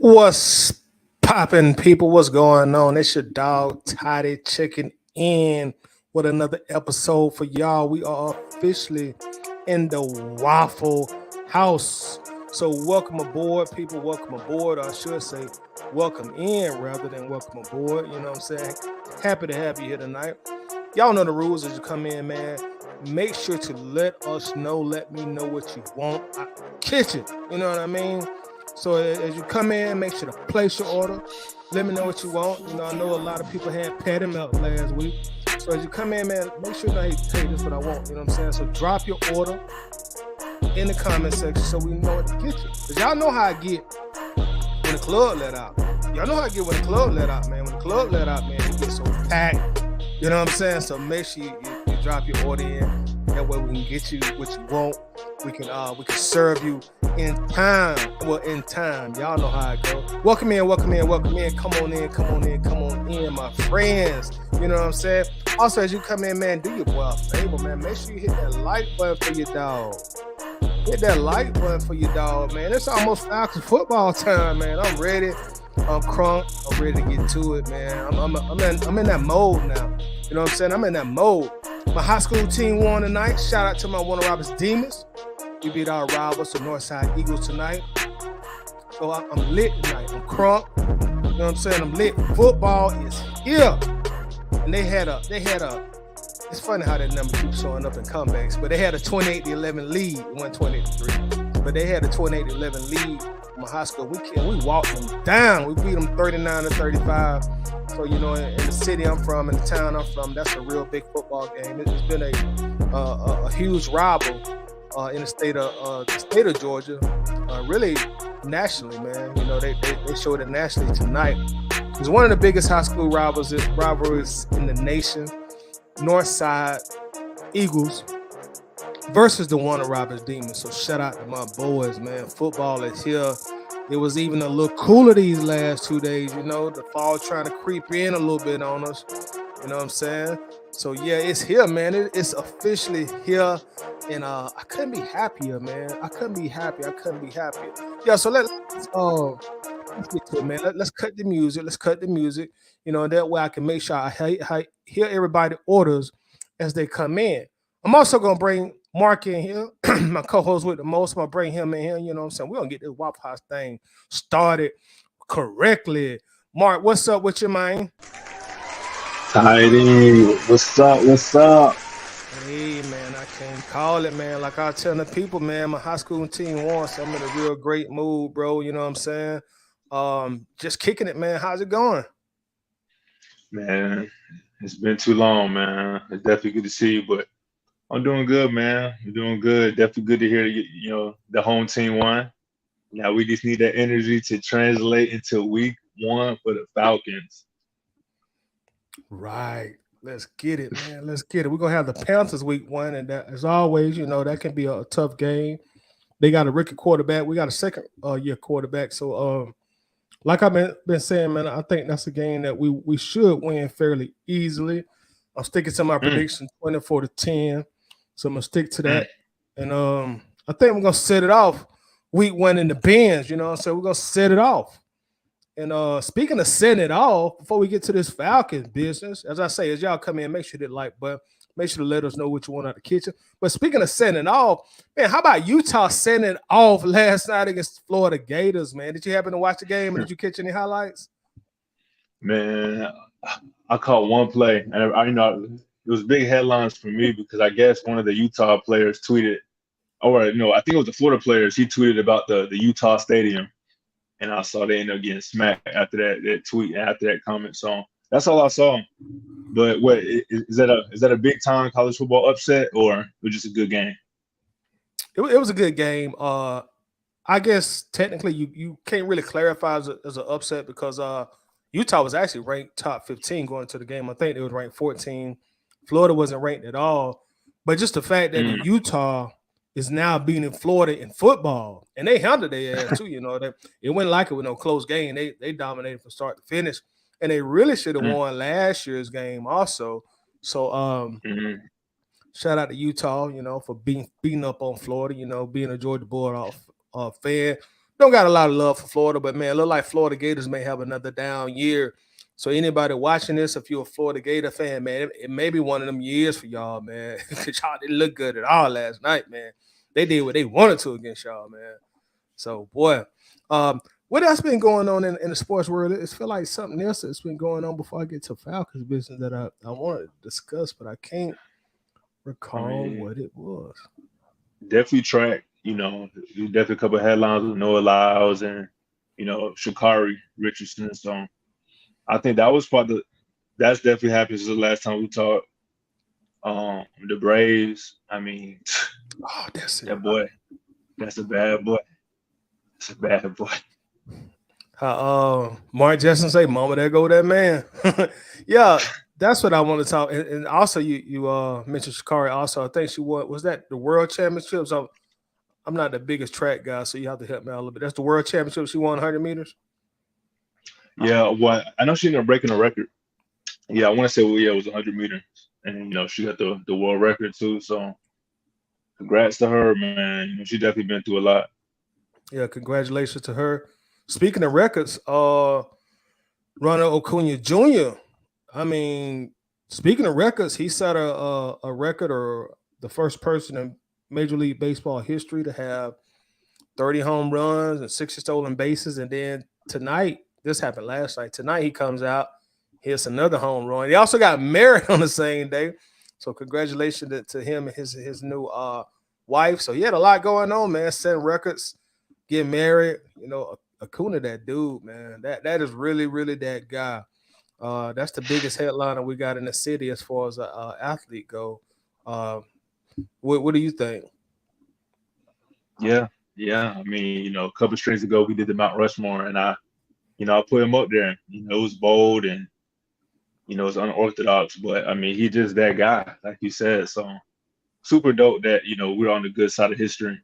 What's poppin', people? What's going on? It's your dog Toddy checking in with another episode for y'all. We are officially in the Waffle House. So welcome aboard, people. Welcome aboard. I should say welcome in rather than welcome aboard. You know what I'm saying? Happy to have you here tonight. Y'all know the rules as you come in, man. Make sure to let us know. Let me know what you want. Kitchen. You know what I mean? So as you come in, make sure to place your order. Let me know what you want. You know, I know a lot of people had patty melt last week. So as you come in, man, make sure that, hey, this is what I want. You know what I'm saying? So drop your order in the comment section so we know what to get you. Because y'all know how I get when the club let out. Y'all know how I get when the club let out, man. When the club let out, man, it gets so packed. You know what I'm saying? So make sure you drop your order in. That way we can get you what you want. We can serve you in time. Well, in time. Y'all know how it goes. Welcome in. Come on in, my friends. You know what I'm saying? Also, as you come in, man, do your boy a favor, man. Make sure you hit that like button for your dog. Hit that like button for your dog, man. It's almost Falcons football time, man. I'm ready. I'm crunk. I'm ready to get to it, man. I'm in that mode now. You know what I'm saying? I'm in that mode. My high school team won tonight. Shout out to my Warner Roberts Demons. We beat our rivals, the Northside Eagles, tonight. So I'm lit tonight. I'm crunk. You know what I'm saying? I'm lit. Football is here. And they had a. It's funny how that number keeps showing up in comebacks, but they had a 28-11 lead. It went 28-3, but they had a 28-11 lead. My high school, we walked them down. We beat them 39-35. So, you know, in the city I'm from, in the town I'm from, that's a real big football game. It's been a huge rival in the state of Georgia, really nationally, man. You know, they showed it nationally tonight. It's one of the biggest high school rivalries in the nation. Northside Eagles versus the Warner Roberts Demons. So shout out to my boys, man. Football is here. It was even a little cooler these last 2 days, you know. The fall trying to creep in a little bit on us. You know what I'm saying? So yeah, it's here, man. It's officially here. And I couldn't be happier, man. I couldn't be happier. Yeah, so let's get to it, man. Let's cut the music. You know, that way I can make sure I hear everybody orders as they come in. I'm also gonna bring Mark in here, my co-host with the most. I'm gonna bring him in here. You know what I'm saying? We're gonna get this Waffle House thing started correctly. Mark, what's up with you, man? Heidi, what's up? Hey, man, I can't call it, man. Like I was telling the people, man, my high school team won, so I'm in a real great mood, bro. You know what I'm saying? Just kicking it, man. How's it going? Man, It's been too long, man. It's definitely good to see you, but I'm doing good, man. I'm doing good. Definitely good to hear the home team won. Now we just need that energy to translate into week one for the Falcons. Right. Let's get it, man. Let's get it. We're gonna have the Panthers week one, and that, as always, that can be a tough game. They got a rookie quarterback. We got a second year quarterback. So like I've been saying, man, I think that's a game that we should win fairly easily. I'm sticking to my Mm, prediction 24-10. So I'm gonna stick to mm. that. And I think we're gonna set it off week one in the bins, so we're gonna set it off. And speaking of setting it off, before we get to this Falcons business, as I say, as y'all come in, make sure to like button, make sure to let us know what you want out of the kitchen. But speaking of setting it off, man, how about Utah setting it off last night against Florida Gators, man? Did you happen to watch the game or did you catch any highlights? Man, I caught one play, and it was big headlines for me because I guess one of the Utah players tweeted, or no, I think it was the Florida players. He tweeted about the Utah stadium, and I saw they ended up getting smacked after that tweet, after that comment. So that's all I saw. But what is that a big time college football upset, or was just a good game? It was a good game. I guess technically you can't really clarify as an upset because Utah was actually ranked top 15 going into the game. I think they was ranked 14. Florida wasn't ranked at all. But just the fact that Mm, Utah is now beating Florida in football, and they handled their ass too. It went like it was no close game. They dominated from start to finish, and they really should have mm, won last year's game also. So mm, shout out to Utah, for beating up on Florida, being a Georgia Bulldog fan. Don't got a lot of love for Florida, but man, it look like Florida Gators may have another down year. So anybody watching this, if you're a Florida Gator fan, man, it may be one of them years for y'all, man. Because y'all didn't look good at all last night, man. They did what they wanted to against y'all, man. So boy, what else been going on in the sports world? It feel like something else that's been going on before I get to Falcons business that I wanted to discuss, but I can't I recall mean, what it was. definitely track. Definitely a couple of headlines with Noah Lyles and Shakari Richardson. So I think that's definitely happened since the last time we talked. The Braves. I mean, Oh, that's it. that boy, that's a bad boy. That's a bad boy. How Mark Justin say, "Mama, there go that man." Yeah, that's what I want to talk. And also, you mentioned Shakari. Also, I think she won. Was that the World Championships? I'm not the biggest track guy, so you have to help me out a little bit. That's the World Championship. She won 100 meters. Yeah, what I know she ended up breaking a record. Yeah, I want to say it was 100 meters, and she got the world record too. So congrats to her, man. She definitely been through a lot. Yeah, congratulations to her. Speaking of records, Ronald Acuna Jr. I mean, speaking of records, he set a record or the first person in Major League Baseball history to have 30 home runs and 60 stolen bases. And then tonight, this happened last night. Tonight he comes out, hits another home run. He also got married on the same day. So congratulations to him and his new wife. So he had a lot going on, man. Setting records, getting married. Acuna, that dude, man. That is really, really that guy. That's the biggest headliner we got in the city as far as a athlete go. Uh, what do you think? Yeah, yeah. I mean, a couple of strings ago we did the Mount Rushmore, and I put him up there. It was bold and it's unorthodox, but I mean, he just that guy, like you said. So super dope that we're on the good side of history.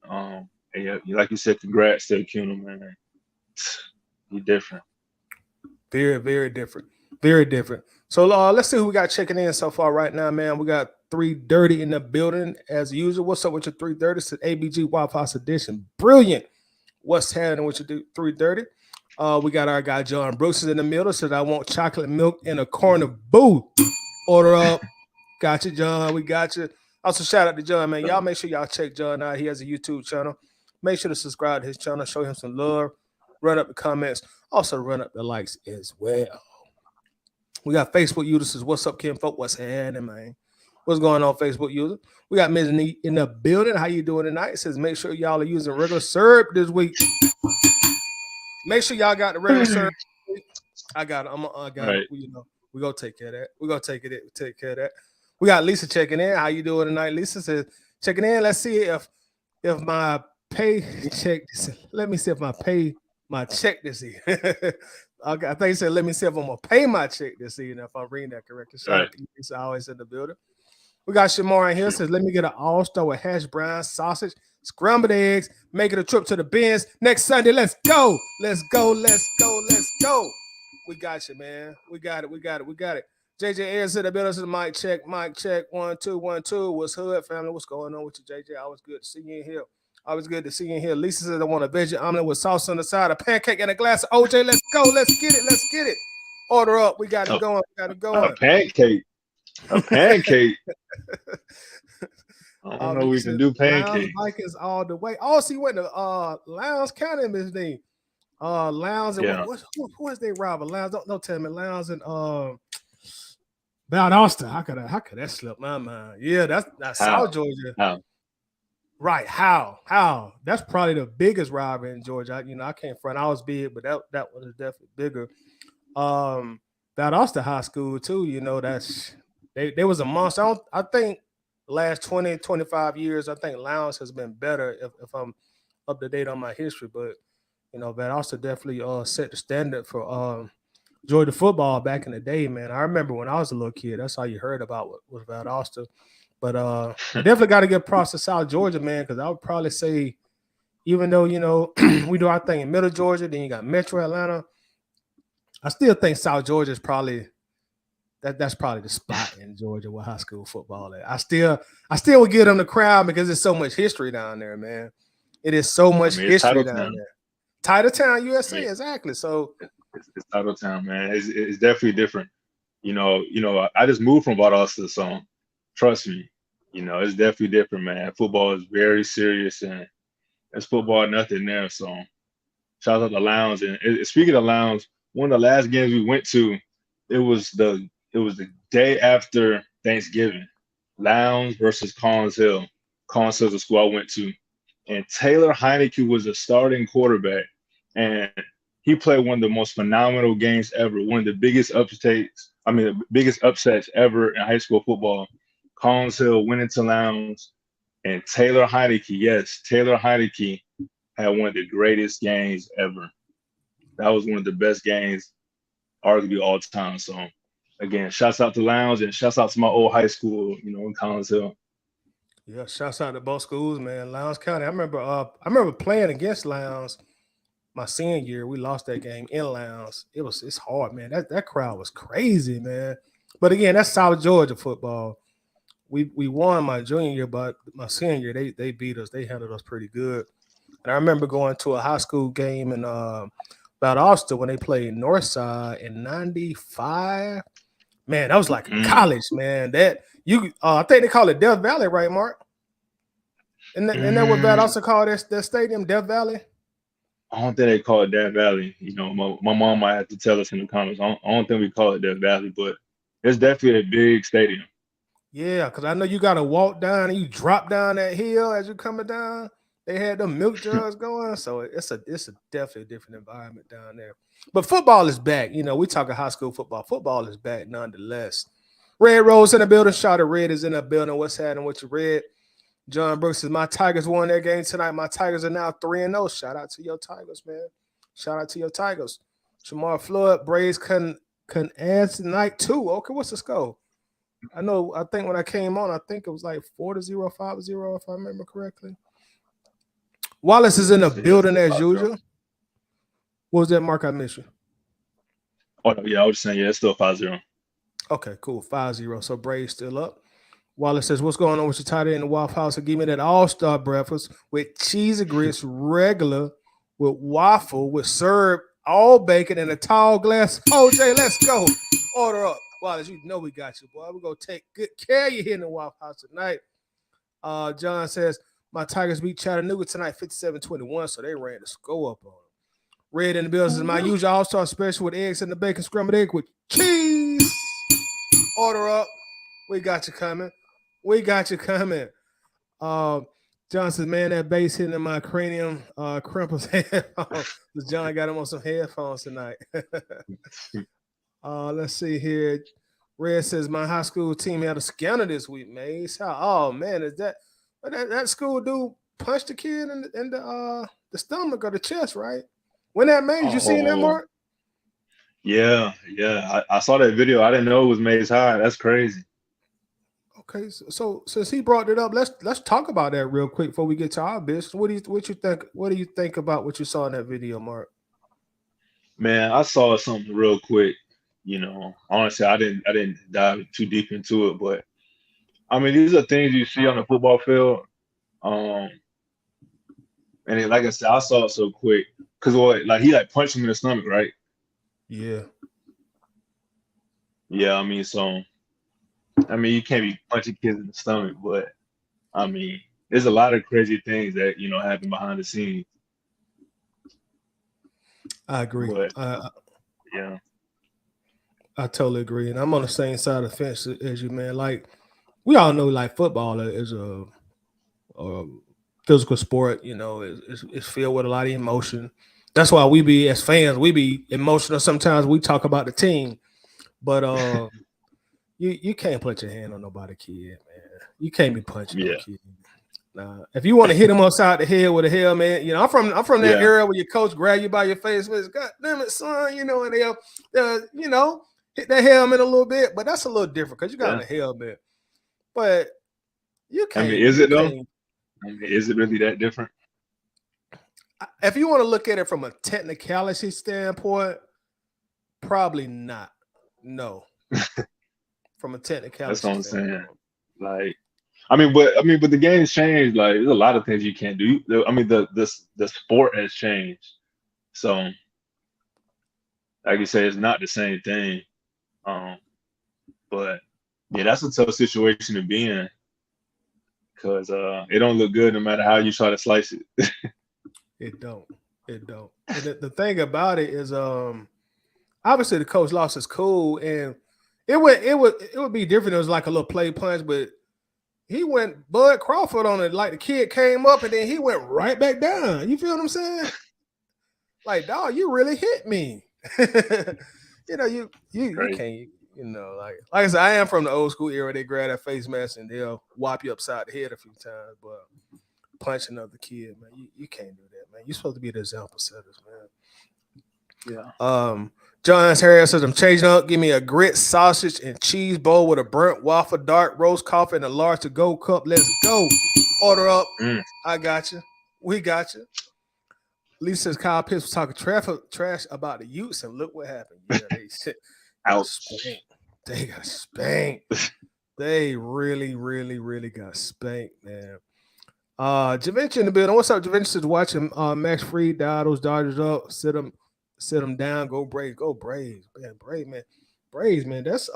And yeah, like you said, congrats to Acuna, man. He different. Very, very different. Very different. So let's see who we got checking in so far right now, man. We got 330 in the building as usual. What's up with your 330? It's an ABG Waffle House edition. Brilliant. What's happening with your 330? We got our guy John Brooks is in the middle. Says I want chocolate milk in a corner booth. Order up. Got you, John. We got you. Also, shout out to John, man. Y'all make sure y'all check John out. He has a YouTube channel. Make sure to subscribe to his channel. Show him some love. Run up the comments. Also, run up the likes as well. We got Facebook users. What's up, Kim folk? What's happening, man? What's going on, Facebook user? We got Ms. Neat in the building. How you doing tonight? It says make sure y'all are using regular syrup this week. Make sure y'all got the regular syrup. I got it. I got it. Right. We gonna take care of that. We gonna take care of that. We got Lisa checking in. How you doing tonight? Lisa says checking in. Let's see if my paycheck. Let me see if my check this evening. Okay, I think he said, let me see if I'm gonna pay my check this evening. If I'm reading that correctly. Shout out to Lisa, always in the building. We got Shamar in here. Says, let me get an all-star with hash brown, sausage, scrambled eggs, making a trip to the Benz next Sunday. Let's go. Let's go. Let's go. Let's go. We got you, man. We got it. We got it. We got it. JJ Ayers in the building. This is Mic check. Mic check. 1 2 1 2. What's hood, family? What's going on with you, JJ? Always good to see you in here. Always good to see you in here. Lisa says, I want a veggie omelet with sauce on the side, a pancake, and a glass of OJ. Let's go. Let's get it. Let's get it. Order up. We got it going. We got it going. A pancake. A pancake. I don't know we can do pancakes. Vikings all the way. Oh, see, went to Lowndes County, Miss D. Lowndes and who is they rival? Lowndes, don't tell me. Lowndes and Valdosta. How could that slip my mind? Yeah, that's South Georgia. How? Right. How? That's probably the biggest rivalry in Georgia. I can't front. I was big, but that one is definitely bigger. Valdosta High School too. That's they was a monster. I think the last 20, 25 years, I think Lowndes has been better if I'm up to date on my history. But Valdosta definitely set the standard for Georgia football back in the day, man. I remember when I was a little kid, that's all you heard about was Valdosta. But I definitely got to give props to South Georgia, man, because I would probably say, even though we do our thing in Middle Georgia, then you got Metro Atlanta, I still think South Georgia is probably that's probably the spot in Georgia where high school football is. I still would give them the crown because there's so much history down there, man. It is so much history down there. Titletown, USA, exactly. So it's Titletown, man. It's definitely different. I just moved from Valdosta, so trust me, it's definitely different, man. Football is very serious, and there's football nothing there. So shout out to Lowndes. And speaking of Lowndes, one of the last games we went to, it was the day after Thanksgiving. Lowndes versus Collins Hill. Collins Hill is the school I went to. And Taylor Heineke was a starting quarterback. And he played one of the most phenomenal games ever, one of the biggest upsets ever in high school football. Collins Hill went into Lowndes, and Taylor Heineke had one of the greatest games ever. That was one of the best games, arguably all time. So, again, shouts out to Lowndes and shouts out to my old high school, in Collins Hill. Yeah, shouts out to both schools, man. Lowndes County. I remember playing against Lowndes my senior year. We lost that game in Lowndes. It's hard, man. That crowd was crazy, man. But again, that's South Georgia football. We won my junior year, but my senior year they beat us. They handled us pretty good. And I remember going to a high school game in Valdosta when they played Northside in '95. Man, that was like a college, man. I think they call it Death Valley, right, Mark? And that what Valdosta called that stadium, Death Valley? I don't think they call it Death Valley. My mom might have to tell us in the comments. I don't think we call it Death Valley, but it's definitely a big stadium. Yeah, because I know you got to walk down and you drop down that hill as you're coming down. They had them milk jugs going, so it's definitely a different environment down there. But football is back. We talking high school football. Football is back nonetheless. Red Rose in the building. Shout out Red is in the building. What's happening with you, Red? John Brooks says, my Tigers won their game tonight. My Tigers are now 3-0. Shout out to your Tigers, man. Shout out to your Tigers. Shamar Flood, Braves can add tonight too. Okay, what's the score? I think when I came on, I think it was like 4-0, 5-0, if I remember correctly. Wallace is in the building as usual. What was that, Mark? I missed you. Oh, yeah, I was saying, it's still 5-0. Okay, cool. 5-0. So Braves still up. Wallace says, what's going on with your tight end in the Waffle House? So give me that all-star breakfast with cheese and grits, regular, with waffle, with syrup, all bacon, and a tall glass. OJ, let's go. Order up. Wallace, we got you, boy. We're going to take good care of you here in the Waffle House tonight. John says, my Tigers beat Chattanooga tonight, 57-21, so they ran the score up on them. Red in the building is my usual all-star special with eggs and the bacon scrambled egg with cheese. Order up. We got you coming. John says, man, that bass hitting in my cranium crimples headphones. John got him on some headphones tonight. Let's see here. Red says my high school team had a scanner this week, man. Oh man, is that school dude punched the kid in the stomach or the chest, right? When that made you seen that, Oh, Mark? yeah, yeah. I saw that video. I didn't know it was Maze High. That's crazy. Okay, so since he brought it up, let's talk about that real quick before we get to our business. What you think? What do you think about what you saw in that video, Mark? Man, I saw something real quick. Honestly, I didn't dive too deep into it, but I mean, these are things you see on the football field. Um, and then, like I said, I saw it so quick because what, like he like punched him in the stomach, right? Yeah, Yeah, I mean, so I mean, you can't be punching kids in the stomach, but I mean, there's a lot of crazy things that happen behind the scenes. I agree. But yeah, I totally agree, and I'm on the same side of the fence as you, man. Like we all know, like football is a physical sport. It's filled with a lot of emotion. That's why we be as fans, we be emotional. Sometimes we talk about the team, but you can't put your hand on nobody, kid, man. You can't be punching no yeah, kid. Nah, if you want to hit him upside the head with a helmet, I'm from that yeah, era where your coach grab you by your face with, God damn it, son, and they'll hit that helmet a little bit, but that's a little different because you got on yeah. a helmet. But you I mean, can't, is you it though? can't. I mean, is it really that different? If you want to look at it from a technicality standpoint, probably not. No, from a That's what technicality I'm saying. standpoint. Like, I mean, but the game's changed. Like, there's a lot of things you can't do. I mean, the sport has changed. So, like you say, it's not the same thing. Um, but yeah, that's a tough situation to be in because it don't look good no matter how you try to slice it. It don't. It don't. And the thing about it is, obviously the coach lost his cool, and it would be different. It was like a little play punch, but he went Bud Crawford on it. Like the kid came up, and then he went right back down. You feel what I'm saying? Like, dog, you really hit me. You Crazy. can't. Like I said, I am from the old school era. They grab that face mask and they'll whop you upside the head a few times, but punch another kid, man, you can't do that, man. You're supposed to be the example setters, man. Yeah. John Harris says, I'm changing up. Give me a grit sausage and cheese bowl with a burnt waffle, dark roast coffee, and a large to go cup. Let's go. Order up. Mm, I got you. We got you. Lisa says Kyle Pitts was talking trash about the Utes, and look what happened. Yeah, they got ouch. spanked. They got spanked. They really, really, really got spanked, man. Javinci in the building. What's up, Javinci? Is watching Max Fried dial those Dodgers up, sit them down, go Braves, man, Braves, man. That's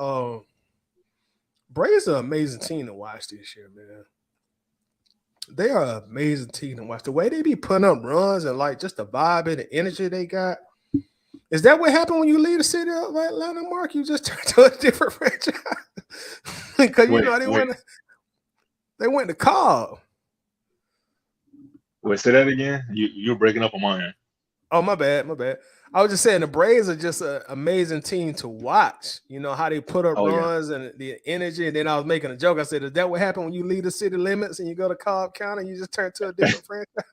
Braves are an amazing team to watch this year, man. They are an amazing team to watch. The way they be putting up runs and like just the vibe and the energy they got. Is that what happened when you leave the city of Atlanta, Mark? You just turned to a different franchise because Wait, wait, they went to Cobb. wait. Say that again. You're breaking up on my end. Oh, my bad, my bad. I was just saying the Braves are just an amazing team to watch. You know how they put up Oh yeah. runs and the energy. And then I was making a joke. I said, "Is that what happened when you leave the city limits and you go to Cobb County and you just turn to a different franchise?"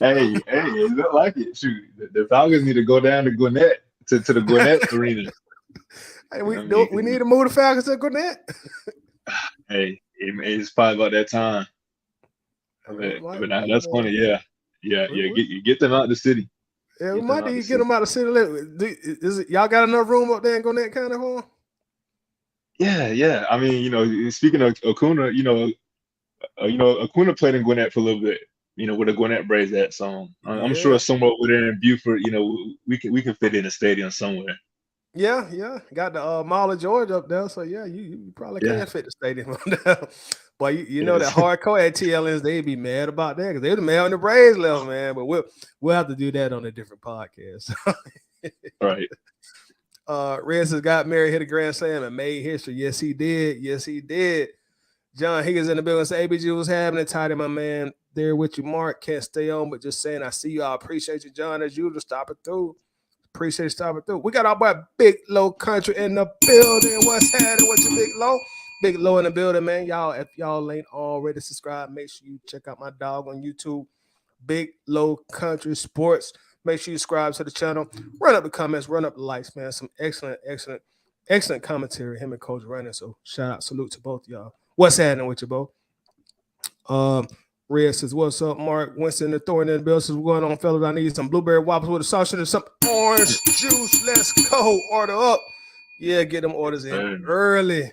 Hey, it look like it. Shoot, the Falcons need to go down to Gwinnett to the Gwinnett Arena. Hey, You know what I mean? we need to move the Falcons to Gwinnett. Hey, it's probably about that time. It But might be, that's man. funny. Yeah, yeah, We, yeah. we, Get them out the city. yeah, we Get them might out the need to get city. them out of city limits. Y'all got enough room up there in Gwinnett County for 'em? Yeah, yeah. I mean, speaking of Acuna, Acuna played in Gwinnett for a little bit. Where the Gwinnett Braves at. So I'm sure Yeah. somewhere over there in Buford, we can fit in a stadium somewhere. Yeah. Got the Mall of Georgia up there, so yeah, you probably Yeah, can fit the stadium up there. But you know that yes, hardcore at TLNs, they be mad about that because they're the mad on the Braves level, man. But we'll have to do that on a different podcast. right. Reds has got married, hit a grand slam, and made history. Yes, he did. Yes, he did. John Higgins in the building. Say, ABG was having it. Tidy, my man. There with you, Mark. Can't stay on, but just saying, I see you. I appreciate you, John, as usual. Stop it through. Appreciate you stopping through. We got our boy Big Low Country in the building. What's happening with you, Big Low? Big Low in the building, man. Y'all, if y'all ain't already subscribed, make sure you check out my dog on YouTube, Big Low Country Sports. Make sure you subscribe to the channel. Run up the comments, run up the likes, man. Some excellent commentary. Him and Coach running. So shout out, salute to both of y'all. What's happening with you, Bo? Red says, what's up, Mark? Winston the Thorn in the bill says, what's going on, fellas? I need some blueberry waffles with a sausage and some orange juice. Let's go. Order up. Yeah, get them orders in early.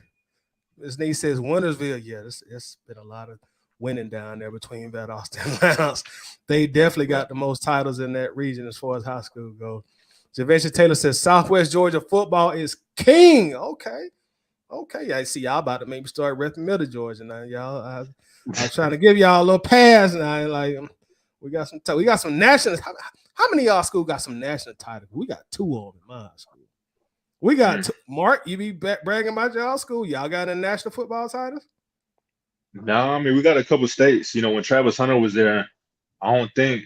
His niece says, Wintersville. Yeah, it's been a lot of winning down there between Valdosta and Lowndes. They definitely got the most titles in that region as far as high school goes. Javentia Taylor says, Southwest Georgia football is king. Okay. I see y'all about to maybe start repping Middle Georgia now, y'all. I'm trying to give y'all a little pass now. Like we got some national. How many of y'all school got some national titles? We got 2 of them in my school. We got Mark. You be bragging about y'all school. Y'all got a national football titles? No, I mean we got a couple states. You know, when Travis Hunter was there, I don't think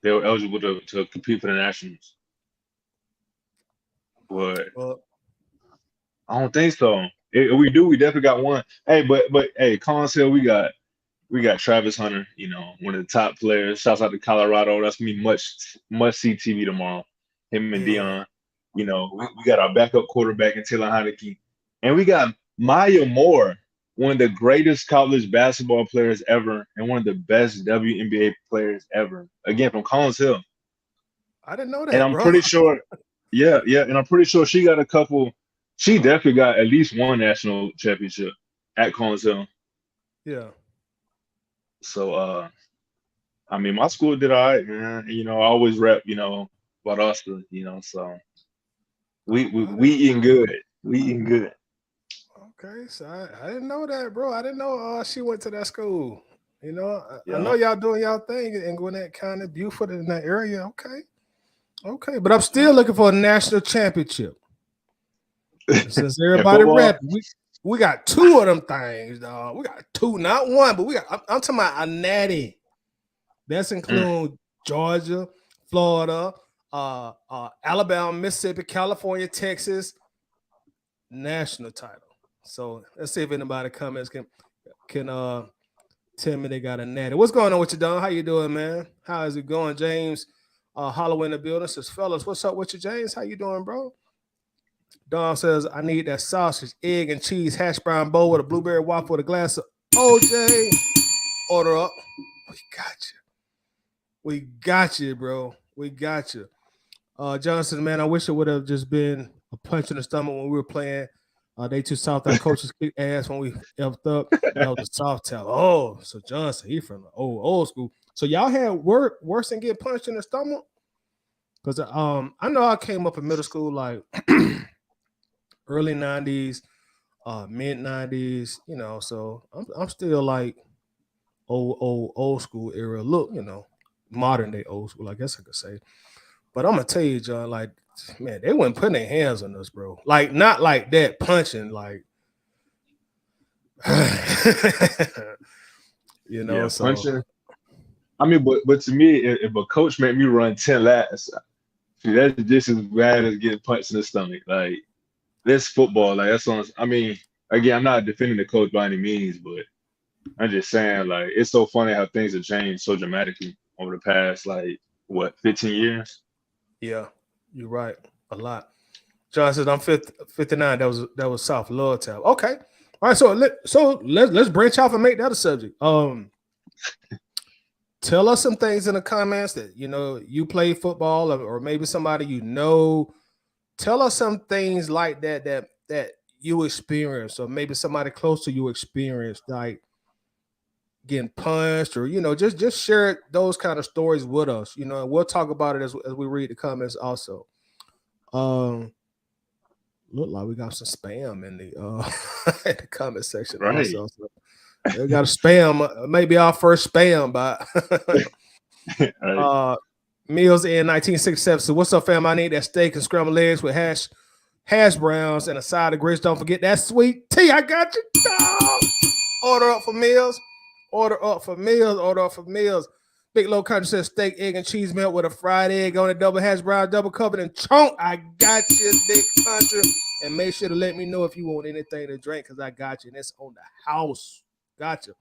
they were eligible to compete for the nationals. But I don't think so. If we do, we definitely got one. Hey, but hey, Collins Hill, we got Travis Hunter, you know, one of the top players. Shouts out to Colorado. That's gonna be must see TV tomorrow. Him and Dion. You know, we got our backup quarterback in Taylor Heineke. And we got Maya Moore, one of the greatest college basketball players ever, and one of the best WNBA players ever. Again, from Collins Hill. I didn't know that. And I'm pretty sure, and I'm pretty sure she got a couple. She definitely got at least one national championship at Collins Hill. Yeah. So, I mean, my school did all right, man. You know, I always rep, you know, Valdosta, you know, so we eating good. We eating good. Okay, so I didn't know that, bro. I didn't know she went to that school. You know, I know y'all doing y'all thing and going that kind of Buford in that area. Okay, but I'm still looking for a national championship. Since everybody rep, we got 2 of them things, dog. We got 2, not 1, but we got. I'm talking about a natty. That's include Georgia, Florida, Alabama, Mississippi, California, Texas, national title. So let's see if anybody comments can tell me they got a natty. What's going on with you, Don? How you doing, man? How is it going, James? Holloway in the building says, fellas, what's up with you, James? How you doing, bro? Don says, I need that sausage, egg, and cheese hash brown bowl with a blueberry waffle with a glass of OJ. Order up. We got you, bro. We got you. Johnson, man, I wish it would have just been a punch in the stomach when we were playing. They 2 South Town coaches kicked ass when we helped up. That was the South Town. Oh, so Johnson, he from the old school. So y'all had worse than getting punched in the stomach? Because I know I came up in middle school like early 90s, mid 90s, you know, so I'm still like old school era look, you know, modern day old school, I guess I could say. But I'm gonna tell you, John, like, man, they weren't putting their hands on us, bro. Like, not like that punching, like you know, so punching. I mean, but to me, if a coach made me run 10 laps, that's just as bad as getting punched in the stomach. Like, this football, like that's on. I mean, again, I'm not defending the coach by any means, but I'm just saying, like, it's so funny how things have changed so dramatically over the past, like, 15 years? Yeah, you're right. A lot. John says I'm 59. That was South Lower Tab. Okay. All right. So let's branch off and make that a subject. Tell us some things in the comments that you know you play football or maybe somebody you know. Tell us some things like that you experienced, or maybe somebody close to you experienced, like getting punched, or you know, just share those kind of stories with us. You know, and we'll talk about it as we read the comments also. Look like we got some spam in the in the comment section also. So we got a spam, maybe our first spam, but Meals in 1967. So what's up, fam? I need that steak and scrambled eggs with hash browns and a side of grits. Don't forget that sweet tea. I got you. Dog. Order up for meals. Order up for meals. Big Low Country says steak, egg, and cheese melt with a fried egg on a double hash brown, double covered and chunk. I got you, Big Country. And make sure to let me know if you want anything to drink because I got you. And it's on the house. Got you.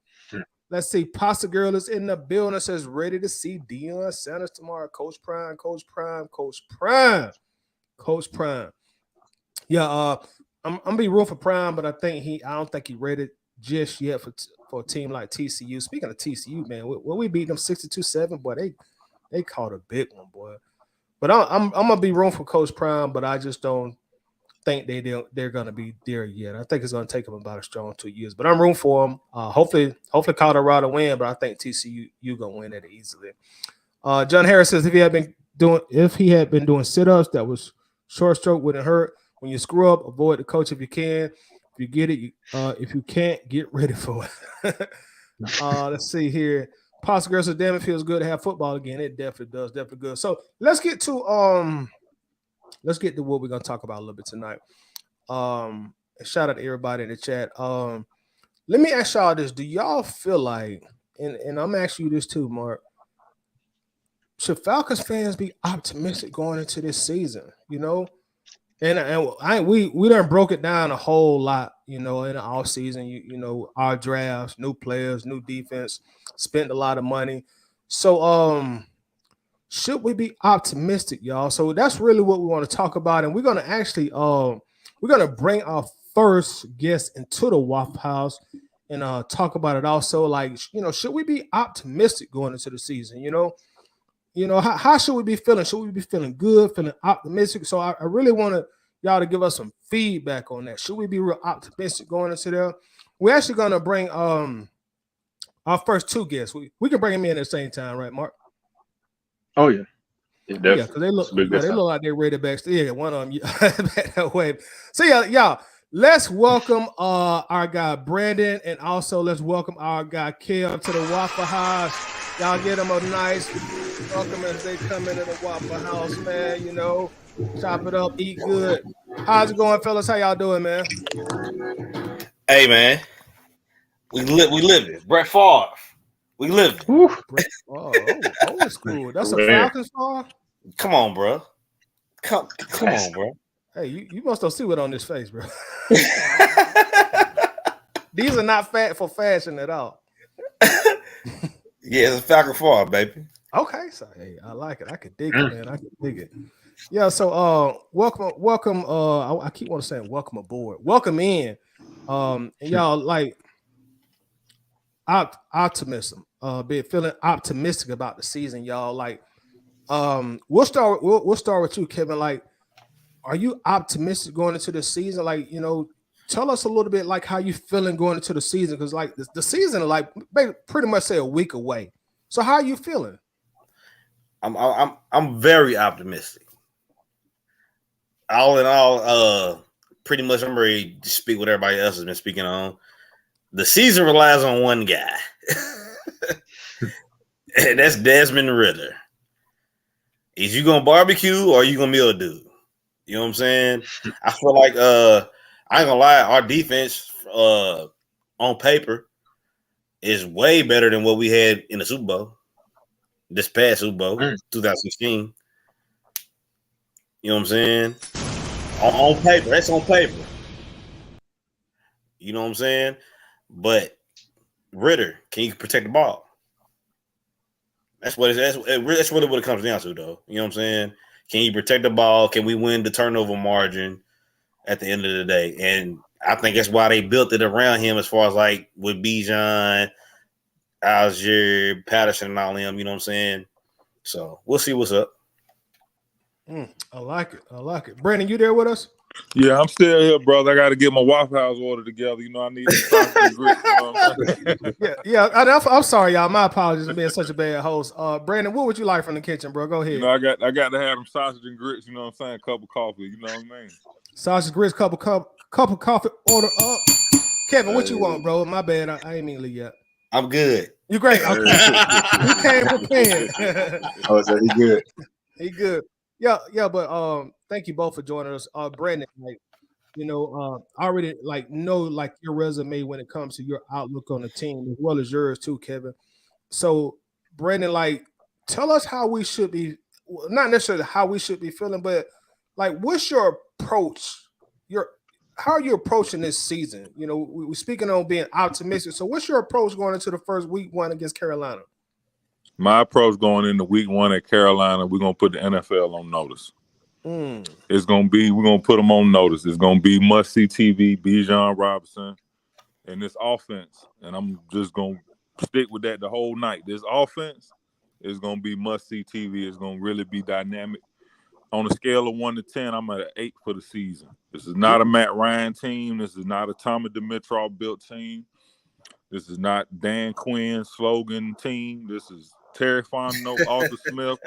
Let's see. Pasta Girl is in the building. Says ready to see Deion Sanders tomorrow. Coach Prime, Coach Prime, Coach Prime, Coach Prime. Yeah, I'm gonna be room for Prime, but I don't think he ready just yet for a team like TCU. Speaking of TCU, man, we beat them 62-7, boy, they caught a big one, boy. But I'm gonna be room for Coach Prime, but I just don't think they're gonna be there yet. I think it's gonna take them about a strong 2 years. But I'm room for them. Hopefully Colorado win, but I think TCU gonna win it easily. John Harris says if he had been doing sit-ups, that was short stroke wouldn't hurt. When you screw up, avoid the coach if you can. If you get it, if you can't, get ready for it. Let's see here. Pasta Girl says, damn, it feels good to have football again. It definitely does, definitely good. So let's get to what we're gonna talk about a little bit tonight. Shout out to everybody in the chat. Let me ask y'all this: do y'all feel like, and I'm asking you this too, Mark? Should Falcons fans be optimistic going into this season? You know, and we done broke it down a whole lot. You know, in the off season, you know, our drafts, new players, new defense, spent a lot of money. So should we be optimistic, y'all? So that's really what we want to talk about, and we're gonna actually we're gonna bring our first guest into the Waffle House and talk about it also. Like, you know, should we be optimistic going into the season? You know, how should we be feeling? Should we be feeling good, feeling optimistic? So I really want y'all to give us some feedback on that. Should we be real optimistic going into there? We're actually gonna bring our first two guests. We can bring them in at the same time, right, Mark? Oh yeah. Yeah, because they look like they're ready backstage. Yeah, one of them back that way. So yeah, y'all, let's welcome our guy Brandon, and also let's welcome our guy Kel to the Waffle House. Y'all get them a nice welcome as they come into the Waffle House, man. You know, chop it up, eat good. How's it going, fellas? How y'all doing, man? Hey, man, we living. Brett Favre, we living. Old school. That's a Falcons star. Come on, bro. Come on, bro. Hey, you must have see what on this face, bro. These are not fat for fashion at all. Yeah, it's a Falcon Favre, baby. Okay, so hey, I like it. I could dig it, man. I could dig it. Yeah, so welcome. I keep wanting to say welcome aboard. Welcome in. And y'all like optimism. Be feeling optimistic about the season, y'all. Like, we'll start with you, Kevin. Like, are you optimistic going into the season? Like, you know, tell us a little bit like how you feeling going into the season, because like the season like pretty much say a week away. So how are you feeling? I'm very optimistic. All in all, pretty much I'm ready to speak what everybody else has been speaking on. The season relies on one guy, and that's Desmond Ridder. Is you gonna barbecue or are you gonna be a dude? You know what I'm saying? I feel like I ain't gonna lie, our defense on paper is way better than what we had in the Super Bowl. This past Super Bowl, 2016. You know what I'm saying? On paper, that's on paper. You know what I'm saying? But Ridder, can you protect the ball? That's really what it comes down to, though. You know what I'm saying? Can you protect the ball? Can we win the turnover margin at the end of the day? And I think that's why they built it around him, as far as like with Bijan, Algier, Patterson, and all them. You know what I'm saying? So we'll see what's up. I like it. Brandon, you there with us? Yeah, I'm still here, brother. I got to get my Waffle House order together. You know, I need sausage and grits. You know what I'm saying? Yeah. I'm sorry, y'all. My apologies for being such a bad host. Brandon, what would you like from the kitchen, bro? Go ahead. You know, I got to have them sausage and grits. You know what I'm saying? Cup of coffee. You know what I mean? Sausage, grits, cup of coffee. Order up. Kevin, what you want, bro? My bad. I ain't mean to leave yet. I'm good. You great. You came prepared. Oh, so he good. He good. Yeah, but thank you both for joining us. Brandon, like, you know, I already like know like your resume when it comes to your outlook on the team, as well as yours too, Kevin. So Brandon, like, tell us how we should be, not necessarily how we should be feeling, but like, what's your approach? How are you approaching this season? You know, we're speaking on being optimistic. So, what's your approach going into the first week 1 against Carolina? My approach going into week 1 at Carolina, we're gonna put the NFL on notice. It's gonna be, we're gonna put them on notice. It's gonna be must-see TV, Bijan Robinson, and this offense. And I'm just gonna stick with that the whole night. This offense is gonna be must-see TV. It's gonna really be dynamic. On a scale of 1 to 10, I'm at an 8 for the season. This is not a Matt Ryan team. This is not a Tommy Dimitrov built team. This is not Dan Quinn's slogan team. This is Terry Fontenot, Arthur Smith.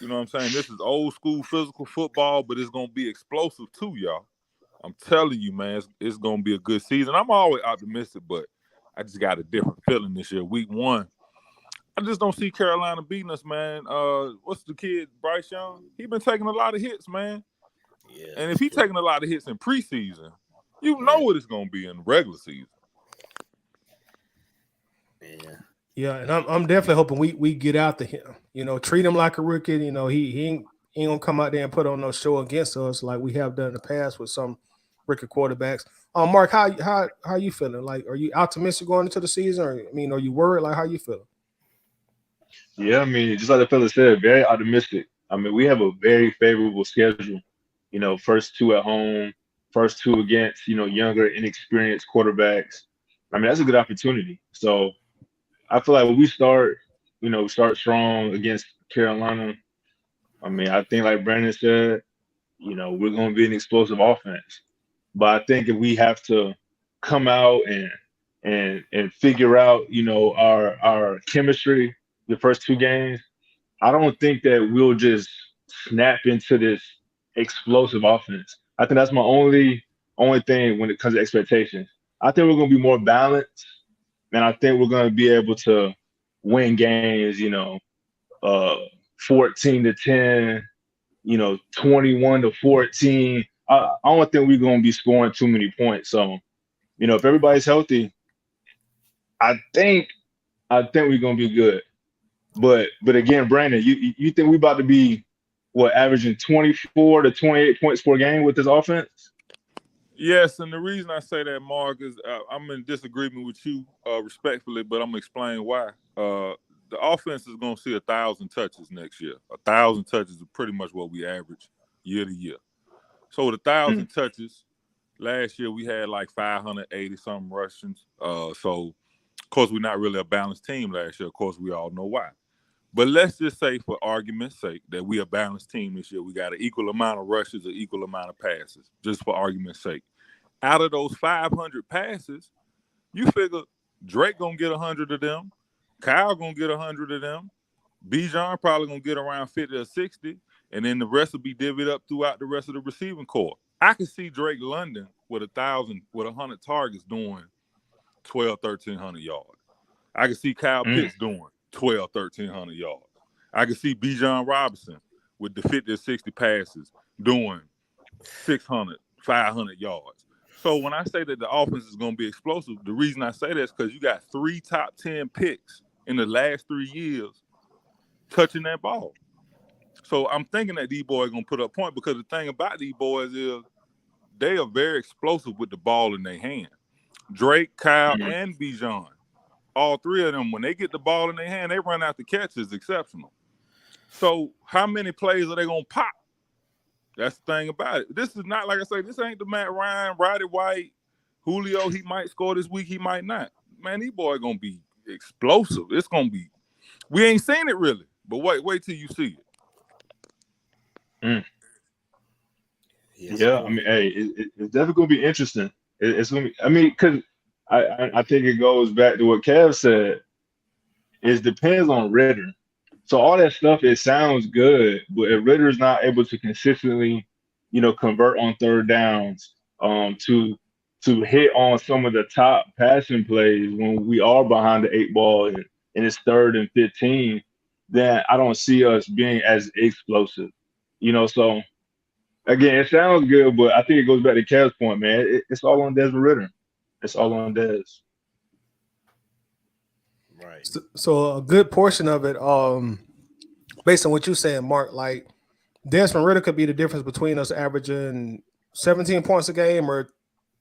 You know what I'm saying? This is old school physical football, but it's going to be explosive too, y'all. I'm telling you, man, it's going to be a good season. I'm always optimistic, but I just got a different feeling this year. Week 1, I just don't see Carolina beating us, man. What's the kid, Bryce Young? He been taking a lot of hits, man. Yeah. And if he's taking a lot of hits in preseason, you know what it's going to be in the regular season. Yeah. Yeah, and I'm definitely hoping we get out to him. You know, treat him like a rookie. You know, he ain't gonna come out there and put on no show against us like we have done in the past with some rookie quarterbacks. Mark, how you feeling? Like, are you optimistic going into the season? Or are you worried? Like, how you feeling? Yeah, I mean, just like the fella said, very optimistic. I mean, we have a very favorable schedule. You know, first 2 at home, first 2 against, younger, inexperienced quarterbacks. I mean, that's a good opportunity. So I feel like when we start strong against Carolina, I mean, I think like Brandon said, we're going to be an explosive offense. But I think if we have to come out and figure out, our chemistry the first 2 games, I don't think that we'll just snap into this explosive offense. I think that's my only thing when it comes to expectations. I think we're going to be more balanced, and I think we're going to be able to win games, 14-10, 21-14. I don't think we're going to be scoring too many points. So, if everybody's healthy, I think we're going to be good. But again, Brandon, you think we about to be averaging 24 to 28 points per game with this offense? Yes, and the reason I say that, Mark, is I'm in disagreement with you respectfully, but I'm going to explain why. The offense is going to see 1,000 touches next year. 1,000 touches is pretty much what we average year to year. So with 1,000 touches, last year we had like 580-something Russians. So, of course, we're not really a balanced team last year. Of course, we all know why. But let's just say, for argument's sake, that we a balanced team this year. We got an equal amount of rushes, an equal amount of passes, just for argument's sake. Out of those 500 passes, you figure Drake going to get 100 of them. Kyle going to get 100 of them. Bijan probably going to get around 50 or 60. And then the rest will be divvied up throughout the rest of the receiving corps. I can see Drake London with 100 targets doing 1,300 yards. I can see Kyle Pitts doing 1,300 yards. I can see Bijan Robinson with the 50 or 60 passes doing 600, 500 yards. So when I say that the offense is going to be explosive, the reason I say that is because you got 3 top 10 picks in the last 3 years touching that ball. So I'm thinking that these boys are going to put up points, because the thing about these boys is they are very explosive with the ball in their hand. Drake, Kyle, and Bijan, all 3 of them, when they get the ball in their hand, they run out the catch is exceptional. So how many plays are they going to pop? That's the thing about it. This is not, like I say, this ain't the Matt Ryan, Roddy White, Julio. He might score this week, he might not. Man, these boys going to be explosive. It's going to be, we ain't seen it really, but wait till you see it. Yes, Yeah, I mean, hey, it's definitely going to be interesting. It's going to be, I mean, because I think it goes back to what Kev said. It depends on Ritter. So all that stuff, it sounds good, but if Ritter's not able to consistently, convert on third downs, to hit on some of the top passing plays when we are behind the 8 ball and it's 3rd and 15, then I don't see us being as explosive. So again, it sounds good, but I think it goes back to Kev's point, man. It's all on Desmond Ritter. It's all on Des. Right. So a good portion of it, based on what you're saying, Mark, like Desmond Ridder could be the difference between us averaging 17 points a game or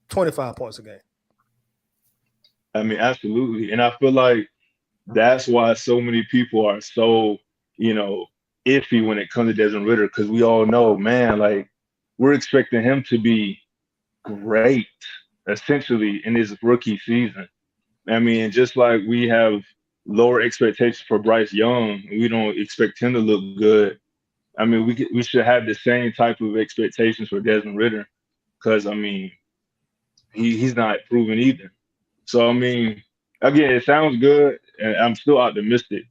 25 points a game. I mean, absolutely. And I feel like that's why so many people are so, you know, iffy when it comes to Desmond Ridder, because we all know, man, like we're expecting him to be great, essentially, in his rookie season. I mean, just like we have lower expectations for Bryce Young, we don't expect him to look good. I mean, we should have the same type of expectations for Desmond Ridder, because I mean, he's not proven either. So I mean, again, it sounds good, and I'm still optimistic.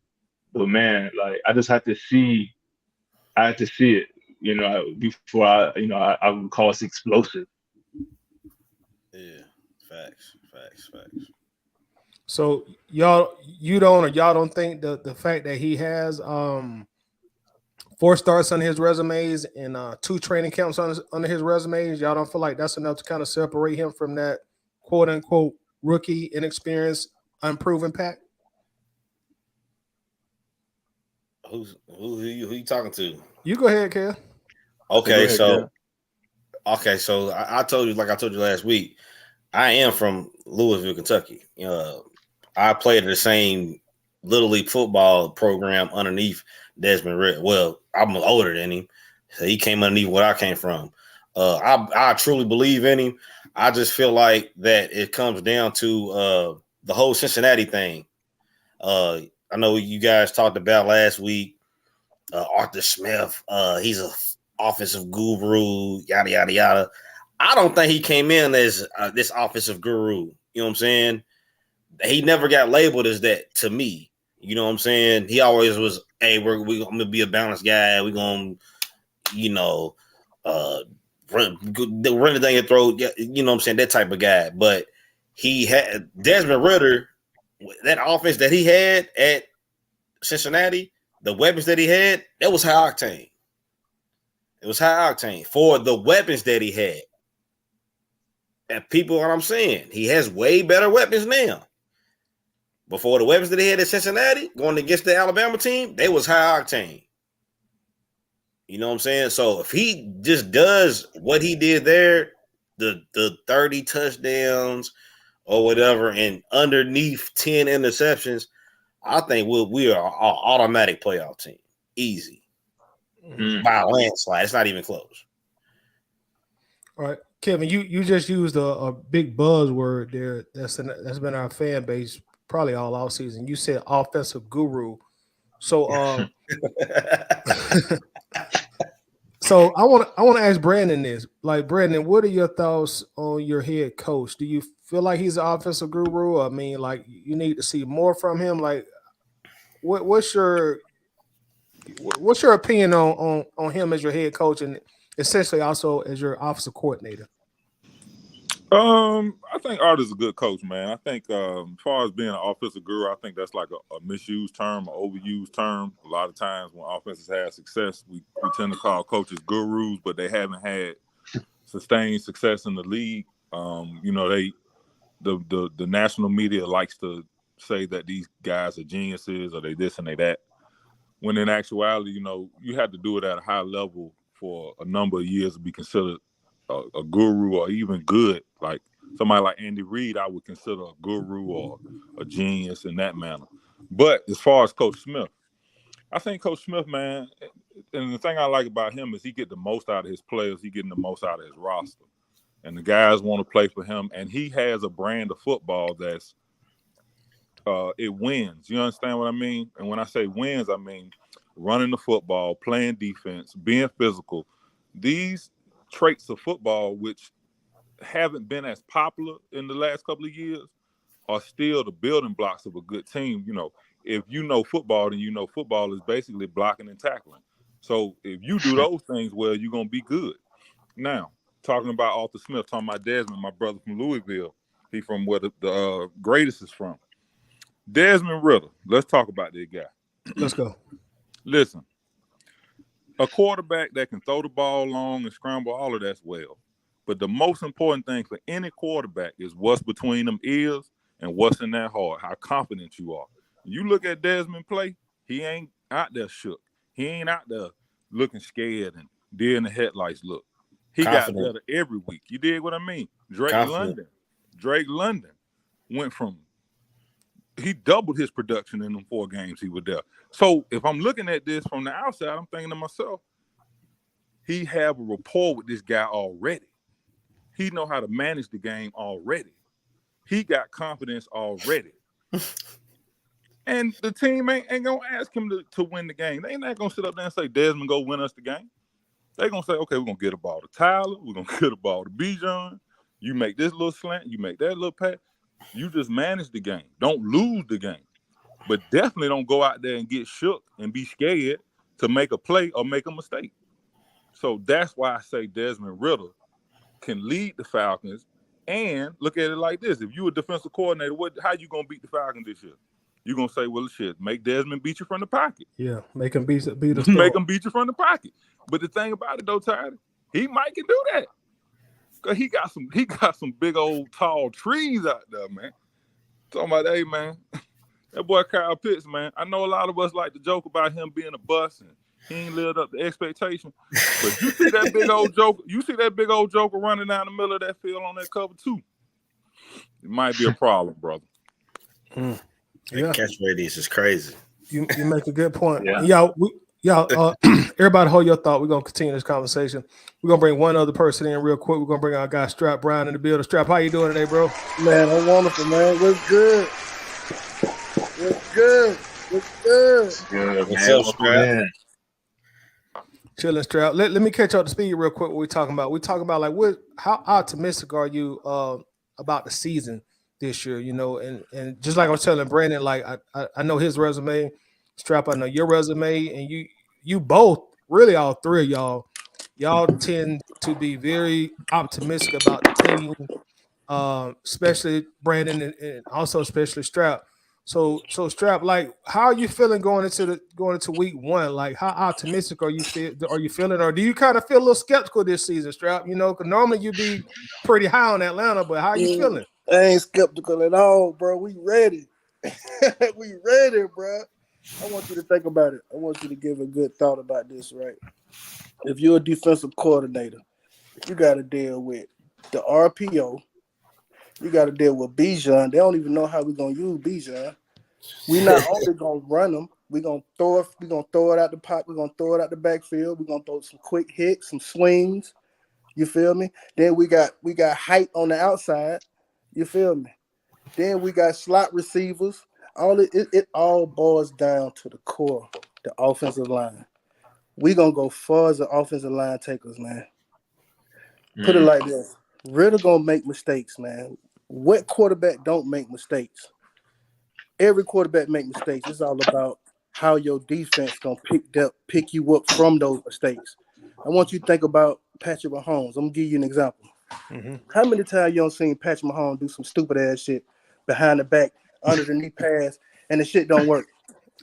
But man, like I just have to see. I have to see it, before I would call it explosive. Yeah. Facts. So y'all don't think the fact that he has 4 starts on his resumes and 2 training camps under his resumes, y'all don't feel like that's enough to kind of separate him from that quote unquote rookie, inexperienced, unproven pack? Who you talking to? You go ahead, Kel. Okay, Go ahead, so I told you, like I told you last week, I am from Louisville, Kentucky. I played the same Little League football program underneath Desmond Ridder. Well, I'm older than him, so he came underneath where I came from. I truly believe in him. I just feel like that it comes down to the whole Cincinnati thing. I know you guys talked about last week. Arthur Smith, he's a offensive guru, yada yada yada. I don't think he came in as this offensive guru. You know what I'm saying? He never got labeled as that to me. You know what I'm saying? He always was, hey, we're gonna be a balanced guy. We're gonna, run the thing and throw. You know what I'm saying? That type of guy. But he had Desmond Ridder, that offense that he had at Cincinnati, the weapons that he had, that was high octane. It was high octane for the weapons that he had. And people, what I'm saying, he has way better weapons now. Before the weapons that he had at Cincinnati, going against the Alabama team, they was high octane. You know what I'm saying? So if he just does what he did there, the 30 touchdowns or whatever, and underneath 10 interceptions, I think we are an automatic playoff team. Easy. By a landslide. It's not even close. All right, Kevin, you just used a big buzzword there. That's been our fan base probably all off season. You said offensive guru. So so I want to ask Brandon this. Like, Brandon, what are your thoughts on your head coach? Do you feel like he's an offensive guru? I mean, like you need to see more from him. Like, what's your opinion on him as your head coach and essentially also as your offensive coordinator? I think Art is a good coach, man. I think as far as being an offensive guru, I think that's like a misused term, an overused term. A lot of times when offenses have success, we tend to call coaches gurus, but they haven't had sustained success in the league. The national media likes to say that these guys are geniuses or they this and they that. When in actuality, you have to do it at a high level for a number of years to be considered a guru or even good. Like somebody like Andy Reid, I would consider a guru or a genius in that manner. But as far as Coach Smith, I think Coach Smith, man, and the thing I like about him is he get the most out of his players. He getting the most out of his roster. And the guys want to play for him. And he has a brand of football that's it wins. You understand what I mean? And when I say wins, I mean running the football, playing defense, being physical. These traits of football, which haven't been as popular in the last couple of years, are still the building blocks of a good team. If you know football, then you know football is basically blocking and tackling. So if you do those things well, you're going to be good. Now, talking about Arthur Smith, talking about Desmond, my brother from Louisville, he from where the greatest is from. Desmond Ridder, let's talk about this guy. Let's go. Listen, a quarterback that can throw the ball long and scramble, all of that's well. But the most important thing for any quarterback is what's between them ears and what's in that heart, how confident you are. You look at Desmond play, he ain't out there shook. He ain't out there looking scared and deer in the headlights look. He Confident. got better every week. You dig what I mean? Drake London went from, he doubled his production in them 4 games he was there. So if I'm looking at this from the outside, I'm thinking to myself, he have a rapport with this guy already. He know how to manage the game already. He got confidence already. And the team ain't gonna ask him to win the game. They ain't not gonna sit up there and say, Desmond, go win us the game. They're gonna say, okay, we're gonna get a ball to Tyler, we're gonna get a ball to Bijan. You make this little slant, you make that little pass. You just manage the game. Don't lose the game. But definitely don't go out there and get shook and be scared to make a play or make a mistake. So that's why I say Desmond Ridder can lead the Falcons. And look at it like this. If you a defensive coordinator, how you gonna beat the Falcons this year? You're gonna say, well, shit, make Desmond beat you from the pocket. Yeah, make him beat us. Make him beat you from the pocket. But the thing about it though, Tyler, he might can do that. Cause he got some big old tall trees out there, man. Talking about, hey man, that boy Kyle Pitts, man. I know a lot of us like to joke about him being a bust and he ain't lived up to expectation. But you see that big old joker running down the middle of that field on that cover too. It might be a problem, brother. Yeah. Catch radius is crazy. You make a good point. Yeah. Y'all, everybody hold your thought. We're going to continue this conversation. We're going to bring one other person in real quick. We're going to bring our guy Strap Brown in the building. Strap, how you doing today, bro? Man, I'm wonderful, man. What's good? What's good, man? Strap? Chilling, Strap. Let me catch up to speed real quick. What we're talking about. We're talking about like how optimistic are you about the season this year? You know, and just like I was telling Brandon, like I know his resume, Strap. I know your resume, and you both, really all three of y'all tend to be very optimistic about the team, especially Brandon and also especially Strap. So Strap, like, how are you feeling going into week 1? Like, how optimistic are you feeling, or do you kind of feel a little skeptical this season, Strap? You know, because normally you be pretty high on Atlanta, but how are you feeling? I ain't skeptical at all, bro. We ready. We ready, bro. I want you to think about it. I want you to give a good thought about this, right? If you're a defensive coordinator, you got to deal with the RPO. You got to deal with Bijan. They don't even know how we're gonna use Bijan. We're not only gonna run them. We're gonna throw it out the pot. We're gonna throw it out the backfield. We're gonna throw some quick hits, some swings. You feel me? Then we got height on the outside. You feel me? Then we got slot receivers. It all boils down to the core, the offensive line. We're gonna go far as the offensive line takers, man. Put it like this. Ridder gonna make mistakes, man. What quarterback don't make mistakes? Every quarterback make mistakes. It's all about how your defense gonna pick you up from those mistakes. I want you to think about Patrick Mahomes. I'm gonna give you an example. How many times you don't seen Patrick Mahomes do some stupid ass shit behind the back, under the knee pass, and the shit don't work?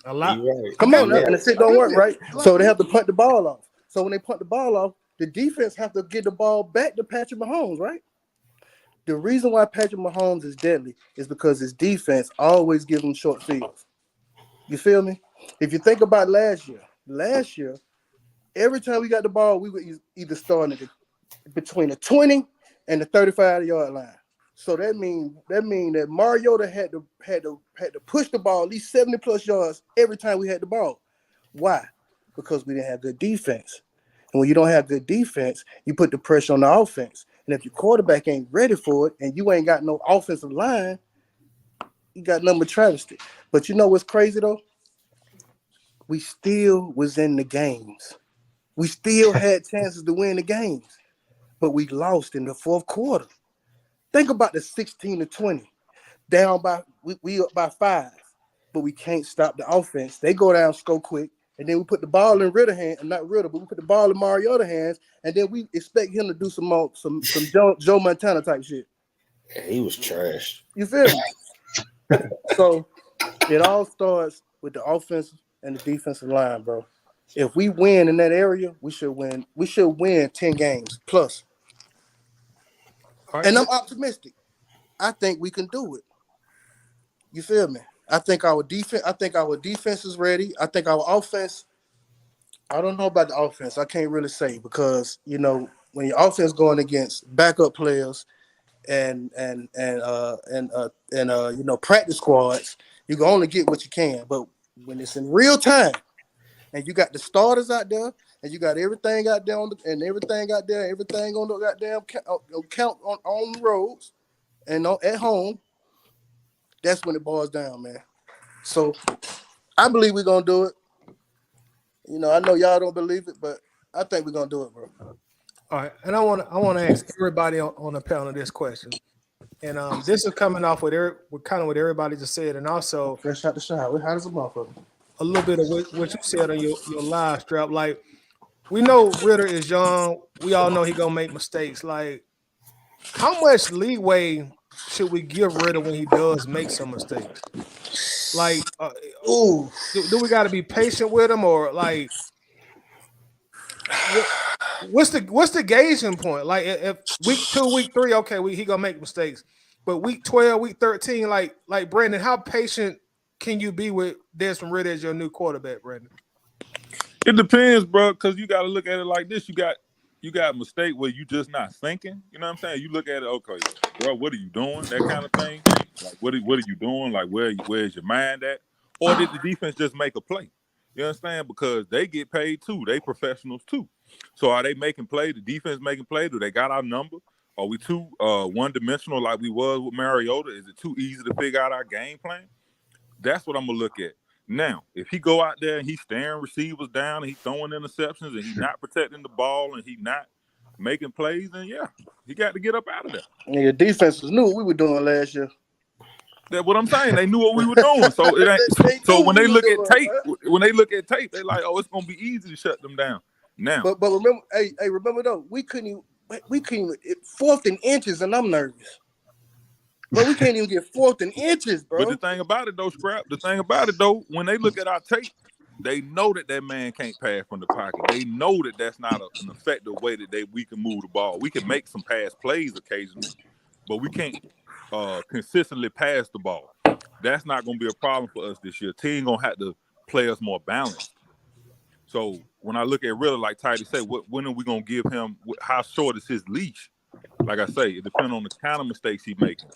A lot. Right. Come on, and the shit don't work, right? So they have to punt the ball off. So when they punt the ball off, the defense have to get the ball back to Patrick Mahomes, right? The reason why Patrick Mahomes is deadly is because his defense always gives him short fields. You feel me? If you think about last year, every time we got the ball, we were either starting between the 20 and the 35-yard line. So that mean that Mariota had to push the ball at least 70 plus yards every time we had the ball. Why? Because we didn't have good defense. And when you don't have good defense, you put the pressure on the offense. And if your quarterback ain't ready for it and you ain't got no offensive line, you got nothing but travesty. But you know what's crazy though? We still was in the games. We still had chances to win the games, but we lost in the fourth quarter. Think about the 16-20, down by we up by 5, but we can't stop the offense. They go down, score quick, and then we put the ball in Ridder hand, and not Ridder, but we put the ball in Mariota's hands, and then we expect him to do some Joe Montana type shit. Yeah, he was trash. You feel me? So it all starts with the offensive and the defensive line, bro. If we win in that area, we should win. We should win 10 games plus. Right. And I'm optimistic. I think we can do it. You feel me? I think our defense is ready. I think our offense. I don't know about the offense. I can't really say because when your offense going against backup players and practice squads, you can only get what you can. But when it's in real time and you got the starters out there and you got everything out there everything on the goddamn count on the roads and at home, that's when it boils down, man. So I believe we're gonna do it. I know y'all don't believe it, but I think we're gonna do it, bro. All right, and I want to ask everybody on the panel this question, and this is coming off with what everybody just said, and also Fresh out the shower. How does a motherfucker? a little bit of what you said on your live strap. Like, we know Ritter is young. We all know he gonna make mistakes. Like, how much leeway should we give Ritter when he does make some mistakes? Like, do we got to be patient with him, or like, what's the gauging point? Like, if week 2, week 3, okay, he gonna make mistakes, but week 12, week 13, like Brandon, how patient can you be with Desmond Ritter as your new quarterback, Brandon? It depends, bro, because you got to look at it like this. You got a mistake where you just not thinking. You know what I'm saying? You look at it, okay, bro, what are you doing? That kind of thing. Like, what are you doing? Like, where's your mind at? Or did the defense just make a play? You understand? Because they get paid too. They professionals too. So are they making play? The defense making play? Do they got our number? Are we too one-dimensional like we was with Mariota? Is it too easy to figure out our game plan? That's what I'm going to look at. Now, if he go out there and he's staring receivers down and he's throwing interceptions and he's not protecting the ball and he's not making plays, then yeah, he got to get up out of there. Yeah, defenses knew what we were doing last year. That's what I'm saying. They knew what we were doing. So it ain't. So when they look at tape, they like, oh, it's gonna be easy to shut them down. Now, but remember, remember though, we couldn't even 4th and inches, and I'm nervous. But we can't even get 4th and inches, bro. But the thing about it though, when they look at our tape, they know that man can't pass from the pocket. They know that that's not an effective way that we can move the ball. We can make some pass plays occasionally, but we can't consistently pass the ball. That's not going to be a problem for us this year. Team going to have to play us more balanced. So when I look at Ritter, like Tidy said, when are we going to give him, how short is his leash? Like I say, it depends on the kind of mistakes he's making.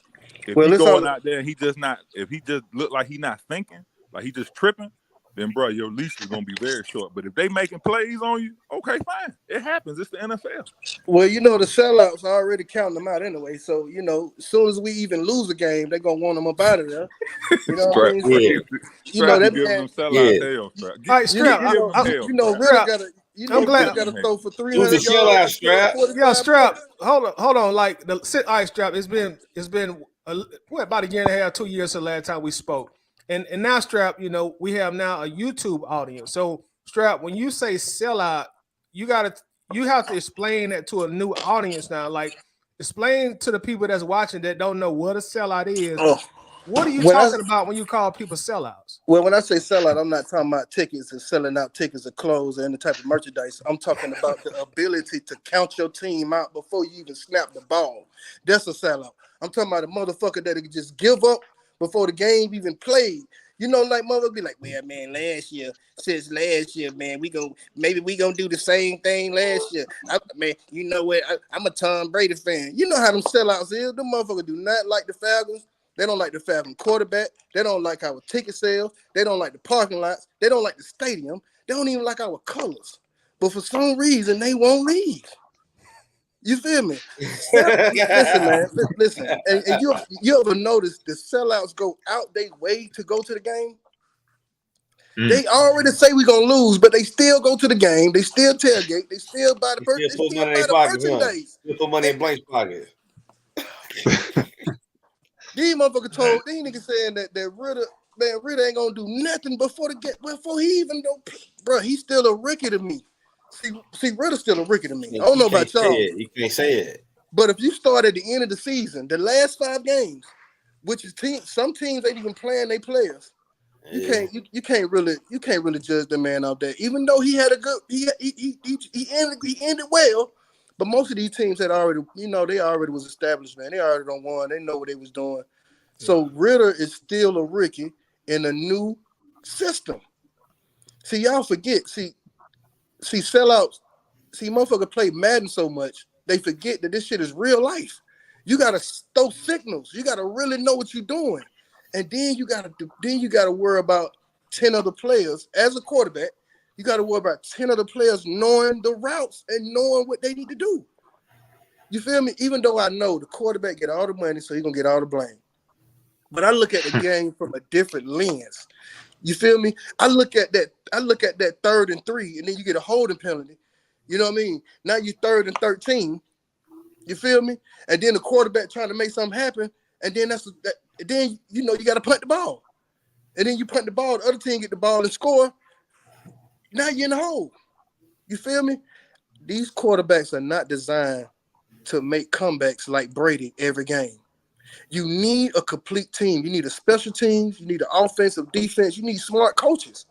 If he's going out there and if he just look like he's not thinking, like he just tripping, then, bro, your leash is going to be very short. But if they making plays on you, okay, fine. It happens. It's the NFL. Well, the sellouts are already counting them out anyway. So, as soon as we even lose a game, they're going to want them up out of there. You know what I mean? That giving them sellout hell, Strap. All right, Strap. Ritter got to throw for 300 yards. Strap. Yeah, Strap. Hold on. Like, all right, Strap. It's been about a year and a half, 2 years since the last time we spoke. And now, Strap, we have now a YouTube audience. So, Strap, when you say sellout, you have to explain that to a new audience now. Like, explain to the people that's watching that don't know what a sellout is. What are you talking about when you call people sellouts? Well, when I say sellout, I'm not talking about tickets and selling out tickets of clothes and the type of merchandise. I'm talking about the ability to count your team out before you even snap the ball. That's a sellout. I'm talking about a motherfucker that can just give up before the game even played. Like mother be like, well, man, since last year, man, maybe we gonna do the same thing last year. Man, you know what? I'm a Tom Brady fan. You know how them sellouts is. Them motherfuckers do not like the Falcons. They don't like the Falcon quarterback. They don't like our ticket sales. They don't like the parking lots. They don't like the stadium. They don't even like our colors. But for some reason, they won't leave. You feel me? Listen, man. Listen. And you ever notice the sellouts go out their way to go to the game? They already say we're going to lose, but they still go to the game. They still tailgate. They still buy the merchandise. They put money in Blank's pocket. These motherfuckers told these niggas saying that Ritter ain't going to do nothing before he even go. Bro, he's still a rookie to me. See, Ritter's still a rookie to me. I don't know about y'all. You can't say it. But if you start at the end of the season, the last 5 games, which is some teams ain't even playing their players. You can't really judge the man out there. Even though he had a good he ended well, but most of these teams had already, they already was established, man. They already done won. They know what they was doing. So Ritter is still a rookie, in a new system. See, y'all forget. See, sellouts. See, motherfuckers play Madden so much, they forget that this shit is real life. You gotta throw signals. You gotta really know what you're doing. And then you gotta worry about 10 other players as a quarterback. You gotta worry about 10 other players knowing the routes and knowing what they need to do. You feel me? Even though I know the quarterback get all the money, so he's gonna get all the blame. But I look at the game from a different lens. You feel me? I look at that 3rd and 3, and then you get a holding penalty. You know what I mean? Now you 3rd and 13. You feel me? And then the quarterback trying to make something happen, and then then you got to punt the ball. And then you punt the ball, the other team get the ball and score. Now you're in the hole. You feel me? These quarterbacks are not designed to make comebacks like Brady every game. You need a complete team. You need a special teams. You need an offensive defense. You need smart coaches.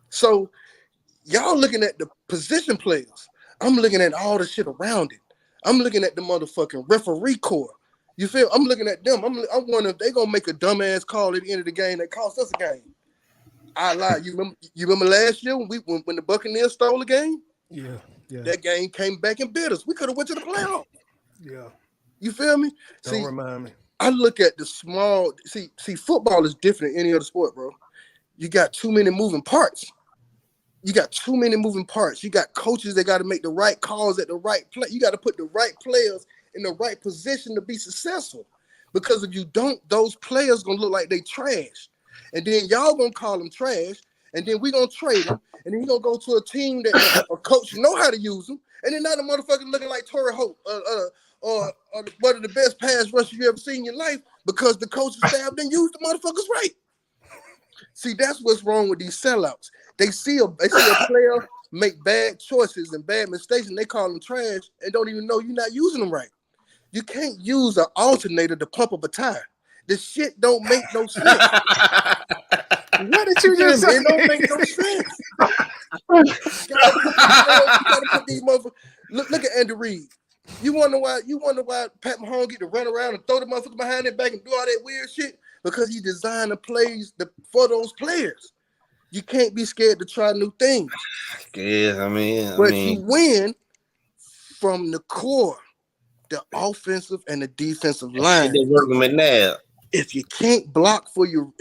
So y'all looking at the position players. I'm looking at all the shit around it. I'm looking at the motherfucking referee corps. You feel? I'm looking at them. I'm wondering if they gonna make a dumbass call at the end of the game that cost us a game. I lied. You remember last year when the Buccaneers stole the game? Yeah. That game came back and bit us. We could have went to the playoff. Yeah. You feel me? Don't remind me. I look at the small. See, football is different than any other sport, bro. You got too many moving parts. You got coaches that got to make the right calls at the right play. You got to put the right players in the right position to be successful. Because if you don't, those players gonna look like they trash. And then y'all gonna call them trash. And then we gonna trade them. And then he gonna go to a team that a coach know how to use them. And then now the motherfucker looking like Torrey Hope or one of the best pass rushers you ever seen in your life because the coaching staff didn't use the motherfuckers right. See, that's what's wrong with these sellouts. They see a player make bad choices and bad mistakes, and they call them trash and don't even know you're not using them right. You can't use an alternator to pump up a tire. This shit don't make no sense. What did you just say? It don't make no sense. You gotta put these motherfuckers. Look at Andy Reid. You wonder why Pat Mahomes get to run around and throw the motherfucker behind their back and do all that weird shit? Because he designed the plays for those players. You can't be scared to try new things. Yeah, You win from the core, the offensive and the defensive line. If you can't block to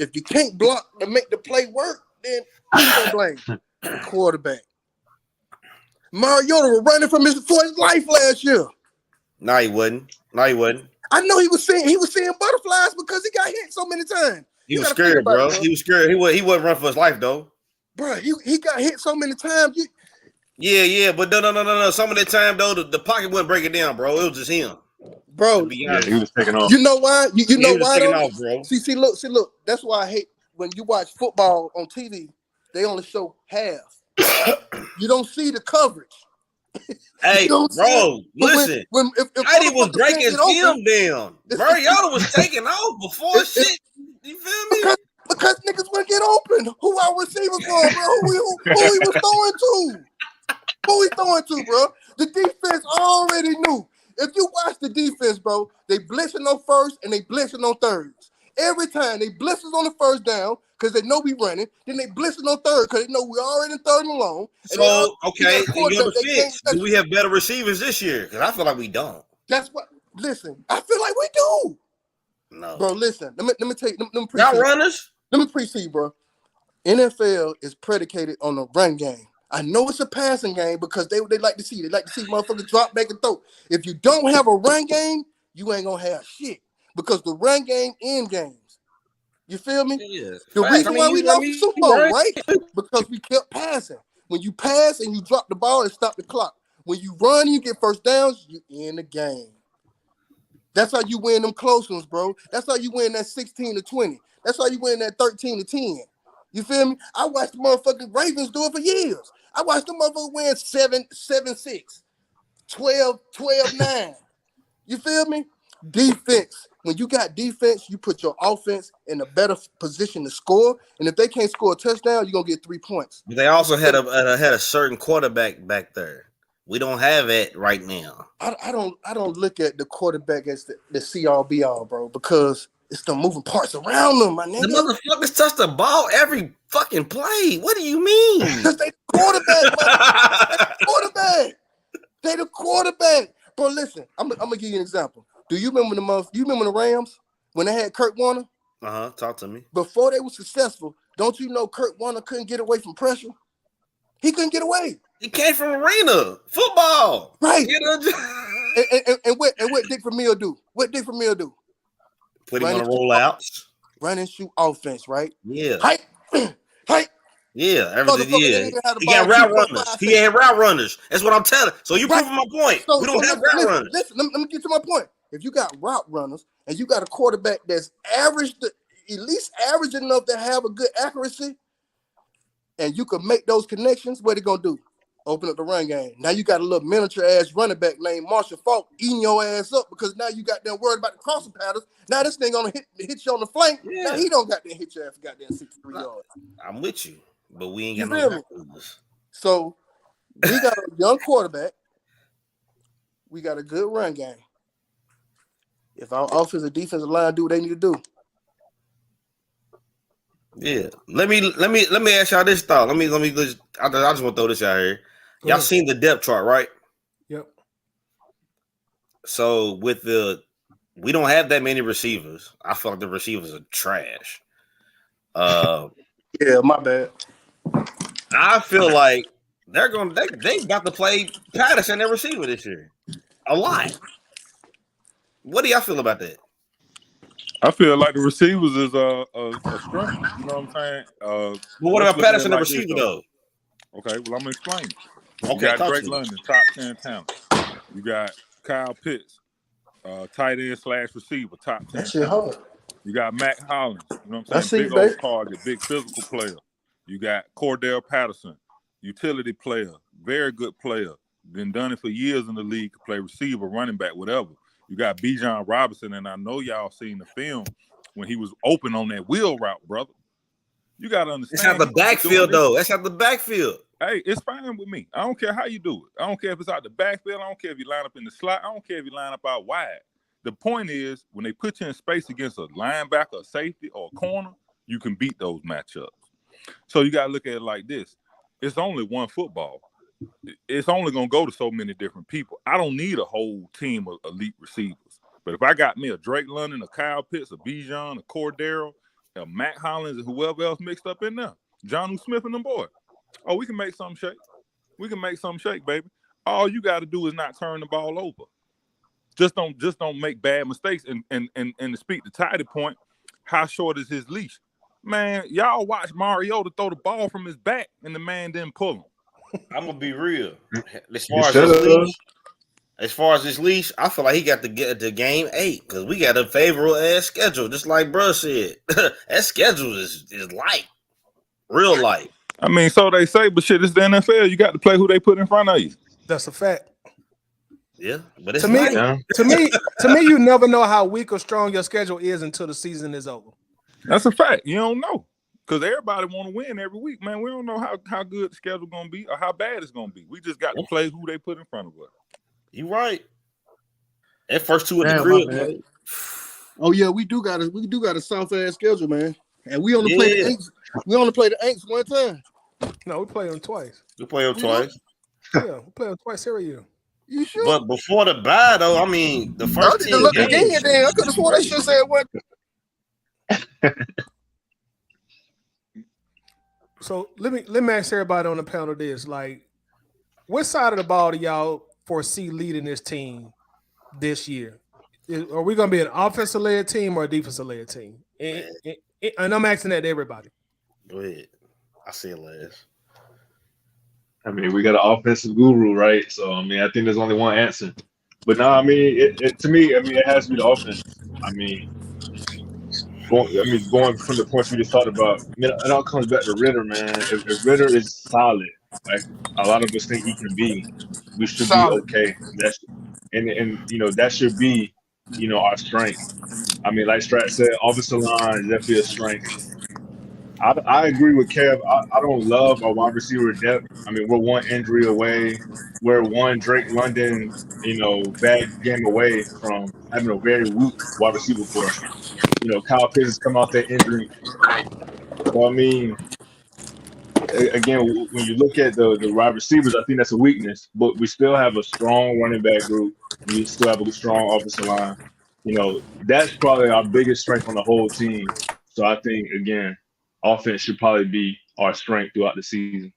make the play work, then who's gonna blame the quarterback? Mariota was running for his life last year. No, he wasn't. I know he was seeing butterflies because he got hit so many times. He was scared, bro. He was scared. He wasn't running for his life, though. Bro, he got hit so many times. Yeah, but no. Some of that time, though, the pocket wasn't breaking down, bro. It was just him. Bro, he was taking off. You know why? You know why? Off, bro. See, look. That's why I hate when you watch football on TV. They only show half. You don't see the coverage. Hey, bro, listen. If Heidi was breaking film down. Mariota was taking off before shit. You feel me? Because niggas wouldn't get open. Who our receivers were, bro? Who he was throwing to? Who he throwing to, bro? The defense already knew. If you watch the defense, bro, they blitzing on first and they blitzing on thirds. Every time they blitzes on the first down because they know we running, then they blitzing on third because they know we already in third and long. So, okay, in your defense, do we have better receivers this year? Because I feel like we don't. That's what. Listen, I feel like we do. No, bro. Listen, let me tell you. Let me y'all runners. Let me precede, bro. NFL is predicated on the run game. I know it's a passing game because they like to see. They like to see motherfuckers drop back and throw. If you don't have a run game, you ain't gonna have shit because the run game end games. You feel me? Yeah, the reason why we lost the Super Bowl, right? Because we kept passing. When you pass and you drop the ball and stop the clock. When you run, you get first downs. You in the game. That's how you win them close ones, bro. That's how you win that 16-20. That's how you win that 13-10. You feel me? I watched the motherfucking Ravens do it for years. I watched the motherfuckers win 7-6, 12-9. You feel me? Defense. When you got defense, you put your offense in a better position to score. And if they can't score a touchdown, you're gonna get 3 points. But they also had a certain quarterback back there. We don't have it right now. I don't look at the quarterback as the see all be all, bro, because It's the moving parts around them, my nigga. The motherfuckers touch the ball every fucking play. What do you mean? Because they quarterback. They the quarterback. Bro, listen, I'm gonna give you an example. Do you remember the Rams when they had Kurt Warner? Talk to me. Before they were successful, don't you know Kurt Warner couldn't get away from pressure? He couldn't get away. He came from arena football, right? You know, and what Dick Vermeil do? What Dick Vermeil do? Put him on the rollouts, run and shoot offense, right? Yeah, height. Yeah, everything. Yeah, he got route runners. He had route runners. That's what I'm telling. So you proving my point. We don't have route runners. Listen, let me get to my point. If you got route runners and you got a quarterback that's average, at least average enough to have a good accuracy, and you can make those connections, what they gonna do? Open up the run game. Now you got a little miniature ass running back named Marshall Falk eating your ass up because now you got them worried about the crossing patterns. Now this thing gonna hit you on the flank. Yeah. Now he don't got that hit you after goddamn 63 yards. I'm with you, but we ain't got no. So we got a young quarterback. We got a good run game. If our offensive defensive line do what they need to do. Yeah. Let me ask y'all this thought. I just want to throw this out here. Y'all seen the depth chart, right? Yep. So we don't have that many receivers. I feel like the receivers are trash. Yeah, my bad. I feel like they got to play Patterson at receiver this year. A lot. What do y'all feel about that? I feel like the receivers is a strength. You know what I'm saying? But what about Patterson, the receiver, though? Okay, well, I'm going to explain it. Okay, you got Drake London, top 10 talent. You got Kyle Pitts, tight end / receiver, top 10 That shit hard. You got Matt Hollins, you know what I'm saying? Big old target, big physical player. You got Cordell Patterson, utility player, very good player. Been done it for years in the league, could play receiver, running back, whatever. You got Bijan Robinson, and I know y'all seen the film when he was open on that wheel route, brother. You got to understand. It's out the backfield, though. That's out the backfield. Hey, it's fine with me. I don't care how you do it. I don't care if it's out the backfield. I don't care if you line up in the slot. I don't care if you line up out wide. The point is, when they put you in space against a linebacker, a safety, or a corner, you can beat those matchups. So you got to look at it like this. It's only one football. It's only going to go to so many different people. I don't need a whole team of elite receivers. But if I got me a Drake London, a Kyle Pitts, a Bijan, a Cordero, a Matt Hollins, and whoever else mixed up in there, Jonnu Smith and them boys, oh, we can make something shake. We can make something shake, baby. All you got to do is not turn the ball over. Just don't make bad mistakes. And to speak to Tidy point, how short is his leash? Man, y'all watch Mariota throw the ball from his back, and the man didn't pull him. I'm gonna be real. As far as this leash, I feel like he got to get to game 8 because we got a favorable ass schedule, just like bruh said. That schedule is light, real light. I mean, so they say, but shit, it's the NFL. You got to play who they put in front of you. That's a fact. Yeah, but it's to me, you never know how weak or strong your schedule is until the season is over. That's a fact. You don't know because everybody want to win every week, man. We don't know how good the schedule gonna be or how bad it's gonna be. We just got to play who they put in front of us. You right. That first two at the crib, man. Oh yeah, we do got a soft ass schedule, man. And we only play the Aints. We only play the Aints one time. No, we play them twice. We play them twice. Yeah, we play them twice every year. You sure? But before the bye, though, I mean, the first 10 games. I could have sworn they should say what. So let me ask everybody on the panel this: like, what side of the ball do y'all foresee leading this team this year? Are we going to be an offensive-led team or a defensive-led team? And I'm asking that to everybody. Go ahead. I see it last. I mean, we got an offensive guru, right? So, I mean, I think there's only one answer. But no, I mean, to me, it has to be the offense. I mean, going from the points we just talked about, it all comes back to Ritter, man. If Ritter is solid, like a lot of us think he can be, we should be okay. And you know, that should be, you know, our strength. I mean, like Strat said, offensive line is definitely a strength. I agree with Kev. I don't love our wide receiver depth. I mean, we're one injury away. We're one Drake London, you know, bad game away from having a very weak wide receiver core. Kyle Pitts has come off that injury. So, I mean, again, when you look at the wide receivers, I think that's a weakness. But we still have a strong running back group. We still have a strong offensive line. That's probably our biggest strength on the whole team. So I think, again, offense should probably be our strength throughout the season.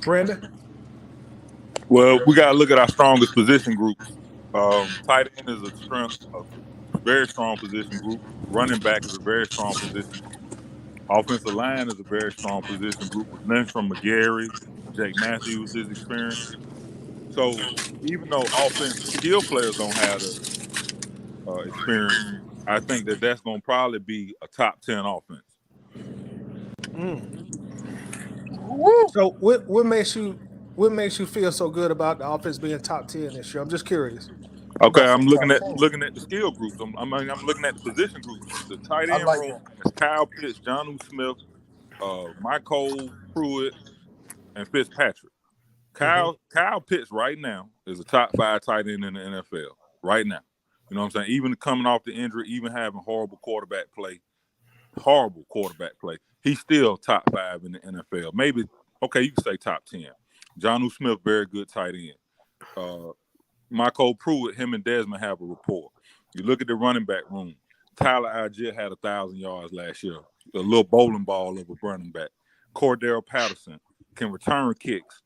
Brandon? Well, we got to look at our strongest position groups. Tight end is a very strong position group. Running back is a very strong position group. Offensive line is a very strong position group with Lindstrom, McGarry, Jake Matthews, his experience. So even though offensive skill players don't have the experience, I think that's going to probably be a top 10 offense. So what makes you feel so good about the offense being top 10 this year? I'm just curious. Okay, I'm looking at the skill groups. I'm looking at the position groups. The tight end room is Kyle Pitts, Jonnu Smith, Michael Pruitt, and Fitzpatrick. Kyle Pitts right now is a top 5 tight end in the NFL right now. You know what I'm saying? Even coming off the injury, even having horrible quarterback play, he's still top 5 in the NFL. Maybe, okay, you can say top 10. Jonnu Smith, very good tight end. Michael Pruitt, him and Desmond have a rapport. You look at the running back room. Tyler Algier had 1,000 yards last year. A little bowling ball of a running back. Cordell Patterson can return kicks,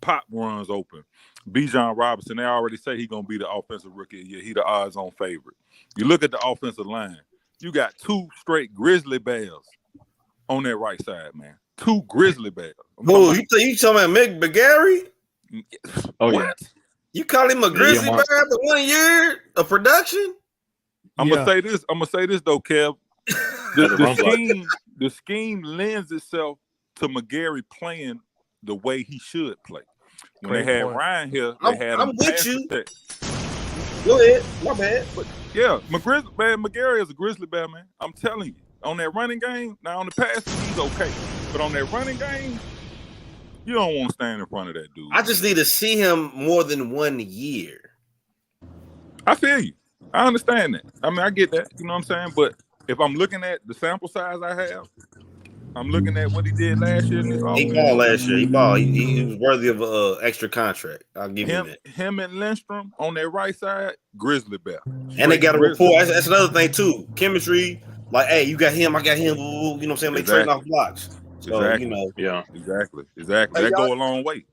pop runs open. Bijan Robinson, they already say he's going to be the offensive rookie of the year. He the odds-on favorite. You look at the offensive line. You got 2 straight grizzly bears on that right side, man. 2 grizzly bears. Whoa, you talking about Mick McGarry? Oh, what? Yeah. You call him a grizzly bear after 1 year of production? I'm gonna say this though, Kev. The scheme lends itself to McGarry playing the way he should play. When they had Ryan here, they had him. I'm with you. Go ahead, my bad. But yeah, McGarry is a grizzly bear, man. I'm telling you. On that running game, now on the passing, he's okay. But on that running game, you don't want to stand in front of that dude. I just need to see him more than 1 year. I feel you. I understand that. I mean, I get that. You know what I'm saying? But if I'm looking at the sample size I have, I'm looking at what he did last year in this offense. He balled last year. He balled. He was worthy of an extra contract. I'll give him that. Him and Lindstrom on their right side, grizzly bear. And they got a rapport. That's another thing, too. Chemistry. Like, hey, you got him, I got him. You know what I'm saying? They trading off blocks. So, exactly. Yeah. Exactly. Hey, that go a long way.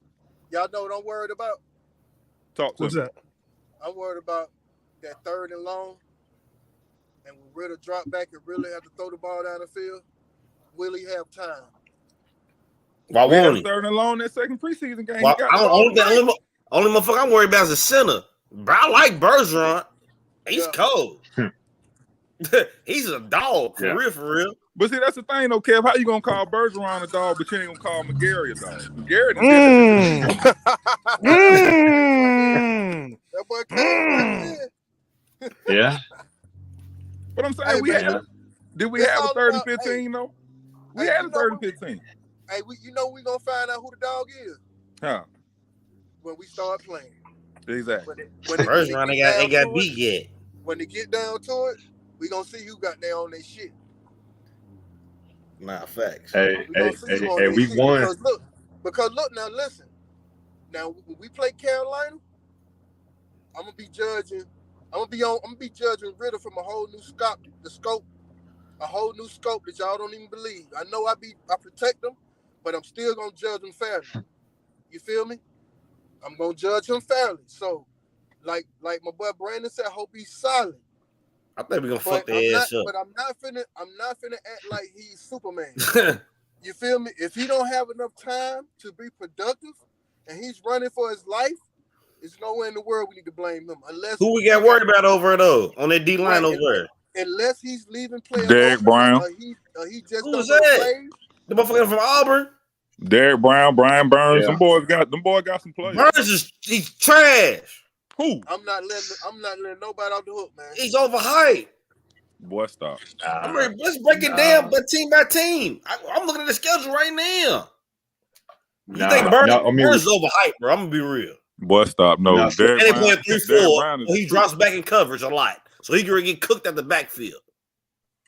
Y'all know what I'm worried about? Talk to What's me. that? I'm worried about that 3rd and long. And when Ritter drop back and really have to throw the ball down the field, will he have time? Why won't he? 3rd and long that second preseason game. Well, only motherfucker I'm worried about is the center. But I like Bergeron. He's cold. He's a dog, for real. But see, that's the thing, though, Kev. How you gonna call Bergeron a dog, but you ain't gonna call McGarry a dog? McGarry That boy came Yeah. But I'm saying, did we have a 3rd and 15, though? We had a 3rd and 15. Hey, we're gonna find out who the dog is. Huh. When we start playing. Exactly. Bergeron ain't got beat yet. When they get down to it, we gonna see who got there on their shit. Nah, facts. Hey, we won. Because look, now listen. Now when we play Carolina, I'm gonna be judging Ritter from a whole new scope, a whole new scope that y'all don't even believe. I know I protect them, but I'm still gonna judge them fairly. You feel me? I'm gonna judge him fairly. So, like my boy Brandon said, I hope he's solid. I think we're gonna fuck their ass up. But I'm not finna act like he's Superman. You feel me? If he don't have enough time to be productive and he's running for his life, there's nowhere in the world we need to blame him. Unless who we got worried about over though on that D line over there? Unless he's leaving players. Derek Brown. He just who was that? The motherfucker from Auburn. Derek Brown, Brian Burns. Yeah. Them boys got some players. Burns he's trash. Who? I'm not letting nobody off the hook, man. He's overhyped. Boy, stop. I'm ready. Let's break it down, but team by team. I'm looking at the schedule right now. You think Burns is overhyped, bro? I'm gonna be real. Boy, stop. No, Nah, And they play Derek 3-4, Brown is so he the drops back in coverage a lot. So he can get cooked at the backfield.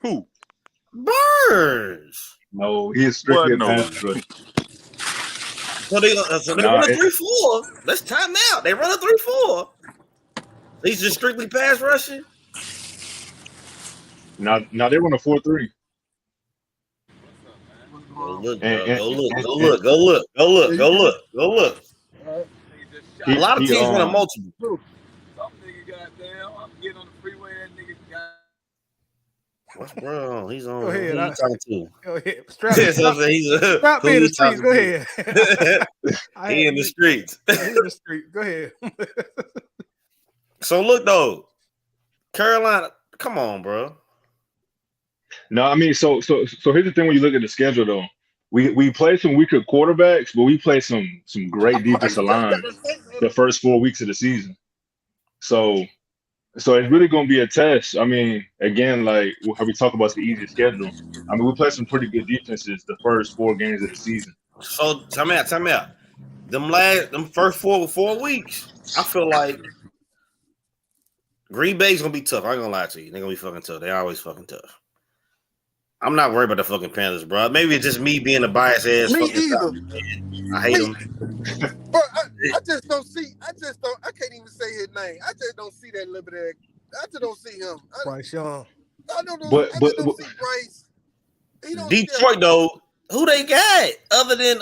Who? Burns. no, he is strictly a What? pass rusher. So they run a 3-4. Let's time out. They run a 3-4. He's just strictly pass rushing. Now they run a 4-3. Go look. And- Go look. and- Go look. Go look. Go look. Go look. Go look. A lot of teams run a multiple. Some nigga goddamn, I'm getting on the freeway. That nigga got. What's bro? He's on. Go ahead, Who you talking to? Go ahead. Strap That's what I'm saying. strap Who me in you the streets. talking Go to? ahead. He in the streets. He in the street. Go ahead. So look though, Carolina. Come on, bro. No, I mean, so here's the thing when you look at the schedule though. We play some weaker quarterbacks, but we play some great defensive lines the first 4 weeks of the season. So it's really going to be a test. I mean, again, like how we talk about the easy schedule. I mean, we play some pretty good defenses the first 4 games of the season. So time out. Them first four weeks, I feel like Green Bay's gonna be tough. I ain't gonna lie to you. They're gonna be fucking tough. They're always fucking tough. I'm not worried about the fucking Panthers, bro. Maybe it's just me being a biased ass. Me fucking either. fan. I hate them. But I just don't see. I can't even say his name. I just don't see that liberty. I just don't see him. Bryce Young. I don't know. But- I just but- don't see Bryce. He don't Detroit though, who they got other than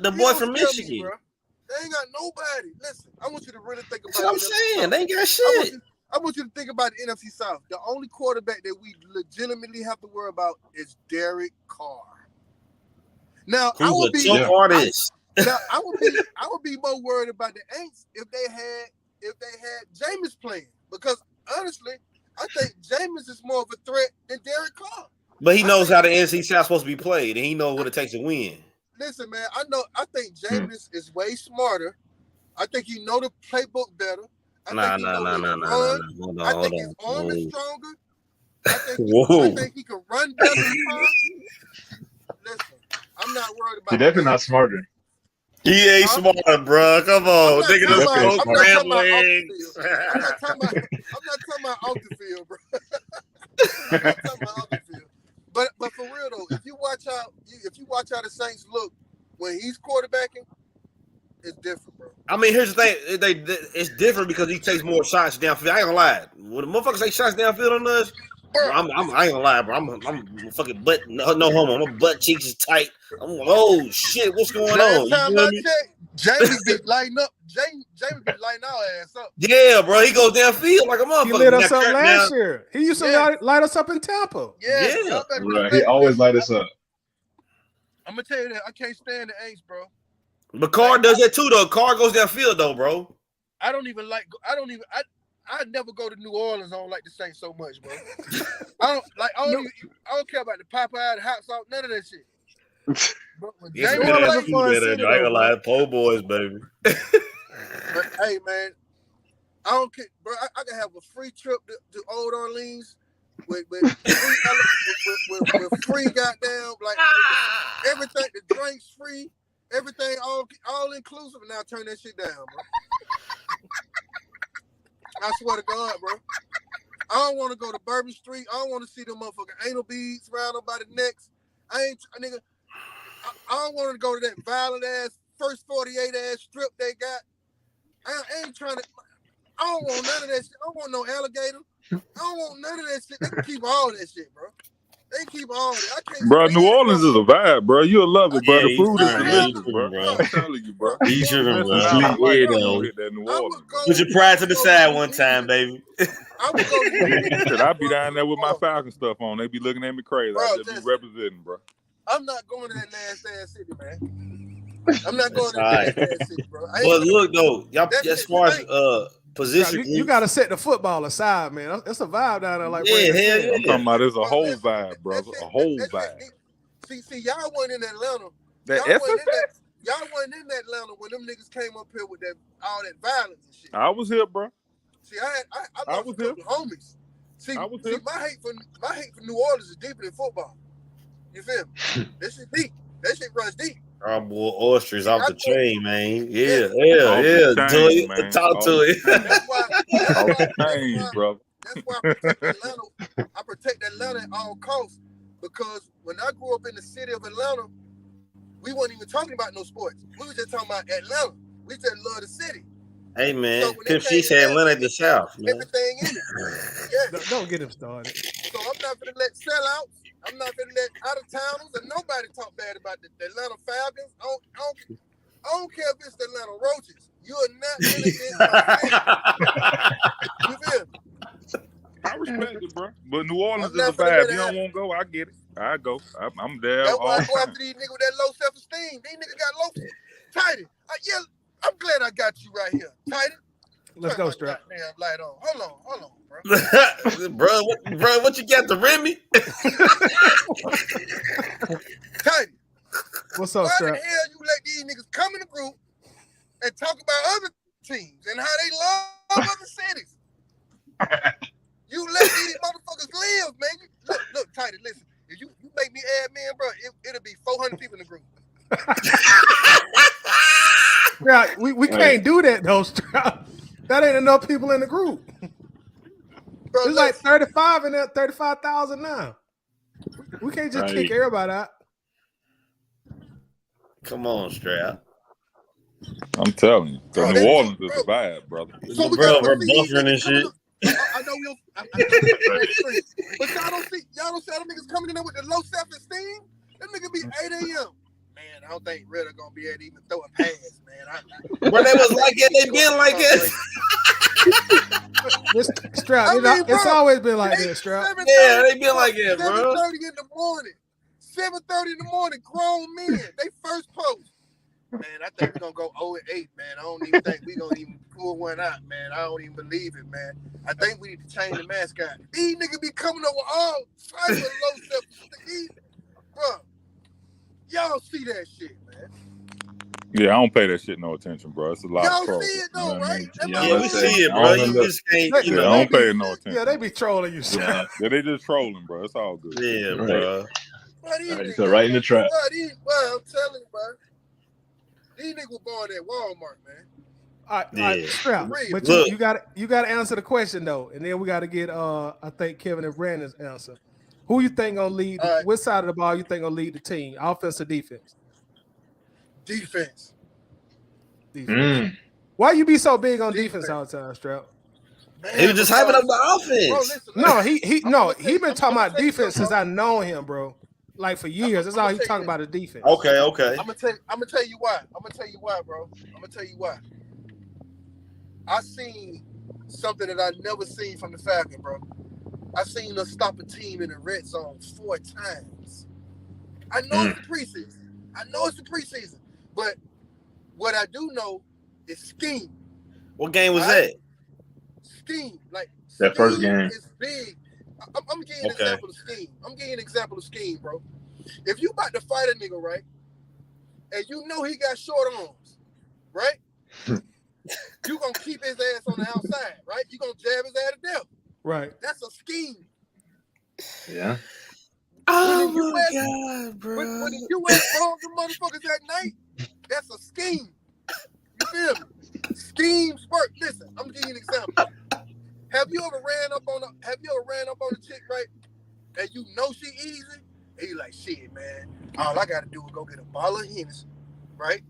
the boy from Michigan? bro. They ain't got nobody. Listen, I want you to really think That's about what I'm the NFC saying. South. They ain't got shit. I want you to think about the NFC South. The only quarterback that we legitimately have to worry about is Derek Carr. Now, I would be artist. now I would be more worried about the Aints if they had Jameis playing, because honestly, I think Jameis is more of a threat than Derek Carr. But he knows how the NFC South supposed to be played, and he knows what it takes to win. Listen, man, I think Jameis is way smarter. I think he know the playbook better. I think his arm is stronger. I think he can run better than Carr. Listen, I'm not worried about He's definitely not smarter. He ain't smart, bro. Come on, nigga. I'm Those not crab talking about legs. I'm not talking about off the field, bro. I'm not talking about off the field. But for real though, if you watch how the Saints look when he's quarterbacking, it's different, bro. I mean, here's the thing. It's different because he takes more shots downfield. I ain't gonna lie. When the motherfuckers take shots downfield on us, bro, I ain't gonna lie, bro. I'm fucking butt. No homo. My butt cheeks is tight. I'm like, oh shit, what's going on? Last time I checked, Jamie be lighting up. Jamie be lighting our ass up. Yeah, bro. He goes downfield like a motherfucker. He lit us up last year. He used to light us up in Tampa. Yeah. Right. He always light us up. I'm gonna tell you that I can't stand the Aints, bro. But Carr does that too, though. Carr goes downfield, though, bro. I never go to New Orleans. I don't like the Saints so much, bro. I don't care about the Popeye, the hot sauce, none of that shit. But when Jamie I ain't gonna lie, po' boys, baby. But hey, man, I don't care, bro. I can have a free trip to Old Orleans with free goddamn, like everything. The drinks free, everything all inclusive. And now turn that shit down, bro. I swear to God, bro. I don't want to go to Bourbon Street. I don't want to see them motherfucking anal beads around nobody's necks. I don't want to go to that violent ass first 48 ass strip they got. I ain't trying to. I don't want none of that shit. I don't want no alligator. I don't want none of that shit. They can keep all that shit, bro. They keep all that. I can't. Bro, New Orleans is a vibe, bro. You'll love it, bro. Yeah, The food is delicious, bro. bro. I'm telling you, bro. He's tripping, bro. Hit that New Orleans. Put your pride to the side one time, baby. I would go to Shit, I be down there with my Falcon stuff on. They be looking at me crazy. Bro, I just be representing, bro. I'm not going to that nasty ass city, man. I'm not going to that nasty ass city, bro. But look, though, y'all, as far as position, You got to set the football aside, man. It's a vibe down there, like yeah, hell yeah. I'm talking about it's a whole vibe, bro. It's a whole vibe. See, y'all wasn't in Atlanta. That Y'all wasn't in Atlanta when them niggas came up here with all that violence and shit. I was here, bro. See, I lost was a couple homies. See, I was here. my hate for New Orleans is deeper than football. You feel me? That shit deep. That shit runs deep. Our boy Oysters off the chain, man. Yeah. Off the chain, Do man. it. Talk Off to the it. chain. That's why. Off the chain, brother. That's why I protect Atlanta. I protect Atlanta at all costs because when I grew up in the city of Atlanta, we weren't even talking about no sports. We were just talking about Atlanta. We just love the city. Hey, man. So when they Pimp C came said down, Atlanta the South, man. everything in it. Yeah. Don't get him started. So I'm not gonna let sellouts. I'm not gonna let out of towners and nobody talk bad about the Atlanta Falcons. I don't care if it's the Atlanta Roaches. You are not gonna get my You feel me? I respect it, bro. But New Orleans I'm is a not finna vibe. let You it don't happen. want to go, I get it. I go. I'm there That's all why I the go time. after these niggas with that low self-esteem. These niggas got low Tidy. Yeah, I'm glad I got you right here. Tidy. Let's go, Strap. Damn light on. Hold on, bro. bro, what you got, the Remy? Tidy. What's up, Why Strap? the hell you let these niggas come in the group and talk about other teams and how they love other cities? You let these motherfuckers live, man. Look, Tidy, listen. If you make me admin, bro, it'll be 400 people in the group. Yeah, we can't do that though, Strap. That ain't enough people in the group. Bro, It's like 35 in there, 35,000 now. We can't just kick everybody out. Come on, Strap. I'm telling you. Bro, New Orleans is a vibe, brother. So we Bro, gotta we're go see these buffering and niggas coming shit. up. I know we don't. I know we don't but y'all don't see other niggas coming in there with the low self-esteem. That nigga be 8 a.m. Man, I don't think Ritter gonna be able to even throw a pass, man. Bro, they was like it. They been like it. Strap, it's always been like this, Strap. Yeah, they been like that, bro. 7:30 in the morning. 7:30 in the morning, grown men. They first post. Man, I think we're gonna go 0-8, man. I don't even think we're gonna even pull one out, man. I don't even believe it, man. I think we need to change the mascot. These niggas be coming up with all types of low self-esteem. Bro, y'all see that shit, man. Yeah, I don't pay that shit no attention, bro. It's a lot Y'all of trouble. see it though, right? Yeah, we see it, bro. You just can't, I don't pay it no attention. Yeah, they be trolling you, Strap. Yeah, they just trolling, bro. It's all good. Yeah, Right. bro. So right in the trap. I'm telling you, bro. These niggas were born at Walmart, man. All right, Strap. But Look. you got to answer the question though, and then we got to get I think Kevin and Brandon's answer. Who you think gonna lead? All right. Which side of the ball you think gonna lead the team? Offense or defense? Defense. Why you be so big on defense all the time, Strap? Man, He was just hyping up the offense. Bro, listen, No, he been talking about defense since I know him, bro. Like for years, that's all he talking about is defense. Okay. I'm gonna tell you why. Bro. I'm gonna tell you why. I seen something that I never seen from the Falcons, bro. I seen us stop a team in the red zone 4 times. I know it's the preseason. But what I do know is scheme. What game was that? Scheme. Like That first game is big. I'm giving an example of scheme. I'm giving an example of scheme, bro. If you about to fight a nigga, right, and you know he got short arms, right? You gonna keep his ass on the outside, right? You gonna jab his ass to death. Right. That's a scheme. Yeah. Oh my God, bro. When the U.S. bombs the motherfuckers at night, that's a scheme. You feel me? Schemes work. Listen, I'm gonna give you an example. Have you ever ran up on a chick, right? And you know she easy, and you like, shit, man. All I gotta do is go get a bottle of Hennessy, right?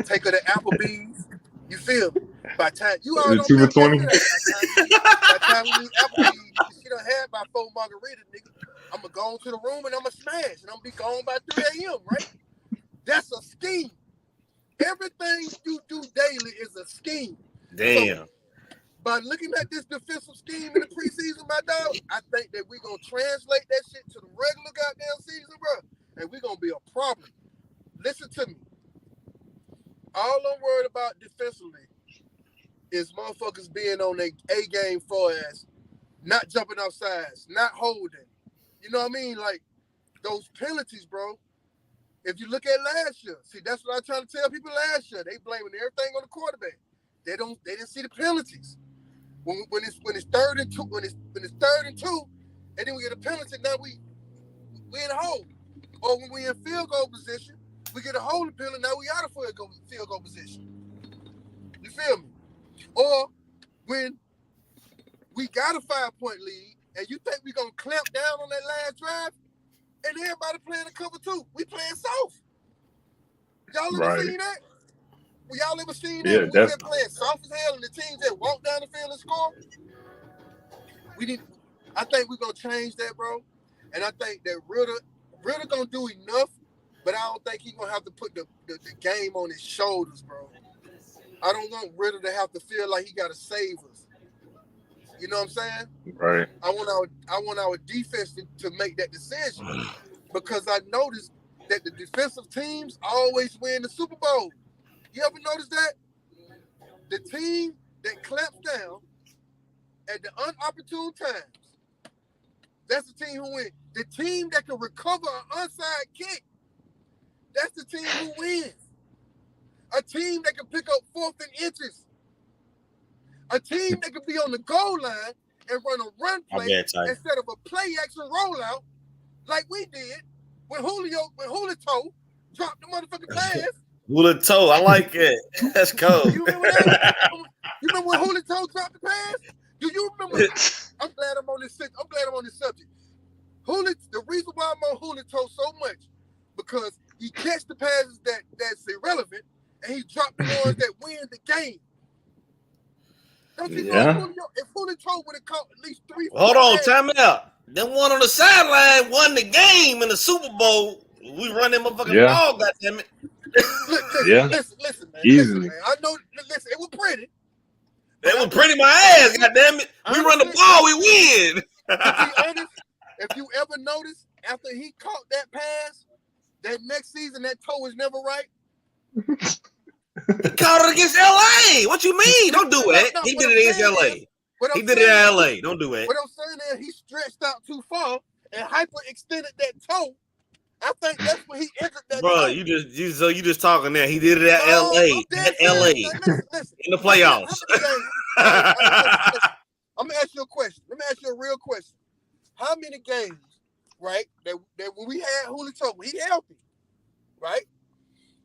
Take her to Applebee's. You feel me? By the time you all don't 2 for 20. By the time we leave Applebee's, she done had about 4 margaritas, nigga. I'm gonna go into the room and I'm gonna smash, and I'm gonna be gone by 3 a.m. Right? That's a scheme. Everything you do daily is a scheme. Damn. So, by looking at this defensive scheme in the preseason, my dog, I think that we're gonna translate that shit to the regular goddamn season, bro, and we're gonna be a problem. Listen to me. All I'm worried about defensively is motherfuckers being on their A game for as not jumping off sides, not holding. You know what I mean? Like those penalties, bro. If you look at last year, see that's what I try to tell people last year. They blaming everything on the quarterback. They didn't see the penalties. When it's 3rd and 2, when it's 3rd and 2, and then we get a penalty, now we in a hole. Or when we in field goal position, We get a holding penalty, now we out of field goal position. You feel me? Or when we got a 5-point lead and you think we're going to clamp down on that last drive and everybody playing a cover 2. We playing soft. Y'all ever seen that? Y'all ever seen that? When we just playing soft as hell and the teams that walk down the field and score? I think we're going to change that, bro. And I think that Ritter going to do enough, but I don't think he's going to have to put the game on his shoulders, bro. I don't want Ritter to have to feel like he got to save us. You know what I'm saying? Right. I want our defense to make that decision because I noticed that the defensive teams always win the Super Bowl. You ever notice that? The team that clamps down at the unopportune times, that's the team who wins. The team that can recover an onside kick, that's the team who wins. A team that can pick up 4th and inches. A team that can be on the goal line and run a run play instead of a play action rollout like we did when Julito dropped the motherfucking pass. Julito, I like it. That's cold. You remember that? You remember when Julito dropped the pass? Do you remember? I'm glad I'm on this subject. The reason why I'm on Julito so much because he catch the passes that's irrelevant and he dropped the ones that win the game. Don't you know if Julito would have caught at least 3? Hold on, time out. That one on the sideline won the game in the Super Bowl. We run that motherfucking ball, goddammit. Listen, man. Easily. Listen, man. I know. Listen, it was pretty. It was pretty my ass, goddammit. We run the ball, we win. To be honest, if you ever notice, after he caught that pass, that next season that toe was never right. He caught it against LA. What you mean? Don't do it. He did it against LA. He did it in LA. Don't do it. What I'm saying is he stretched out too far and hyperextended that toe. I think that's when he entered that. Bro, toe. you just talking there. He did it at LA. At LA. Listen, in the playoffs. I'm gonna ask you a question. Let me ask you a real question. How many games, right, that when we had Julito, when he healthy, right?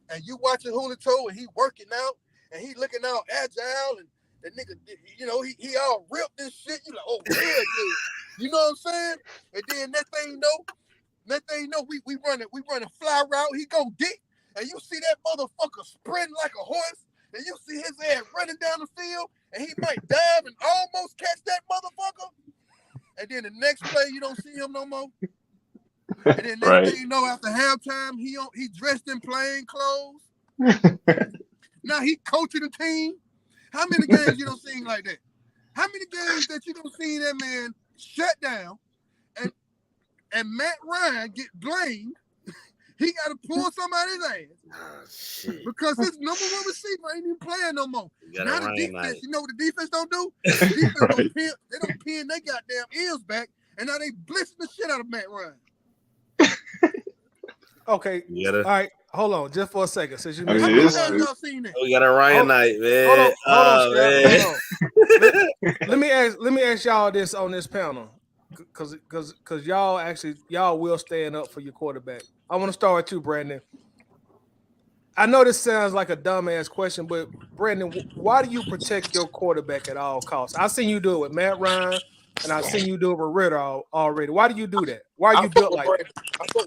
And you watching Julito and he working out and he looking out agile and the nigga, you know, he all ripped and shit. You like, oh, yeah, good. You know what I'm saying? And then that thing, we run a fly route. He go deep, and you see that motherfucker sprinting like a horse, and you see his ass running down the field, and he might dive and almost catch that motherfucker. And then the next play, you don't see him no more. And then next thing you know, after halftime, he dressed in plain clothes. Now he coaching the team. How many games you don't see like that? How many games that you don't see that man shut down and Matt Ryan get blamed? He got to pull somebody's ass because his number 1 receiver ain't even playing no more. Now the defense, you know what the defense don't do? The defense they don't pin their goddamn ears back, and now they blitzing the shit out of Matt Ryan. Okay. All right. Hold on, just for a second. Since you we got a Ryan Knight, man. Hold on. Let me ask y'all this on this panel, because y'all will stand up for your quarterback. I want to start with you, Brandon. I know this sounds like a dumbass question, but Brandon, why do you protect your quarterback at all costs? I've seen you do it with Matt Ryan, and I've seen you do it with Ritter already. Why do you do that? Why are you built like that?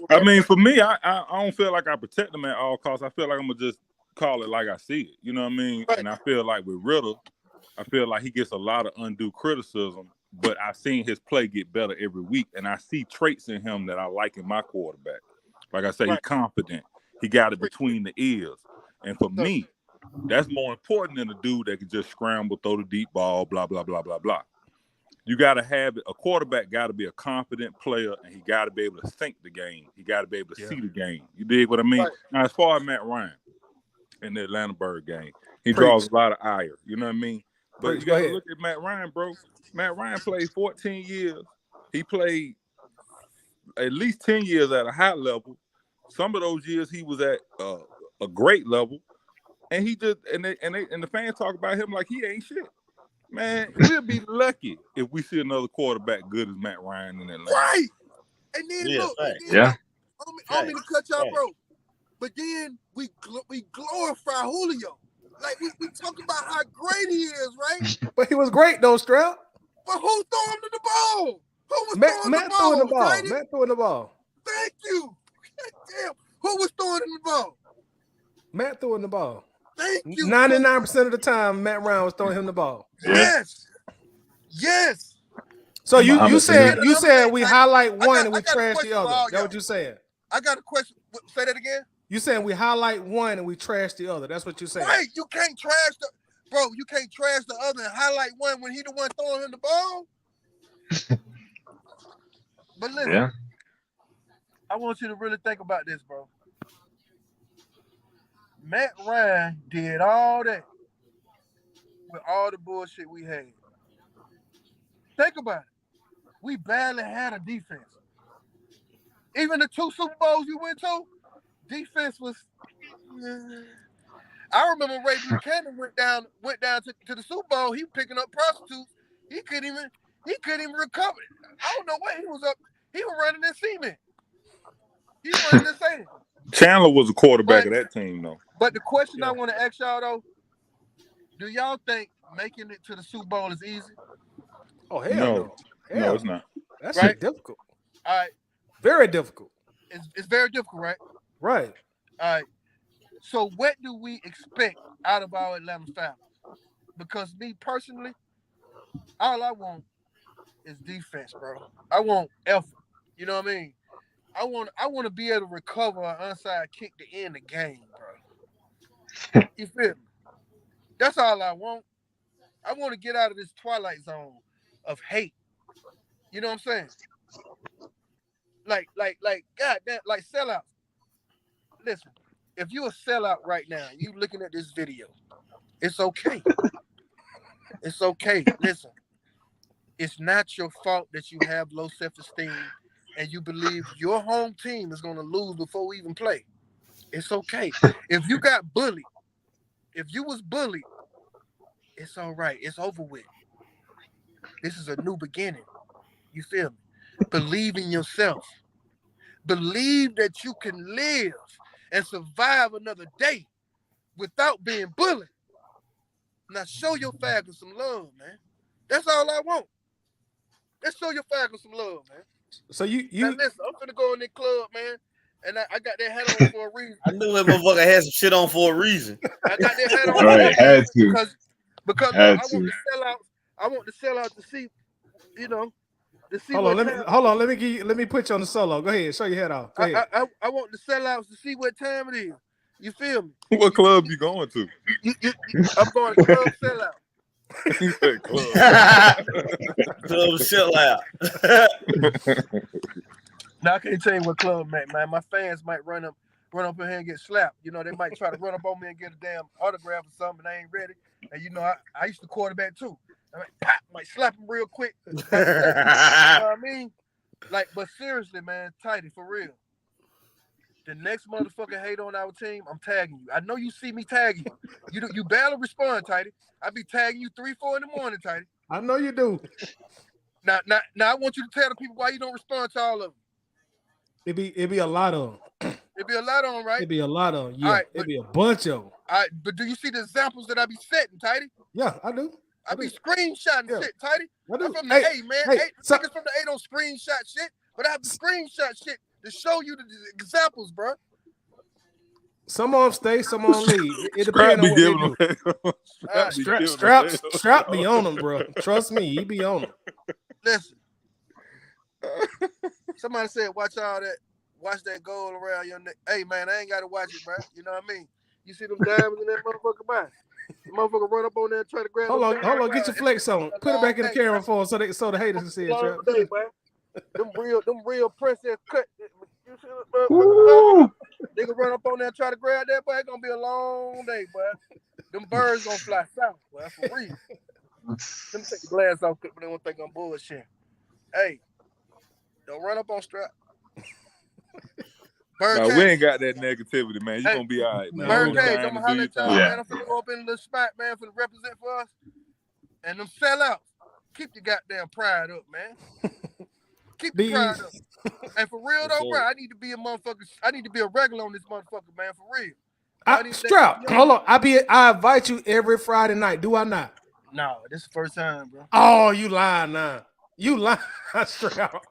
I mean, for me, I don't feel like I protect him at all costs. I feel like I'm going to just call it like I see it. You know what I mean? Right. And I feel like with Ritter, I feel like he gets a lot of undue criticism, but I've seen his play get better every week, and I see traits in him that I like in my quarterback. Like I say, he's confident. He got it between the ears. And for me, that's more important than a dude that can just scramble, throw the deep ball, blah, blah, blah, blah, blah. You got to have it. A quarterback got to be a confident player, and he got to be able to think the game. He got to be able to see the game. You dig what I mean? Right. Now, as far as Matt Ryan in the Atlanta Bird game, he draws a lot of ire. You know what I mean? But you got to look at Matt Ryan, bro. Matt Ryan played 14 years. He played at least 10 years at a high level. Some of those years he was at a great level, and he just and the fans talk about him like he ain't shit. Man, we'll be lucky if we see another quarterback good as Matt Ryan in Atlanta. Right. And then look, I don't mean to cut y'all, bro. but then we glorify Julio. Like we talk about how great he is, right? But he was great though, Strap. But who threw him to the ball? Who was Matt throwing the threw in the ball? ball. Tidy? Matt threw in the ball. Thank you. God damn. Who was throwing in the ball? Matt threw in the ball. Thank you. 99% of the time, Matt Ryan was throwing him the ball. Yes. Yes. So you said thing, we highlight one and we I got a trash question the for other. all Is that what y'all. you saying? I got a question. Say that again. You saying we highlight one and we trash the other. That's what you saying. Right. You can't trash you can't trash the other and highlight one when he the one throwing him the ball. But listen, I want you to really think about this, bro. Matt Ryan did all that with all the bullshit we had. Think about it. We barely had a defense. Even the 2 Super Bowls we went to, defense was. I remember Ray Buchanan went down to the Super Bowl. He picking up prostitutes. He couldn't even recover. I don't know what he was up. He was running in cement. He was running in sand. Chandler was a quarterback of that team, though. But the question I want to ask y'all though, do y'all think making it to the Super Bowl is easy? Oh hell no. No, it's not. That's right. Difficult. All right. Very difficult. It's very difficult, right? Right. All right. So what do we expect out of our Atlanta Falcons? Because me personally, all I want is defense, bro. I want effort. You know what I mean? I want to be able to recover an onside kick to end the game, bro. You feel me? That's all I want. I want to get out of this twilight zone of hate. You know what I'm saying? Like, goddamn, like sellouts. Listen, if you're a sellout right now, you looking at this video, it's okay. It's okay. Listen, it's not your fault that you have low self-esteem and you believe your home team is going to lose before we even play. It's okay. If you got bullied, if you was bullied, it's all right. It's over with. This is a new beginning. You feel me? Believe in yourself. Believe that you can live and survive another day without being bullied. Now show your Falcons some love, man. That's all I want. Let's show your Falcons some love, man. So you now listen, I'm finna go in the club, man, and I got that hat on for a reason. I knew that motherfucker had some shit on for a reason. I got that hat on Right, had to. because Had I want the sellout. I want the sellout to see, you know, to see. Hold on. Let me put you on the solo. Go ahead. Show your head off. Go ahead. I want the sellouts to see what time it is. You feel me? What club you going to? I'm going to club sellout. He said club. Club sellout. Now I can't tell you what club, man. My fans might run up in here and get slapped. You know, they might try to run up on me and get a damn autograph or something, and I ain't ready. And you know, I used to quarterback too. I might slap him real quick. You know what I mean? Like, but seriously, man, Tidy, for real. The next motherfucker hate on our team, I'm tagging you. I know you see me tagging you. You barely respond, Tidy. I be tagging you 3-4 in the morning, Tidy. I know you do. Now, I want you to tell the people why you don't respond to all of them. It be a lot of them. It be a lot of them, right? It be a lot of them. Yeah, right, it be a bunch of them. All right, but do you see the examples that I be setting, Tidy? Yeah, I do. I be screenshotting shit, Tidy. I do. I'm from the A, man. Niggas from the A don't screenshot shit, but I have to screenshot shit to show you the examples, bro. Some of them stay, some of them leave. It depends on what they do. Strap be on them, bro. Trust me, he be on them. Listen, somebody said, watch that goal around your neck. Hey, man, I ain't got to watch it, bro. You know what I mean? You see them diamonds in that motherfucker mind? The motherfucker run up on there and try to grab. Hold on, get your flex on. Put it back in the camera for so the haters can see it. Long day, man. Them real princess cut. You see what nigga run up on there and try to grab that, boy. It's gonna be a long day, boy. Them birds gonna fly south, boy. For real. Let me take the glass off, but they won't think I'm bullshit. Hey, don't run up on Strap. No, we ain't got that negativity, man. You gonna be all right, man. Bird Cage, I'm gonna holler at y'all, man. I'm finna go up in a little spot, man, finna represent for us. And them sellouts, keep your goddamn pride up, man. Keep the Be pride easy. up. And for real though, sir. bro, I need to be a motherfucker. I need to be a regular on this motherfucker, man. For real. Y'all need to let Strap. me know. Hold on. I invite you every Friday night. Do I not? No, this is the first time, bro. Oh, you lying now. You lying, Strap.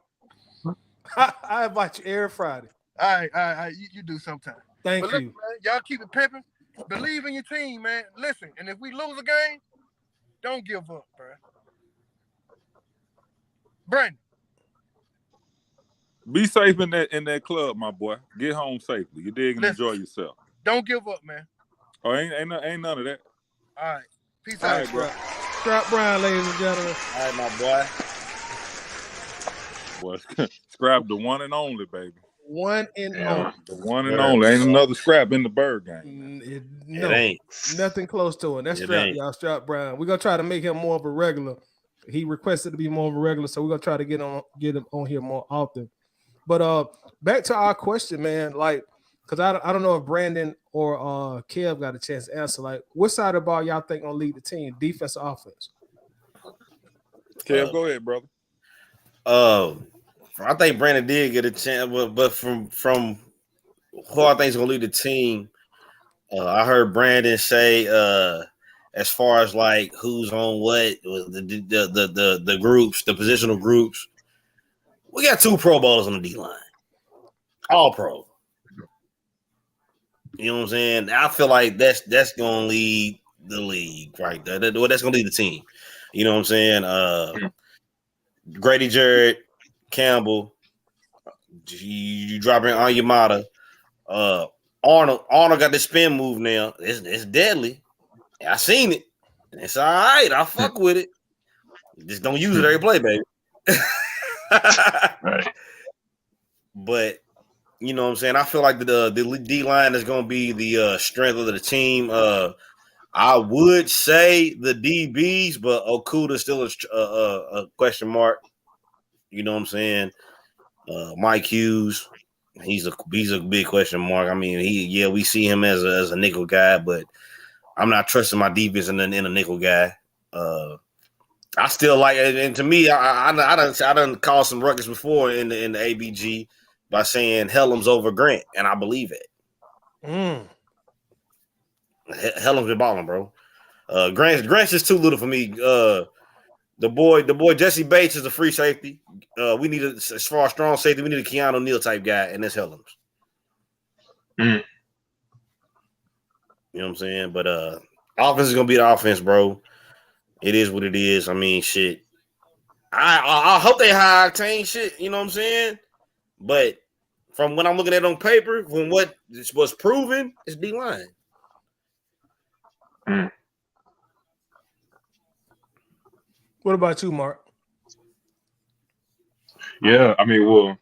I invite you every Friday. All right. You do sometime. Thank But listen, you. man, y'all keep it pimping. Believe in your team, man. Listen, and if we lose a game, don't give up, bro. Brandon, Be safe in that club, my boy. Get home safely. You dig and Listen. enjoy yourself. don't give up, man. Oh, ain't none of that. All right. Peace All out, right, bro. Strap Brown, ladies and gentlemen. All right, my boy. Boy, scrap the one and only, baby. One and Yeah. only. The one and only. Ain't another scrap in the bird game. No, It ain't. nothing close to it. That's It Strap, ain't. y'all. Strap Brown. We're gonna try to make him more of a regular. He requested to be more of a regular, so we're gonna try to get him on here more often. But back to our question, man. Like, because I don't know if Brandon or Kev got a chance to answer. Like, what side of the ball y'all think gonna lead the team, defense or offense? Kev, go ahead, brother. I think Brandon did get a chance, but from who I think is gonna lead the team, I heard Brandon say, as far as like who's on what, the groups, the positional groups, we got 2 Pro Bowlers on the D line, all pro. You know what I'm saying? I feel like that's gonna lead the league right there. That's gonna lead the team. You know what I'm saying? Grady Jarrett, Campbell, you drop in Onyemata. Arnold got the spin move now. It's deadly. I seen it. It's all right. I fuck with it. Just don't use it every play, baby. Right. But you know what I'm saying? I feel like the D line is gonna be the strength of the team. I would say the DBs, but Okuda still is a question mark. You know what I'm saying? Mike Hughes, he's a big question mark. I mean, we see him as a nickel guy, but I'm not trusting my defense in a nickel guy. I still like it, and to me, I done called some ruckus before in the ABG by saying Hellum's over Grant, and I believe it. Hellum's been balling, bro. Grant's just too little for me. The boy Jesse Bates is a free safety. We need as far as strong safety, we need a Keanu Neal type guy, and that's Hellum's. You know what I'm saying? But offense is gonna be the offense, bro. It is what it is. I mean, shit. I hope they high octane shit. You know what I'm saying? But from when I'm looking at it on paper, from what was proven, it's D line. What about you, Mark? Yeah, I mean, well,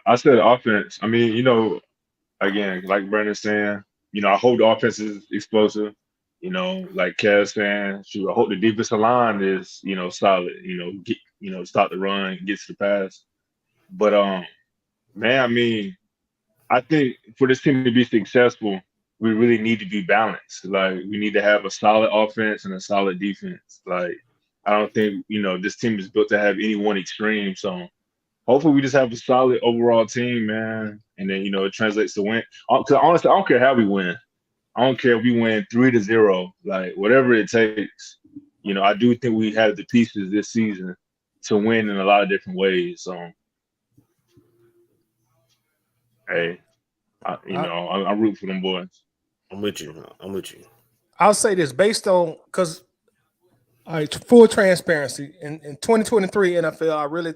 I said offense. I mean, again, like Brandon's saying, I hope the offense is explosive. Like Kev's saying, I hope the defensive line is, solid. Stop the run, gets to the pass. But man, I mean, I think for this team to be successful, we really need to be balanced. Like, we need to have a solid offense and a solid defense. Like, I don't think, this team is built to have any one extreme. So hopefully we just have a solid overall team, man. And then, it translates to win. Because honestly, I don't care how we win. I don't care if we win 3-0, like whatever it takes. I do think we have the pieces this season to win in a lot of different ways. So, hey, I'm rooting for them boys. I'm with you. I'll say this based on because, all right, full transparency in 2023 NFL, I really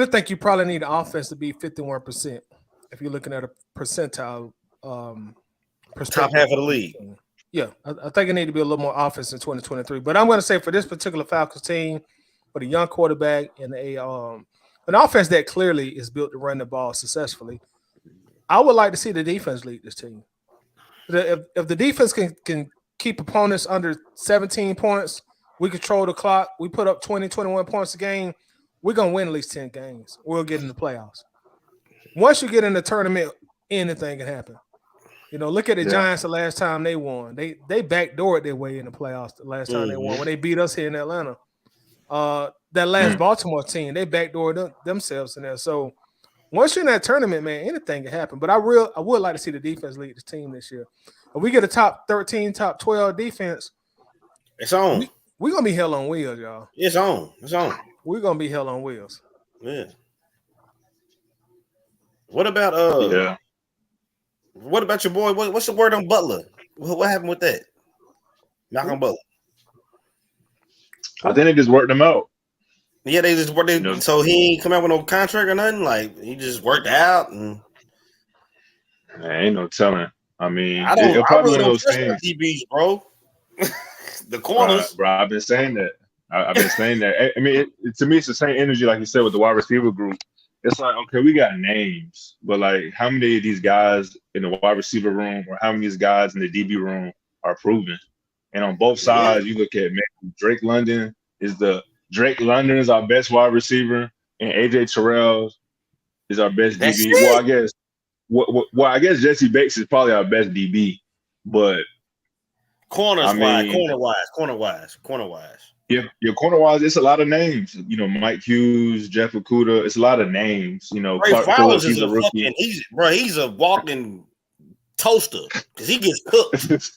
think you probably need an offense to be 51% if you're looking at a percentile. Top half of the league. Yeah, I think it need to be a little more offense in 2023. But I'm going to say for this particular Falcons team, with a young quarterback and an offense that clearly is built to run the ball successfully, I would like to see the defense lead this team. If the defense can keep opponents under 17 points, we control the clock, we put up 20, 21 points a game, we're going to win at least 10 games. We'll get in the playoffs. Once you get in the tournament, anything can happen. Look at the Giants the last time they won. They backdoored their way in the playoffs the last time they won when they beat us here in Atlanta. The that last Baltimore team, they backdoored themselves in there. So once you're in that tournament, man, anything can happen. But I would like to see the defense lead the team this year. If we get a top 13, top 12 defense, it's on. We're gonna be hell on wheels, y'all. It's on. It's on. We're gonna be hell on wheels. Yeah. What about What about your boy? What's the word on Butler? What happened with that? Malcolm Butler. I think they just worked him out. Yeah, they just worked. So he ain't come out with no contract or nothing. Like he just worked out and. Man, ain't no telling. I mean, I really don't trust DBs, bro. The corners, bro. I've been saying that. I've been saying that. I mean, to me, it's the same energy, like you said, with the wide receiver group. It's like, okay, we got names, but like, how many of these guys in the wide receiver room, or how many of these guys in the DB room are proven? And on both sides, you look at Drake London is our best wide receiver, and AJ Terrell is our best DB. Well, I guess Jesse Bates is probably our best DB, but corner wise. Yeah, your corner wise, it's a lot of names. You know, Mike Hughes, Jeff Okuda. It's a lot of names. You know, Ray Flowers is a rookie. He's a walking toaster because he gets cooked.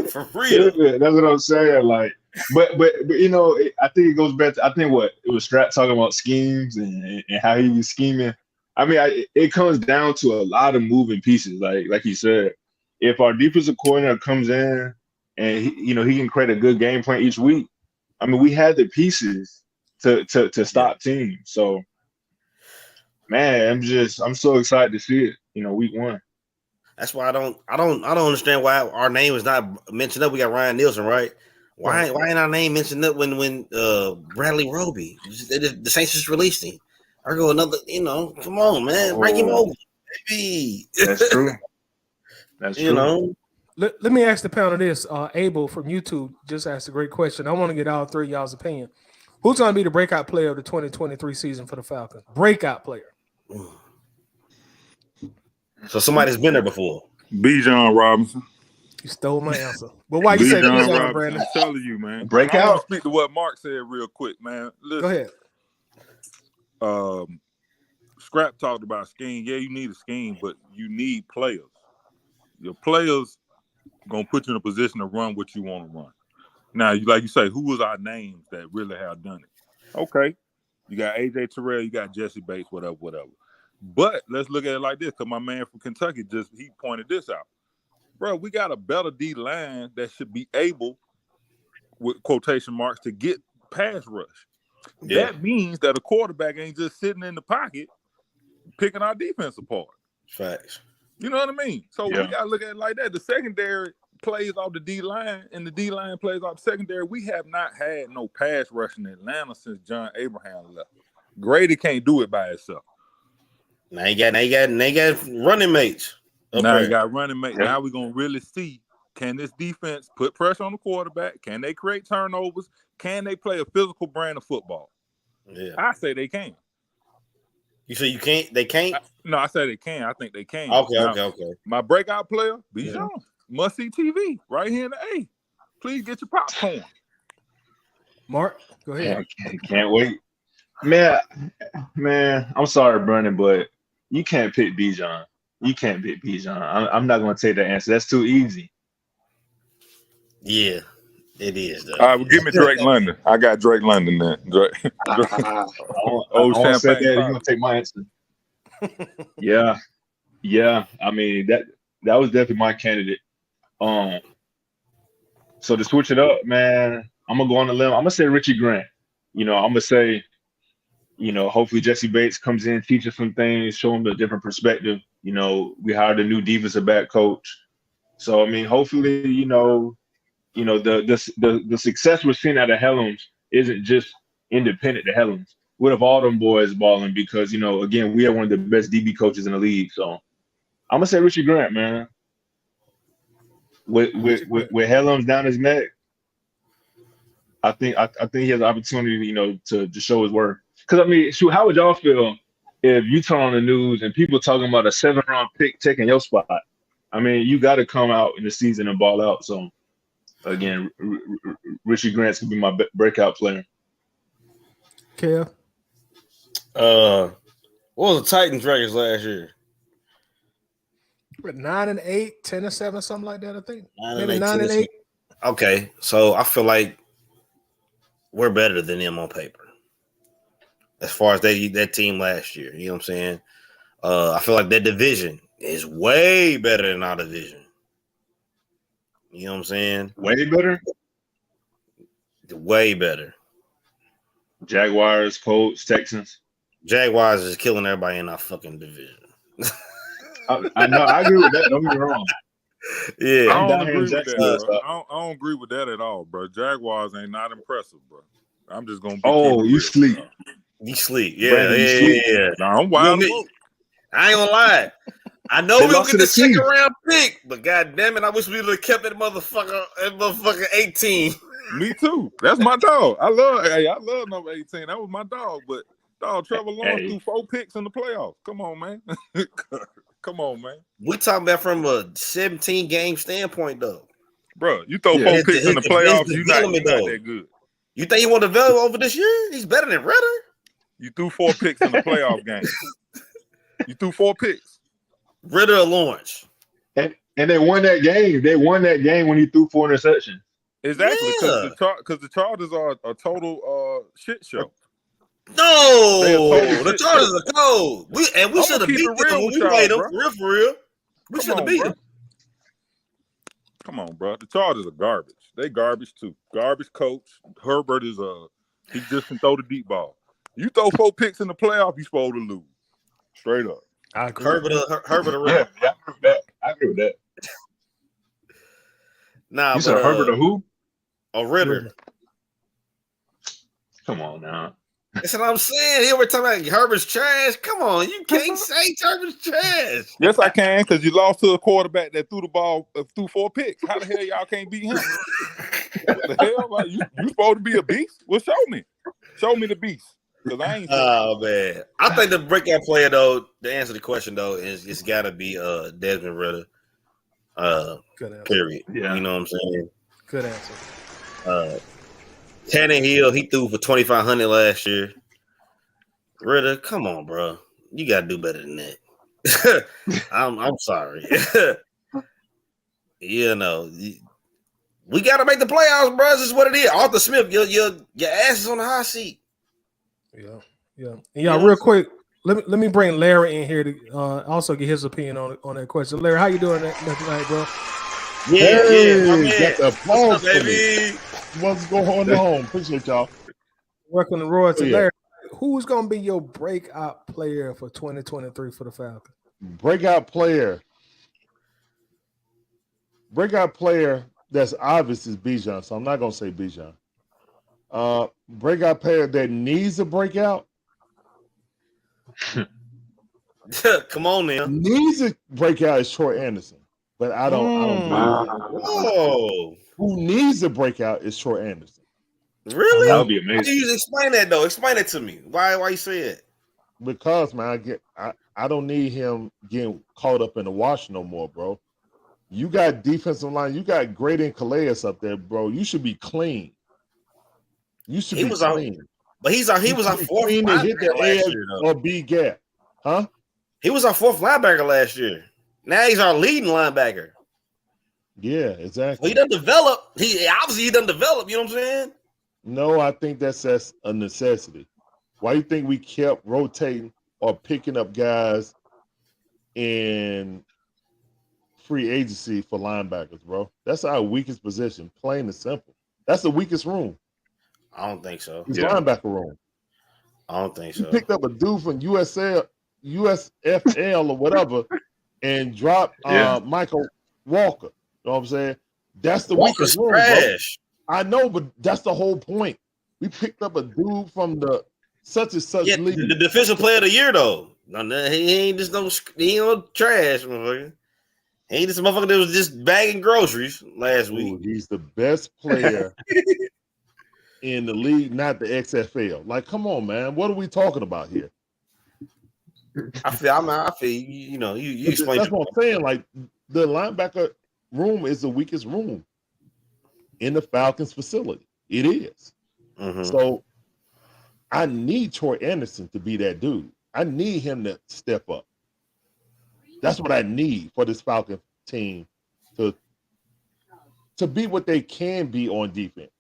For real. Yeah, that's what I'm saying. Like, but you know, I think it goes back to it was Strat talking about schemes and how he was scheming. I mean, it comes down to a lot of moving pieces. Like you said, if our defensive coordinator comes in and he can create a good game plan each week, I mean, we had the pieces to stop teams. So, man, I'm so excited to see it. You know, week 1. That's why I don't understand why our name is not mentioned up. We got Ryan Nielsen, right? Why ain't our name mentioned up when Bradley Roby? The Saints just released him. I go another, come on, man, bring him over, baby. That's true. That's true. Let me ask the panel this. Abel from YouTube just asked a great question. I want to get all three of y'all's opinion. Who's going to be the breakout player of the 2023 season for the Falcons? Breakout player. So somebody's been there before. Bijan Robinson. You stole my answer. But why you say Bijan, Brandon? I'm telling you, man. Breakout. I want to speak to what Mark said real quick, man. Listen. Go ahead. Scrap talked about scheme. Yeah, you need a scheme, but you need players. Your players gonna put you in a position to run what you want to run. Now, like you say, who was our names that really have done it? Okay, you got AJ Terrell, you got Jesse Bates, whatever. But let's look at it like this, because my man from Kentucky he pointed this out. Bro, we got a better D line that should be able, with quotation marks, to get pass rush. Yeah. That means that a quarterback ain't just sitting in the pocket picking our defense apart. Facts. You know what I mean? So we got to look at it like that. The secondary plays off the D-line, and the D-line plays off the secondary. We have not had no pass rush in Atlanta since John Abraham left. Grady can't do it by himself. Now you got running mates. Now you got running mates. Now we're going to really see, can this defense put pressure on the quarterback? Can they create turnovers? Can they play a physical brand of football? Yeah. I say they can. You say you can't? They can't? No, I say they can. I think they can. Okay. My breakout player, Bijan. Must see TV right here in the A. Please get your popcorn. Mark, go ahead. Can't wait. Man, I'm sorry, Brandon, but you can't pick Bijan. You can't pick Bijan. I'm not going to take that answer. That's too easy. Yeah, it is. Though. All right, well, give me Drake London. I got Drake London then. Drake. I said that. You're going to take my answer. Yeah. I mean, that was definitely my candidate. So to switch it up, man, I'm going to go on the limb. I'm going to say Richie Grant. I'm going to say, hopefully Jesse Bates comes in, teaches some things, show him a different perspective. We hired a new defensive back coach. So, I mean, hopefully, the success we're seeing out of Helms isn't just independent to Helms. What if all them boys balling? Because, again, we have one of the best DB coaches in the league. So I'm going to say Richie Grant, man. With Helms down his neck, I think he has the opportunity, to show his worth. Because, I mean, shoot, how would y'all feel if you turn on the news and people talking about a 7th-round pick taking your spot? I mean, you got to come out in the season and ball out. So, again, Richie Grant's going to be my breakout player. Kev? What was the Titans records last year? With 9-8, 10-7, something like that. I think 9 maybe and 8, 9-8. Okay, so I feel like we're better than them on paper. As far as that team last year, you know what I'm saying? I feel like that division is way better than our division. You know what I'm saying? Way better. Way better. Jaguars, Colts, Texans. Jaguars is killing everybody in our fucking division. I know. I agree with that. Don't get me wrong. Yeah, I I'm don't down here agree in with that, Jacksonville. bro. I don't agree with that at all, bro. Jaguars ain't not impressive, bro. I'm just gonna be Oh, Oh, you sleep. you sleep. Yeah, Brandon, you yeah, sleep. yeah, yeah. Nah, I'm You wild know as me. fuck. I ain't gonna lie. I know They we'll lost get to the the second Chiefs. round pick, but god damn it, I wish we would have kept that motherfucker 18. Me too. That's my dog. I love number 18. That was my dog. But dog, Trevor Lawrence Hey. threw 4 picks in the playoffs. Come on, man. Come on, man. We talking about from a 17 game standpoint though. Bro, you throw Yeah. 4 His- picks in the his playoffs, you're not development, though. that good. You think he want to develop over this year? He's better than Ritter. You threw 4 picks in the playoff game. You threw 4 picks. Ritter or Lawrence? And they won that game. They won that game when he threw 4 interceptions. Exactly, because Yeah. the Chargers are a total shit show. No, They a total the shit Chargers show. are cold. We I'ma should have keep beat it them real when with we y'all, played them bro. for real. We Come should have on, beat bro. them. Come on, bro. The Chargers are garbage. They garbage too. Garbage coach. Herbert is he just can throw the deep ball. You throw 4 picks in the playoff, you supposed to lose. Straight up. I agree. Herbert or Yeah, Ritter. I agree with that. Nah, You said Herbert or who? or Ritter. Come on now. That's what I'm saying. Here we're talking about Herbert's trash. Come on, you can't say Herbert's trash. Yes, I can, because you lost to a quarterback that threw the ball, threw 4 picks. How the hell y'all can't beat him? What the hell? Like, you supposed to be a beast? Well, show me. Show me the beast. Because I ain't Oh man, I think the breakout player though, to answer the question though, is it's got to be Desmond Ritter. Good answer. Period. Yeah. You know what I'm saying? Good answer. Tannehill, he threw for 2,500 last year. Ritter, come on, bro, you gotta do better than that. I'm sorry. You know, we gotta make the playoffs, bro. This is what it is. Arthur Smith, your ass is on the hot seat. Yeah. Yeah, real quick. Let me bring Larry in here to also get his opinion on that question. Larry, how you doing tonight, bro? Yeah, my man. Got the applause What's up, for me. baby? What's going on? Appreciate y'all. Welcome to Royalty. Yeah. Larry, who's going to be your breakout player for 2023 for the Falcons? Breakout player that's obvious is Bijan, so I'm not going to say Bijan. Breakout player that needs a breakout. Come on now. Needs a breakout is Troy Anderson, but I don't believe Whoa. who needs a breakout is Troy Anderson. Really? That would be How do amazing. you explain that though? Explain it to me. Why you say it? Because man, I don't need him getting caught up in the wash no more, bro. You got defensive line, you got Graydon Calais up there, bro. You should be clean. You should He be was our- clean. But he was our You fourth should be clean to hit linebacker the last edge year though. or B gap. Huh? He was our fourth linebacker last year. Now he's our leading linebacker. Yeah, So exactly. he doesn't develop. He doesn't develop. You know what I'm saying? No, I think that's a necessity. Why do you think we kept rotating or picking up guys in free agency for linebackers, bro? That's our weakest position, plain and simple. That's the weakest room. I don't think so. It's Yeah. linebacker room. I don't think You so. picked up a dude from USFL or whatever and dropped Yeah. Michael Walker. You know what I'm saying? That's the Walker's weakest room, bro. trash. I know, but that's the whole point. We picked up a dude from the such and such Yeah, league. the defensive player of the year though. No, he ain't just he ain't no trash, motherfucker. He ain't just a motherfucker that was just bagging groceries last week. Dude, he's the best player in the league, not the XFL. Like, come on, man. What are we talking about here? I feel you know, you explained That's what I'm saying. Like, the linebacker room is the weakest room in the Falcons facility. It is. Mhm. So I need Troy Anderson to be that dude. I need him to step up. That's what I need for this Falcon team to be what they can be on defense.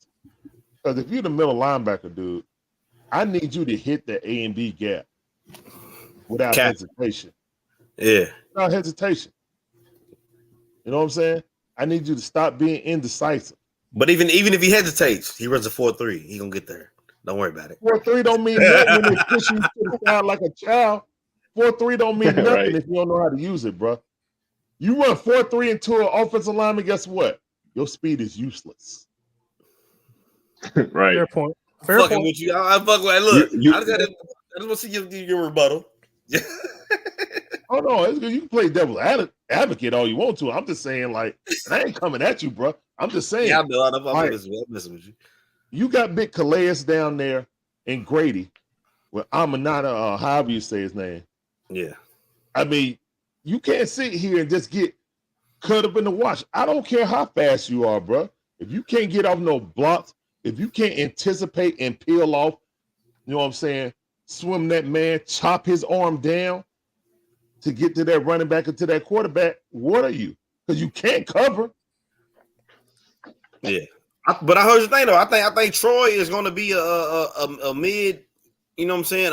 Because if you're the middle linebacker, dude, I need you to hit the A and B gap without hesitation. Yeah. Without hesitation. You know what I'm saying? I need you to stop being indecisive. But even if he hesitates, he runs a 4.3. He gonna get there. Don't worry about it. 4.3 don't mean nothing when they push you to the side like a child. 4.3 don't mean nothing Right. if you don't know how to use it, bro. You run 4.3 into an offensive lineman, guess what? Your speed is useless. Right. Fair point. Fair Fucking point. with you. I fuck with. Look, You- I just want to see your rebuttal. Oh no, it's good. You can play devil's advocate all you want to. I'm just saying, like, I ain't coming at you, bro. I'm just saying. Yeah, I know. I'm Like, messing with you. you got big Calais down there in Grady with Amanada, however you say his name. Yeah. I mean, you can't sit here and just get cut up in the wash. I don't care how fast you are, bro. If you can't get off no blocks, if you can't anticipate and peel off, you know what I'm saying? Swim that man, chop his arm down to get to that running back or to that quarterback. What are you? Because you can't cover. Yeah. But I heard the thing though. I think Troy is going to be a mid. You know what I'm saying?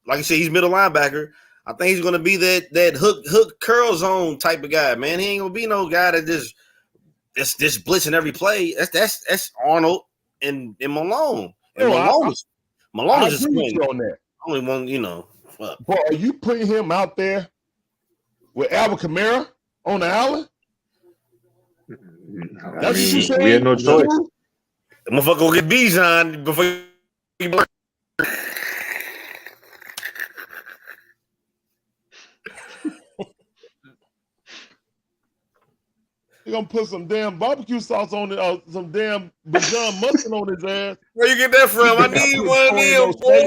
Like I said, he's middle linebacker. I think he's going to be that hook curl zone type of guy. Man, he ain't going to be no guy that just blitzing every play. That's Arnold and Malone. And Malone is just agree with playing. you on that. Only one, you know. Fuck. But are you putting him out there with Alvin Kamara on the island? That's what you saying? We had no choice. The motherfucker will get Bijan before he block. You're gonna put some damn barbecue sauce on it, some damn Bajan mustard on his ass. Where you get that from? I need one of them, boy.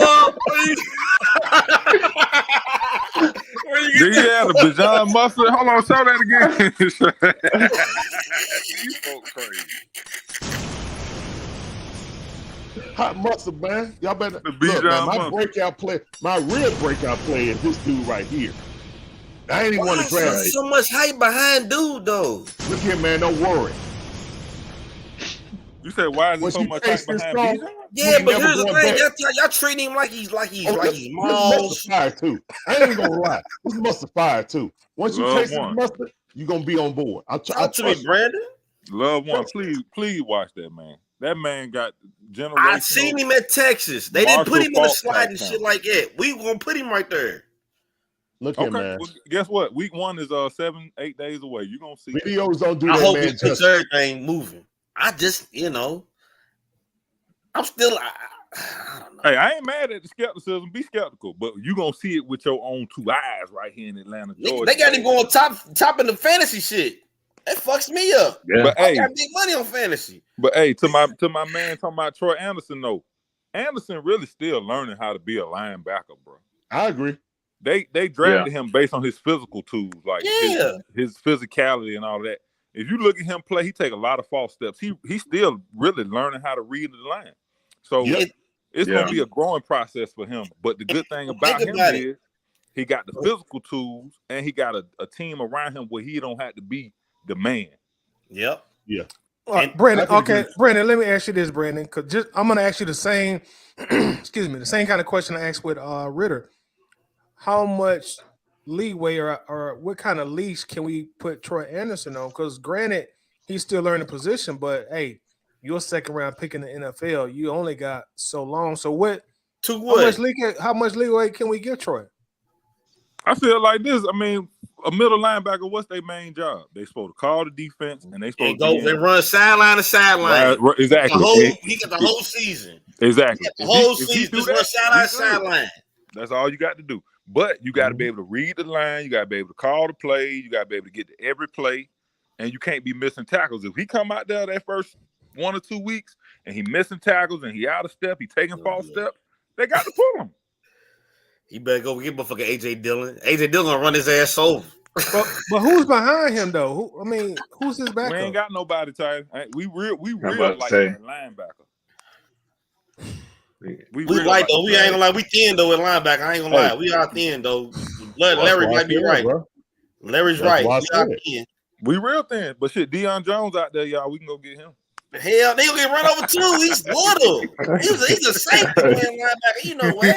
Where you Do get you have the Bijan mustard? Hold on, show that again. You folks crazy. Hot mustard, man. Y'all better The look, Bijan man, my mustard. breakout play, my real breakout play is this dude right here. I ain't even want to draft it. so much hype behind dude though? Look here, man. Don't worry. You said why is there Once so you much hype taste this behind song, Bijan? Yeah, ain't but never here's the going thing: back. y'all treating him like he's Oh, Miles. this mustard fire too. I ain't gonna lie. This mustard fire too. Once you Love taste this one. mustard, you're gonna be on board. I Talk to me, trust you. Brandon. Love one, please watch that man. That man got generational. I seen him at Texas. They didn't put Marshall him in the Faulk slide and type shit like that. We gonna put him right there. Look here, Okay, man. well, guess what? Week 1 is 7-8 days away. You gonna see. Videos don't do I that, hope man. he puts everything moving. I just, I'm still. I don't know. Hey, I ain't mad at the skepticism. Be skeptical, but you gonna see it with your own 2 eyes right here in Atlanta, Georgia. They got him going top in the fantasy shit. That fucks me up. Yeah. But I hey, got big money on fantasy. But hey, to my man talking about Troy Anderson, though, Anderson really still learning how to be a linebacker, bro. I agree. They drafted him based on his physical tools, like his physicality and all that. If you look at him play, he take a lot of false steps. He's still really learning how to read the line. So it's gonna be a growing process for him. But the good thing about him is he got the physical tools and he got a team around him where he don't have to be the man. Yep. Yeah. Brandon, okay, Brandon, let me ask you this, Brandon, because I'm going to ask you the same, the same kind of question I asked with Ritter. How much leeway or what kind of leash can we put Troy Anderson on? Because granted, he's still learning position, but hey, you're second round pick in the NFL. You only got so long. So how much leeway can we give Troy? I feel like this. I mean, a middle linebacker, what's their main job? They supposed to call the defense and they supposed to run sideline to sideline. Right, exactly. He got the whole season. Exactly. The whole season, just run sideline to sideline. That's all you got to do. But you got to be able to read the line. You got to be able to call the play. You got to be able to get to every play. And you can't be missing tackles. If he come out there that first 1 or 2 weeks and he missing tackles and he out of step, he taking false steps, they got to pull him. He better go get motherfucking AJ Dillon. AJ Dillon gonna run his ass over. But who's behind him though? Who's his backup? We ain't got nobody, Ty. We real like say. that linebacker. We light though. We ain't gonna lie. We thin though at linebacker. I ain't gonna lie. We are thin though. Larry might be right. Bro. Larry's right. We are thin. We real thin, but shit, Deion Jones out there, y'all. We can go get him. Hell, they gonna get run over too. He's little. He's a safety playing linebacker. You know what?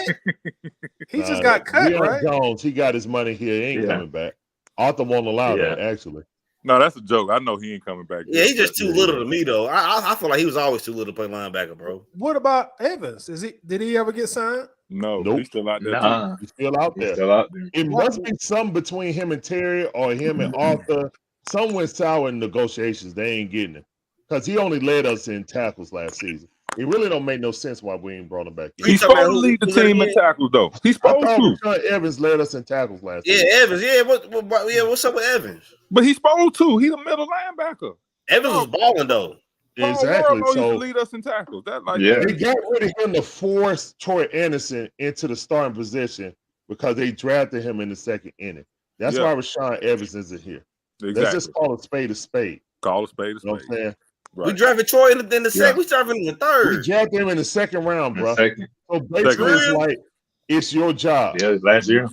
He just got cut, Deion right? Jones, he got his money here. He ain't coming back. Arthur won't allow that, actually. No, that's a joke. I know he ain't coming back. Yeah, he's just too little to me though. I feel like he was always too little to play linebacker, bro. What about Evans? Did he ever get signed? No, nope. He's still out there. Nah. He's still out there. It must be some between him and Terry or him and Arthur. Some went sour in negotiations. They ain't getting it. Because he only led us in tackles last season. It really don't make no sense why we ain't brought him back. He's supposed to lead the team in tackles, though. He's supposed to. Rashawn Evans led us in tackles last season. Yeah, Evans. Yeah, what's up with Evans? But he's supposed to. He's a middle linebacker. Evans was balling though. Exactly. So used to lead us in tackles. That they got rid of him to force Troy Anderson into the starting position because they drafted him in the second inning. That's why Rashawn Evans isn't here. Exactly. Let's just call a spade a spade. Call a spade a spade. You know what I'm saying? Right. We drafted Troy in the second. We drafted him in the third. We drafted him in the second round, bro. So basically, it's like it's your job. Yeah, last year.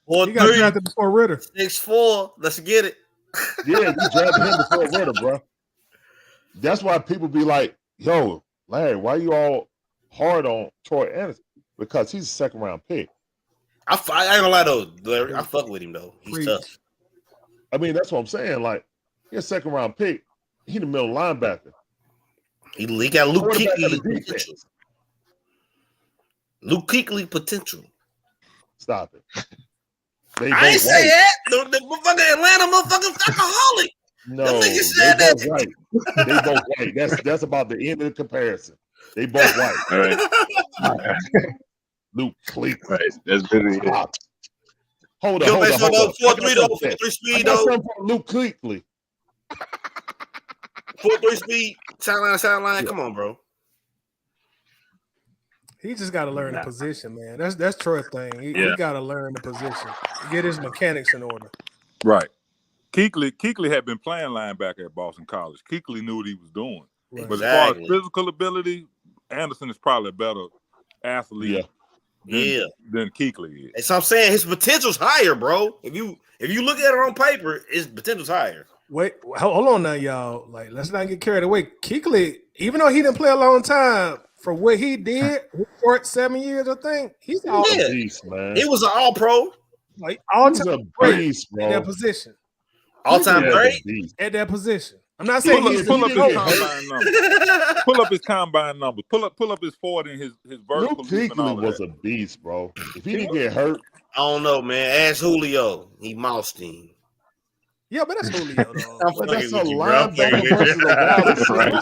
He got drafted before Ritter. 6'4". Let's get it. Yeah, we drafted him before Ritter, bro. That's why people be like, "Yo, Larry, why you all hard on Troy Anderson?" Because he's a second round pick. I ain't gonna lie though, Larry. I fuck with him though. He's tough. I mean, that's what I'm saying. Like, he's a second round pick. He the middle linebacker. He got Luke Kuechly potential. Luke Kuechly potential. Stop it. I ain't say that. The motherfucker Atlanta motherfucking alcoholic. No, they both white. They both white. That's about the end of the comparison. They both white. All right. Luke Kuechly. Right. That's busy. Hold on. 4-3 though. 4-3 speed though. Something from Luke Kuechly. 4-3 speed. Sideline. Come on, bro. He just got to learn the position, man. That's Troy's thing. He got to learn the position, get his mechanics in order. Right. Kuechly had been playing linebacker at Boston College. Kuechly knew what he was doing. Right. But as far as physical ability, Anderson is probably a better athlete than Kuechly is. That's what I'm saying. His potential's higher, bro. If you look at it on paper, his potential's higher. Wait, hold on now, y'all. Like, let's not get carried away. Kuechly, even though he didn't play a long time, for what he did, short 7 years, I think, he's all beast, man. He was an all-pro. Like, all-time great in that position. All-time great at that position. I'm not saying pull up his combine numbers. Pull up his combine numbers. Pull up his forward and his vertical. Luke Kuechly was a beast, bro. If he didn't get hurt, I don't know, man. Ask Julio. He moused him. Yeah, but that's Julio, though. That's a linebacker versus a wide receiver.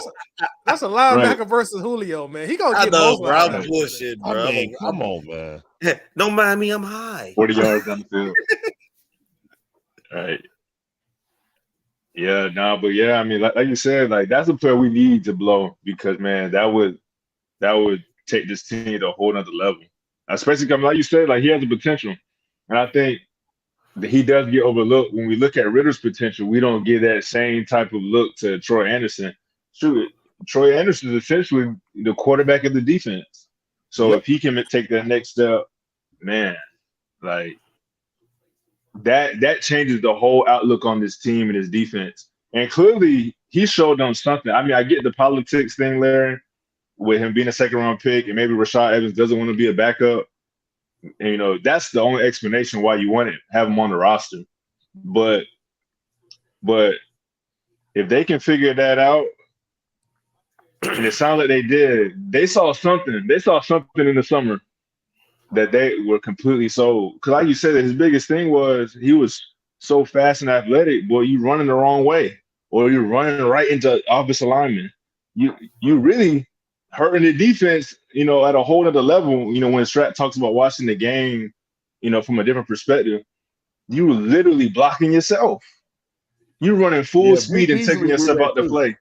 That's a linebacker versus Julio, man. He gonna get most bro. I'm bullshit, bro. I mean, come on, man. Don't mind me. I'm high. 40 yards on the field. All right. Yeah, but I mean, like you said, like that's a player we need to blow because, man, that would take this team to a whole nother level. Especially, like you said, like he has the potential, and I think he does get overlooked. When we look at Ritter's potential, we don't give that same type of look to Troy Anderson. Shoot, Troy Anderson is essentially the quarterback of the defense. So if he can take that next step, man, like that changes the whole outlook on this team and his defense. And clearly, he showed them something. I mean, I get the politics thing, Larry, with him being a second-round pick, and maybe Rashad Evans doesn't want to be a backup. And, that's the only explanation why you want to have him on the roster. But if they can figure that out, and it sounds like they did, they saw something. They saw something in the summer that they were completely sold. Because like you said, his biggest thing was he was so fast and athletic, boy, you running the wrong way. Or you're running right into offensive lineman. You really hurting the defense, at a whole other level, when Strat talks about watching the game, from a different perspective, you literally blocking yourself. You're running full speed and taking yourself out the play.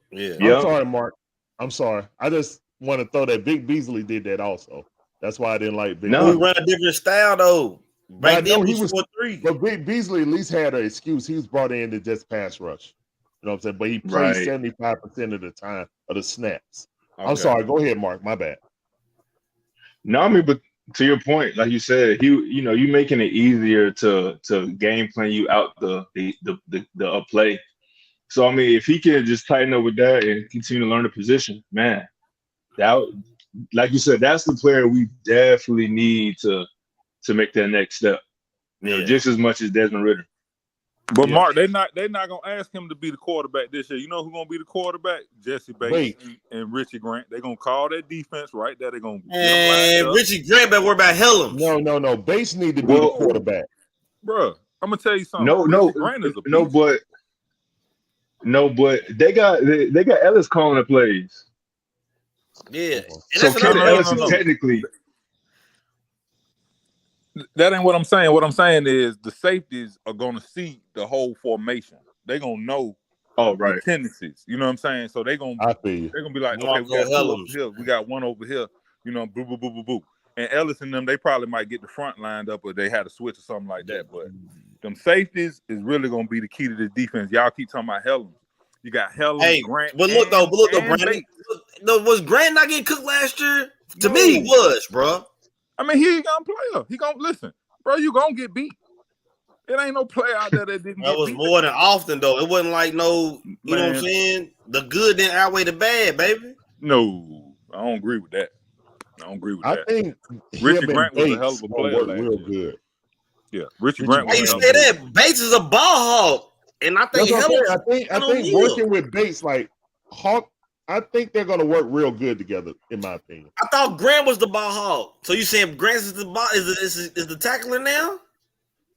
Yeah. I'm sorry, Mark. I'm sorry. I just want to throw that Vic Beasley did that also. That's why I didn't like Vic. No, he ran a different style though. Back then he was 4-3. But Vic Beasley at least had an excuse. He was brought in to just pass rush. You know what I'm saying? But he played 75% of the time of the snaps. Okay. I'm sorry. Go ahead, Mark. My bad. No, I mean, but to your point, like you said, you making it easier to game plan you out the play. So I mean, if he can just tighten up with that and continue to learn the position, man, like you said, that's the player we definitely need to make that next step. Just as much as Desmond Ridder. But Mark, they're not gonna ask him to be the quarterback this year. You know who's gonna be the quarterback? Jesse Bates and Richie Grant. They're gonna call that defense right there. They're gonna and Richie Grant better worry about Helms. No. Bates need to be the quarterback. Bro, I'm gonna tell you something. Grant is a beast. But they got Ellis calling the plays. Yeah. So Kevin Ellis is technically. That ain't what I'm saying. What I'm saying is the safeties are gonna see the whole formation. They're gonna know the tendencies. You know what I'm saying? So they're gonna be like, okay, we got two over here, we got one over here, boo, boo, boo, boo, boo. And Ellis and them, they probably might get the front lined up or they had a switch or something like that. But them safeties is really gonna be the key to this defense. Y'all keep talking about Helms. You got Helms, Grant. But look though, Brandon. Was Grant not getting cooked last year? To me, he was, bro. I mean, he ain't gonna play. He gonna listen, bro. You gonna get beat. It ain't no player out there that didn't. That was more than often though. It wasn't like you know what I'm saying. The good didn't outweigh the bad, baby. No, I don't agree with that. I think Richie Grant was a hell of a player last real year. good. Yeah, Richie Grant. Why you say that? Bates is a ball hog, and I think I think working with Bates like Hawk. I think they're going to work real good together, in my opinion. I thought Grant was the ball hog. So you saying Grant is the ball is the tackler now?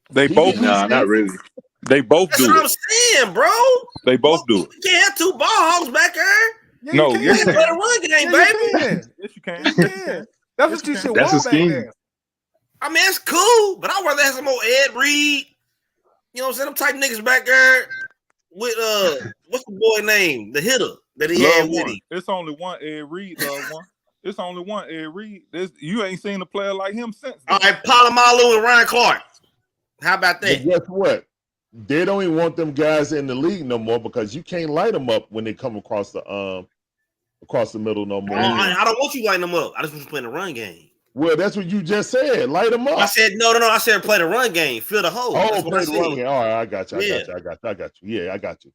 They both not really. They both That's do. What it. I'm saying, bro. They both do it. You can't have two ball hogs back there. Yeah, no, you can play a run game, baby. Yes, you can. That's what you should want back there. I mean, it's cool, but I'd rather have some more Ed Reed. You know what I'm saying? Them type niggas back there with what's the boy name? The hitter that he had with him. It's only one Ed Reed, one. It's only one Ed Reed. You ain't seen a player like him since. All right, Palomalu and Ryan Clark. How about that? But guess what? They don't even want them guys in the league no more because you can't light them up when they come across the middle no more. I don't want you lighting them up. I just want you playing the run game. Well, that's what you just said. Light them up. I said no. I said play the run game. Fill the hole. Oh, play the run game. All right, I got you. I got you. Yeah, I got you.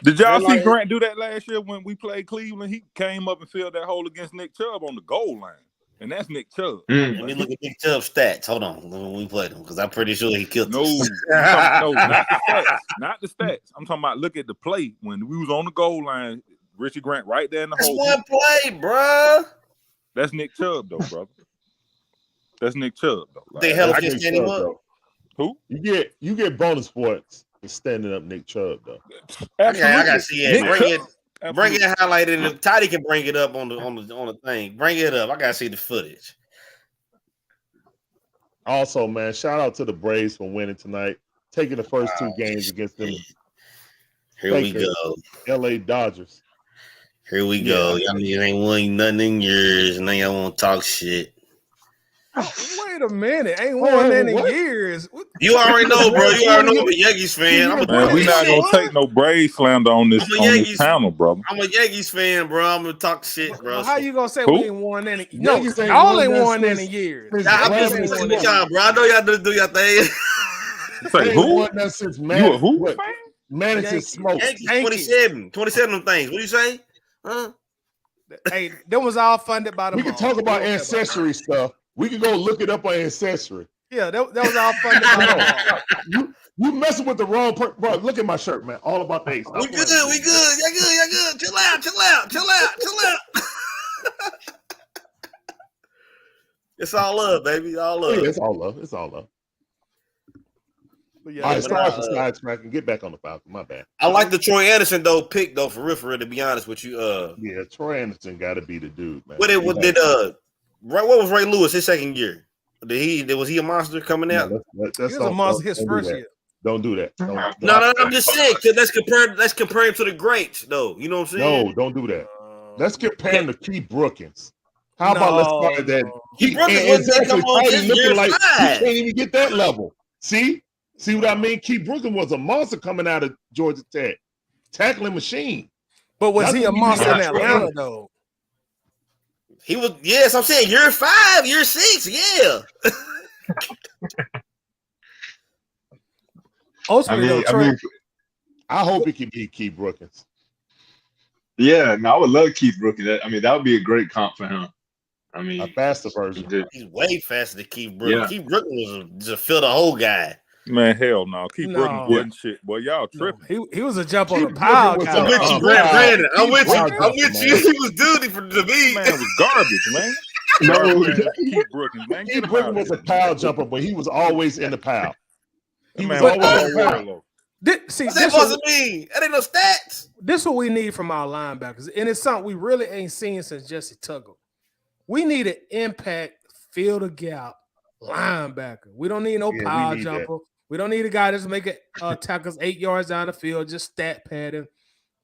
Did y'all see Grant do that last year when we played Cleveland? He came up and filled that hole against Nick Chubb on the goal line. And that's Nick Chubb. Let me look at Nick Chubb's stats. Hold on, when we played him, because I'm pretty sure he killed no, us. No, not the stats. Not the stats. I'm talking about look at the play when we was on the goal line. Richie Grant right there in the hole. That's one play, bro. That's Nick Chubb, though, brother. That's Nick Chubb, though. Like, they hell just standing up. Who? You get bonus points for standing up Nick Chubb, though. Absolutely. I gotta see it. Bring it highlighted, and Toddy can bring it up on the thing. Bring it up. I gotta see the footage. Also, man, shout out to the Braves for winning tonight, taking the first two games against them. Here we go. LA Dodgers. Here we go. Y'all ain't won nothing in years, and now y'all want to talk shit. Wait a minute. Ain't won that in years. You already know, bro. You already know I'm a Yankees fan. We're not going to take no Braves slander on this channel, brother. I'm a Yankees fan, bro. I'm going to talk shit, bro. Well, how you going to say we ain't won that in years? No, y'all ain't won that in years. I'm just listening to y'all, bro. I know y'all do your thing. Say, who? You a who fan? Managing smoke. 27 of them things. What do you say? Huh? Hey, that was all funded by the We can talk about ancestry stuff. We can go look it up on Ancestry. Yeah, that was all funded by you messing with the wrong person. Bro, look at my shirt, man. All about face. We good. Y'all good. Chill out. It's all love, baby. All love. Yeah, it's all love. Yeah, all right, sorry for sidetracking. Get back on the Falcons. My bad. I like the Troy Anderson pick for real. To be honest with you, yeah, Troy Anderson got to be the dude, man. What was Ray Lewis his second year? Was he a monster coming out? He was a monster his first year. Don't do that. No, I'm just saying. Let's compare him to the greats, though. You know what I'm saying? No, don't do that. Let's compare him to Keith Brookins. How about let's start that? Keith Brookins looking like he can't even get that level. See what I mean? Keith Brookins was a monster coming out of Georgia Tech, tackling machine. But was he a monster in Atlanta though? He was, yes, I'm saying year 5, year 6, yeah. Ultimately, I hope he can beat Keith Brookins. Yeah, no, I would love Keith Brookins. I mean, that would be a great comp for him. I mean, A faster version. He's way faster than Keith Brookins. Yeah. Keith Brookins was a fill the hole guy. Man, hell no. Keith No. Brookins wasn't shit. Boy, y'all tripping. He was a jump on the Keith pile Brookins was guy. I'm with you, Brandon. I'm with you. He was duty for the beat. Man was garbage, man. No, Keith Brookins, man. Keith Brookins was a pile jumper, but he was always in the pile. He was man, always in the pile. What that supposed to mean? That ain't no stats. This is what we need from our linebackers, and it's something we really ain't seen since Jesse Tuggle. We need an impact, fill the gap linebacker. We don't need no pile jumper. We don't need a guy that's making tackles 8 yards down the field, just stat padding.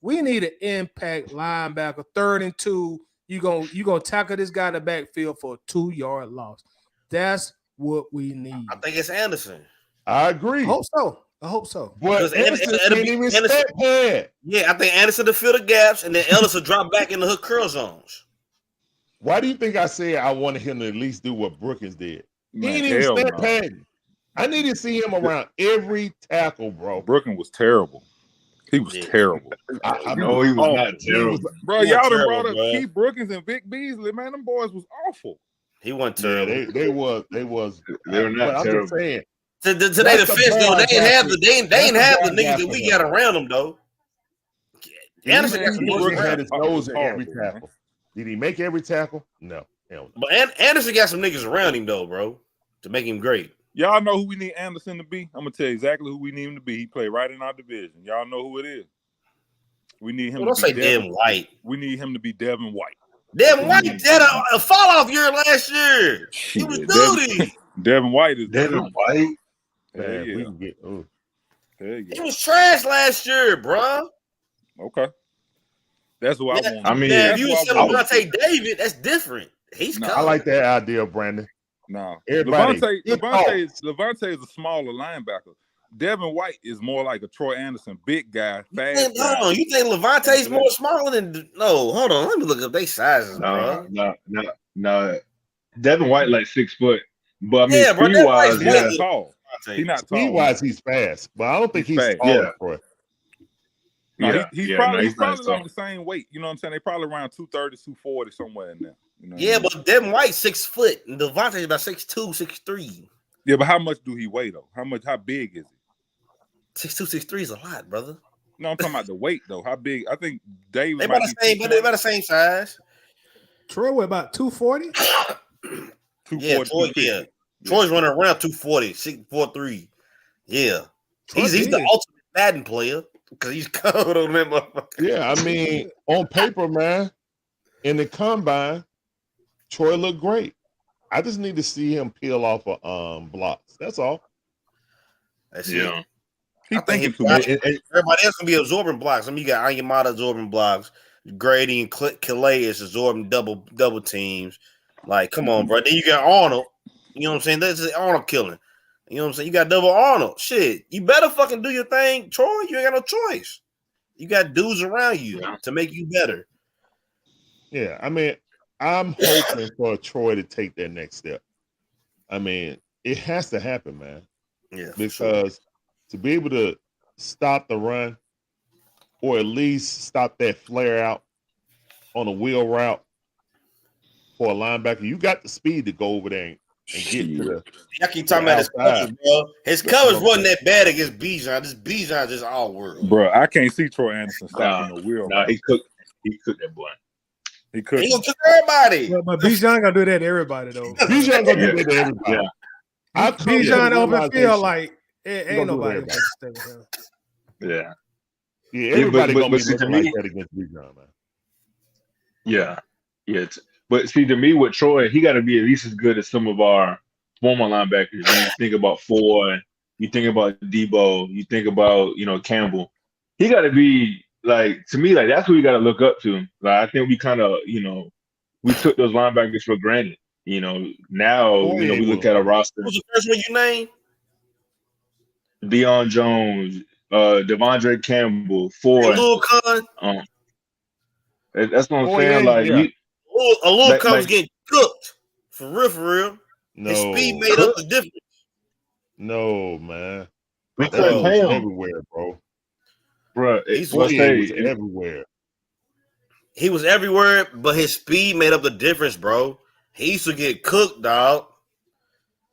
We need an impact linebacker. 3rd and 2, you gonna tackle this guy in the backfield for a 2-yard loss. That's what we need. I think it's Anderson. I agree. I hope so. But Anderson can't even step pad. Yeah, I think Anderson to fill the gaps, and then Ellis will drop back in the hook curl zones. Why do you think I said I wanted him to at least do what Brookins did? Man, he didn't even step no. padding. I need to see him around every tackle, bro. Brookins was terrible. He was terrible. No, he was not terrible. Bro, y'all done brought up Keith Brookins and Vic Beasley. Man, them boys was awful. He wasn't terrible. Yeah, they were not terrible. I'm just saying. To their defense, though, they ain't have the niggas that we got around them, though. Anderson got some niggas had around. his nose in every tackle. Did he make every tackle? No. But Anderson got some niggas around him, though, bro, to make him great. Y'all know who we need Anderson to be? I'm gonna tell you exactly who we need him to be. He played right in our division. Y'all know who it is. We need him to be Devin White. We need him to be Devin White. Devin White had a fall off year last year. He was duty. Devin White is Devin White. Man, we can get. He was trash last year, bro. Okay. That's what I want. I mean, if you said Levante David, that's different. He's I like that idea, Brandon. No, Everybody. Levante is a smaller linebacker. Devin White is more like a Troy Anderson, big guy, fast. Hold on, you think Levante's more smaller than? No, hold on. Let me look up their sizes, bro. No. Devin White like 6 foot, but I mean, speed wise, he's not tall. He's not tall. Speed wise, he's fast, but I don't think he's tall, Troy. No, he's probably like the same weight. You know what I'm saying? They probably around 230, 240, somewhere in there. You know but Devin White's 6 foot, and Levante's about 6'2", 6'3". Yeah, but how much do he weigh though? How big is he? 6'2", 6'3" is a lot, brother. No, I'm talking about the weight though. How big? I think Dave. They about the same size. Troy, what about 240? 240. Troy's running around 240, 6'4'3". Yeah, he's the ultimate Madden player because he's covered on that motherfucker. Yeah, I mean, on paper, man, in the combine, Troy looked great. I just need to see him peel off of blocks. That's all. That's it. I think everybody else gonna be absorbing blocks. I mean, you got Anyamata absorbing blocks, Grady and Calais is absorbing double teams. Like, come on, bro. Then you got Arnold. You know what I'm saying? That's Arnold killing. You know what I'm saying? You got double Arnold. Shit, you better fucking do your thing, Troy. You ain't got no choice. You got dudes around you to make you better. Yeah, I mean, I'm hoping for Troy to take that next step. I mean, it has to happen, man. Yeah, because to be able to stop the run or at least stop that flare out on a wheel route for a linebacker, you got the speed to go over there and get to the. I keep talking about his coverage, bro. His coverage wasn't that bad against Bijan. This Bijan just all world. Bro, I can't see Troy Anderson stopping the wheel. No, he cooked that boy. He could. He gonna cook everybody. But Bijan gonna do that to everybody though. Bijan gonna do that to everybody. Yeah. Bijan open field like ain't nobody. Yeah. Yeah, everybody gonna be looking like that against Bijan, man. Yeah. But see, to me, with Troy, he got to be at least as good as some of our former linebackers. When you think about Ford, you think about Debo, you think about Campbell. He got to be like, to me, like that's who we got to look up to. Like I think we kind of we took those linebackers for granted. Now we look at a roster. Who's the first one you named? Deion Jones, Devondre Campbell, Ford. Lil Con. That's what I'm saying. Like Alul comes getting cooked. For real. No. His speed made up the difference. No, man. We That couldn't was pay him. everywhere, bro. Bro, He's was everywhere. He was everywhere, but his speed made up the difference, bro. He used to get cooked, dog.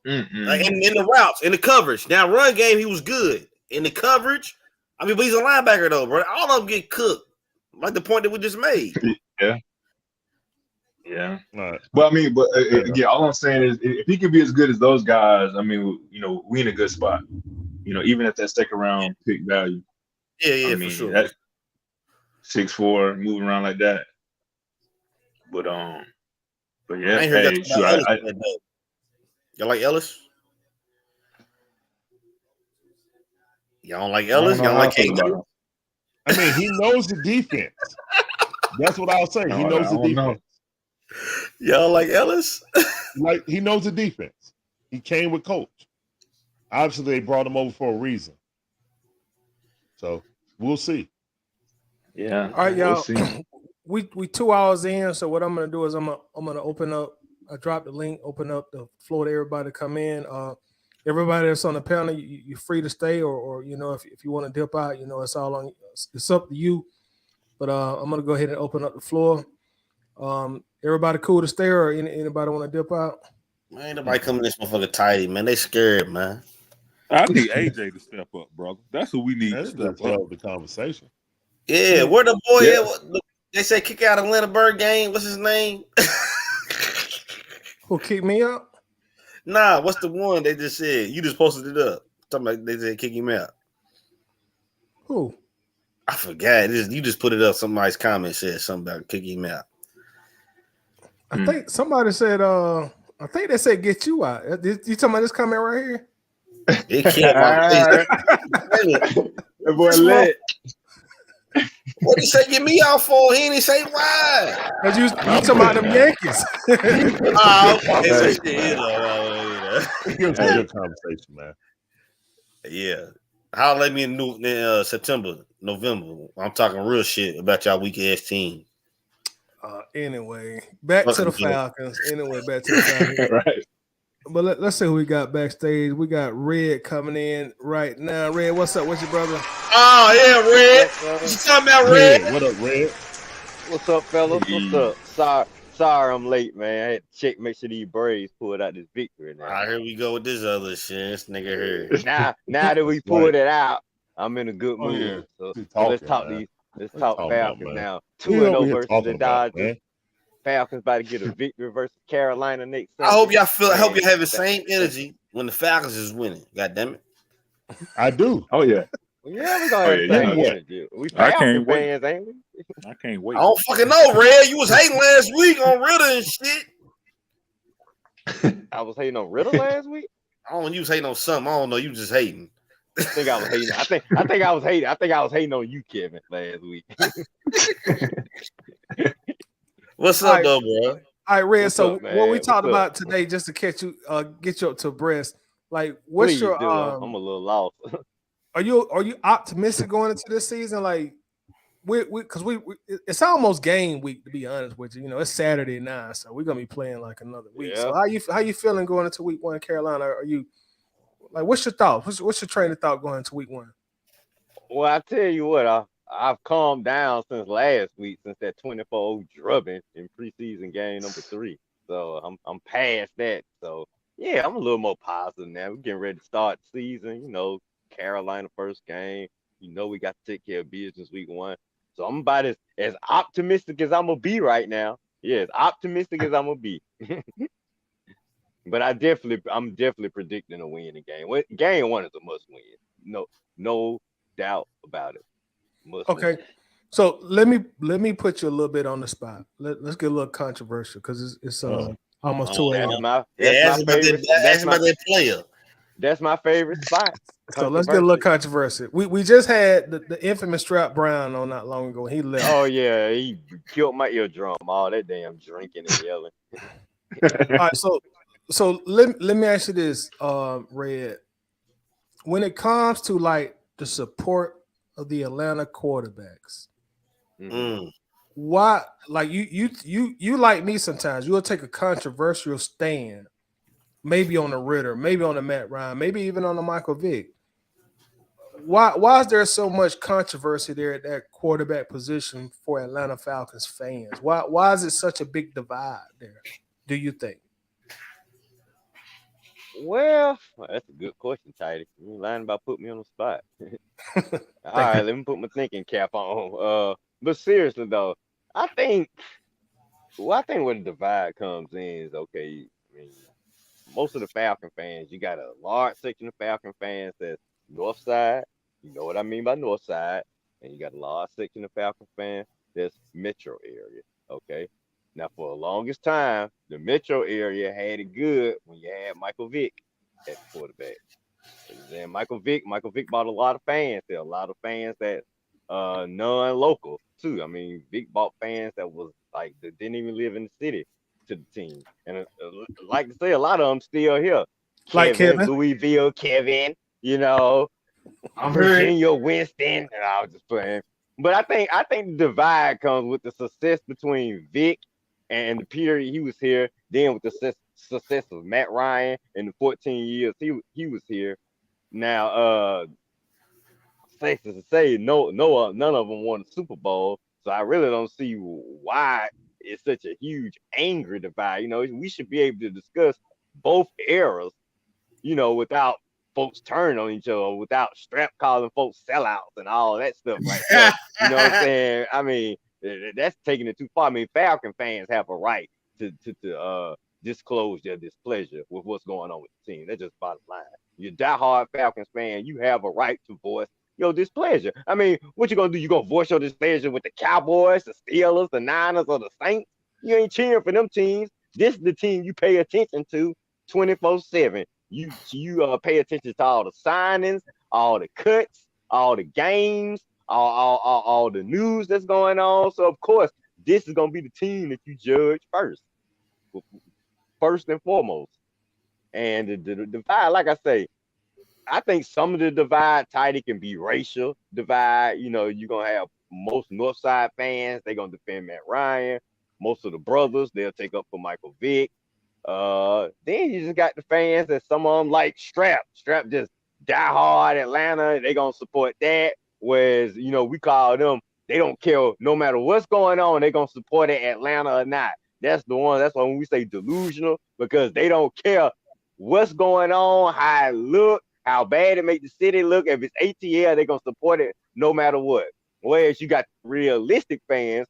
Like in the routes, in the coverage. Now, run game, he was good. In the coverage, I mean, but he's a linebacker, though, bro. All of them get cooked. Like the point that we just made. Yeah. Right. But I mean, again, all I'm saying is if he could be as good as those guys, I mean, we in a good spot. Even at that second round pick value. Yeah, I mean, for sure. That's 6'4", moving around like that. But yeah, I ain't heard that about Ellis. Y'all like Ellis? Y'all don't like Ellis? Y'all like K2? I mean, he knows the defense. That's what I'll say. He knows the defense. Y'all like Ellis? Like he knows the defense. He came with coach. Obviously, they brought him over for a reason. So we'll see. Yeah. All right, y'all. We'll see. We 2 hours in, so what I'm gonna do is I'm gonna open up. I drop the link, open up the floor to everybody to come in. Everybody that's on the panel, you're free to stay, or if you want to dip out, it's all on. It's up to you. But I'm gonna go ahead and open up the floor. Everybody cool to stay, or anybody want to dip out? Man, ain't nobody coming this motherfucker tidy, man. They scared, man. I need AJ to step up, brother. That's who we need to step up. The conversation. Yeah, where the boy at? They say kick out Atlanta Bird game. What's his name? Who kicked me out? Nah, what's the one they just said? You just posted it up. Talking about they said kick him out. Who? I forgot. You just put it up. Somebody's comment said something about kick him out. I think somebody said. I think they said get you out. You talking about this comment right here? It can't. That boy lit. What did he say? Get me out for? He didn't say why. Cause you talking about them Yankees. Okay. It was a good conversation, man. Yeah. How let me in September, November. I'm talking real shit about y'all weak ass team. Anyway, back to the Falcons. Right. But let's see who we got backstage. We got Red coming in right now. Red, what's up? What's your brother? Oh, yeah, Red. What you talking about, Red? What up, Red? What's up, fellas? What's up? Sorry I'm late, man. I had to check, make sure these Braves pulled out this victory now. All right, here we go with this other shit. This nigga here. Now that we pulled it out, I'm in a good mood. Yeah. So Let's talk Falcons about, now. Man. 2-0 versus the Dodgers. Falcons about to get a victory versus Carolina next Sunday. I hope y'all have the same energy when the Falcons is winning. God damn it. I do. Oh yeah. Yeah, we're gonna have the same energy. We Falcons fans, ain't we? I can't wait. I don't fucking know, Red. You was hating last week on Ritter and shit. I was hating on Ritter last week. I don't know. You was hating on something. I don't know. You was just hating. I think I was hating. I think I was hating. I think I was hating on you, Kevin, last week. What's up, though, bro? All right, Red. What's so up, man? what we talked What's about today, just to get you up to abreast, like what's Please your do. I'm a little lost. Are you optimistic going into this season? Like because we it's almost game week, to be honest with you. It's Saturday now, so we're gonna be playing like another week. Yeah. So how you feeling going into week 1 in Carolina? Are you like what's your thought? What's your train of thought going into week 1? Well, I tell you what, I've calmed down since last week, since that 24-0 drubbing in preseason game number 3. So I'm past that. So yeah, I'm a little more positive now. We're getting ready to start the season. Carolina first game. We got to take care of business week 1. So I'm about as optimistic as I'm gonna be right now. Yeah, as optimistic as I'm gonna be. But I'm definitely predicting a win in game. Game 1 is a must win. No doubt about it. Okay. So let me put you a little bit on the spot. Let's get a little controversial because it's almost 2 a.m. That's my player. That's my favorite spot. So let's get a little controversy. We just had the infamous Strap Brown on not long ago. He left. Oh yeah, he killed my eardrum. All that damn drinking and yelling. All right, so let me ask you this, Red. When it comes to like the support of the Atlanta quarterbacks, why? Like you like me sometimes. You'll take a controversial stand, maybe on the Ritter, maybe on the Matt Ryan, maybe even on the Michael Vick. Why is there so much controversy there at that quarterback position for Atlanta Falcons fans? Why is it such a big divide there? Do you think? Well, that's a good question, Tidy. You ain't lying about putting me on the spot. All Thank right, you. let me put my thinking cap on. But seriously though, I think I think where the divide comes in is okay. I mean, most of the Falcon fans, you got a large section of Falcon fans that's North Side. You know what I mean by North Side, and you got a large section of Falcon fans that's Metro area. Okay. Now, for the longest time, the Metro area had it good when you had Michael Vick at the quarterback. And then Michael Vick bought a lot of fans. There are a lot of fans that non-local too. I mean, Vick bought fans that was like that didn't even live in the city to the team. And like to say, a lot of them still here. Like Kevin, Kevin, Louisville, Kevin, you know, I'm here. Virginia, Winston. And I was just playing. But I think the divide comes with the success between Vic and the period he was here, then with the success of Matt Ryan in the 14 years he was here. Now, safe to say, none of them won the Super Bowl. So I really don't see why it's such a huge angry divide. You know, we should be able to discuss both eras, without folks turning on each other, without Strap calling folks sellouts and all that stuff right there. You know what I'm saying? I mean, that's taking it too far. I mean, Falcon fans have a right to disclose their displeasure with what's going on with the team. That's just bottom line. You're a diehard Falcons fan. You have a right to voice your displeasure. I mean, what you gonna do? You gonna voice your displeasure with the Cowboys, the Steelers, the Niners, or the Saints? You ain't cheering for them teams. This is the team you pay attention to 24/7. You pay attention to all the signings, all the cuts, all the games, all the news that's going on. So of course, this is gonna be the team that you judge first and foremost. And the divide, like I say, I think some of the divide, Tidy, can be racial divide. You're gonna have most North Side fans, they're gonna defend Matt Ryan. Most of the brothers, they'll take up for Michael Vick. Then you just got the fans that some of them like Strap. Strap just die hard Atlanta. They gonna support that. Whereas, we call them, they don't care no matter what's going on, they gonna support it Atlanta or not. That's the one. That's why when we say delusional, because they don't care what's going on, how it look, how bad it make the city look. If it's ATL, they're gonna support it no matter what. Whereas you got realistic fans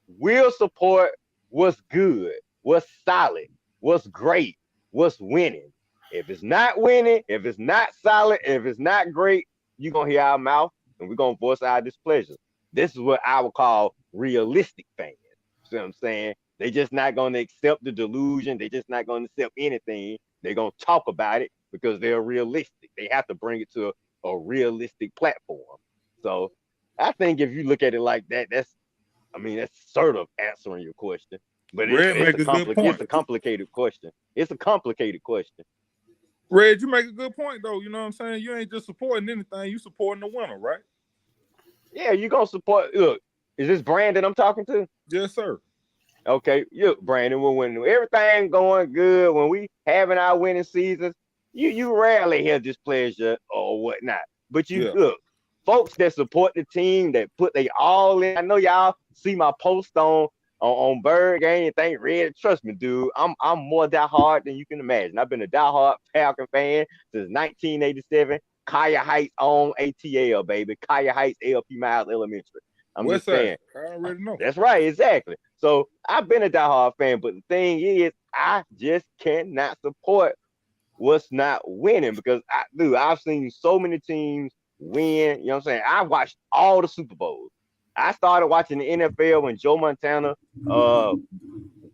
will support what's good, what's solid, what's great, what's winning. If it's not winning, if it's not solid, if it's not great, you're gonna hear our mouth and we're gonna voice our displeasure. This is what I would call realistic fans. See what I'm saying? They just not gonna accept the delusion, they just not gonna accept anything. They're gonna talk about it because they're realistic. They have to bring it to a realistic platform. So I think if you look at it like that, that's sort of answering your question. But Red make a good point. it's a complicated question. It's a complicated question. Red, you make a good point though. You know what I'm saying? You ain't just supporting anything, you supporting the winner, right? Yeah, you gonna support. Look, is this Brandon I'm talking to? Yes, sir. Okay, look, Brandon, when everything going good, when we having our winning seasons, you rarely hear displeasure or whatnot. But look, folks that support the team, that put they all in. I know y'all see my post on Bird Game and think Red. Trust me, dude, I'm more diehard than you can imagine. I've been a diehard Falcon fan since 1987. Kaya Heights on ATL, baby. Kaya Heights, LP Miles Elementary. I'm What's just saying. that? I already know. That's right, exactly. So I've been a diehard fan, but the thing is, I just cannot support what's not winning because I've seen so many teams win. You know what I'm saying? I watched all the Super Bowls. I started watching the NFL when Joe Montana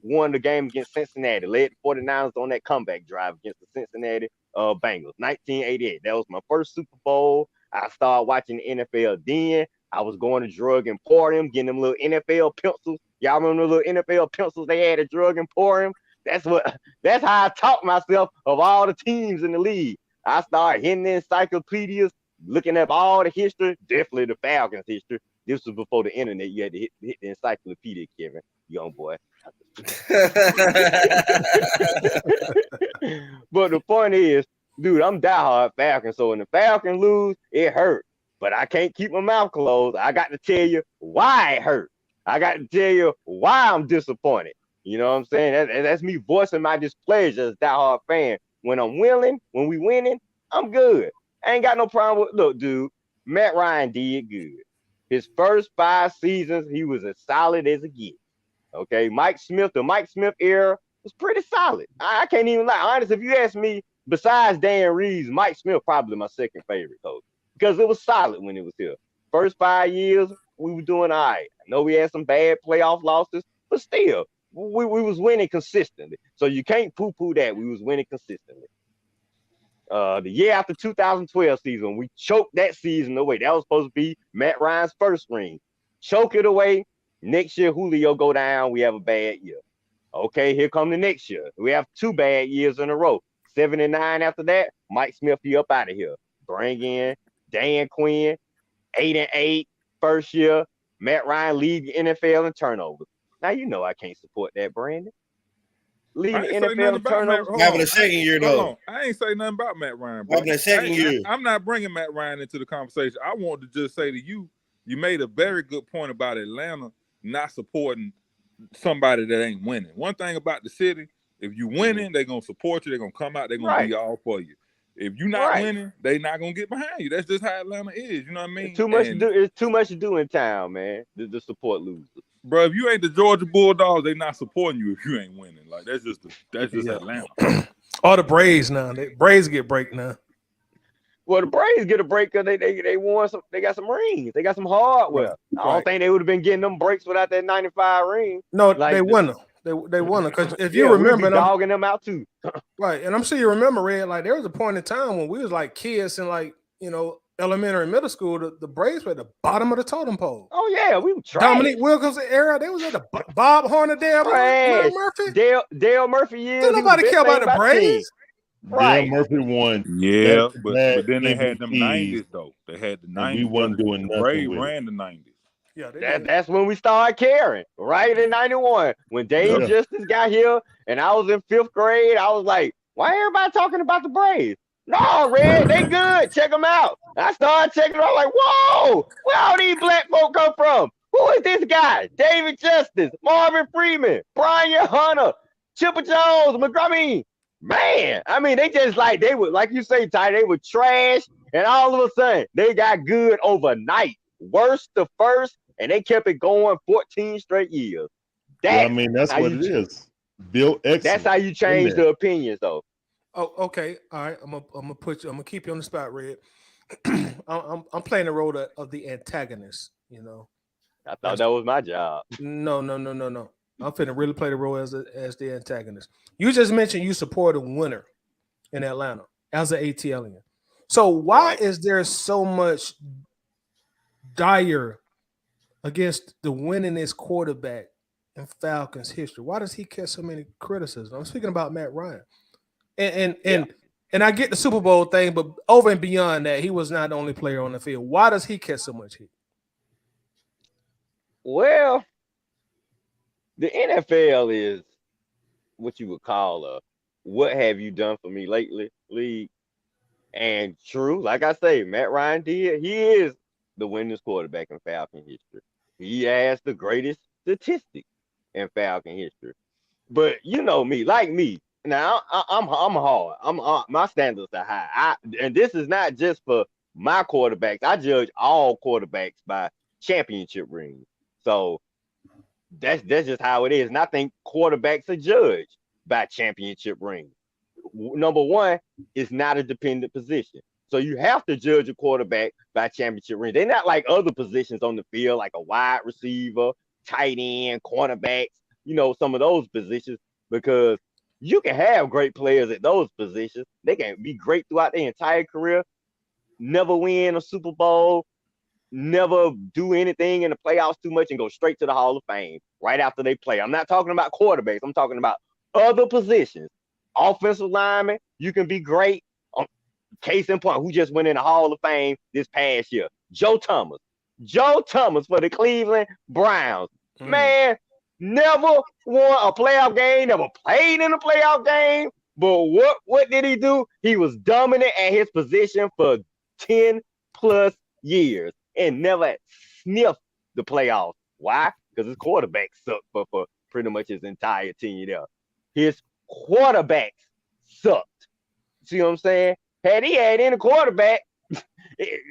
won the game against Cincinnati, led the 49ers on that comeback drive against the Cincinnati Bengals, 1988. That was my first Super Bowl. I started watching the NFL then. I was going to Drug Emporium, getting them little NFL pencils. Y'all remember the little NFL pencils they had at Drug Emporium? That's how I taught myself of all the teams in the league. I started hitting the encyclopedias, looking up all the history, definitely the Falcons history. This was before the internet. You had to hit the encyclopedia, Kevin, young boy. But the point is, dude, I'm diehard Falcon. So when the Falcons lose, it hurt. But I can't keep my mouth closed. I got to tell you why it hurt. I got to tell you why I'm disappointed. You know what I'm saying? That's me voicing my displeasure as a diehard fan. When I'm willing, when we winning, I'm good. I ain't got no problem with. Look, dude, Matt Ryan did good. His first 5 seasons, he was as solid as it gets. Okay, the Mike Smith era was pretty solid. I can't even lie. Honest, if you ask me, besides Dan Reeves, Mike Smith probably my second favorite coach because it was solid when it was here. First 5 years, we were doing all right. I know we had some bad playoff losses, but still, we was winning consistently. So you can't poo-poo that. We was winning consistently. The year after 2012 season, we choked that season away. That was supposed to be Matt Ryan's first ring. Choke it away. Next year, Julio go down. We have a bad year. Okay, here come the next year. We have 2 bad years in a row. 7-9 after that. Mike Smith, he up out of here. Bring in Dan Quinn. 8-8 first year. Matt Ryan lead the NFL in turnovers. Now you know I can't support that, Brandon. Lead the NFL in turnovers. Having a second year though. I ain't say nothing about Matt Ryan, bro. Having a second year. I'm not bringing Matt Ryan into the conversation. I want to just say to you, you made a very good point about Atlanta not supporting somebody that ain't winning. One thing about the city, if you winning, they're gonna support you. They're gonna come out. They're gonna be all for you. If you're not winning, they not gonna get behind you. That's just how Atlanta is. You know what I mean? It's too much to do. It's too much to do in town, man. To support losers, bro. If you ain't the Georgia Bulldogs, they not supporting you if you ain't winning. Like that's just Atlanta. Or the Braves now. The Braves get break now. Well, the Braves get a break because they won some. They got some rings. They got some hardware. I don't think they would have been getting them breaks without that 95 ring. No, they won them. They won them because if you remember, we'd be dogging them out too. Right, and I'm sure you remember, Red. Like there was a point in time when we was like kids in like elementary and middle school. The Braves were at the bottom of the totem pole. Oh yeah, we were trash. Dominique Wilkins era. They was at the Bob Hornadale, Murphy, Dale Murphy years. Didn't nobody care about the Braves. Right. Dale Murphy won. Yeah, but then they had them 90s though. They had the 90s. We wasn't doing nothing. Braves ran the 90s. Yeah, that's when we started caring, right in 91. When Dave Justice got here and I was in 5th grade, I was like, why everybody talking about the Braves? No, Red, they good. Check them out. I started checking them out like, whoa, where all these black folk come from? Who is this guy? David Justice, Marvin Freeman, Brian Hunter, Chipper Jones, McGraw. Man, I mean, they just like, they were, like you say, Ty, they were trash. And all of a sudden, they got good overnight. Worst to first, and they kept it going 14 straight years. That's what it is. Built excellent. That's how you change the opinions, though. Oh, okay. All right. I'm gonna keep you on the spot, Red. I'm playing the role of the antagonist. I thought that was my job. No. I'm finna really play the role as the antagonist. You just mentioned you support a winner in Atlanta as an ATLian. So why is there so much dire against the winningest quarterback in Falcons history? Why does he catch so many criticisms? I'm speaking about Matt Ryan. And I get the Super Bowl thing, but over and beyond that, he was not the only player on the field. Why does he catch so much heat? Well, the NFL is what you would call a what have you done for me lately league. And true, like I say, Matt Ryan he is the winningest quarterback in Falcon history. He has the greatest statistics in Falcon history. But you know me, like me. Now I'm hard. My standards are high. And this is not just for my quarterbacks. I judge all quarterbacks by championship rings. So that's just how it is. And I think quarterbacks are judged by championship rings. Number one, it's not a dependent position. So you have to judge a quarterback by championship ring. They're not like other positions on the field, like a wide receiver, tight end, cornerbacks, some of those positions, because you can have great players at those positions. They can be great throughout their entire career, never win a Super Bowl, never do anything in the playoffs too much, and go straight to the Hall of Fame right after they play. I'm not talking about quarterbacks. I'm talking about other positions. Offensive lineman, you can be great. Case in point, who just went in the Hall of Fame this past year? Joe Thomas. Joe Thomas for the Cleveland Browns. Man, never won a playoff game, never played in a playoff game. But what did he do? He was dominant at his position for 10 plus years and never sniffed the playoffs. Why? Because his quarterback sucked for pretty much his entire tenure there. His quarterbacks sucked. See what I'm saying? Had he had any quarterback,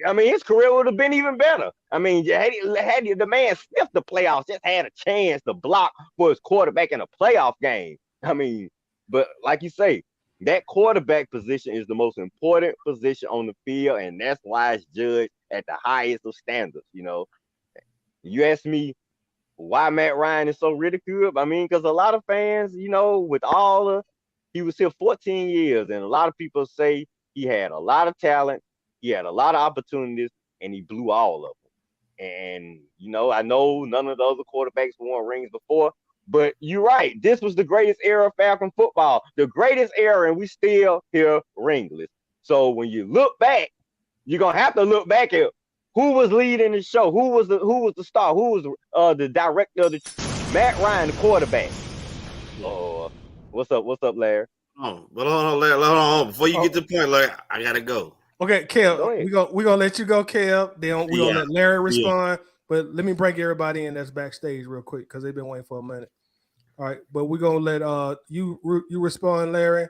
I mean, his career would have been even better. I mean, had the man sniffed the playoffs, just had a chance to block for his quarterback in a playoff game. I mean, but like you say, that quarterback position is the most important position on the field, and that's why it's judged at the highest of standards. You know, you ask me why Matt Ryan is so ridiculed. I mean, because a lot of fans, you know, he was here 14 years, and a lot of people say he had a lot of talent, he had a lot of opportunities, and he blew all of them. And, you know, I know none of the other quarterbacks won rings before, but you're right. This was the greatest era of Falcon football, the greatest era, and we still here ringless. So when you look back, you're going to have to look back at who was leading the show, who was the star, who was the director of the Matt Ryan, the quarterback. Oh, what's up, Larry? Oh, but hold on, Larry. Hold on. Before you get to the point, Larry, I gotta go. Okay, Kev, we gonna let you go, Kev. Then we're gonna let Larry respond. But let me bring everybody in that's backstage real quick because they've been waiting for a minute. All right, but we're gonna let you respond, Larry.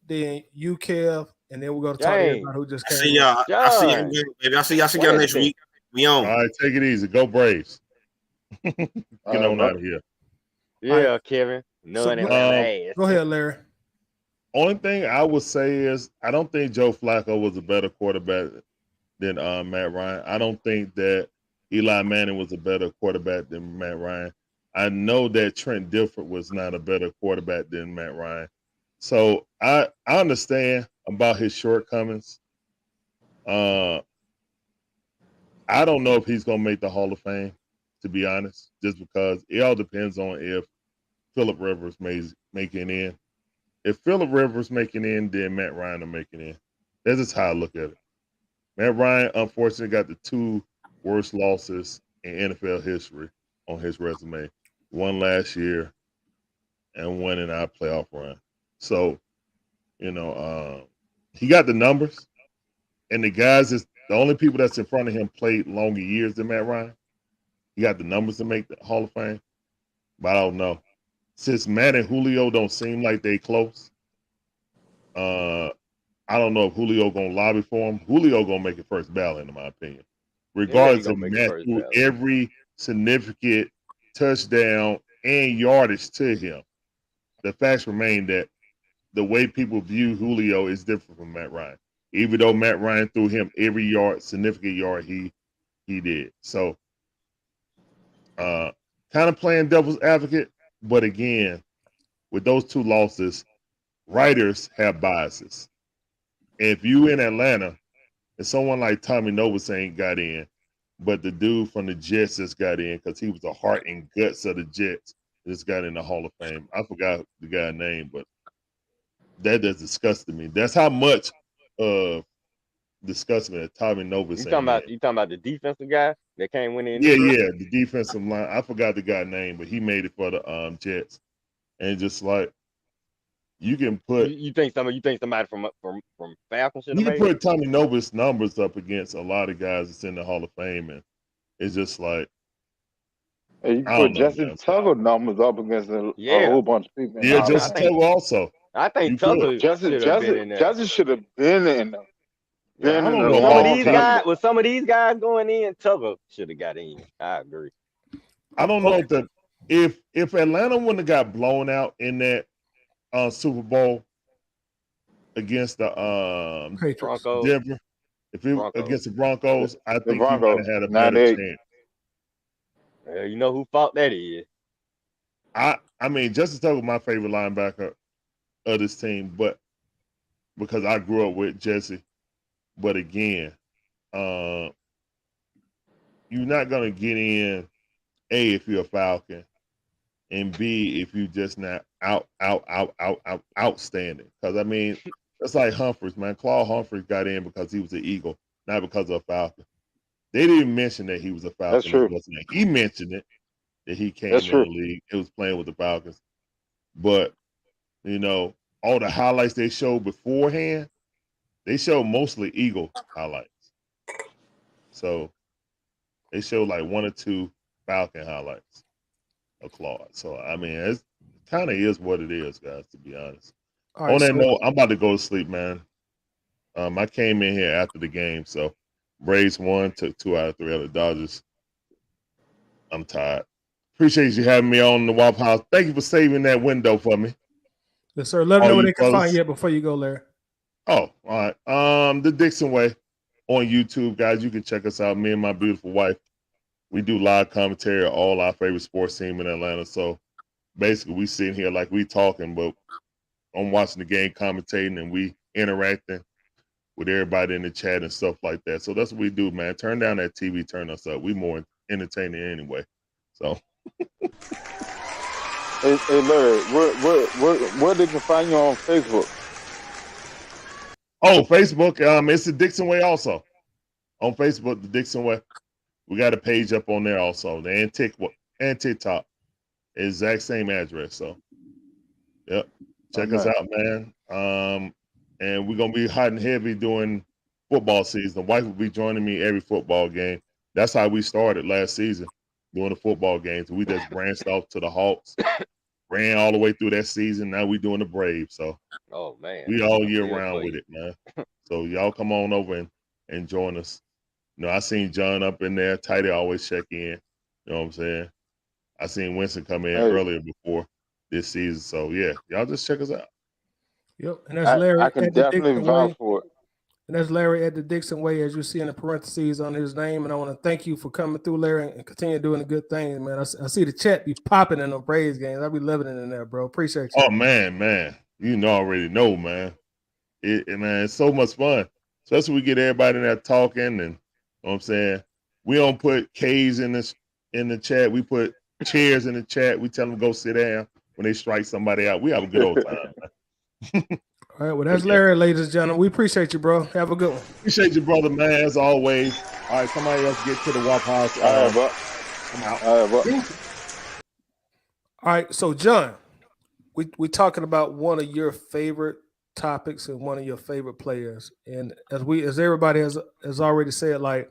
Then you, Kev, and then we're gonna talk to everybody who just came. I see y'all. I see y'all, baby. I see y'all next week. We on. All right, take it easy. Go Braves. Get on out of here. Yeah, right. Kevin. Go ahead, Larry. Only thing I would say is I don't think Joe Flacco was a better quarterback than Matt Ryan. I don't think that Eli Manning was a better quarterback than Matt Ryan. I know that Trent Dilfer was not a better quarterback than Matt Ryan. So I understand about his shortcomings. I don't know if he's going to make the Hall of Fame, to be honest, just because it all depends on if Phillip Rivers make it in. If Phillip Rivers making in, then Matt Ryan will make it in. That's just how I look at it. Matt Ryan, unfortunately, got the two worst losses in NFL history on his resume. One last year and one in our playoff run. So, you know, he got the numbers. And the guys, the only people that's in front of him played longer years than Matt Ryan. He got the numbers to make the Hall of Fame. But I don't know. Since Matt and Julio don't seem like they close, I don't know if Julio gonna lobby for him. Julio gonna make it first ballot, in my opinion. Regardless of Matt threw every significant touchdown and yardage to him, the facts remain that the way people view Julio is different from Matt Ryan. Even though Matt Ryan threw him every significant yard he did. So kind of playing devil's advocate. But again, with those two losses, writers have biases. And if you in Atlanta and someone like Tommy Novus ain't got in, but the dude from the Jets just got in because he was the heart and guts of the Jets, just got in the Hall of Fame. I forgot the guy's name, but that just disgusted me. That's how much disgusting that Tommy Novus. You talking about the defensive guy that came in? Yeah, the defensive line. I forgot the guy's name, but he made it for the Jets. And just like you can put, you think somebody from Falcons should have you can put Tommy Novus numbers up against a lot of guys that's in the Hall of Fame, and it's just like. And you can put Justin Tucker numbers up against a whole bunch of people. Yeah, Justin Tucker also. I think Tucker Justin should have been in there. I don't know. With some of these guys going in, Tucker should have got in. I agree. I don't know if Atlanta wouldn't have got blown out in that Super Bowl against the Broncos, Denver, against the Broncos, I think he would have had a better chance. You know who fault that is? I mean, Justin Tucker was my favorite linebacker of this team, but because I grew up with Jesse. But again, you're not gonna get in A if you're a Falcon, and B if you just not outstanding. Because I mean, it's like Humphreys, man. Claude Humphreys got in because he was an Eagle, not because of a Falcon. They didn't mention that he was a That's Falcon. true. He mentioned it, that he came That's in true. the league. It was playing with the Falcons. But, you know, all the highlights they showed beforehand, they showed mostly Eagle highlights. So they showed like 1 or 2 Falcon highlights of Claude. So, I mean, it kind of is what it is, guys, to be honest. All right, On that so note, I'm about to go to sleep, man. I came in here after the game, so Braves won, took 2 out of 3 out of the Dodgers. I'm tired. Appreciate you having me on the Waffle House. Thank you for saving that window for me. yes, sir. Let them All know where you they can find fellas. you at before you go, Larry. Oh, all right. The Dixon Way on YouTube, guys. You can check us out. Me and my beautiful wife. We do live commentary on all our favorite sports team in Atlanta. So basically, we sitting here like we talking, but I'm watching the game, commentating, and we interacting with everybody in the chat and stuff like that. So that's what we do, man. Turn down that TV, turn us up. We more entertaining anyway. So. Hey Larry, where they can find you on Facebook? Oh, Facebook. It's the Dixon Way also. On Facebook, the Dixon Way. We got a page up on there also. And TikTok. Exact same address. So, yep. Check us out, man. And we're gonna be hot and heavy during football season. The wife will be joining me every football game. That's how we started last season, doing the football games. We just branched off to the Hawks, ran all the way through that season. Now we doing the Braves. So, Oh man, we all I'm year here for round with you. it, man. So y'all come on over and join us. You know, I seen John up in there. Tidy always check in. You know what I'm saying? I seen Winston come in earlier before this season. So yeah, y'all just check us out. Yep, and that's Larry I can at the definitely Dixon vouch Way. for it. And that's Larry at the Dixon Way, as you see in the parentheses on his name. And I want to thank you for coming through, Larry, and continue doing the good things, man. I see the chat be popping in the Braves games. I be loving it in there, bro. Appreciate you. Oh man, you already know, man. Man, it's so much fun. Especially we get everybody in there talking, and you know what I'm saying. We don't put K's in the chat. We put chairs in the chat. We tell them to go sit down when they strike somebody out. We have a good old time, man. All right, well, that's Larry, ladies and gentlemen. We appreciate you, bro. Have a good one. Appreciate you, brother, man, as always. All right, somebody else get to the Waffle House. All right, bro. I'm out. All right, bro. All right, so John, we talking about one of your favorite topics and one of your favorite players, and as everybody has already said, like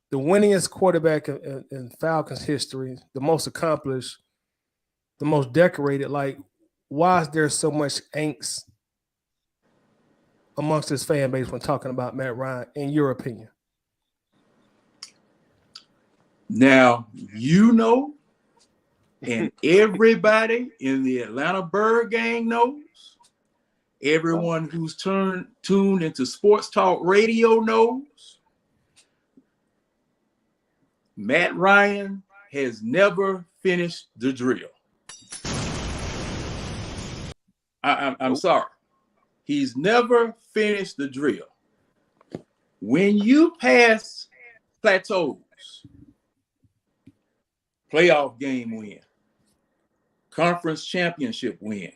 the winningest quarterback in Falcons history, the most accomplished, the most decorated. Like, why is there so much angst amongst his fan base when talking about Matt Ryan, in your opinion? Now, you know, and everybody in the Atlanta Bird Gang knows, everyone who's tuned into sports talk radio knows, Matt Ryan has never finished the drill. I'm sorry. He's never finished the drill. When you pass plateaus, playoff game win, conference championship win,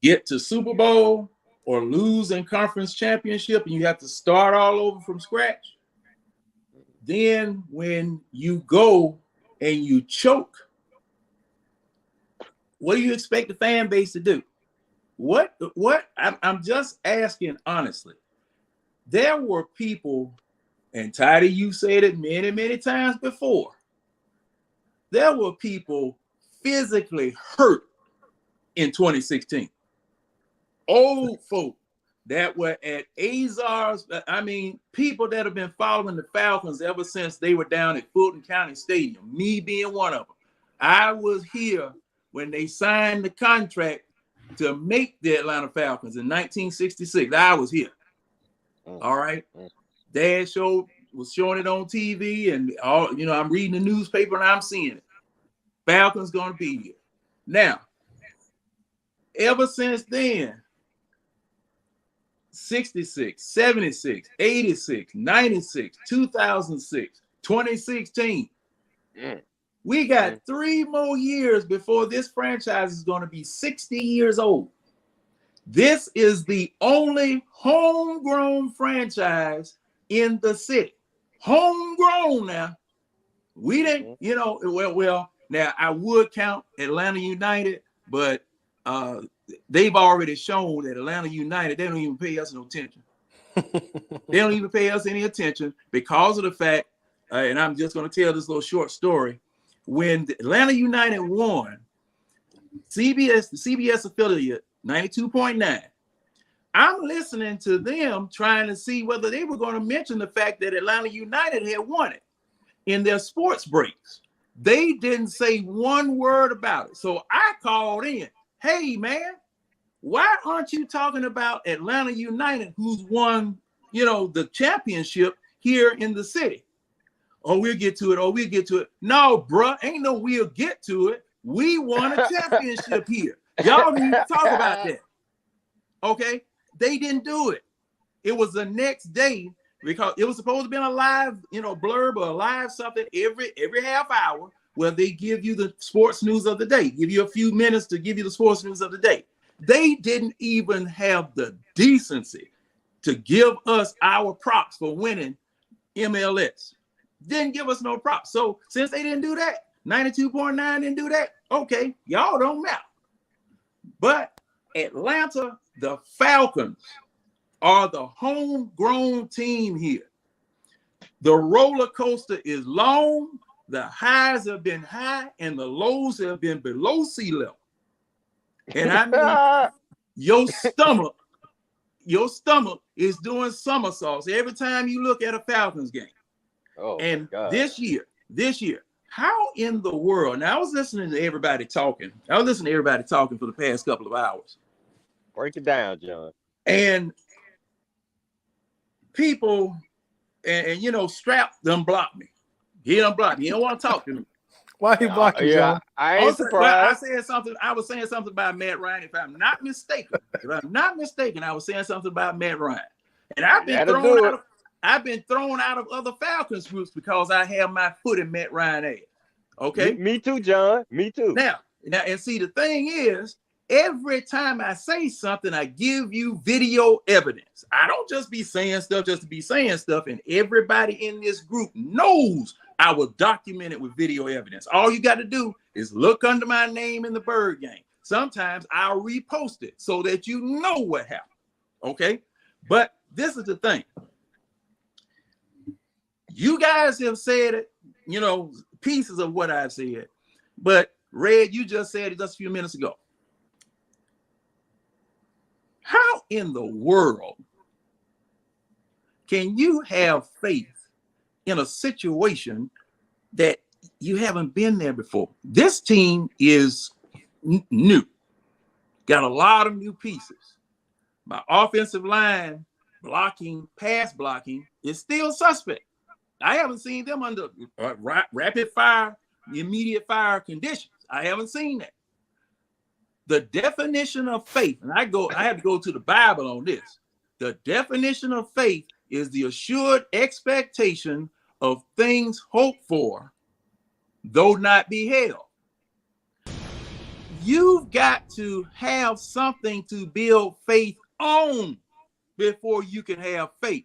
get to Super Bowl or lose in conference championship and you have to start all over from scratch, then when you go and you choke, what do you expect the fan base to do? What? I'm just asking honestly. There were people, and Tidy, you said it many, many times before, there were people physically hurt in 2016. Old folk that were at Azars, I mean, people that have been following the Falcons ever since they were down at Fulton County Stadium, me being one of them. I was here when they signed the contract to make the Atlanta Falcons in 1966. I was here. All right. Dad was showing it on TV, and all, you know, I'm reading the newspaper and I'm seeing it. Falcons gonna be here. Now, ever since then, 66, 76, 86, 96, 2006, 2016. We got 3 more years before this franchise is going to be 60 years old. This is the only homegrown franchise in the city. homegrown now. We didn't, well, now I would count Atlanta United, but they've already shown that Atlanta United, they don't even pay us no attention. They don't even pay us any attention because of the fact, and I'm just going to tell this little short story. When Atlanta United won, the CBS affiliate, 92.9, I'm listening to them trying to see whether they were going to mention the fact that Atlanta United had won it in their sports breaks. They didn't say one word about it. So I called in, hey, man, why aren't you talking about Atlanta United, who's won, the championship here in the city? Oh, we'll get to it. Oh, we'll get to it. No, bruh, ain't no we'll get to it. We won a championship here. Y'all need to talk about that. Okay? They didn't do it. It was the next day because it was supposed to be a live, blurb or a live something every half hour where they give you the sports news of the day, give you a few minutes to give you the sports news of the day. They didn't even have the decency to give us our props for winning MLS. Didn't give us no props. So since they didn't do that, 92.9 didn't do that, okay, y'all don't matter. But Atlanta, the Falcons, are the homegrown team here. The roller coaster is long, the highs have been high, and the lows have been below sea level. And I mean, your stomach is doing somersaults every time you look at a Falcons game. Oh, and this year, how in the world? Now I was listening to everybody talking. For the past couple of hours. Break it down, John. And people, and Strap done blocked me. He done blocked me. He don't want to talk to me. Why he blocked you, John? I ain't surprised. I was saying something about Matt Ryan. If I'm not mistaken, I was saying something about Matt Ryan. And I've been thrown out of other Falcons groups because I have my foot in Matt Ryan ass. Okay. Me too, John. Me too. Now, and see, the thing is, every time I say something, I give you video evidence. I don't just be saying stuff just to be saying stuff. And everybody in this group knows I will document it with video evidence. All you got to do is look under my name in the Bird game. Sometimes I'll repost it so that you know what happened. Okay. But this is the thing. You guys have said it, pieces of what I've said. But Red, you just said it just a few minutes ago. How in the world can you have faith in a situation that you haven't been there before? This team is new. Got a lot of new pieces. My offensive line pass blocking is still suspect. I haven't seen them under rapid fire, immediate fire conditions. I haven't seen that. The definition of faith, and I have to go to the Bible on this. The definition of faith is the assured expectation of things hoped for, though not beheld. You've got to have something to build faith on before you can have faith.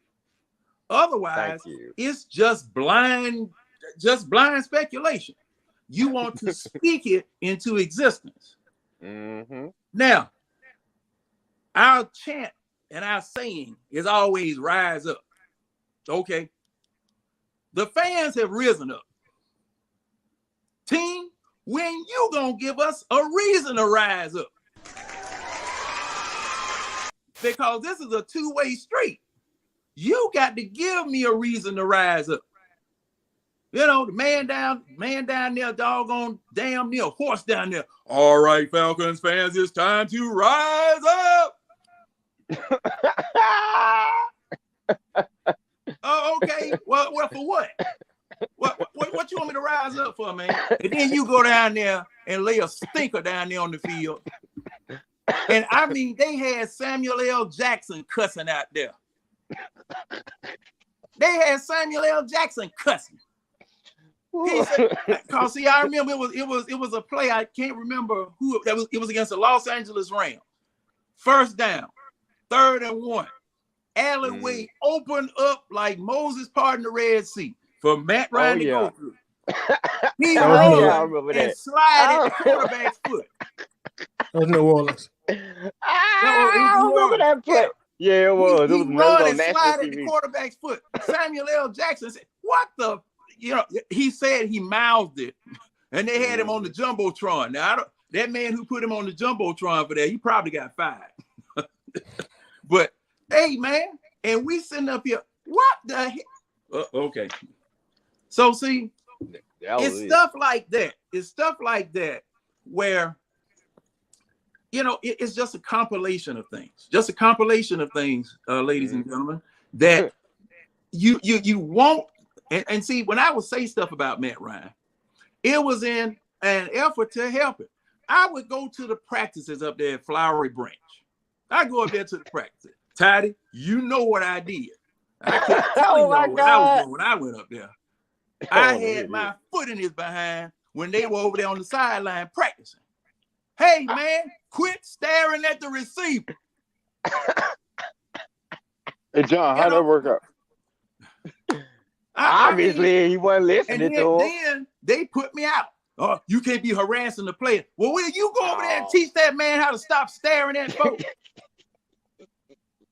Otherwise, it's just blind speculation. You want to speak it into existence. Mm-hmm. Now, our chant and our saying is always rise up. Okay. The fans have risen up. Team, when you gonna give us a reason to rise up? Because this is a two-way street. You got to give me a reason to rise up. The man down there, doggone damn near horse down there. All right, Falcons fans, it's time to rise up. Oh, okay. Well, for what? What you want me to rise up for, man? And then you go down there and lay a stinker down there on the field. And I mean, they had Samuel L. Jackson cussing out there. They had Samuel L. Jackson cussing. He said, cause see, I remember it was a play. I can't remember who it was against the Los Angeles Rams. First down, 3rd and 1. alleyway opened up like Moses parting the Red Sea for Matt Ryan to go through. He run and slide at the quarterback's foot. That was New Orleans. I remember that play. Yeah, it was. He It was run on and national slide at TV. the quarterback's foot. Samuel L. Jackson said, "What the?" You know, he said he mouthed it, and they had him on the jumbotron. Now, that man who put him on the jumbotron for that, he probably got fired. But hey, man, and we sitting up here. What the heck? Okay. So see, it's stuff like that. It's stuff like that where, you know, it's just a compilation of things. Just a compilation of things, ladies and gentlemen, that you won't. And see, when I would say stuff about Matt Ryan, it was in an effort to help him. I would go to the practices up there at Flowery Branch. I go up there to the practices. Toddy, you know what I did. I kept telling y'all what I was doing when I went up there. I had my foot in his behind when they were over there on the sideline practicing. Hey, man, quit staring at the receiver. Hey, John, how'd that work out? Obviously, he wasn't listening to him. Then they put me out. Oh, you can't be harassing the player. Well, will you go over there and teach that man how to stop staring at folks?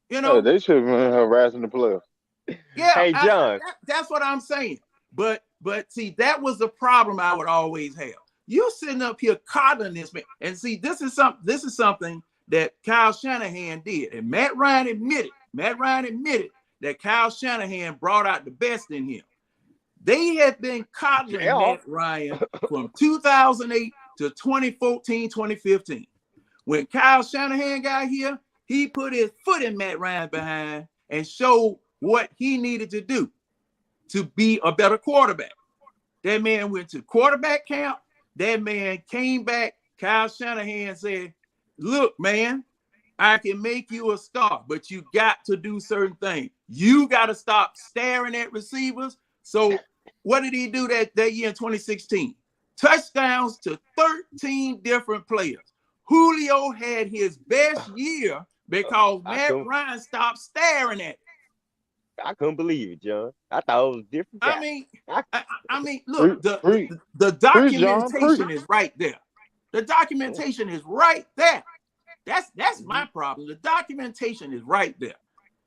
You know, they should have been harassing the player. Yeah, hey, John. That's what I'm saying. But see, that was the problem I would always have. You sitting up here coddling this man, and see, this is something that Kyle Shanahan did, and Matt Ryan admitted that Kyle Shanahan brought out the best in him. They had been coddling Matt Ryan from 2008 to 2014, 2015. When Kyle Shanahan got here, he put his foot in Matt Ryan behind and showed what he needed to do to be a better quarterback. That man went to quarterback camp. That man came back. Kyle Shanahan said, look, man, I can make you a star, but you got to do certain things. You got to stop staring at receivers. So what did he do that year in 2016? Touchdowns to 13 different players. Julio had his best year because Matt Ryan stopped staring at him. I couldn't believe it, John. I thought it was different. I mean, look, the documentation is right there. The documentation is right there. That's my problem. The documentation is right there.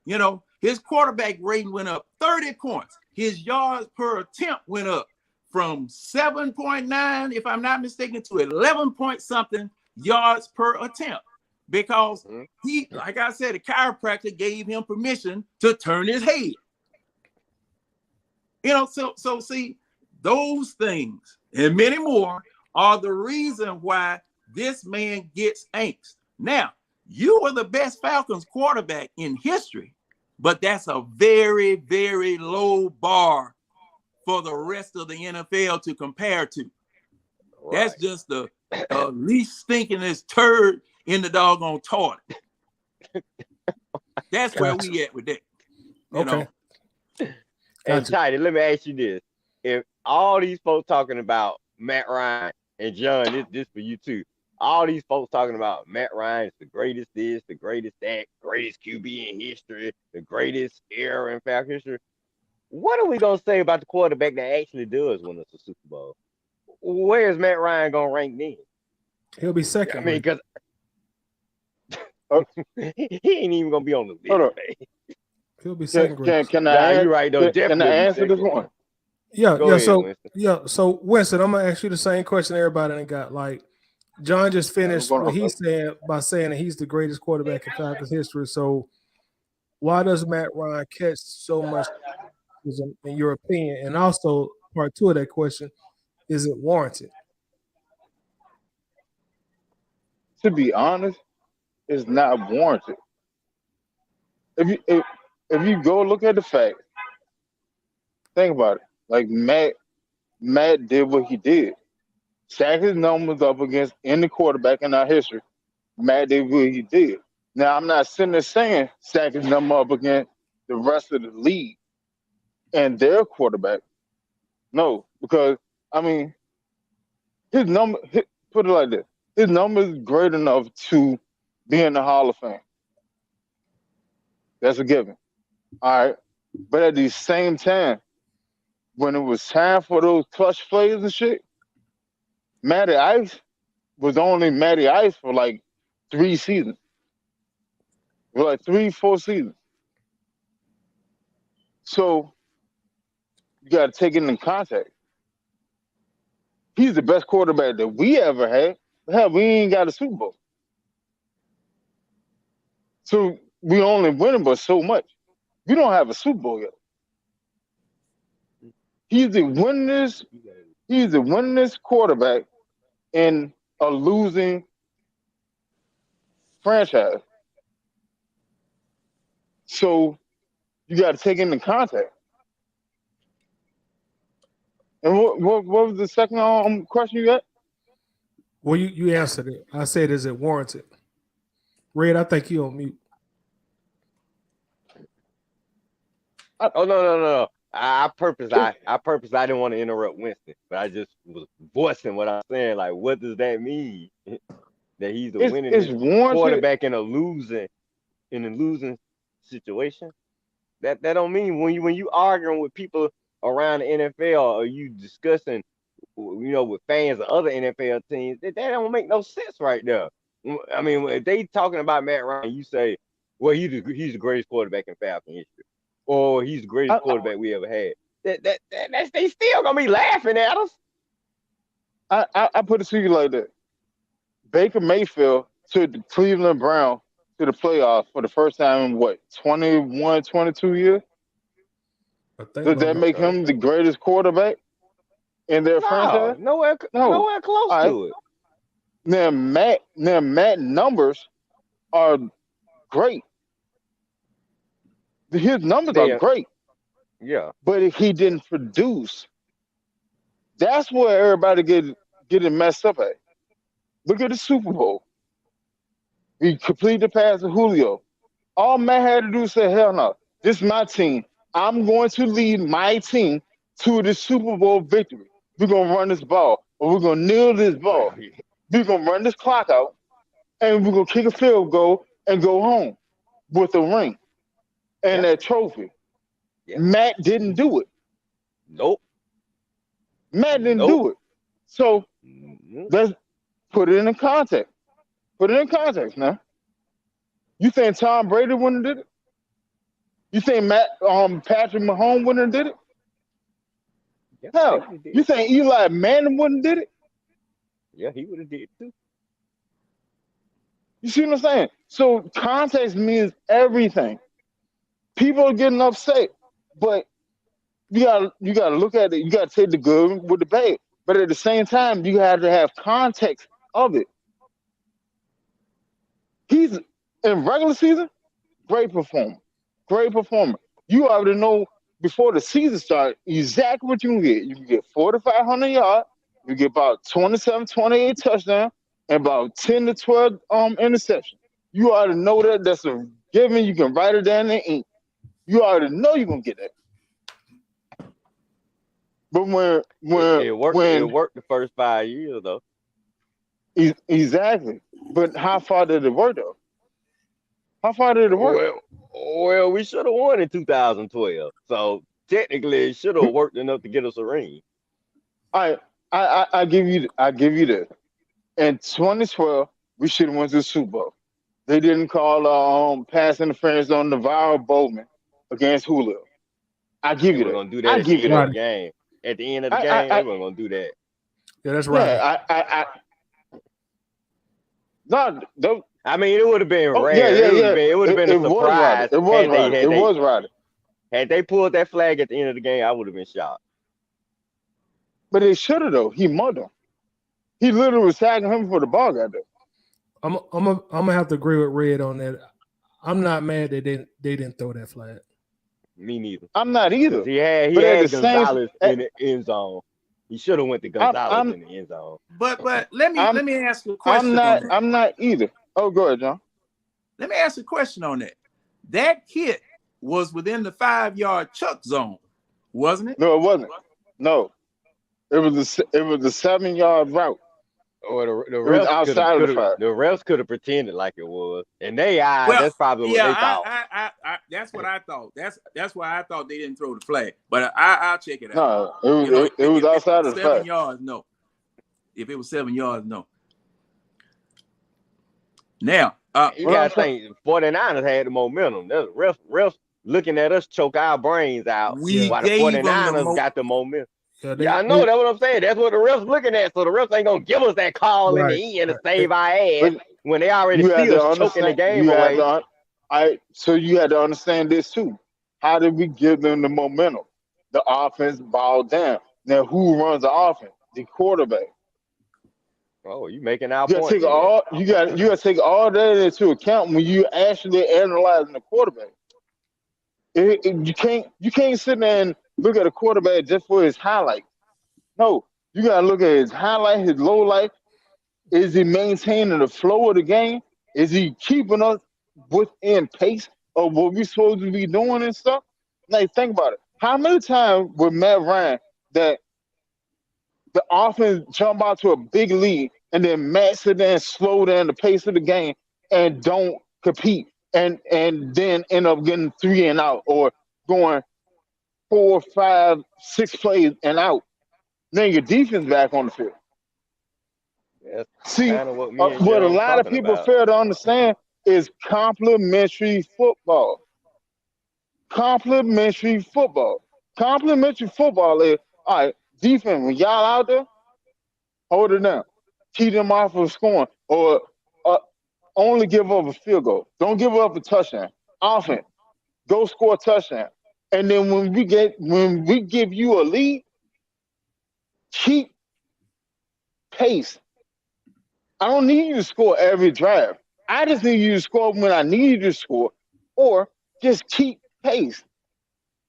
You know, his quarterback rating went up 30 points. His yards per attempt went up from 7.9, if I'm not mistaken, to 11 point something yards per attempt. Because he, like I said, the chiropractor gave him permission to turn his head. You know, so see, those things and many more are the reason why this man gets angst. Now, you were the best Falcons quarterback in history, but that's a very, very low bar for the rest of the NFL to compare to. Right. That's just the least stinkingest turd in the doggone toilet. That's where we at with that. You know? Hey, Tidy, let me ask you this. If all these folks talking about Matt Ryan, and John, this for you too, all these folks talking about Matt Ryan is the greatest this, the greatest that, greatest QB in history, the greatest era in Falcon history, what are we going to say about the quarterback that actually does win us a Super Bowl? Where is Matt Ryan going to rank then? He'll be second. I mean, because he ain't even going to be on the list. Hold on. He'll be second. Can I answer this one? So Winston, I'm gonna ask you the same question everybody got. Like, John just finished what he said by saying that he's the greatest quarterback in Falcons history. So why does Matt Ryan catch so much, in your opinion? And also, part two of that question, is it warranted? To be honest, it's not warranted. If you go look at the facts, think about it. Like Matt did what he did. Stack his numbers up against any quarterback in our history. Matt did what he did. Now, I'm not sitting there saying stack his number up against the rest of the league and their quarterback. No, because, I mean, put it like this. His number is great enough to be in the Hall of Fame. That's a given. All right. But at the same time, when it was time for those clutch plays and shit, Matty Ice was only Matty Ice for like 3 seasons. For like 3-4 seasons. So you gotta take it in context. He's the best quarterback that we ever had. Hell, we ain't got a Super Bowl. So we only winning but so much. We don't have a Super Bowl yet. He's the winningest quarterback in a losing franchise. So you got to take it into context. And what was the second question you got? Well, you answered it. I said, is it warranted? Red, I think you on mute. No. I purpose I didn't want to interrupt Winston, but I just was voicing what I'm saying. Like, what does that mean? That he's the winning quarterback in a losing situation? That don't mean when you arguing with people around the NFL or you discussing, with fans of other NFL teams, that don't make no sense right there. I mean, if they talking about Matt Ryan, you say, well, he's the greatest quarterback in Falcon history, or he's the greatest quarterback we ever had. That's they still gonna be laughing at us. I put it to you like that. Baker Mayfield took the Cleveland Browns to the playoffs for the first time in what, 21, 22 years? Does that make him the greatest quarterback in their franchise? Nowhere close to it. Now Matt numbers are great. His numbers are great. Yeah. But if he didn't produce, that's where everybody getting messed up at. Look at the Super Bowl. He completed the pass to Julio. All Matt had to do was say, hell no, this is my team. I'm going to lead my team to the Super Bowl victory. We're going to run this ball, or we're going to kneel this ball. We're going to run this clock out, and we're going to kick a field goal and go home with a ring and that trophy. Yeah. Matt didn't do it. Nope. Matt didn't do it. So let's put it in context. Put it in context now. You think Tom Brady wouldn't have did it? You think Patrick Mahomes wouldn't have did it? Yeah, hell, you think Eli Manning wouldn't have did it? Yeah, he would have did it too. You see what I'm saying? So context means everything. People are getting upset, but you gotta look at it. You gotta take the good with the bad. But at the same time, you have to have context of it. He's in regular season, great performer. Great performer. You already know before the season starts exactly what you can get. You can get 4,500 yards, you get about 27, 28 touchdowns, and about 10 to 12 interceptions. You already know that. That's a given. You can write it down in ink. You already know you're gonna get that. But when it worked the first 5 years though. Exactly. But how far did it work though? How far did it work? Well, we should have won in 2012. So technically, it should have worked enough to get us a ring. I give you this. In 2012, we should have went to the Super Bowl. They didn't call pass interference on Navarro Bowman against Julio. I give you that. Gonna do that at the end of the game. At the end of the game, they weren't gonna do that. Yeah, that's right. No, I mean, it would have been rare. It would have been a surprise. It was right. Had they pulled that flag at the end of the game, I would have been shocked. But they should have though. He mugged him. He literally was tagging him for the ball got there. I'm gonna have to agree with Red on that. I'm not mad that they didn't throw that flag. Me neither. I'm not either. He had Gonzalez in the end zone. He should have went to Gonzalez in the end zone. But let me ask you a question. I'm not either. Oh, go ahead, John. Let me ask you a question on that. That hit was within the 5-yard chuck zone, wasn't it? No, it wasn't. No, it was a 7-yard route. Or the It was refs outside of the fact. the refs could have pretended like it was. And they eyes, Well, that's probably what yeah, they thought. I that's what I thought. That's why I thought they didn't throw the flag. But I'll check it out. No, it was outside of the 7 fact. yards, no. If it was 7 yards, no. Now, You gotta think 49ers had the momentum. The refs looking at us choke our brains out we while the gave them 49ers got the momentum. Yeah, I know that's what I'm saying. That's what the refs looking at. So the refs ain't gonna give us that call in the end to save our ass when they already see us choking the game away. So you had to understand this too. How did we give them the momentum? The offense balled down. Now who runs the offense? The quarterback. Oh, you making our You point. gotta take all that into account when you actually analyzing the quarterback. You can't sit there and look at a quarterback just for his highlights. No, you gotta look at his highlight, his low light. Is he maintaining the flow of the game? Is he keeping us within pace of what we supposed to be doing and stuff? Like, think about it. How many times with Matt Ryan that the offense jump out to a big lead and then Matt sit there and slow down the pace of the game and don't compete and then end up getting 3 and out or going 4, 5, 6 plays and out? Then your defense back on the field. That's See, what a lot of people fail to understand is complementary football. Complementary football. Complementary football is, all right, defense, when y'all out there, hold it down. Keep them off of scoring or only give up a field goal. Don't give up a touchdown. Offense, go score a touchdown. And then when we give you a lead, keep pace. I don't need you to score every drive. I just need you to score when I need you to score, or just keep pace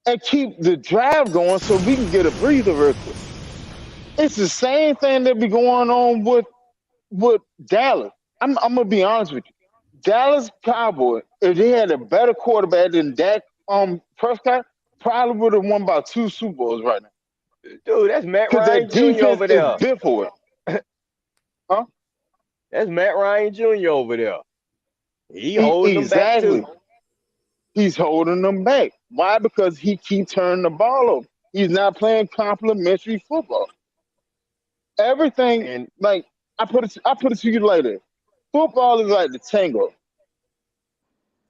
and keep the drive going so we can get a breather real quick. It's the same thing that be going on with Dallas. I'm gonna be honest with you. Dallas Cowboys, if they had a better quarterback than Dak Prescott, probably would have won about 2 Super Bowls right now. Dude, that's Matt Because Ryan their Jr. over there. defense is built for it. Huh? That's Matt Ryan Jr. over there. He holding them back too. He's holding them back. Why? Because he keeps turning the ball over. He's not playing complementary football. Everything, and like I put it to you later. Football is like the tango.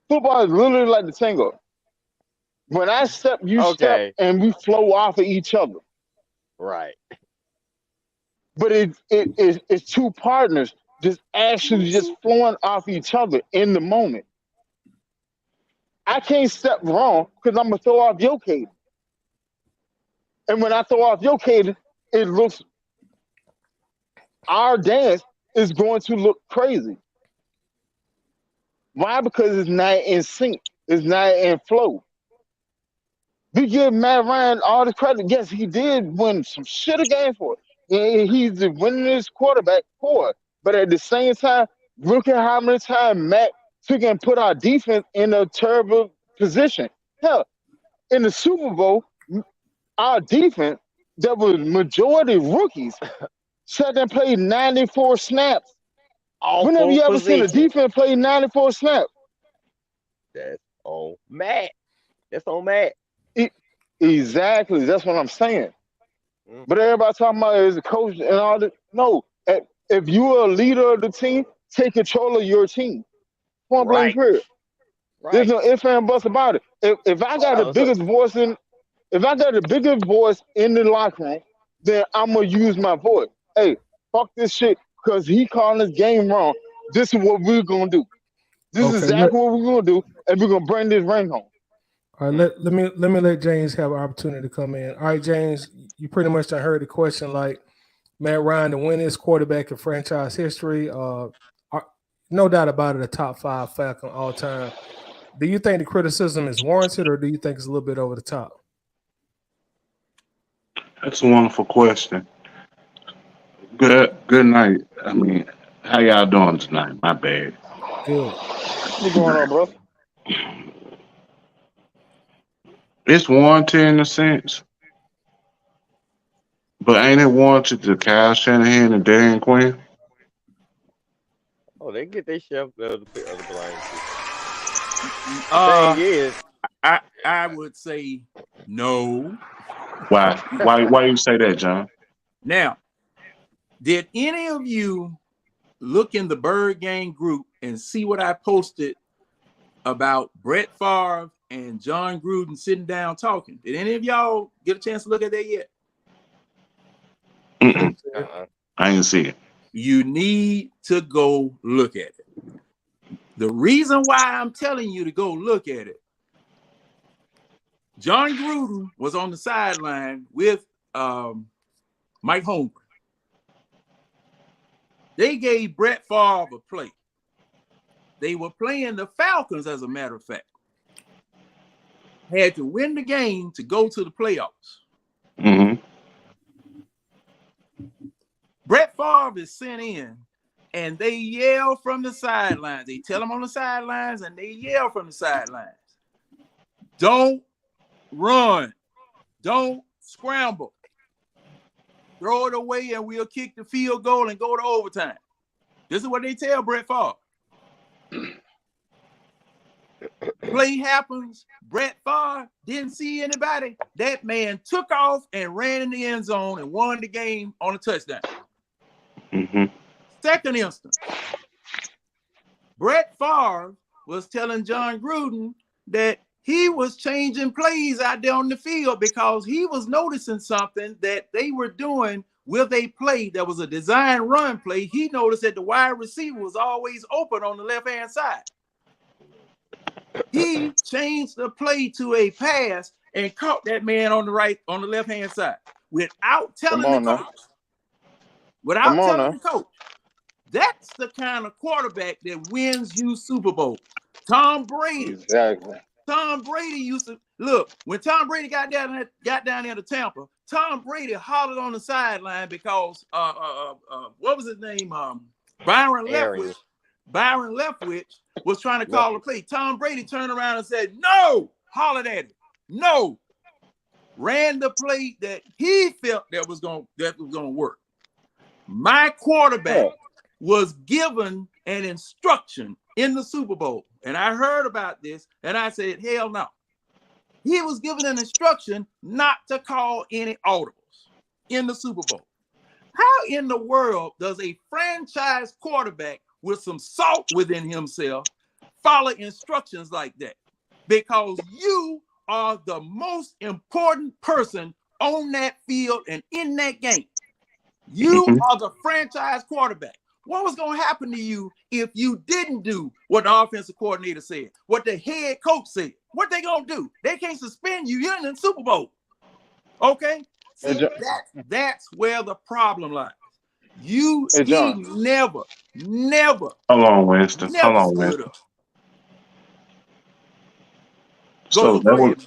Football is literally like the tango. When I step, you step, and we flow off of each other. Right. But it's 2 partners just actually just flowing off each other in the moment. I can't step wrong because I'm gonna throw off your cadence. And when I throw off your cadence, it looks our dance is going to look crazy. Why? Because it's not in sync. It's not in flow. We give Matt Ryan all the credit. Yes, he did win some shit of games for it. And he's the winningest quarterback for it. But at the same time, look at how many times Matt took and put our defense in a terrible position. Hell, in the Super Bowl, our defense, that was majority rookies, sat there and played 94 snaps. Whenever you ever seen a defense play 94 snaps? That's on Matt. That's on Matt. Exactly. That's what I'm saying. But everybody talking about is a coach and all that. No. If you're a leader of the team, take control of your team. Point blank period. Right. There's no ifs and buts about it. If I got the biggest voice in the locker room, then I'm gonna use my voice. Hey, fuck this shit, because he calling this game wrong. This is what we're gonna do. This is exactly what we're gonna do, and we're gonna bring this ring home. All right, let me let James have an opportunity to come in. All right, James, you pretty much done heard the question. Like, Matt Ryan, the winningest quarterback in franchise history, no doubt about it, a top 5 Falcon all time. Do you think the criticism is warranted, or do you think it's a little bit over the top? That's a wonderful question. Good night. I mean, how y'all doing tonight? My bad. Good. What's going on, bro? It's warranted in a sense. But ain't it warranted to Kyle Shanahan and Dan Quinn? Oh, they get their share of the blame. Uh, The thing is, I would say no. Why? Why you say that, John? Now, did any of you look in the Bird Gang group and see what I posted about Brett Favre and John Gruden sitting down talking? Did any of y'all get a chance to look at that yet? I didn't see it. You need to go look at it. The reason why I'm telling you to go look at it, John Gruden was on the sideline with Mike Holmgren. They gave Brett Favre a play. They were playing the Falcons, as a matter of fact. Had to win the game to go to the playoffs. Mm-hmm. Brett Favre is sent in, and they yell from the sidelines. They tell him on the sidelines, and they yell from the sidelines. Don't run. Don't scramble. Throw it away, and we'll kick the field goal and go to overtime. This is what they tell Brett Favre. Play happens. Brett Favre didn't see anybody. That man took off and ran in the end zone and won the game on a touchdown. Mm-hmm. Second instance, Brett Favre was telling John Gruden that he was changing plays out there on the field because he was noticing something that they were doing with a play that was a design run play. He noticed that the wide receiver was always open on the left-hand side. He changed the play to a pass and caught that man on the left-hand side without telling the coach. Without telling the coach. That's the kind of quarterback that wins you Super Bowl. Tom Brady. Exactly. Tom Brady used to look when Tom Brady got down there to Tampa. Tom Brady hollered on the sideline because what was his name? Byron Leftwich. Byron Leftwich was trying to call a play. Tom Brady turned around and said, "No!" Hollered at him. No. Ran the play that he felt that was going to work. My quarterback was given an instruction in the Super Bowl, and I heard about this, and I said, hell no. He was given an instruction not to call any audibles in the Super Bowl. How in the world does a franchise quarterback with some salt within himself follow instructions like that? Because you are the most important person on that field and in that game. You are the franchise quarterback. What was going to happen to you if you didn't do what the offensive coordinator said, what the head coach said? What they going to do? They can't suspend you. You're in the Super Bowl. Okay? See, that's where the problem lies. He never. Hold on, Winston. Never Hold on, stood Winston.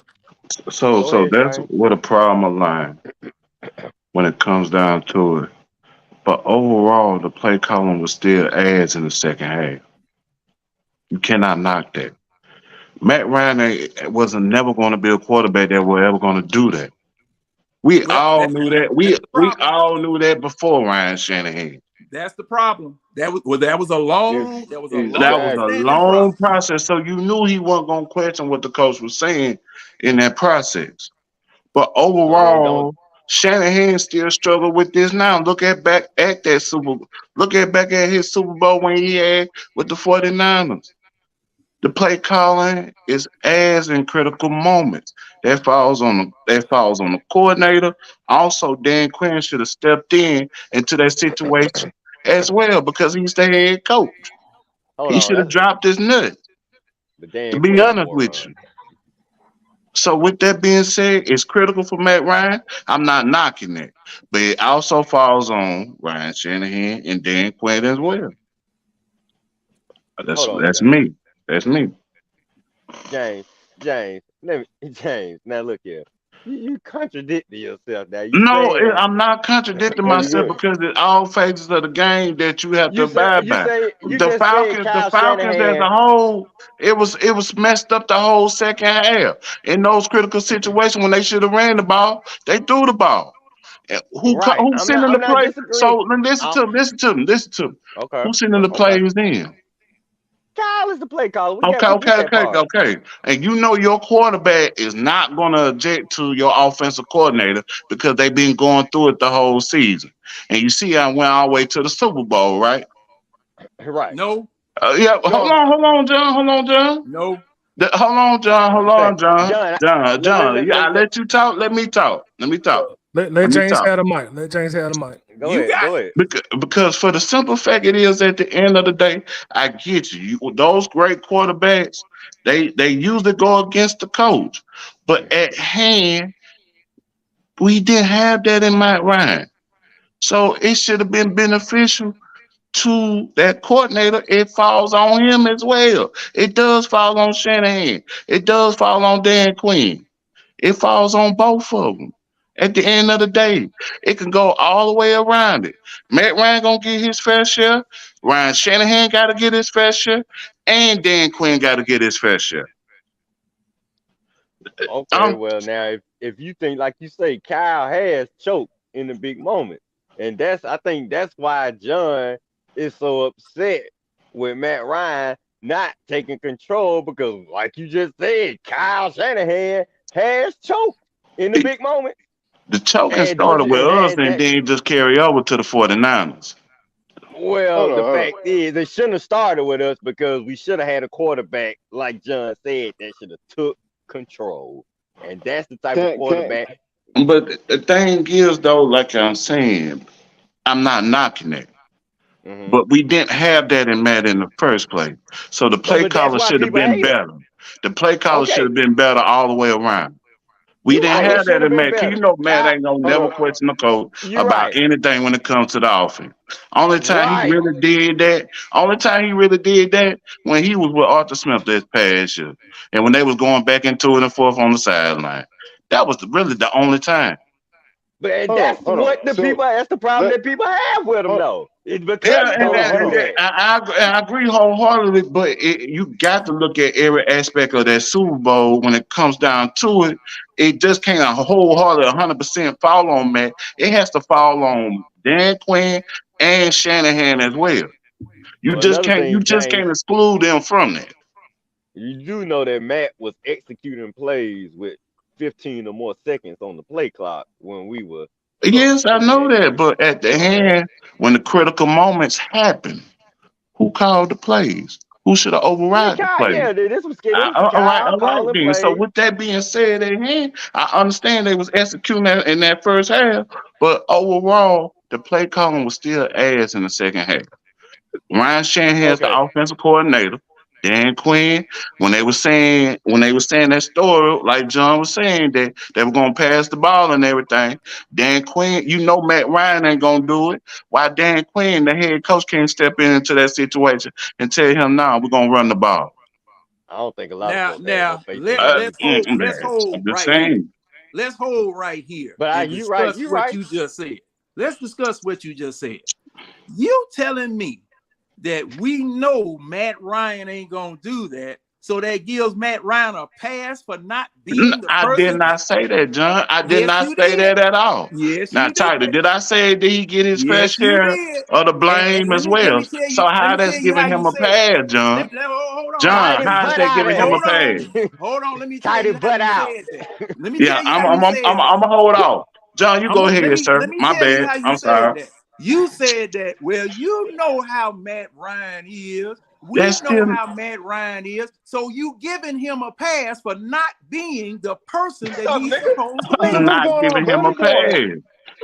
up. So that's where the problem lies when it comes down to it. But overall, the play calling was still ass in the second half. You cannot knock that. Matt Ryan wasn't never going to be a quarterback that was ever going to do that. We all knew that. We all knew that before Ryan Shanahan. That's the problem. That was a long process. So you knew he wasn't going to question what the coach was saying in that process. But overall, Shanahan still struggled with this now. Look back at his Super Bowl when he had with the 49ers. The play calling is as in critical moments. That falls on the coordinator. Also, Dan Quinn should have stepped into that situation as well because he's the head coach. He should have dropped his nut. To be honest with you. So with that being said, it's critical for Matt Ryan. I'm not knocking it, but it also falls on Ryan Shanahan and Dan Quinn as well. That's me. That's me. James. Now look here. You contradicting yourself now. I'm not contradicting myself because it's all phases of the game that you have to abide by. The Falcons as a whole, it was messed up the whole second half. In those critical situations when they should have ran the ball, they threw the ball. Right. Who's sending the I'm not play? disagreeing. So then listen to him. Okay. Who's sending the plays in? Kyle is the play caller. We get that part. Okay. And you know your quarterback is not going to object to your offensive coordinator because they've been going through it the whole season. And you see, I went all the way to the Super Bowl, right? Right. No. Yeah. Hold on, John. No. Hold on, John. John. Yeah, I let you talk. Let me talk. Let James have the mic. Go ahead. Because for the simple fact it is, at the end of the day, I get you. Those great quarterbacks, they usually go against the coach. But at hand, we didn't have that in Matt Ryan. So it should have been beneficial to that coordinator. It falls on him as well. It does fall on Shanahan. It does fall on Dan Quinn. It falls on both of them. At the end of the day, it can go all the way around it. Matt Ryan gonna get his fair share. Ryan Shanahan got to get his fair share, and Dan Quinn got to get his fair share. Okay, well now if you think, like you say, Kyle has choked in the big moment, and I think that's why John is so upset with Matt Ryan not taking control, because like you just said, Kyle Shanahan has choked in the big moment. The choking started with us and then just carry over to the 49ers. Well, the fact is, they shouldn't have started with us, because we should have had a quarterback, like John said, that should have took control. And that's the type of quarterback. But the thing is, though, like I'm saying, I'm not knocking it. Mm-hmm. But we didn't have that in Matt in the first place. So the play caller should have been better. The play caller should have been better all the way around. We didn't have that in Matt. You know, Matt ain't gonna never question the coach about anything when it comes to the offense. Only time he really did that, when he was with Arthur Smith this past year, and when they was going back into it and forth on the sideline. That was really the only time. But that's the problem that people have with him, though. It's because I agree wholeheartedly, but you got to look at every aspect of that Super Bowl when it comes down to it. It just can't wholeheartedly 100% fall on Matt. It has to fall on Dan Quinn and Shanahan as well. You just can't exclude them from that. You do know that Matt was executing plays with 15 or more seconds on the play clock when we were. Yes, I know that, but at the end, when the critical moments happen, who called the plays? Who should have override the plays? Yeah, this was all right, then. So with that being said, at hand, I understand they was executing that in that first half, but overall, the play calling was still ass in the second half. Ryan Shanahan is the offensive coordinator. Dan Quinn, when they were saying that story, like John was saying, that they were gonna pass the ball and everything. Dan Quinn, you know Matt Ryan ain't gonna do it. Why Dan Quinn, the head coach, can't step into that situation and tell him, "No, we're gonna run the ball." I don't think a lot of let's hold right here. But you just said. Let's discuss what you just said. You telling me that we know Matt Ryan ain't gonna do that, so that gives Matt Ryan a pass for not being the person? I did not say that, John. I did not say that at all. Yes, now, Tyler, did I say that he get his fair share of the blame as well? So how that's giving him a pass, John? John, how is that giving him a pass? Hold on, let me tell you how you said that. Let me tell you I'm gonna hold off. John, you go ahead, sir. My bad. I'm sorry. You said that. Well, you know how Matt Ryan is. We know how Matt Ryan is. So you giving him a pass for not being the person that he's supposed to be. I'm not giving him a pass.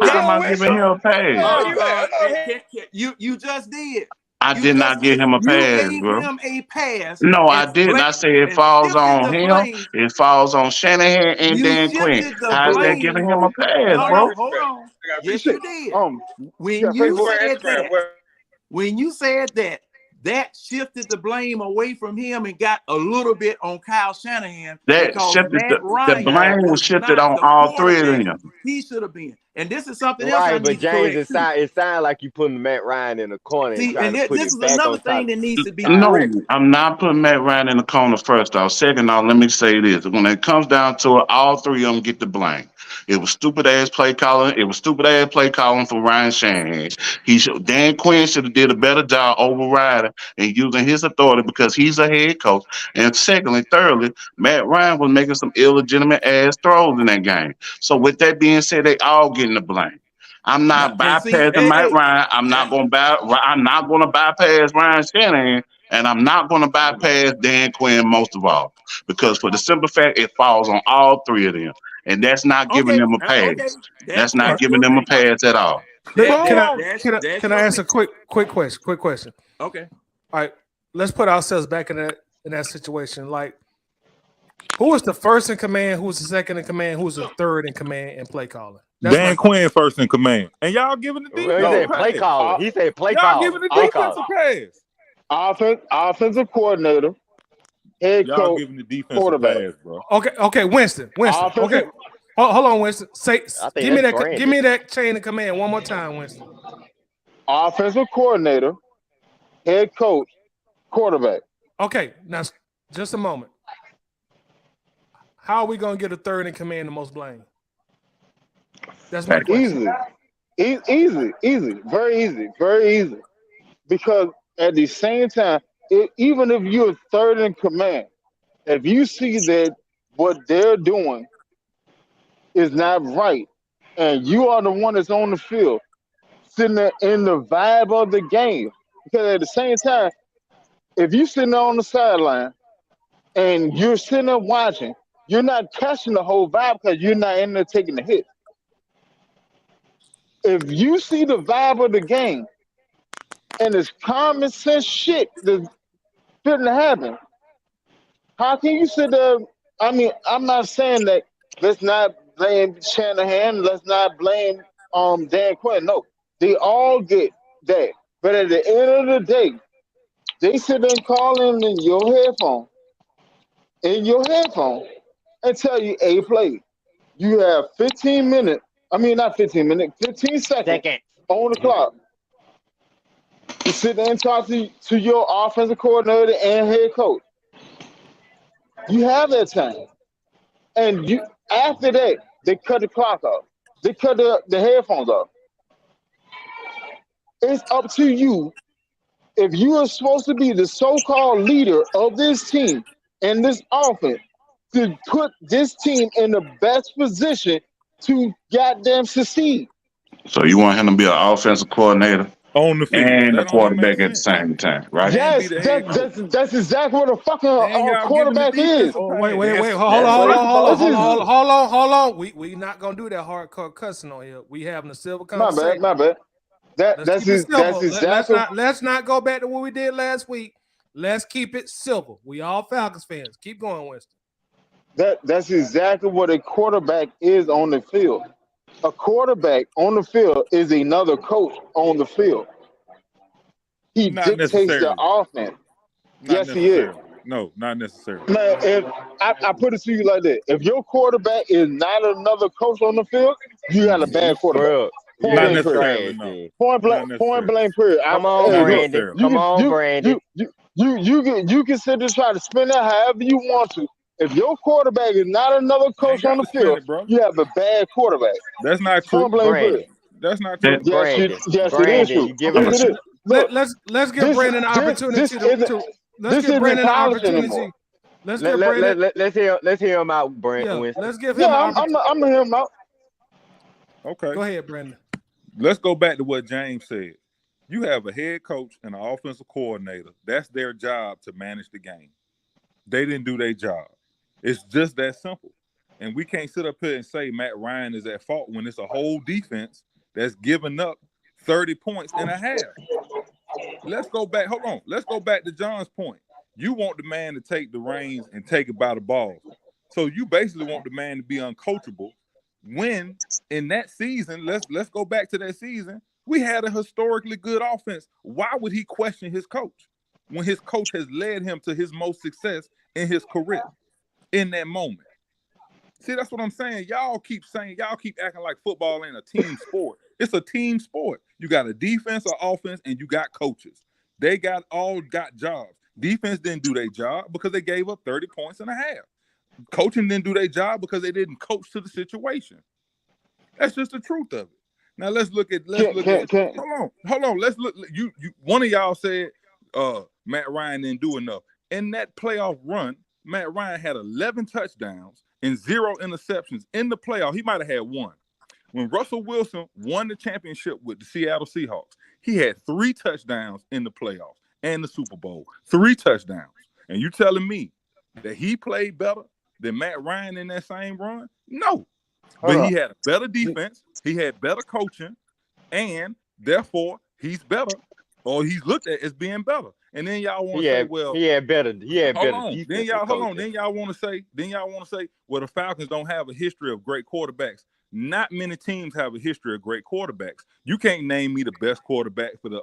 How am I giving him a pass? You just did. I did not give him a pass, bro. Him a pass. No, I didn't. I said it falls on him. It falls on Shanahan and Dan Quinn. How's that giving him a pass, bro? Hold on. Yes, you did. When you said that, that shifted the blame away from him and got a little bit on Kyle Shanahan. That shifted the blame was shifted on all three of them. He should have been. And this is something else I Right, need but to James, correct it sounds like you putting Matt Ryan in the corner and See, trying and to put this it is back another on top. thing that needs to be No, corrected. I'm not putting Matt Ryan in the corner first off. Second off, let me say this. When it comes down to it, all three of them get the blame. It was stupid ass play calling. It was stupid ass play calling for Ryan Shanahan. Dan Quinn should have did a better job overriding and using his authority because he's a head coach. And secondly, thirdly, Matt Ryan was making some illegitimate ass throws in that game. So with that being said, they all getting the blame. I'm not And see, bypassing Matt Ryan. I'm not going to bypass Ryan Shanahan, and I'm not going to bypass Dan Quinn most of all, because for the simple fact it falls on all three of them, and that's not giving okay, them a okay, pass. That's not that's giving your them a opinion. pass at all. Can I That's can I your ask a opinion. quick question? Okay. All right, let's put ourselves back in that situation. Like, who was the first in command? Who was the second in command? Who was the third in command in play calling? That's Dan Quinn first in command, and y'all giving the He defense said a play pass. calling. He said play Y'all calling. giving the Play defense calling. a pass. Offensive coordinator, head Y'all coach, giving the defense a quarterback. pass, bro. Okay, Winston. Offensive, Okay, hold on, Winston. I think Give me that's that. Give Brandon. me that chain of command one more time, Winston. offensive coordinator, head coach, quarterback. Okay, now just a moment. How are we gonna get a third in command the most blame? That's my question. Easy, very easy. Because at the same time, even if you're third in command, if you see that what they're doing is not right, and you are the one that's on the field, sitting there in the vibe of the game, because at the same time, if you're sitting there on the sideline and you're sitting there watching, you're not catching the whole vibe because you're not in there taking the hit. If you see the vibe of the game and it's common sense shit that shouldn't happen, how can you sit there? I mean, I'm not saying that let's not blame Shanahan, let's not blame Dan Quinn. No, they all get that. But at the end of the day, they sit there and call in your headphone, and tell you a play. You have 15 minutes. I mean, not 15 minutes, 15 seconds on the clock to sit there and talk to your offensive coordinator and head coach. You have that time. And you after that, they cut the clock off. They cut the headphones off. It's up to you. If you are supposed to be the so-called leader of this team and this offense, to put this team in the best position to goddamn succeed. So you want him to be an offensive coordinator on the field and the that don't even make quarterback at the sense. same time, right? Yes, that's exactly what a fucking quarterback is. Wait, hold on. We not gonna do that hardcore cussing on here. We having a civil conversation. My bad. That's exactly. Let's not go back to what we did last week. Let's keep it civil. We all Falcons fans. Keep going, Winston. That's exactly what a quarterback is on the field. A quarterback on the field is another coach on the field. He dictates the offense. Yes, he is. No, not necessarily. Man, if I put it to you like that, if your quarterback is not another coach on the field, you got a bad quarterback. Not necessarily. No. Point blank. Period. Come on, Brandon. Come on, Brandon. You can sit there try to spin that however you want to. If your quarterback is not another coach on the field, you have a bad quarterback. That's not true. That's not true. Yes, it is true. Yes, it is. Look, let's give Brandon an opportunity to let's give Brandon an opportunity. Let's hear him out, Brandon. Yeah, let's give him. I'm gonna hear him out. Okay. Go ahead, Brandon. Let's go back to what James said. You have a head coach and an offensive coordinator. That's their job to manage the game. They didn't do their job. It's just that simple. And we can't sit up here and say Matt Ryan is at fault when it's a whole defense that's giving up 30 points and a half. Let's go back. Hold on. Let's go back to John's point. You want the man to take the reins and take it by the balls. So you basically want the man to be uncoachable. When in that season, let's go back to that season, we had a historically good offense. Why would he question his coach when his coach has led him to his most success in his career in that moment? See, that's what I'm saying. Y'all keep acting like football ain't a team sport. It's a team sport. You got a defense or offense, and you got coaches. They all got jobs. Defense didn't do their job because they gave up 30 points and a half. Coaching didn't do their job because they didn't coach to the situation. That's just the truth of it. Now let's look at. Hold on. Let's look. You. One of y'all said Matt Ryan didn't do enough. In that playoff run, Matt Ryan had 11 touchdowns and 0 interceptions in the playoff. He might have had 1. When Russell Wilson won the championship with the Seattle Seahawks, he had 3 touchdowns in the playoffs and the Super Bowl. 3 touchdowns. And you telling me that he played better than Matt Ryan in that same run? No. But he had a better defense, he had better coaching, and therefore he's better, or he's looked at as being better. And then y'all want to say, well, he had better defense. Then y'all want to say, well, the Falcons don't have a history of great quarterbacks. Not many teams have a history of great quarterbacks. You can't name me the best quarterback for the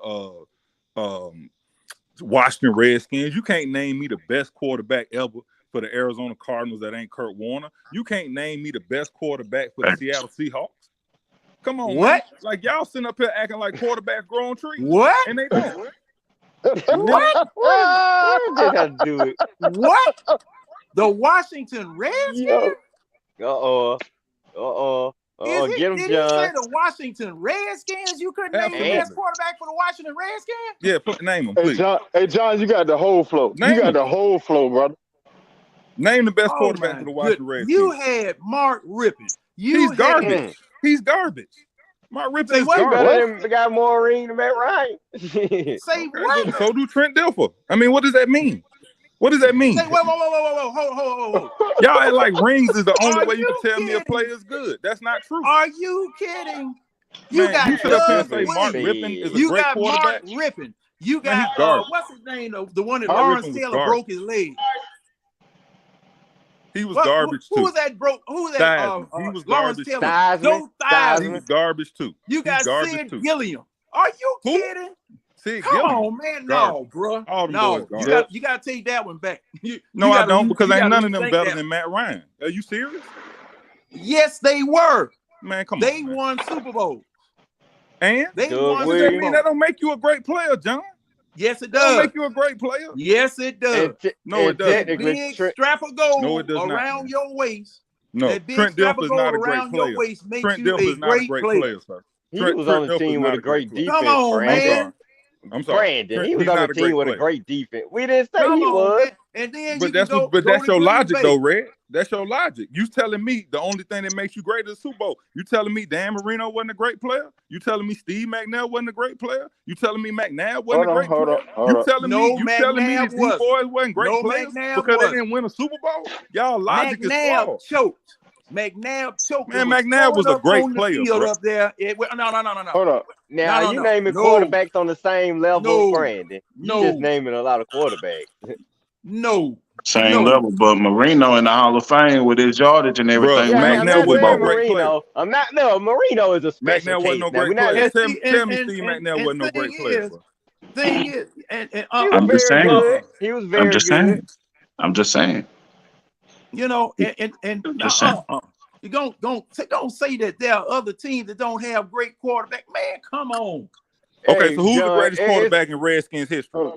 Washington Redskins. You can't name me the best quarterback ever for the Arizona Cardinals that ain't Kurt Warner. You can't name me the best quarterback for the Seattle Seahawks. Come on, what? Man. Like y'all sitting up here acting like quarterbacks growing trees. What? And they don't. What? What did I do it? What? The Washington Redskins? Get him, Did John. he say the Washington Redskins? You couldn't name the best quarterback for the Washington Redskins? Yeah, name him, please. Hey, John, you got the whole flow. The whole flow, brother. Name the best quarterback for the Washington Redskins. You had Mark Rippon. He's garbage. He's garbage. Mark Rippon is better garbage. than got more ring than Matt Ryan. Say what? So do Trent Dilfer. I mean, what does that mean? What does that mean? Say, whoa, hold. Y'all act like rings is the only way you can tell me a player is good. That's not true. Are you kidding? You sit up here and say Mark Rippon is a great quarterback. Mark Rippon. You got what's his name though? The one that Lawrence Taylor broke his leg. He was garbage too. Who was that? Who was that? He was Lawrence garbage. Taylor. He was garbage too. You got Sid Gilliam. Are you kidding? Come on, man. No, bro. No, you got to take that one back. I don't, because ain't none of them better than Matt Ryan. Are you serious? Yes, they were. Man, come on. They won Super Bowl. And they won Super Bowl. That don't make you a great player, John. Yes, it does. That don't make you a great player. Yes, it does. No, it doesn't. Big strap of gold around your waist. No, Trent Dilfer is not a great player. Trent Dilfer is not a great player, sir. He was on the team with a great defense. Come on, man. I'm sorry. Brandon, he was on the team with a great defense. We didn't say he was. And then but that's your logic, though, Red. That's your logic. You telling me the only thing that makes you great is Super Bowl. You telling me Dan Marino wasn't a great player? You telling me Steve McNair wasn't a great player? You telling me McNabb wasn't a great player? You telling me these boys wasn't great players because they didn't win a Super Bowl? Y'all logic is flawed. Choked. McNabb choked. Man, McNabb was a great player. Up there. No. Hold up. Now you naming quarterbacks on the same level, Brandon. You just naming a lot of quarterbacks. Same level, but Marino in the Hall of Fame with his yardage and everything. McNabb wasn't no great player. Marino is a special McNabb wasn't no great player. Tell me Steve McNabb wasn't no great player. Thing is, I'm just saying. He was very good. I'm just saying. You know, you don't say that there are other teams that don't have great quarterback. Man, come on. Okay, so who's the greatest quarterback in Redskins history?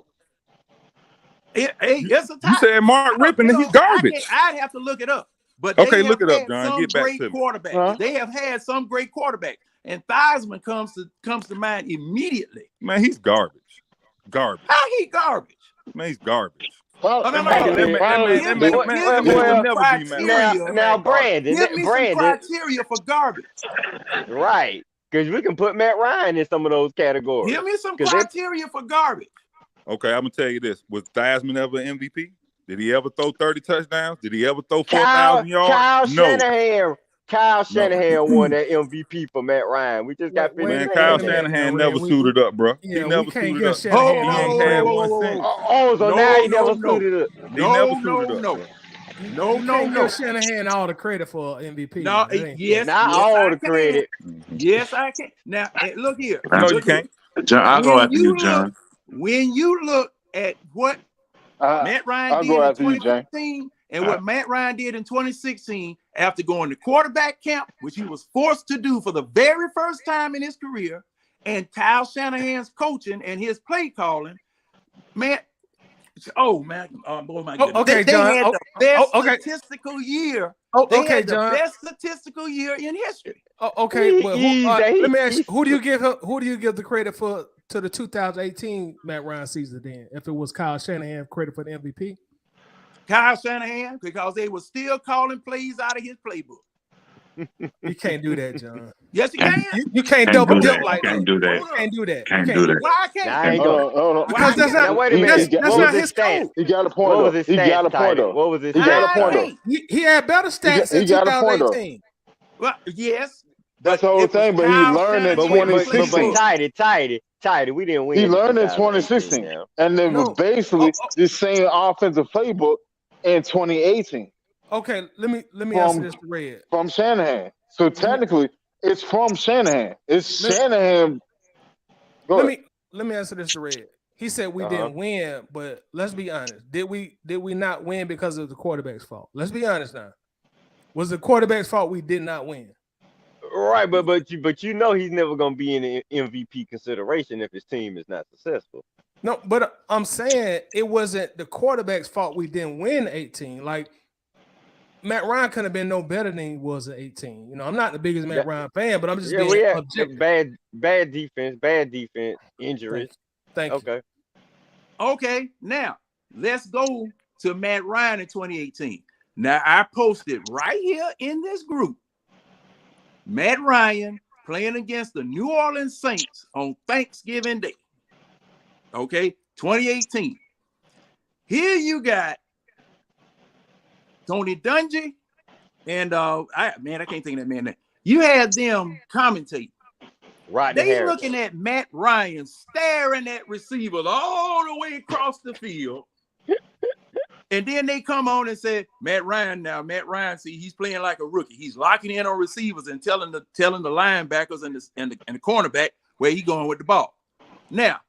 It's a tie. You said Mark Rippon, and he's garbage. I'd have to look it up. But okay, look it up, John. Get back to quarterbacks. Huh? They have had some great quarterbacks, and Theismann comes to mind immediately. Man, he's garbage. Garbage. How he garbage? Man, he's garbage. Now, Brandon, give me some criteria for garbage. Right, because we can put Matt Ryan in some of those categories. Give me some criteria for garbage. Okay, I'm gonna tell you this: was Theismann ever an MVP? Did he ever throw 30 touchdowns? Did he ever throw 4,000 yards? Kyle Shanahan won that MVP for Matt Ryan. We just got finished. Man, Kyle Shanahan never suited up, bro. He never suited up. He ain't had 1 cent. So now he never suited up. He never suited up. No. Give Shanahan all the credit for MVP. No, yes, not all the credit. Yes, I can. Now, look here. No, you can't. John, I'll go after you, John. When you look at what Matt Ryan did in 2015 and what Matt Ryan did in 2016, after going to quarterback camp, which he was forced to do for the very first time in his career, and Kyle Shanahan's coaching and his play calling, man. Oh man, boy, my goodness. Okay, they John. had the best statistical year. They Okay, had the John. best statistical year in history. Okay, but let me ask you, who do you give the credit for to the 2018 Matt Ryan season then? If it was Kyle Shanahan, credit for the MVP? Kyle Shanahan, because they were still calling plays out of his playbook. You can't do that, John. Yes, you can. You can't double dip like that. Can't do that. You can't do that. Can't do that. Why can't? Hold on. Because that's not. wait a minute. That's not his code. He got a point What though. was his He got a stats, point Tidy? though. What was his He got a stats, point Tidy? though. He had better stats He in got a point, though. 2018. Well, yes. That's the whole thing, but he learned in But 2016. Tidy, we didn't win. He learned in 2016, and it was basically the same offensive playbook in 2018. Okay, let me answer this to Red. From Shanahan. So technically, it's from Shanahan. It's Shanahan. Let me answer this to Red. He said we didn't win, but let's be honest. Did we not win because of the quarterback's fault? Let's be honest now. Was the quarterback's fault we did not win? Right, but you know he's never gonna be in the MVP consideration if his team is not successful. No, but I'm saying it wasn't the quarterback's fault we didn't win 18. Like Matt Ryan couldn't have been no better than he was at 18. You know, I'm not the biggest Matt Ryan fan, but I'm just being objective. Bad defense, injuries. Thank you. Okay, now let's go to Matt Ryan in 2018. Now I posted right here in this group, Matt Ryan playing against the New Orleans Saints on Thanksgiving Day. Okay, 2018. Here you got Tony Dungy and I can't think of that man's name. You had them commentate. Right. They looking at Matt Ryan staring at receivers all the way across the field. And then they come on and say, Matt Ryan, see, he's playing like a rookie. He's locking in on receivers and telling the linebackers and the cornerback where he going with the ball. Now,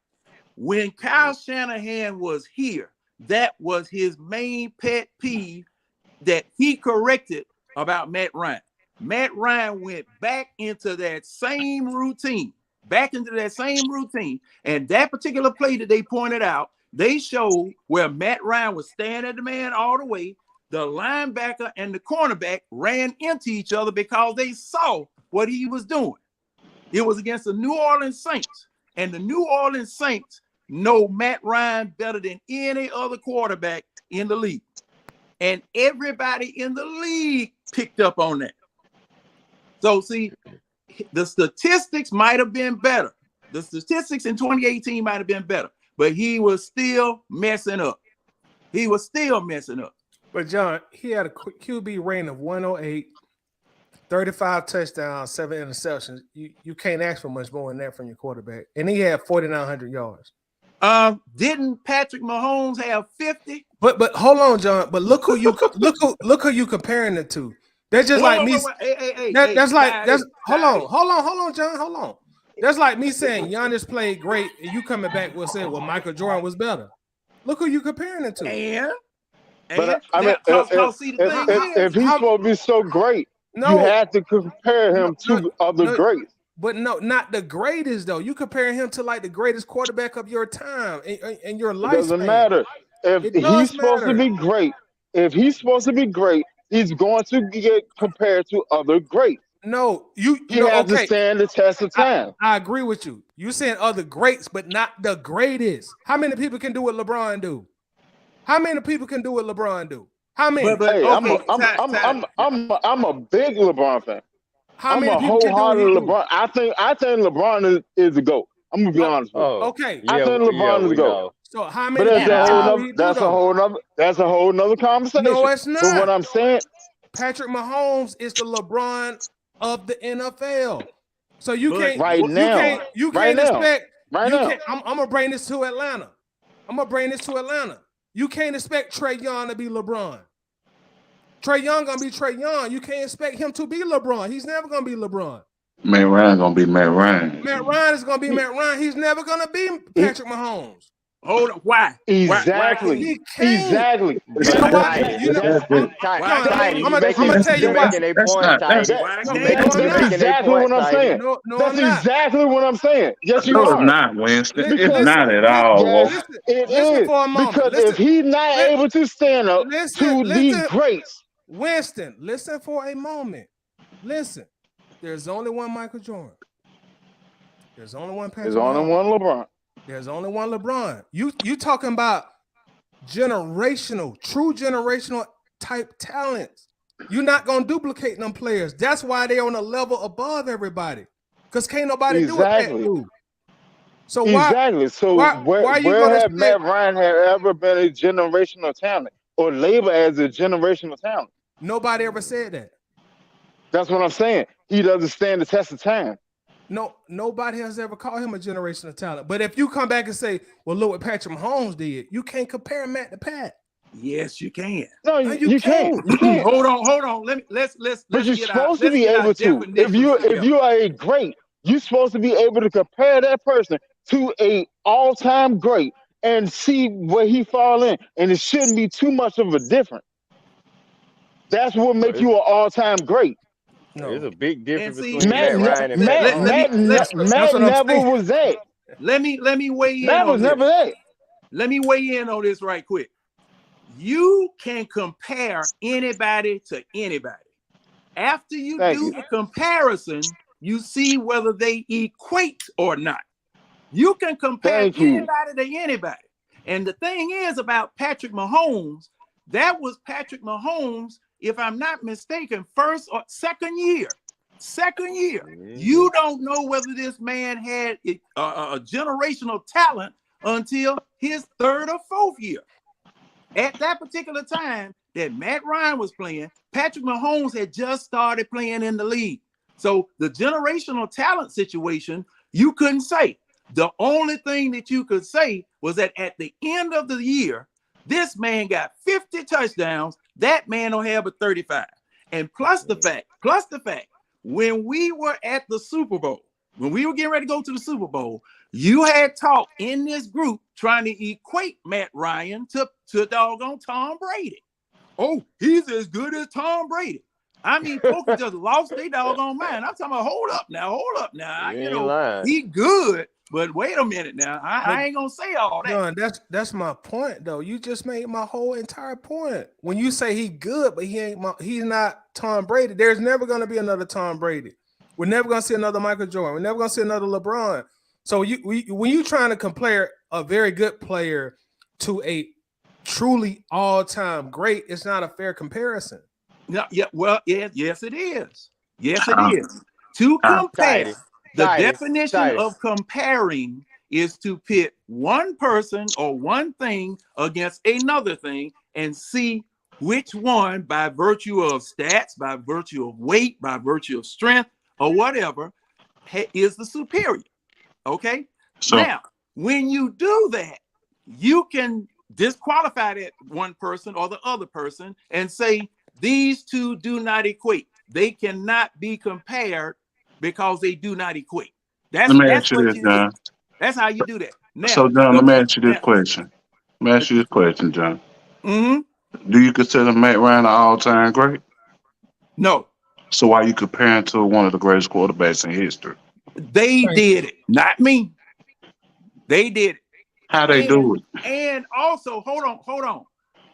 when Kyle Shanahan was here, that was his main pet peeve that he corrected about Matt Ryan. Matt Ryan went back into that same routine, and that particular play that they pointed out, they showed where Matt Ryan was standing at the man all the way. The linebacker and the cornerback ran into each other because they saw what he was doing. It was against the New Orleans Saints, and the New Orleans Saints know Matt Ryan better than any other quarterback in the league. And everybody in the league picked up on that. So, see, the statistics might have been better. The statistics in 2018 might have been better, but he was still messing up. But, John, he had a QB rating of 108, 35 touchdowns, 7 interceptions. You can't ask for much more than that from your quarterback. And he had 4,900 yards. Didn't Patrick Mahomes have 50? But hold on, John. But look who you comparing it to. That's just like me. Hold on, John. Hold on. That's like me saying Giannis played great, and you coming back with saying, well, Michael Jordan was better. Look who you comparing it to. If he's supposed to be so great, you have to compare him to other greats. But no, not the greatest though. You comparing him to like the greatest quarterback of your time and your life. It doesn't matter. If he's supposed to be great, he's going to get compared to other greats. No, he has to stand the test of time. I agree with you. You saying other greats, but not the greatest. How many people can do what LeBron do? How many? I'm a big LeBron fan. I'm a wholehearted LeBron. I think LeBron is the GOAT. I'm gonna be honest with you. Okay. I think LeBron is the GOAT. So how many? But that's a whole nother conversation. No, it's not. But what I'm saying, Patrick Mahomes is the LeBron of the NFL. So you can't expect. I'm gonna bring this to Atlanta. You can't expect Trae Young to be LeBron. Trae Young gonna be Trae Young. You can't expect him to be LeBron. He's never gonna be LeBron. Matt Ryan gonna be Matt Ryan. Matt Ryan is gonna be Matt Ryan. He's never gonna be Patrick Mahomes. Hold on. Why? Why can't Exactly. he? He can't. Exactly. You know what? You know, I'm gonna tell you they why. point, Tidy. Why No, You can't no, making I'm you That's not. making a exactly point, what I'm Tidy. saying. No, That's I'm not. exactly what I'm saying. Yes, you No, it's are. not, Winston. It's Listen, not at all, Yes, Wolf. listen, it listen is. for a moment. Because if Listen, he's not li- able to stand up listen, to the listen, greats, Winston. Listen for a moment. Listen, there's only one Michael Jordan. There's only one there's Patrick only Mahomes. one LeBron. There's only one LeBron. You talking about generational, true generational type talents. You're not gonna duplicate them players. That's why they're on a level above everybody. Because can't nobody do what Pat Exactly. do. So Exactly. So why are you where gonna have say Matt Ryan had ever been a generational talent or labeled as a generational talent? nobody ever said that? That's what I'm saying. He doesn't stand the test of time. No, nobody has ever called him a generational talent. But if you come back and say, well, look what Patrick Mahomes did, you can't compare Matt to Pat. Yes, you can. No, No, you you can't. can't. You can't. Hold on. Let's But you're get our supposed to be able to. If definitions if together. you are a great, you're supposed to be able to compare that person to a all-time great and see where he fall in. And it shouldn't be too much of a difference. That's what makes you an all-time great. There's No. a big difference And see, between Matt Ryan and Pat Mahomes. That's what I'm never saying. was that. let me weigh in Matt on was this. never that. Let me weigh in on this right quick. You can compare anybody to anybody. After you do the comparison, you see whether they equate or not. You can compare anybody to anybody. And the thing is about Patrick Mahomes, that was Patrick Mahomes, if I'm not mistaken, first or second year. You don't know whether this man had a generational talent until his third or fourth year. At that particular time that Matt Ryan was playing, Patrick Mahomes had just started playing in the league. So the generational talent situation, you couldn't say. The only thing that you could say was that at the end of the year, this man got 50 touchdowns. That man don't have a 35. And plus the fact, when we were at the Super Bowl, when we were getting ready to go to the Super Bowl, you had talk in this group trying to equate Matt Ryan to doggone Tom Brady. Oh, he's as good as Tom Brady. I mean, folks just lost their doggone mind. I'm talking about, hold up now. You ain't lying. He good, but wait a minute now. I ain't gonna say all that. John, that's my point though. You just made my whole entire point. When you say he good, but he's not Tom Brady. There's never gonna be another Tom Brady. We're never gonna see another Michael Jordan. We're never gonna see another LeBron. So when you're trying to compare a very good player to a truly all-time great, it's not a fair comparison. Yes, it is. Yes, it is. To compare, the definition of comparing is to pit one person or one thing against another thing and see which one, by virtue of stats, by virtue of weight, by virtue of strength, or whatever, is the superior. Okay? So now, when you do that, you can disqualify that one person or the other person and say these two do not equate. They cannot be compared because they do not equate. That's how you do that. Now, so, John, let me ask you this question. John. Mm-hmm. Do you consider Matt Ryan an all-time great? No. So why are you comparing to one of the greatest quarterbacks in history? They did it, not me. They did it. How they do it? And also, hold on.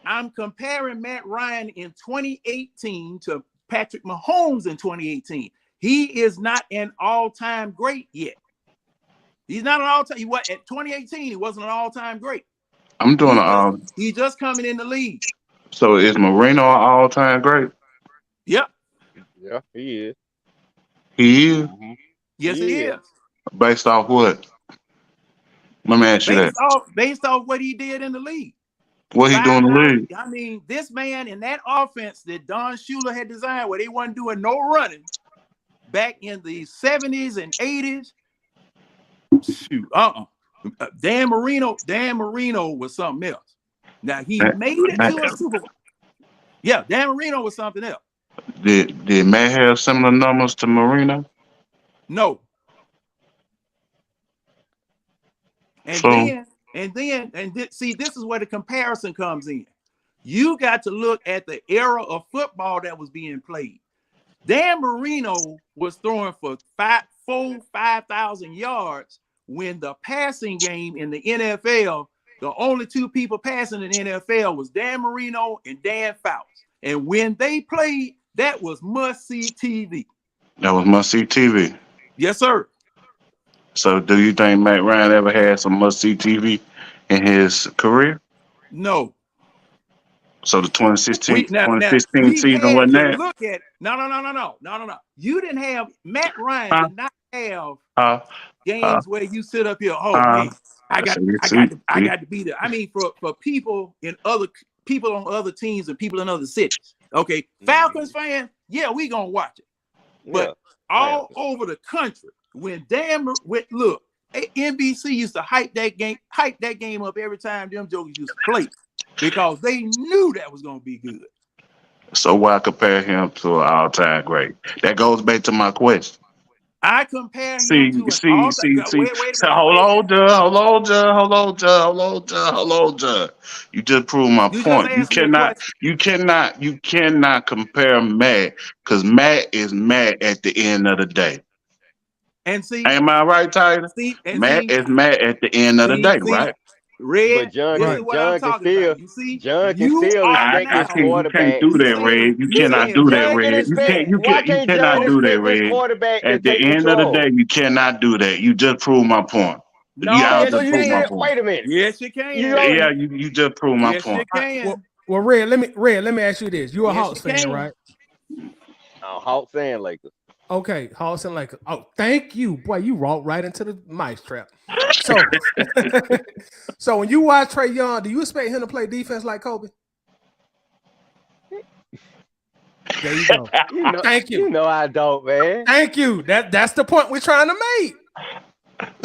I'm comparing Matt Ryan in 2018 to Patrick Mahomes in 2018. He is not an all-time great yet. He's not an all-time. At 2018, he wasn't an all-time great. I'm doing He's just coming in the league. So is Marino an all-time great? Yep. Yeah, he is. He is? Mm-hmm. Yes, he is. Based off what? Let me ask you that. Based off what he did in the league. What he doing in the league? I mean, this man in that offense that Don Shula had designed where they wasn't doing no running back in the 70s and 80s. Shoot, Dan Marino was something else. Now he made it to a Super Bowl. Yeah, Dan Marino was something else. Did Matt have similar numbers to Marino? No. And See, this is where the comparison comes in. You got to look at the era of football that was being played. Dan Marino was throwing for 5,000 yards when the passing game in the NFL, the only two people passing in the NFL was Dan Marino and Dan Fouts. And when they played, that was must-see TV. That was must-see TV. Yes, sir. So do you think Matt Ryan ever had some must-see TV in his career? No. So the 2016 we season had wasn't to that? look at no. You didn't have Matt Ryan did not have games where you sit up here. Oh man, I got to be there. I mean, for people on other teams and people in other cities. Okay, Falcons fans, yeah, we gonna watch it. But all over the country, when look, NBC used to hype that game up every time them jokers used to play. Because they knew that was going to be good. So why compare him to an all-time great? That goes back to my question. I compare him to an all-time. Wait a Hold on. You just proved my point. You cannot compare Matt because Matt is Matt at the end of the day. And see, am I right, Tyler? Matt is Matt at the end of the day, right? But John can still respect his quarterback. You can't do that, Red. You cannot do that, Red. You cannot do that, Red. At the end of the day, you cannot do that. You just proved my point. Wait a minute. Yes, you can. You just proved my point. Yes, you can. Well, Red, let me ask you this. You're a Hawks fan, right? Hawks and Lakers. Okay, Hawks and Lakers. Oh, thank you. Boy, you walked right into the mic trap. So when you watch Trae Young, do you expect him to play defense like Kobe? There you go. Thank you. You know I don't, man. Thank you. That's the point we're trying to make.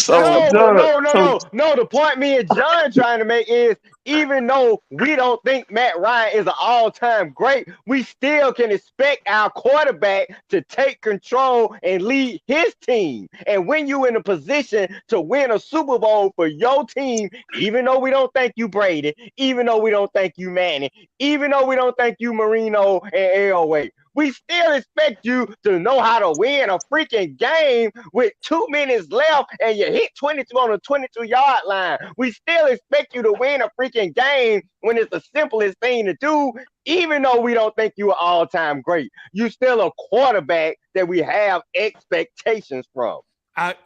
No. The point me and John trying to make is even though we don't think Matt Ryan is an all-time great, we still can expect our quarterback to take control and lead his team. And when you in a position to win a Super Bowl for your team, even though we don't think you Brady, even though we don't think you Manning, even though we don't think you Marino and Elway, we still expect you to know how to win a freaking game with 2 minutes left and you hit 22 on the 22-yard line. We still expect you to win a freaking game when it's the simplest thing to do, even though we don't think you're all-time great. You're still a quarterback that we have expectations from.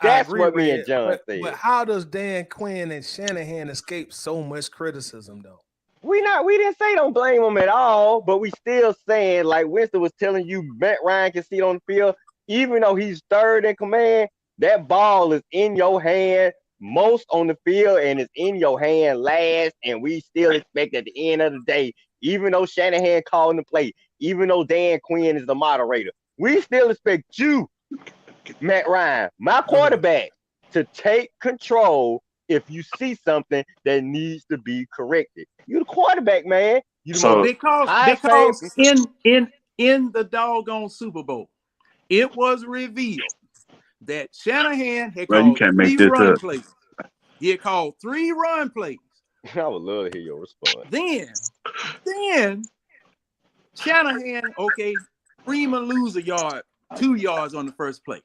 That's what me and John said. But how does Dan Quinn and Shanahan escape so much criticism, though? We didn't say don't blame him at all, but we still saying, like Winston was telling you, Matt Ryan can see it on the field, even though he's third in command, that ball is in your hand most on the field and it's in your hand last, and we still expect at the end of the day, even though Shanahan calling the play, even though Dan Quinn is the moderator, we still expect you, Matt Ryan, my quarterback, to take control if you see something that needs to be corrected. You're the quarterback, man. Because in the doggone Super Bowl, it was revealed that Shanahan had called 3 run plays. He had called 3 run plays. I would love to hear your response. Then Shanahan, Freeman lose 2 yards on the first play.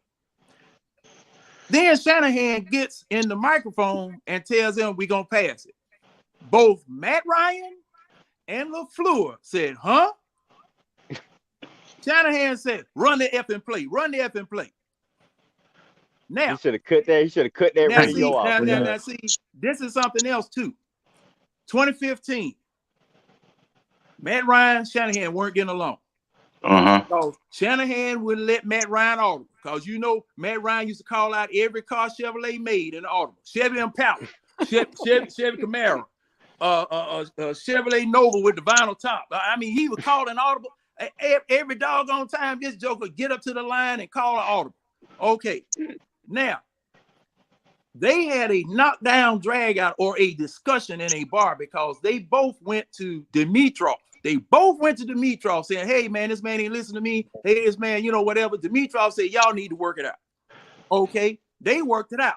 Then Shanahan gets in the microphone and tells them we're going to pass it. Both Matt Ryan and LaFleur said, huh? Shanahan said, run the effing play. Now, he should have cut that radio off. Now, see, this is something else too. 2015, Matt Ryan, Shanahan weren't getting along. So Shanahan wouldn't let Matt Ryan audible because Matt Ryan used to call out every car Chevrolet made in the audible. Chevy Impala, Chevy Camaro, Chevrolet Nova with the vinyl top. I mean, he was calling audible every doggone time. This joker would get up to the line and call an audible. Okay, now they had a knockdown, drag out, or a discussion in a bar because they both went to Dimitrov. They both went to Dimitrov saying, hey, man, this man ain't listening to me. Hey, this man, whatever. Dimitrov said, y'all need to work it out. Okay, they worked it out.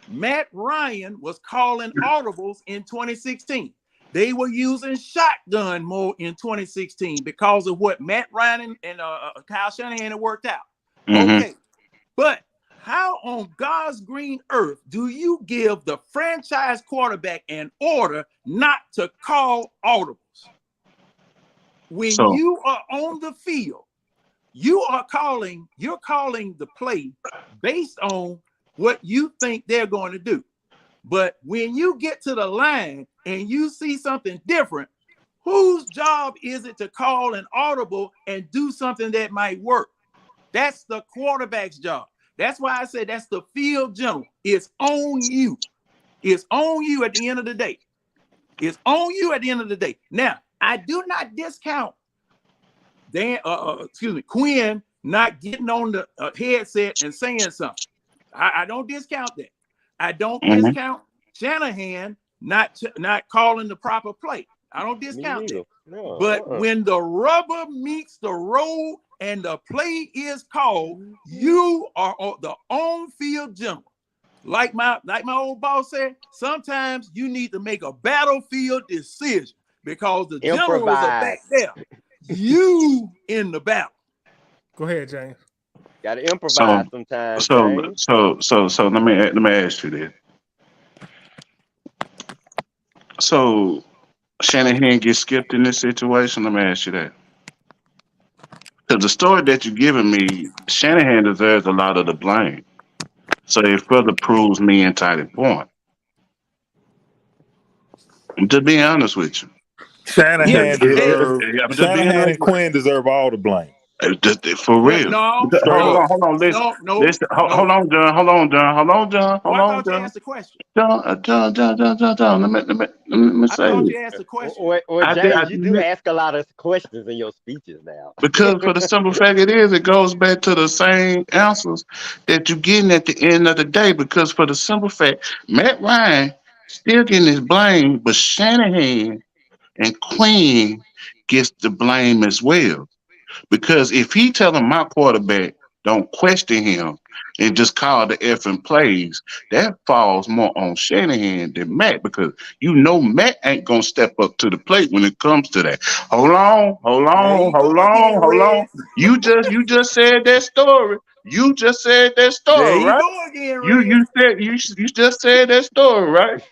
Matt Ryan was calling audibles in 2016. They were using shotgun more in 2016 because of what Matt Ryan and Kyle Shanahan had worked out. Okay, but how on God's green earth do you give the franchise quarterback an order not to call audibles? When you are on the field, you're calling the play based on what you think they're going to do. But when you get to the line and you see something different, whose job is it to call an audible and do something that might work? That's the quarterback's job. That's why I said that's the field general. It's on you. It's on you at the end of the day. It's on you at the end of the day. Now, I do not discount Quinn not getting on the headset and saying something. I don't discount that. I don't discount Shanahan not calling the proper play. I don't discount that. No, but when the rubber meets the road and the play is called, you are the on-field general. Like my old boss said, sometimes you need to make a battlefield decision because the generals are back there. You in the battle. Go ahead, James. Got to improvise sometimes. So let me ask you this. So Shanahan gets skipped in this situation. Let me ask you that. Because the story that you're giving me, Shanahan deserves a lot of the blame. So it further proves me and Tidy's point. To be honest with you. Shanahan and Quinn deserve all the blame. For real. No. Hold on. Listen. Hold on, John. Hold on, John. I thought you asked the question. John. Let me say I thought you asked the question. Well, James, you do ask a lot of questions in your speeches now. Because for the simple fact it goes back to the same answers that you're getting at the end of the day. Because for the simple fact, Matt Ryan still getting his blame, but Shanahan and Quinn gets the blame as well. Because if he telling my quarterback don't question him and just call the effing plays, that falls more on Shanahan than Matt, because you know Matt ain't gonna step up to the plate when it comes to that. Hold on. You just said that story. You just said that story, right? You just said that story, right?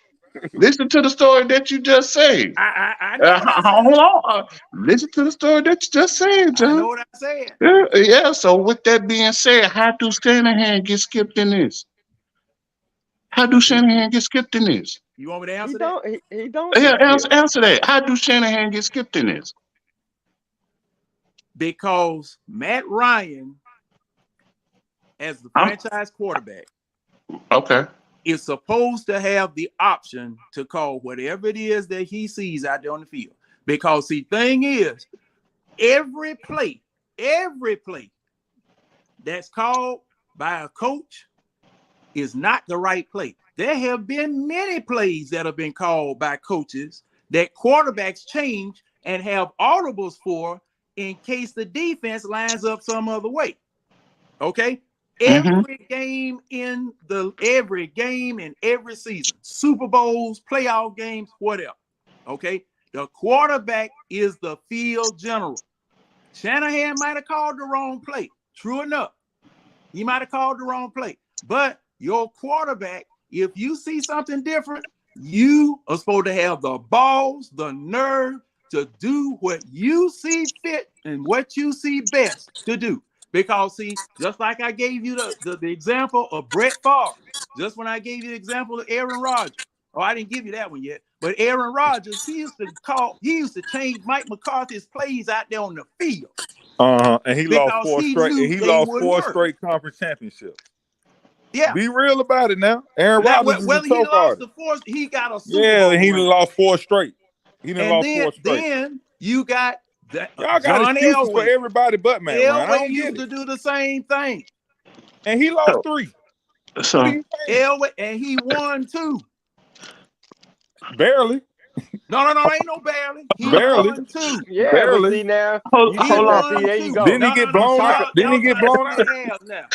Listen to the story that you just said. I know what I said. Hold on. Listen to the story that you just said, John. I know what I said. Yeah. So with that being said, how do Shanahan get skipped in this? How do Shanahan get skipped in this? You want me to answer that? He don't. Yeah, answer that. How do Shanahan get skipped in this? Because Matt Ryan, as the franchise quarterback, is supposed to have the option to call whatever it is that he sees out there on the field. Because the thing is, every play that's called by a coach is not the right play. There have been many plays that have been called by coaches that quarterbacks change and have audibles for in case the defense lines up some other way. Okay? Every game in every season, Super Bowls, playoff games, whatever. Okay, the quarterback is the field general. Shanahan might have called the wrong play. True enough, he might have called the wrong play. But your quarterback, if you see something different, you are supposed to have the balls, the nerve to do what you see fit and what you see best to do. Because, see, just like I gave you the example of Brett Favre, just when I gave you the example of Aaron Rodgers, I didn't give you that one yet, but Aaron Rodgers, he used to change Mike McCarthy's plays out there on the field. And he lost four straight conference championships. Yeah. Be real about it now. Aaron Rodgers is a choke artist. He got a Super Bowl. He lost four straight. Then you got y'all got excuses for everybody but Matt Ryan. Elway used to do the same thing, and he lost 3. Elway, and he won 2. Barely. No, ain't no barely. He Barely. won 2. Yeah, but Barely. see now, Hold, you He hold just on. see won there you 2. go. Didn't he No, get blown out? Didn't he y'all get trying to blown split out? hairs now.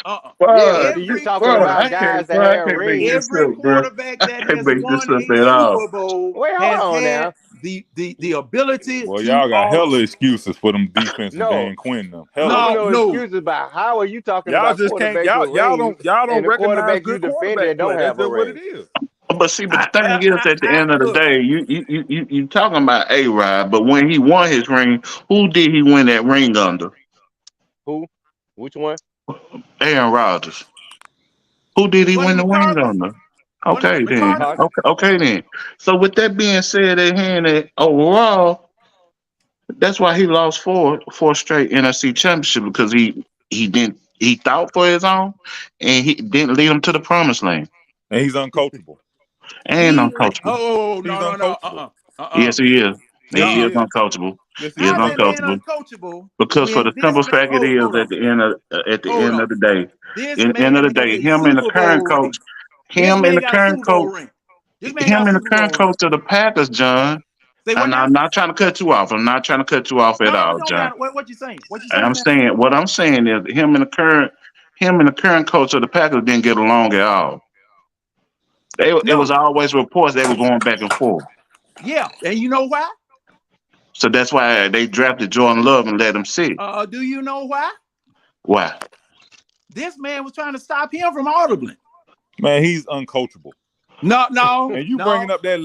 Yeah, see, you Every talking Bro, about I quarterback, guys can't, that bro, I have can't make rings. this every up, bro. quarterback I that can't has make this won up a at all. Super Bowl Wait, hold has on had now. the ability Well, to y'all got hella excuses for them defensive No, Dan Quinn them. I Hella don't no, know excuses. no. excuses about how are you talking Y'all about just can't. quarterbacks with rings Y'all and don't the recognize quarterback you good defending quarterback that don't play. That's have a just what it ring. is. But see, but the thing is, at the end of the Look, day, you talking about A-Rod, but when he won his ring, who did he win that ring under? Who? Which one? Aaron Rodgers. Who did he wasn't win it the ring McCarthy? under? Wasn't Okay it then. McCarthy? McCarthy. Okay then. So with that being said, at hand that overall, that's why he lost four straight NFC championship because he thought for his own and he didn't lead him to the promised land And he's uncoachable. and He uncoachable. He's no. uncoachable. Yes, he is. Yes, He he is is. uncoachable. Yes, He he is How's is. that man uncoachable uncoachable because for when the this simple man fact it is hold on. at the Hold end on. of the day, This in end of man the has day, a him and the Super current Bowl coach, ring. This him and man the got a current Super Bowl coach, ring. This man him got a and the Super current Bowl ring. coach of the Packers, John. Say what And now? I'm not trying to cut you off. I'm not trying to cut you off at No, it all, don't John. matter. What you saying? What you And saying I'm now? saying what I'm saying is him and the current coach of the Packers didn't get along at all. It No. was always reports they were going back and forth. Yeah. And you know why? So that's why they drafted Jordan Love and let him sit. Do you know why? Why? This man was trying to stop him from audibling. Man, he's uncoachable. No. And you bringing up that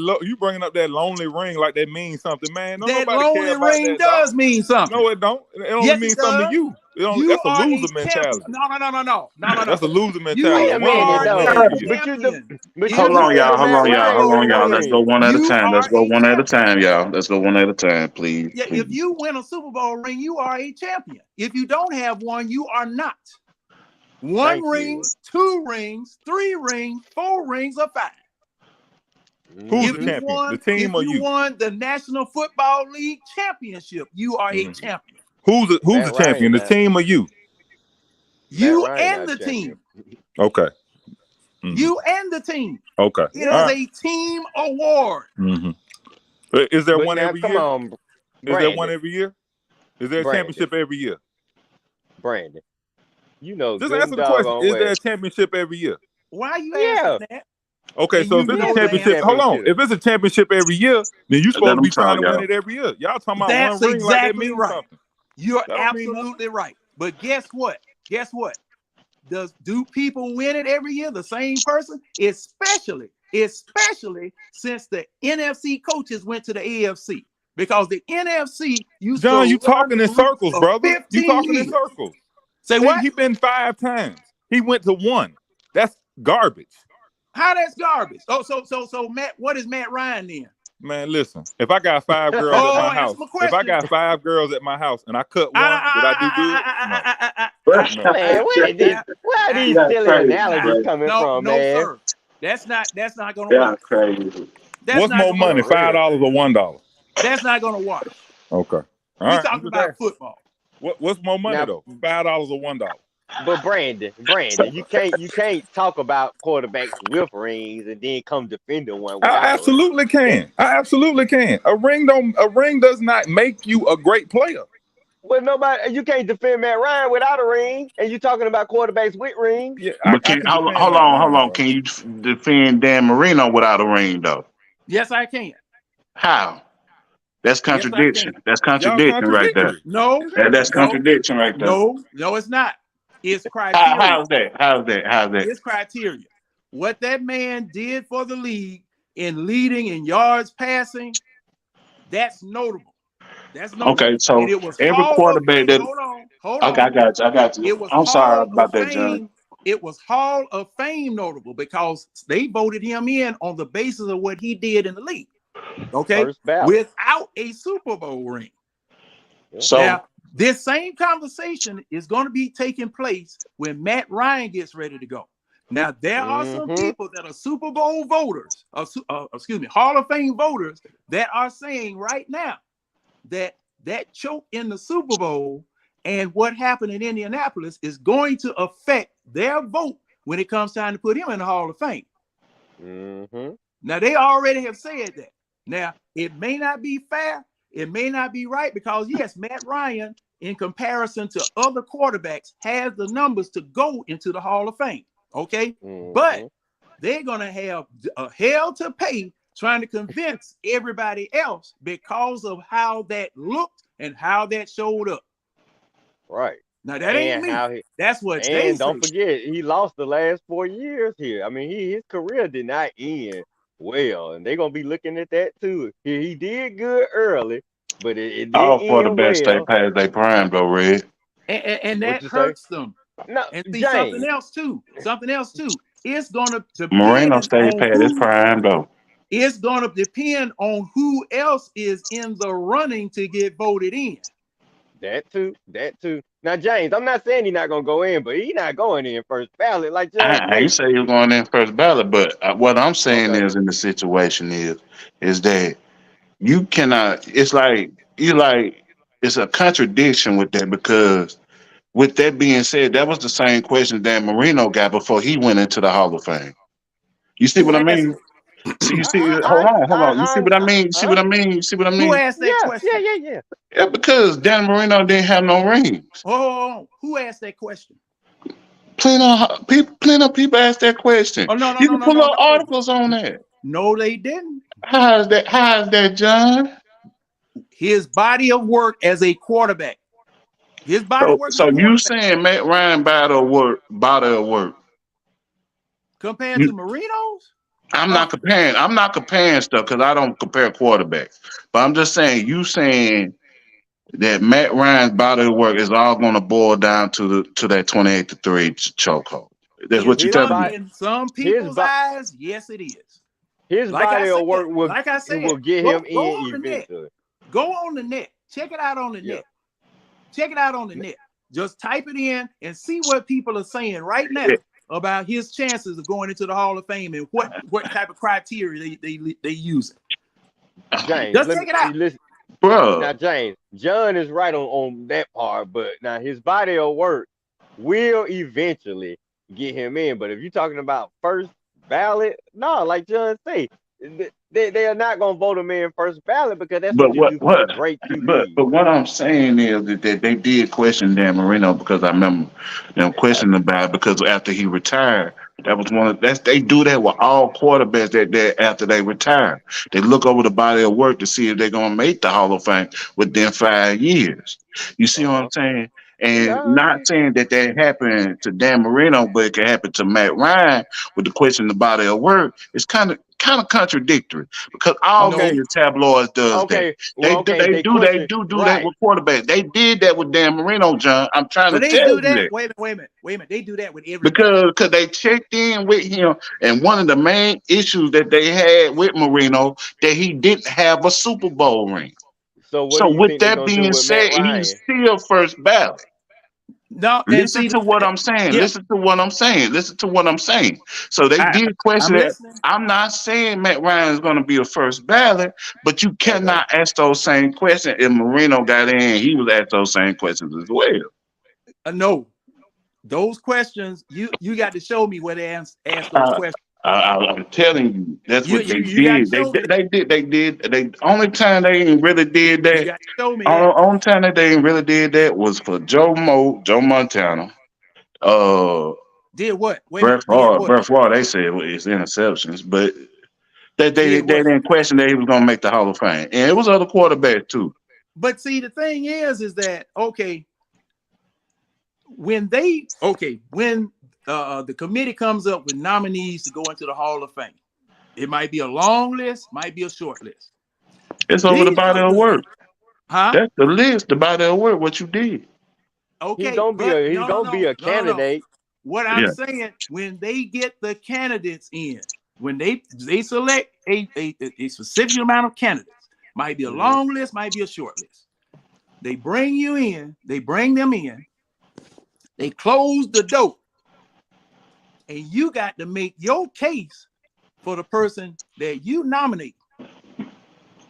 lonely ring like that means something, man. Don't That nobody care lonely about ring that, does dog. mean something. No, it don't. It only Yes, means it something does. to you. You That's a are a loser champion. mentality. No. That's a loser You Wait mentality. a Ring minute are don't though. mean a nothing to you. But champion. but If you Hold you on, have y'all. defending Hold Matt on, y'all. Ryan Hold with on, a y'all. Let's go ring. one at a you time. Let's are go a one at a champion. time, y'all. Let's go one at a time, please. Yeah, Please. if you win a Super Bowl ring, you are a champion. If you don't have one, you are not. One Thank ring, you. 2 rings, 3 rings, 4 rings, or 5. Who's If the you champion? The team or you? won the National Football League championship, you are a champion. Who's the Matt champion? Ryan The now. team or you? Matt You Ryan and now the champion. team. Okay. Mhm. You and the team. Okay. It All is right. a team award. Mhm. Is there But one now every come year? on, Is there one Brandon. every year? Is there a championship every year? Brandon. You know Just good answer and the question. doggone Is there well. a championship every year? Why are you Yeah. asking that? Okay, And so you if it's a know Yes, the it's a championship, answer. hold on. championship. If it's a championship every year, then you're Let supposed to them be talk, trying to win y'all. it every year. Y'all talking about That's one ring like that exactly means right. something. You're That don't mean nothing. absolutely right. But guess what? Do people win it every year? The same person? Especially since the NFC coaches went to the AFC. Because the NFC used John, you to run talking the in league circles, for brother. You 15 talking in years. circles. Say what? He been 5 times. He went to 1. That's garbage. How that's garbage? Oh, so Matt, what is Matt Ryan then? Man, listen. If I got 5 girls at my house, answer my if I question. got 5 girls at my house and I cut one, did I do good? No. Man, where are these silly analogies coming from, No, man? sir. That's not gonna wash. Crazy. That's What's not more gonna money, wash. $5 or $1? That's not gonna wash. Okay. All We right. talking about football. What's more money Now, though? $5 or $1? but Brandon, you can't talk about quarterbacks with rings and then come defending one I without a ring. absolutely can. I absolutely can. A ring does not make you a great player. Well, you can't defend Matt Ryan without a ring, and you talking about quarterbacks with rings. Yeah, But I can can hold defend Matt on. Ryan, bro. Can you defend Dan Marino without a ring though? Yes, I can. How? That's Yes, I contradiction. can. That's Y'all contradiction right there. contradictory. No, That's contradiction right there. no, it's not. It's criteria. How's that? It's criteria. What that man did for the league in leading in yards passing, that's notable. That's notable. Okay, so And it was every Hall of quarterback Fame. that Hold okay, on. I got you. It was I'm sorry Hall about of that, John. Fame. It was Hall of Fame notable because they voted him in on the basis of what he did in the league. Okay, First ballot. without a Super Bowl ring. So Now, this same conversation is going to be taking place when Matt Ryan gets ready to go. Now, there are some people that are Super Bowl voters, Hall of Fame voters, that are saying right now that choke in the Super Bowl and what happened in Indianapolis is going to affect their vote when it comes time to put him in the Hall of Fame. Now, they already have said that. Now, it may not be fair. It may not be right because, yes, Matt Ryan, in comparison to other quarterbacks, has the numbers to go into the Hall of Fame. Okay? But they're going to have a hell to pay trying to convince everybody else because of how that looked and how that showed up. Right. Now, that ain't me. That's what they And don't say. forget, he lost the last 4 years here. I mean, his career did not end well, and they're going to be looking at that too. He did good early, but it All didn't end quarterbacks stay well. past their prime, though, Red. And What that you say? hurts them. No, And see, James. something else too. It's going to Moreno depend stayed on past his prime, though. It's going to depend on who else is in the running to get voted in. That too. Now, James, I'm not saying he's not going to go in, but he's not going in first ballot like John I ain't said. say he was going in first ballot, but what I'm saying Okay. is in the situation is that you cannot. It's a contradiction with that because with that being said, that was the same question Dan Marino got before he went into the Hall of Fame. You see what I mean? So you see, hold on. You see what I mean? You see what I mean? You see what I Who mean? asked that question? Yeah. Yeah, because Dan Marino didn't have no rings. Oh, who asked that question? Plenty of people ask that question. Oh, no. You can pull up articles on that. No, they didn't. How is that, John? His body of work as a quarterback. His body of work as a So you quarterback. saying Matt Ryan body of work Compared to Marino's? I'm not comparing stuff because I don't compare quarterbacks. But I'm just saying you saying that Matt Ryan's body of work is all going to boil down to that 28-3 chokehold. That's what you tell me. In some people's eyes, yes, it is. His body of work will get him in eventually. Go on the net. Check it out on the net. Check it out on the net. Just type it in and see what people are saying right now about his chances of going into the Hall of Fame and what type of criteria they use. James, just check it out. Listen, bro. Now, James, John is right on that part, but now his body of work will eventually get him in. But if you're talking about first ballot, no, like John say, they are not going to vote him in first ballot because that's what you do for a great QB. But what I'm saying is that they did question Dan Marino because I remember them questioning about it because after he retired, that was they do that with all quarterbacks that after they retire. They look over the body of work to see if they're gonna make the Hall of Fame within 5 years. You see what I'm saying? And not saying that happened to Dan Marino, but it can happen to Matt Ryan with the question of the body of work. It's kind of contradictory because all major tabloids does that. They do that with quarterbacks. They did that with Dan Marino, John. I'm trying to tell you that. Wait a minute. They do that with everybody. Because they checked in with him, and one of the main issues that they had with Marino that he didn't have a Super Bowl ring. So with that being said, he's still first ballot. No, listen to what I'm saying. Listen to what I'm saying. So they did question that. I'm not saying Matt Ryan is going to be a first ballot, but you cannot ask those same questions. If Marino got in, he was asked those same questions as well. No, those questions you got to show me where they asked those questions. I'm telling you, that's what they did. They did. The only time they ain't really did that. Only time that they ain't really did that was for Joe Montana. Did what? Brett Favre. They said it's interceptions, but they didn't question that he was going to make the Hall of Fame, and it was other quarterbacks too. But see, the thing is that when the committee comes up with nominees to go into the Hall of Fame, it might be a long list, might be a short list. It's over the body of work. Huh? That's the list, the body of work, what you did. Okay, he's gonna be a candidate. What I'm saying, when they get the candidates in, when they select a specific amount of candidates, might be a long list, might be a short list. They bring you in, they bring them in, they close the door, and you got to make your case for the person that you nominate.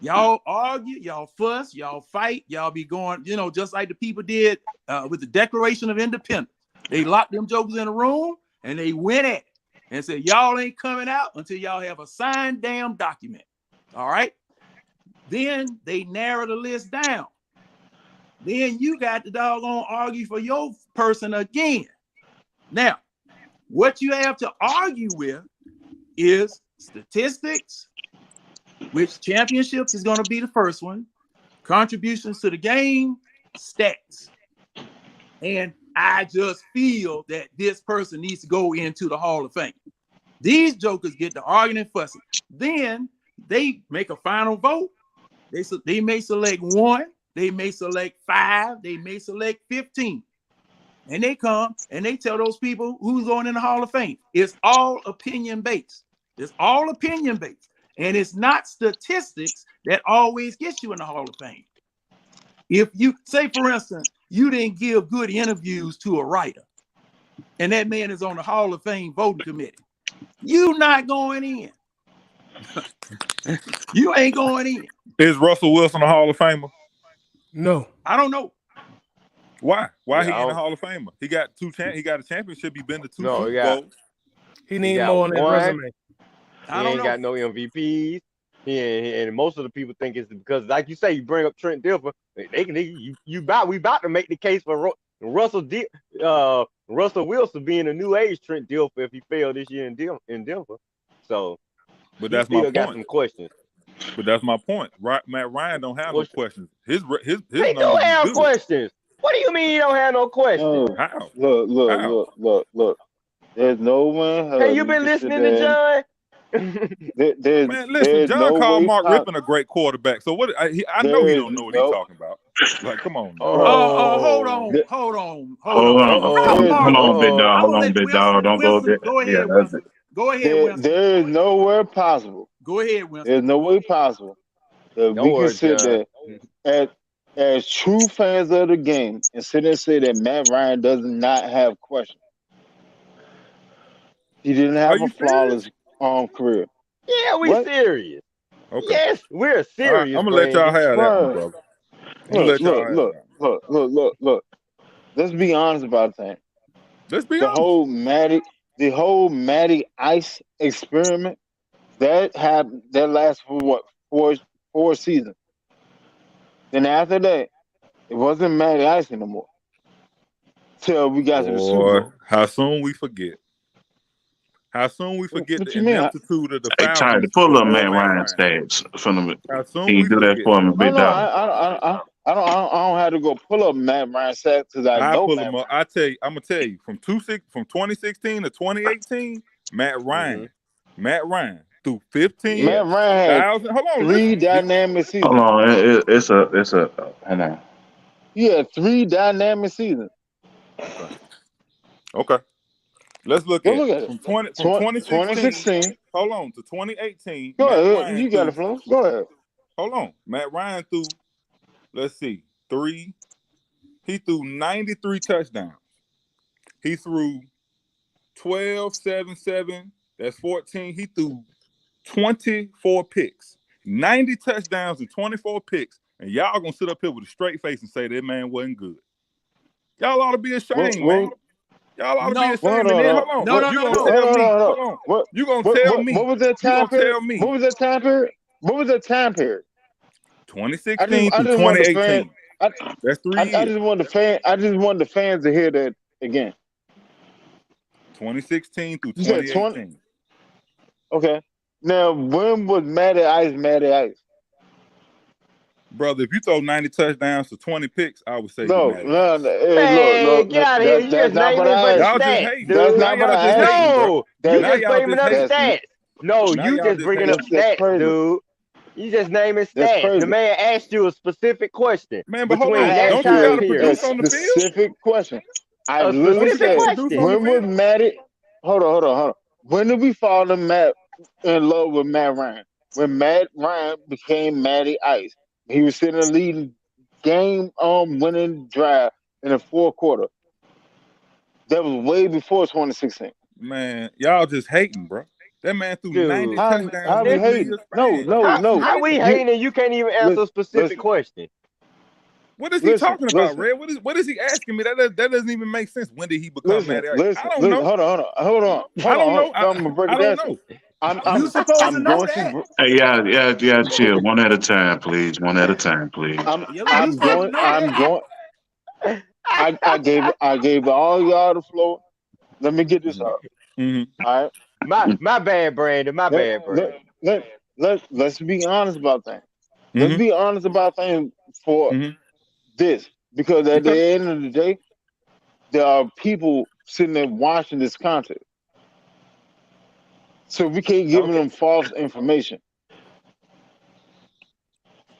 Y'all argue, y'all fuss, y'all fight, y'all be going, just like the people did with the Declaration of Independence. They locked them jokers in a room and they went at it and said, y'all ain't coming out until y'all have a signed damn document. All right. Then they narrow the list down. Then you got the doggone argue for your person again. Now, what you have to argue with is statistics, which championships is going to be the first one, contributions to the game, stats. And I just feel that this person needs to go into the Hall of Fame. These jokers get to arguing and fussing. Then they make a final vote. They may select 1, they may select 5, they may select 15. And they come and they tell those people who's going in the Hall of Fame. It's all opinion based. It's all opinion based. And it's not statistics that always gets you in the Hall of Fame. If you say, for instance, you didn't give good interviews to a writer, and that man is on the Hall of Fame voting committee, you not going in. You ain't going in. Is Russell Wilson a Hall of Famer? No. I don't know. Why? Why Yeah, he ain't a Hall of Famer? He got he got a championship. He been to 2 No, Super he got- Bowls. He He need got more on his one. resume. I He don't ain't know. got no MVPs. And most of the people think it's because, like you say, you bring up Trent Dilfer. We about to make the case for Russell Wilson being a new age Trent Dilfer if he failed this year in Denver. So, But he that's my still got point. some questions. But that's my point. Right? Matt Ryan don't have no questions. His He numbers don't is have good. questions. What do you mean he don't have no questions? No, How? look. There's no one. Hey, you been listening to John? There's Man, listen, John no called way Mark Rippon a great quarterback. So what? I know he There's don't know what no- he's talking about. Like, come on. Now. Hold on. Th- Hold There's on, big dog. I'm Hold gonna on, let big dog. Don't go Wilson, there. go ahead, Yeah, Wilson. Go ahead, Wilson. there is nowhere possible. Go ahead, Wilson. There's no way possible that Don't we can worry, sit John. there as true fans of the game and sit and say that Matt Ryan does not have questions. He didn't Are have you a flawless career. Yeah, we What? serious. Okay. Yes, we're All right, serious. I'm gonna let y'all Brandon. have that one, Bruh. brother. I'm gonna let y'all have that. Look. Let's be honest about that. Let's be The honest. whole Matty Ice experiment that lasted for what, four seasons. Then after that, it wasn't Matty Ice anymore. Till we got to the Super Boy, Bowl. how soon we forget? How soon we forget What the you mean? ineptitude of the Hey, Falcons Charlie, pull up before Matt Ryan stats from the. How soon Can you we do that forget? for me, Oh big no, dog? I don't have to go pull up Matt Ryan stats because I I know pull Matt them up. Ryan. I'm gonna tell you from 2016 to 2018, Matt Ryan through Matt Ryan had 15,000. Hold on, 3 listen. dynamic seasons. Hold on, it's a. Hang on. He had 3 dynamic seasons. Okay. Let's look Go at look it. at From it. 2016. Hold on to 2018. Go Matt ahead. Ryan You got it, Flo. Go ahead. Hold on. Matt Ryan threw, let's see, he threw 93 touchdowns. He threw 12, 7, 7. That's 14. He threw 24 picks. 90 touchdowns and 24 picks. And y'all gonna sit up here with a straight face and say that man wasn't good. Y'all ought to be ashamed, man. Y'all ought to be ashamed. And then, hold on. You gonna tell me. Hold on. You gonna tell me. What was that time period? Tell me. What was that time period? 2016 through 2018. That's 3 years. I just want the fans to hear that again. 2016 through You said 2018. Okay. Now, when was Matty Ice? Brother, if you throw 90 touchdowns to 20 picks, I would say No. hey, Look. Get out of here. You just naming a bunch of stats, dude. That's not what I asked. No, you Now just bringing up that's- stats. No, Now you y'all just just bringing up hating. That's stats, crazy. dude. You just naming That's stats. crazy. The man asked you a specific question. Man, but hold between on. that Don't you time got to period. produce on the field? Specific question. I A literally specific said, question. when was Matty? Hold on. When did we fall in love with Matt Ryan? When Matt Ryan became Matty Ice. He was sitting there leading game winning drive in the fourth quarter. That was way before 2016. Man, y'all just hating, bro. That man threw Dude. 90 How touchdowns we in 3 hating? years. No. How we hating and you can't even answer a specific question? What is he talking about, Red? What is he asking me? That doesn't even make sense. When did he become Matty Ice? I don't know. Hold on. I don't know. I'm gonna break I it don't down. know. You supposed to I'm know going that. to. Hey, yeah, chill. One at a time, please. One at a time, please. I'm going. I gave all y'all the floor. Let me get this out. Mm-hmm. All right. My bad, Brandon. My bad, Brandon. Let's be honest about things. Mm-hmm. Let's be honest about things for this, because at the end of the day, there are people sitting there watching this content, so we can't give them false information.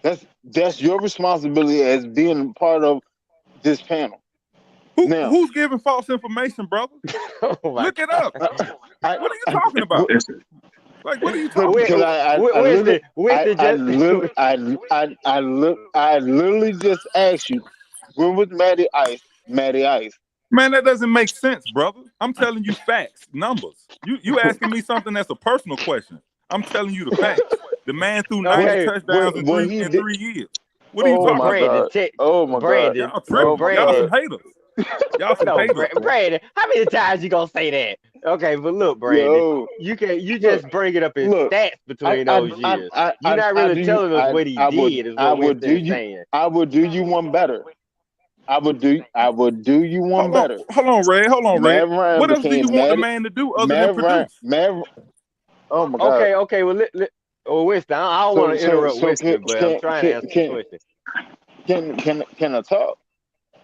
That's your responsibility as being part of this panel. Who's giving false information, brother? Look it up. What are you talking about? Like, what are you talking about? I literally just asked you, when was Matty Ice? Matty Ice. Man, that doesn't make sense, brother. I'm telling you facts, numbers. You asking me something that's a personal question. I'm telling you the facts. The man threw 90 touchdowns in 3 years. What are you talking about? Oh my God. Y'all tripping. Y'all some haters. Y'all some haters. Brandon, how many times you gonna say that? Okay, but look, Brandon, you just bring it up in stats between those years. You're not really telling us what he did. Is what we're saying. I would do you one better. I would do you one better. Hold on, Red. What else do you want the man to do other than produce? Oh my God. Okay. Well, Winston, I don't want to interrupt Winston, but I'm trying to answer the question. Can I talk?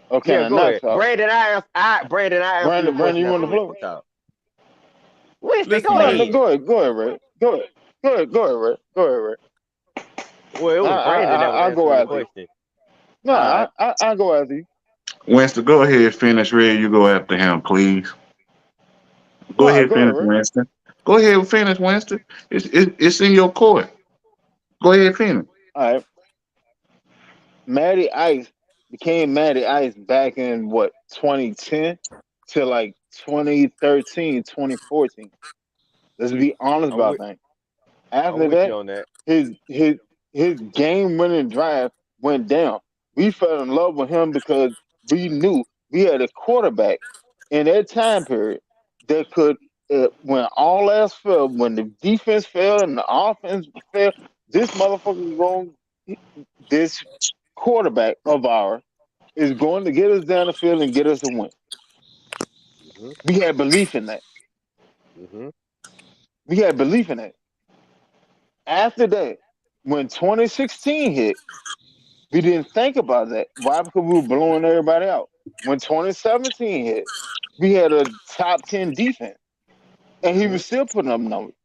Okay, yeah, go ahead. Brandon, Brandon, you want the floor? Winston, go ahead. Go ahead, Ray. Go ahead, Ray. Well, it was Brandon that was go asking the after question. No, I'll go after you. Winston, go ahead, finish. Red, you go after him, please. Go ahead, finish, Winston. Go ahead and finish, Winston. It's in your court. Go ahead, finish. All right. Matty Ice became Matty Ice back in 2010 to like 2013, 2014. Let's be honest about that. After that, his game-winning drive went down. We fell in love with him because we knew we had a quarterback in that time period that could, when all else failed, when the defense failed and the offense failed, this motherfucker is going. This quarterback of ours is going to get us down the field and get us a win. Mm-hmm. We had belief in that. Mm-hmm. We had belief in that. After that, when 2016 hit, we didn't think about that. Why? Because we were blowing everybody out. When 2017 hit, we had a top 10 defense, and he was still putting up numbers.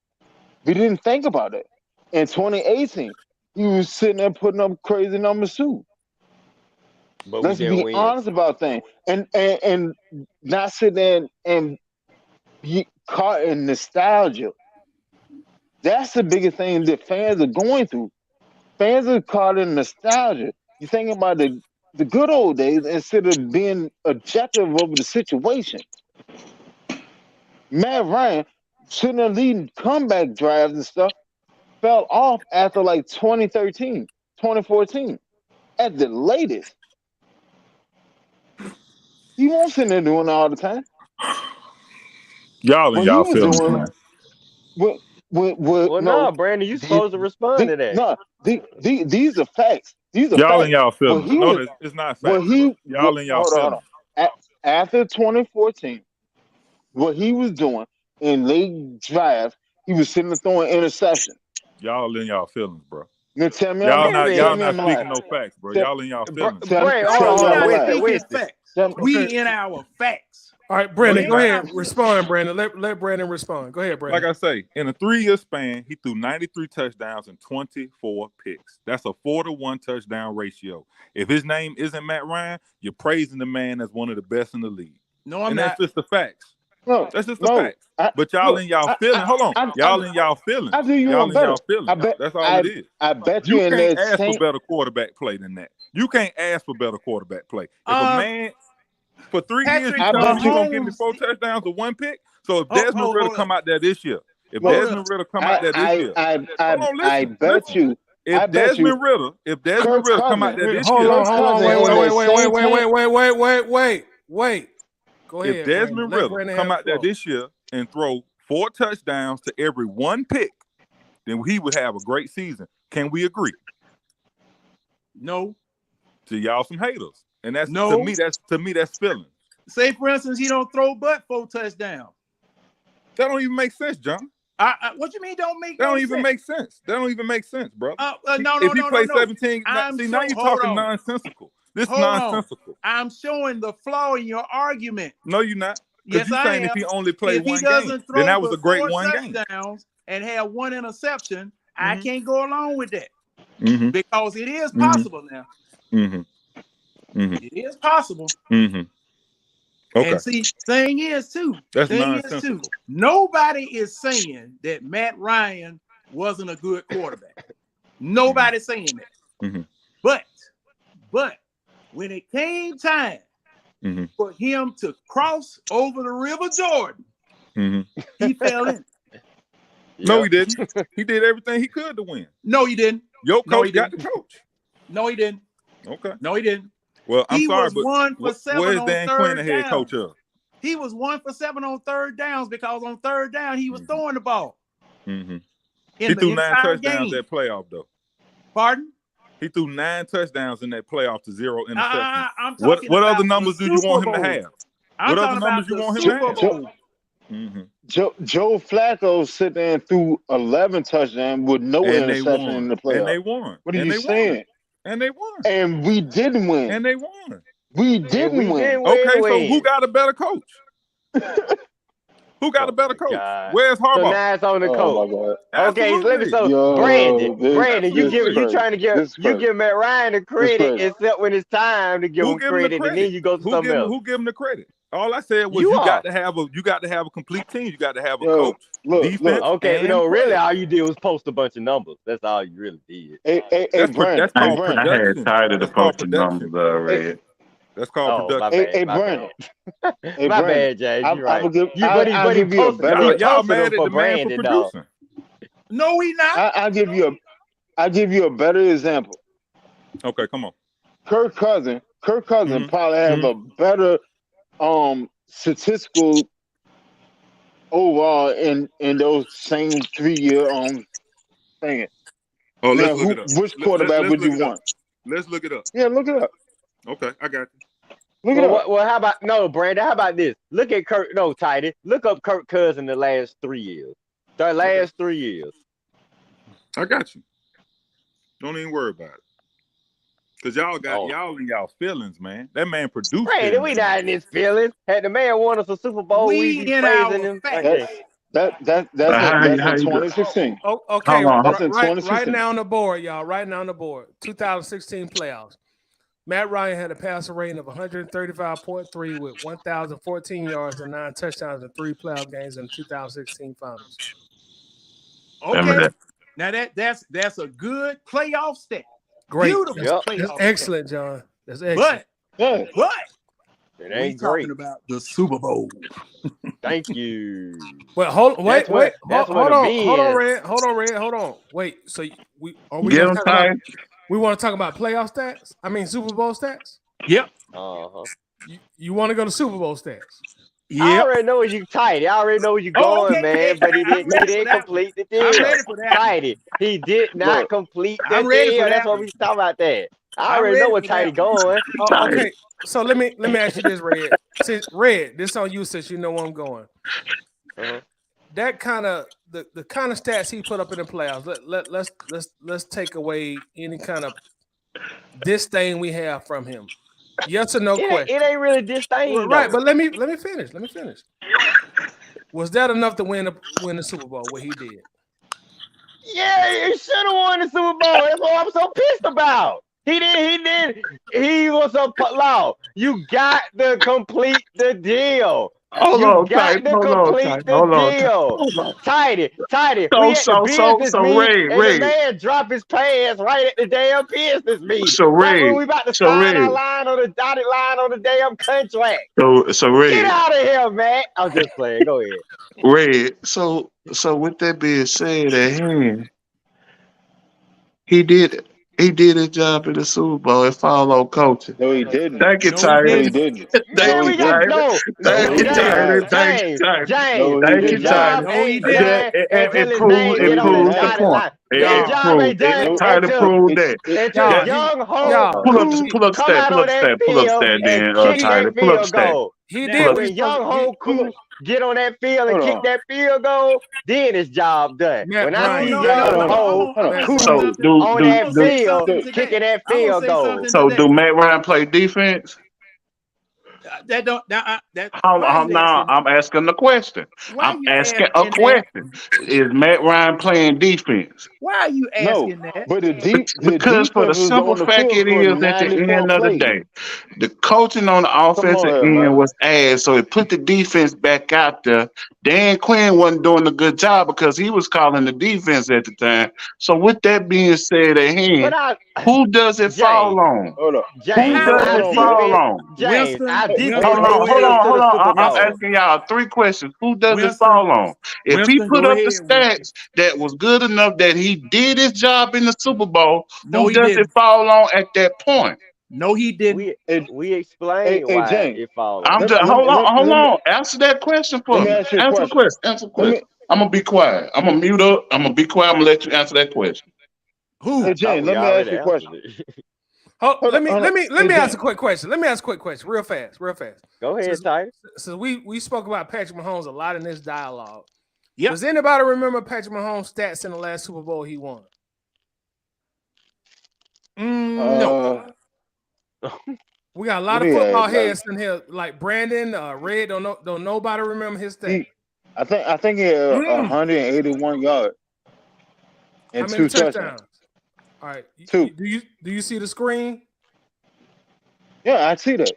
We didn't think about it. In 2018, he was sitting there putting up crazy numbers too. But let's be honest about things, and not sit there and be caught in nostalgia. That's the biggest thing that fans are going through. Fans are caught in nostalgia. You're thinking about the good old days instead of being objective over the situation. Matt Ryan, sitting there leading comeback drives and stuff, fell off after like 2013, 2014, at the latest. He won't sit there doing it all the time. Y'all and y'all feelings, man. No, Brandon, you supposed to respond to that. No, these are facts. These are y'all facts. And y'all feelings. No, it's not facts. Y'all and y'all feelings. After 2014, what he was doing in late drive, he was sitting there throwing interceptions. Y'all in y'all feelings, bro. Now tell me y'all not speaking no facts, bro. Y'all in y'all feelings. We in our facts. All right, Brandon, go ahead. Respond, Brandon. Let Brandon respond. Go ahead, Brandon. Like I say, in a 3-year span, he threw 93 touchdowns and 24 picks. That's a 4-to-1 touchdown ratio. If his name isn't Matt Ryan, you're praising the man as one of the best in the league. No, I'm not. That's just the facts. That's just the facts. But y'all in y'all feelings. Hold on. Y'all in y'all feelings. I do you y'all one in better. y'all feelings. That's all it is. I bet you in can't that ask for better quarterback play than that. You can't ask for better quarterback play. If a man for 3 years he's gonna give me 4 touchdowns or 1 pick. So if Desmond Ritter come out there this year, hold on, listen. I bet you if bet you Desmond Ritter Kirk come out Cousins. there this Hold year, on, hold on, wait. Go if ahead, Desmond Brandon. Let Ritter Brandon come have out the there floor. this year and throw 4 touchdowns to every 1 pick, then he would have a great season. Can we agree? No. To y'all some haters. And that's No. to me that's feeling. Say, for instance, he don't throw but 4 touchdowns. That don't even make sense, John. What you mean don't make That no don't even sense? make sense. That don't even make sense, brother. No, if he plays 17, I'm see, now you're talking nonsensical. This is nonsensical. I'm showing the flaw in your argument. No, you're not. Yes, You're I saying am. if he only played If he one game, doesn't then throw that was a great 4 one game. touchdowns and have 1 interception, I can't go along with that Mm-hmm. because it is possible now. Mm-hmm. Mm-hmm. It is possible. Mm-hmm. Okay. And see, thing is too. Nobody is saying that Matt Ryan wasn't a good quarterback. Nobody's saying that. Mm-hmm. But when it came time for him to cross over the River Jordan, he fell in. No, he didn't. He did everything he could to win. No, he didn't. Your coach got the coach. No, he didn't. Okay. No, he didn't. Well, I'm sorry, was but 1 for 7 on Dan 3rd Quinn the head down. coach of? He was 1 for 7 on 3rd downs because on 3rd down he was throwing the ball. Mm-hmm. He threw 9 touchdowns that playoff though. Pardon? He threw 9 touchdowns in that playoff to 0 interceptions. I'm what talking other about numbers the do you want Super him to Bowl. have? I'm What other talking numbers about you the want him to Super have? Bowl. Joe Flacco sit there and threw 11 touchdowns with no interception in the playoffs. And they won. What are you saying? And they won. And we didn't win. And they won. We didn't win. Okay, so who got a better coach? Who got a better coach? Where's Harbaugh? So now it's on the coach. God. Okay, let me Yo, Brandon, you trying to give Matt Ryan the credit except when it's time to give him credit, and then you go to something else. Who give him the credit? All I said was you got to have a complete team. You got to have a coach, defense. Okay, really, all you did was post a bunch of numbers. That's all you really did. Hey, Brandon. That's called I had tired of the posting numbers already. That's called production. Hey, Brandon. My bad, Jay. You're right. I'll give you a better. Y'all mad at the man for producing? No, we not. I'll give you a better example. Okay, come on. Kirk Cousins probably have a better statistical overall in those same 3-year thing. Oh, now, let's look it up. Which quarterback would you want? Let's look it up. Yeah, look it up. Okay, I got you. Look it up. Well, how about Brandon? How about this? Look at Tidy. Look up Kirk Cousins the last 3 years. The last 3 years. I got you. Don't even worry about it. Cause y'all in y'all feelings, man. That man produced. Brandon, we not in his feelings. Had the man won us a Super Bowl, we be praising him. That's in 2016. Okay, that's in 2016. Right now on the board, y'all. Right now on the board. 2016 playoffs. Matt Ryan had a passer rating of 135.3 with 1,014 yards and 9 touchdowns in 3 playoff games in the 2016 finals. Okay. Now that's a good playoff stat. Great. Beautiful playoff. That's excellent, John. That's excellent. But it ain't talking about the Super Bowl. Thank you. Well, hold on, Red. Wait, so we want to talk about playoff stats? I mean Super Bowl stats? Yep. You want to go to Super Bowl stats? Yeah. I already know where you tight. I already know where you going, man. But he didn't complete the deal. I'm ready for that. Tighty. He did not complete the I'm ready deal. for That's that. why we talking about that. I already know where Tighty going. Okay. So let me ask you this, Red. Since Red, this on you since you know where I'm going. That kind of the kind of stats he put up in the playoffs. Let's take away any kind of disdain we have from him. Yes or no question? It ain't really disdain, right? But let me finish. Was that enough to win the Super Bowl? What he did? Yeah, he should have won the Super Bowl. That's what I'm so pissed about. He did. He was a law. You got to complete the deal. Hold on, Tighty. So Ray, the man drop his pants right at the damn business meeting. So Ray, when we about to sign our line on the dotted line on the damn contract. So Ray, get out of here, man. I'm just playing. Go ahead, Ray. So with that being said, at hand, He did it. He did his job in the Super Bowl. It followed coaching. No, he didn't. Thank you, No, he No, Tyree. he didn't. didn't. Thank No, Man, he you, we got didn't. Tyree. no, No, he Thank you, did Tyree. not. Thank you, James, Tyree. James. No, he Thank His you, did not. job Tyree. No, he ain't didn't. done until his name It get on the proves the dotted point. line. His It Y'all, job proved ain't it. done No, Tyree until proved it, that. it, until y'all, he, young Ho y'all. Pull up, Kuz pull up come stat, out pull on up that stat, pull up field stat. and Then kick He that Tyler, pull up field stat. goal. he Now, did But what when young Ho hold on, Kuz get on that field and hold kick on, that field goal, then his job done. Matt When I no, see Ryan. no, no, hold young on, no. Ho hold I'm on. gonna say Kuz So something. do on do I'm that gonna do say field something So, to kicking that. that I'm gonna field say goal. something to so that. do Matt Ryan play defense? That don't that. Hold Why are on, you now asking that? I'm asking the question. Why are I'm you asking a asking that? question. Is Matt Ryan playing defense? Why are you no, asking that? but the Because for the defense was simple on the fact field it for is at the 94 end of the plays. day, the coaching on the Come on offensive here, end man. was ass, so it put the defense back out there. Dan Quinn wasn't doing a good job because he was calling the defense at the time. So with that being said at But hand, I who does it fall James, on? Hold on, Who James, does hold our it on, bro. fall defense, on? James, our Hey, hey, defense Hold Winston, ain't go on, hold took us ahead. on, to hold the on. Super I'm Bowl. asking y'all three questions. Who does it Winston, fall on? If he Winston, put go up the ahead. Winston. stats that was good enough that he did his job in the Super Bowl, No, who he does it didn't. fall on at that point? No, he didn't. We hey, we explain hey, why James. it fall on I'm him. just hold Let me on. Answer that question let for me me. ask you a Answer the question. question. Answer the Let me, question. I'm gonna be quiet. I'm gonna mute up. I'm gonna be quiet. I'm gonna let you answer that question. hey, Who? I thought James. we Let me ask already you a question. answered it. Oh, Hold on, hold on. let Hey, me ask a James. quick question. Let me ask a quick question, real fast, real fast. Go ahead, Since Titus. since we spoke about Patrick Mahomes a lot in this dialogue, Yep. does anybody remember Patrick Mahomes' stats in the last Super Bowl he won? No. We got a lot What of he football had? Like heads in here, like Brandon, Red. Don't nobody remember his stats. I think he had Mm. 181 yards How and many 2 touchdowns. touchdowns? All right, 2. do you see the screen? Yeah, I see that.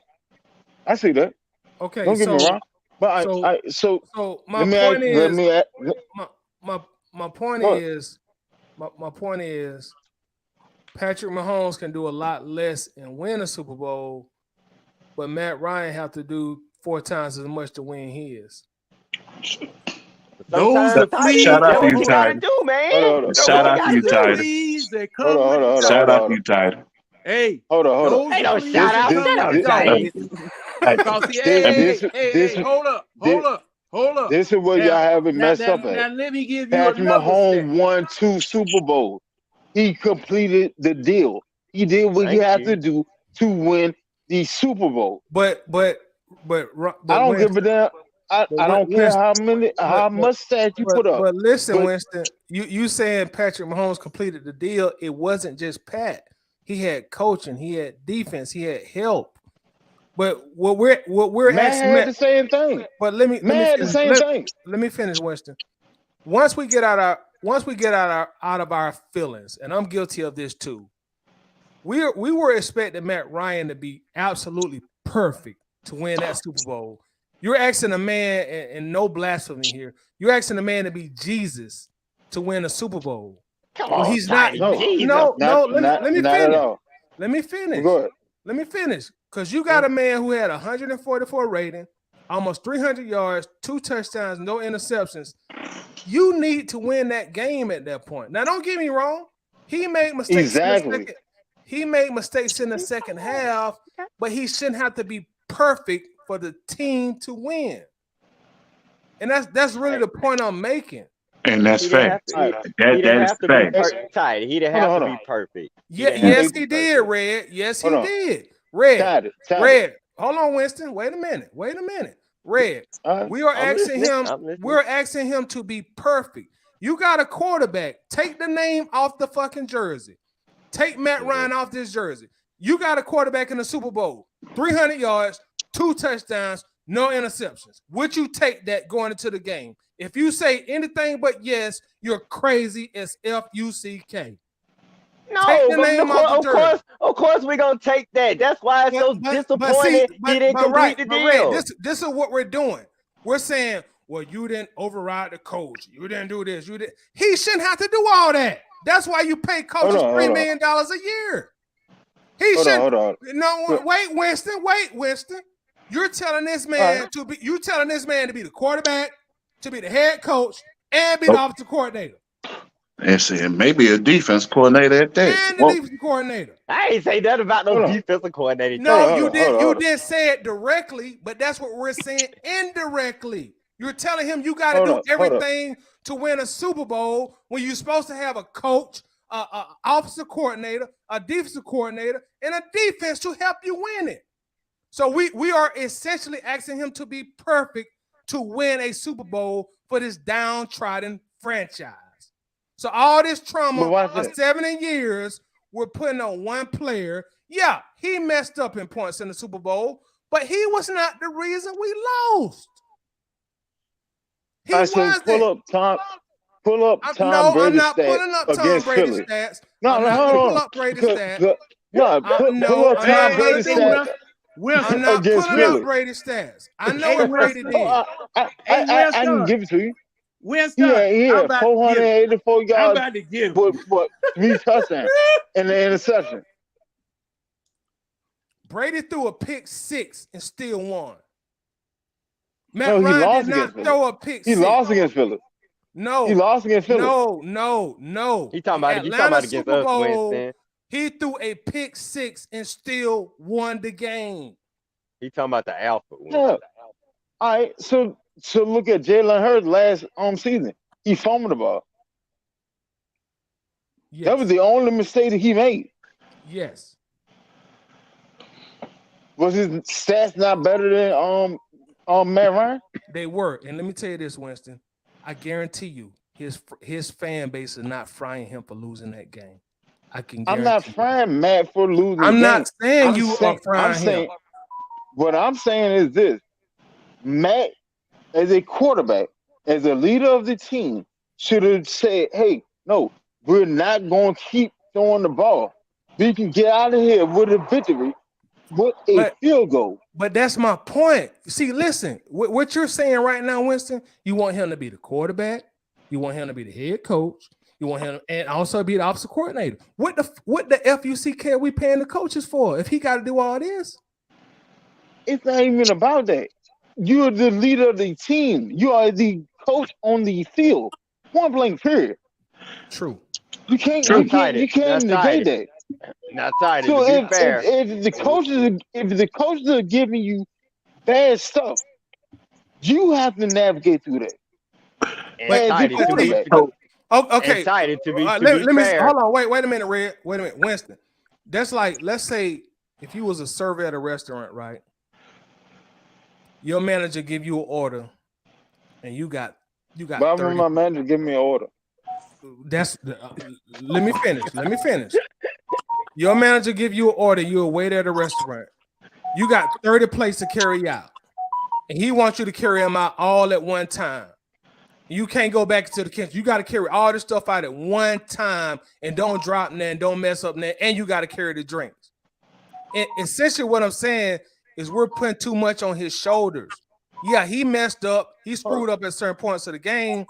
I see that. Okay, Don't get me wrong. But so so my let me point ask. Let is me ask. my point What? is my point is Patrick Mahomes can do a lot less and win a Super Bowl, but Matt Ryan have to do 4 times as much to win his. Those Sometimes, the Titus, fleas Shout out that's that to what you, you come. gotta Titan. do, man. Hold on. That's Shout what you out to gotta you, Those the do. Titan. fleas that Hold come on. with Hold the on. Hold on. Shout Hold on. doggone. out Hold to on. you, Titan. Hey, Hold on. Hold on. those Ain't the no fleas shout that out. This come Shut with up, the this doggone. Titus. Hey, Cause see, this this hey, this hold up. this is where y'all Now, have it now, messed now, up at. now, let me give you Patrick another stat. Mahomes won 2 Super Bowls. He completed the deal. He did what he Thank had to you. do to win the Super Bowl. But I don't give a Winston, damn. I don't care how but much stats you put up. listen, But Winston, you saying Patrick Mahomes completed the deal? It wasn't just Pat. He had coaching, he had defense, he had help. But what we're Matt asking, had the same thing. but let me Matt had the finish. same thing. Let me finish, Winston. Once we get out of our feelings, and I'm guilty of this too. We were expecting Matt Ryan to be absolutely perfect to win that Super Bowl. You're asking a man, and no blasphemy here. You're asking a man to be Jesus to win a Super Bowl. Come Well, on, he's not. Titus. No, Jesus. No. Let me not at finish. all. Let me Well, finish. go ahead. Let me finish. Because you got a man who had 144 rating, almost 300 yards, 2 touchdowns, no interceptions. You need to win that game at that point. Now, don't get me wrong. He made mistakes in the Exactly. second. He made mistakes in the second half, but he shouldn't have to be perfect for the team to win. And that's really the point I'm making. And that's He didn't fact. have to. He That didn't is have to be fact. tight. He didn't Hold on, have to hold be on. perfect. Yeah, didn't have yes, to be he did, perfect. Red. Yes, he Hold on. did. Red. Ted. Hold on, Winston. Wait a minute. Red. All right. I'm listening. I'm listening. We're asking him to be perfect. You got a quarterback. Take the name off the fucking jersey. Take Matt Ryan off this jersey. You got a quarterback in the Super Bowl. 300 yards, 2 touchdowns, no interceptions. Would you take that going into the game? If you say anything but yes, you're crazy as F-U-C-K. Take the name off the jersey. Of course, we're gonna take that. That's why it's so disappointing he didn't complete the deal. Red, this is what we're doing. We're saying, well, you didn't override the coach. You didn't do this. You did. He shouldn't have to do all that. That's why you pay coaches $3 million a year. He should. Hold on. No, wait, Winston. You're telling this man to be. You telling this man to be the quarterback, to be the head coach, and be the offensive coordinator. And said maybe a defense coordinator at that. And the defense coordinator. I ain't say nothing about no defensive coordinator. No, you didn't say it directly, but that's what we're saying indirectly. You're telling him you got to do everything to win a Super Bowl when you're supposed to have a coach, a offensive coordinator, a defensive coordinator, and a defense to help you win it. So we are essentially asking him to be perfect to win a Super Bowl for this downtrodden franchise. So all this trauma of 70 years we're putting on one player. Yeah, he messed up in points in the Super Bowl, but he was not the reason we lost. He wasn't. Pull up Tom Brady's stats against Philly. No, pull up Brady's stats. No, pull up Tom Brady's stats. I'm not pulling up Brady's stats. I know what Brady did. I can give it to you. Winston, he had 484 yards. I'm about to give him. But 3 touchdowns and the interception. Brady threw a pick 6 and still won. Matt Ryan did not throw a pick 6. He lost against Philly. No. He lost against Philly. No. He talking about against us, Winston. He threw a pick 6 and still won the game. He talking about the alpha. Yeah. All right, so look at Jalen Hurts last season. He fumbled the ball. Yes. That was the only mistake that he made. Yes. Was his stats not better than Matt Ryan? They were. And let me tell you this, Winston. I guarantee you his fan base is not frying him for losing that game. I'm not frying Matt for losing. I'm not saying you are frying him. What I'm saying is this: Matt, as a quarterback, as a leader of the team, should have said, "Hey, no, we're not going to keep throwing the ball. We can get out of here with a victory, with a field goal." But that's my point. See, listen, what you're saying right now, Winston, you want him to be the quarterback, you want him to be the head coach. You want him and also be the offensive coordinator. What the FUCK are we paying the coaches for if he got to do all this? It's not even about that. You're the leader of the team. You are the coach on the field. Point blank, period. True. You can't negate that. Not tight. So if the coaches are giving you bad stuff, you have to navigate through that. Okay. To be fair. Hold on. Wait a minute, Red. Wait a minute, Winston. That's like, let's say if you was a server at a restaurant, right? Your manager give you an order, and you got. But I remember my manager give me an order. Let me finish. Your manager give you an order. You're a waiter at a restaurant. You got 30 plates to carry out, and he wants you to carry them out all at one time. You can't go back to the kitchen. You got to carry all this stuff out at one time and don't drop nothing, don't mess up nothing, and you got to carry the drinks. And essentially what I'm saying is we're putting too much on his shoulders. Yeah, he messed up. He screwed up at certain points of the game,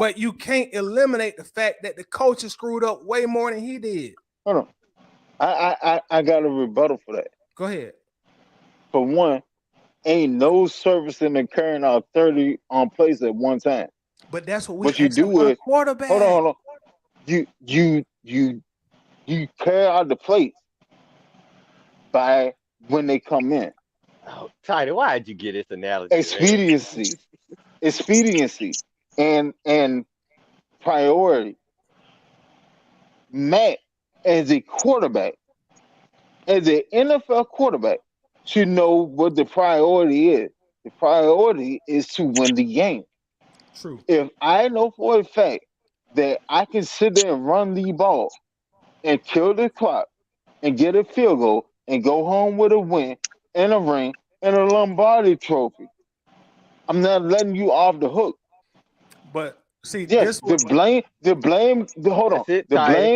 but you can't eliminate the fact that the coach has screwed up way more than he did. Hold on. I got a rebuttal for that. Go ahead. For one, ain't no service in occurring out 30 on plays at one time. But that's what you do is quarterback. Hold on. You carry out the plates by when they come in. Oh, Tidy, why did you get this analogy? Expediency, and priority. Matt, as a quarterback, as an NFL quarterback, should know what the priority is. The priority is to win the game. True. If I know for a fact that I can sit there and run the ball and kill the clock and get a field goal and go home with a win and a ring and a Lombardi trophy, I'm not letting you off the hook. But see, yes, the blame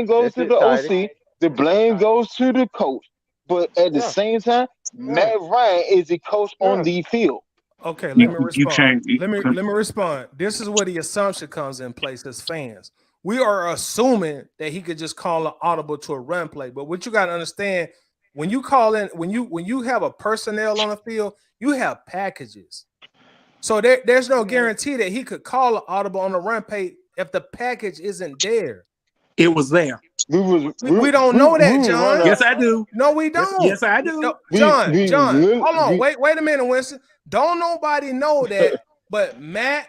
goes to the OC, the blame goes to the coach, but at the same time, Matt Ryan is the coach on the field. Okay, let me respond. Let me respond. This is where the assumption comes in place as fans. We are assuming that he could just call an audible to a run play. But what you got to understand, when you call in, when you have a personnel on the field, you have packages. So there's no guarantee that he could call an audible on the run play if the package isn't there? It was there. We don't know that, John. Yes, I do. No, we don't. Yes, I do. No, John, hold on. Wait a minute, Winston. Don't nobody know that but Matt,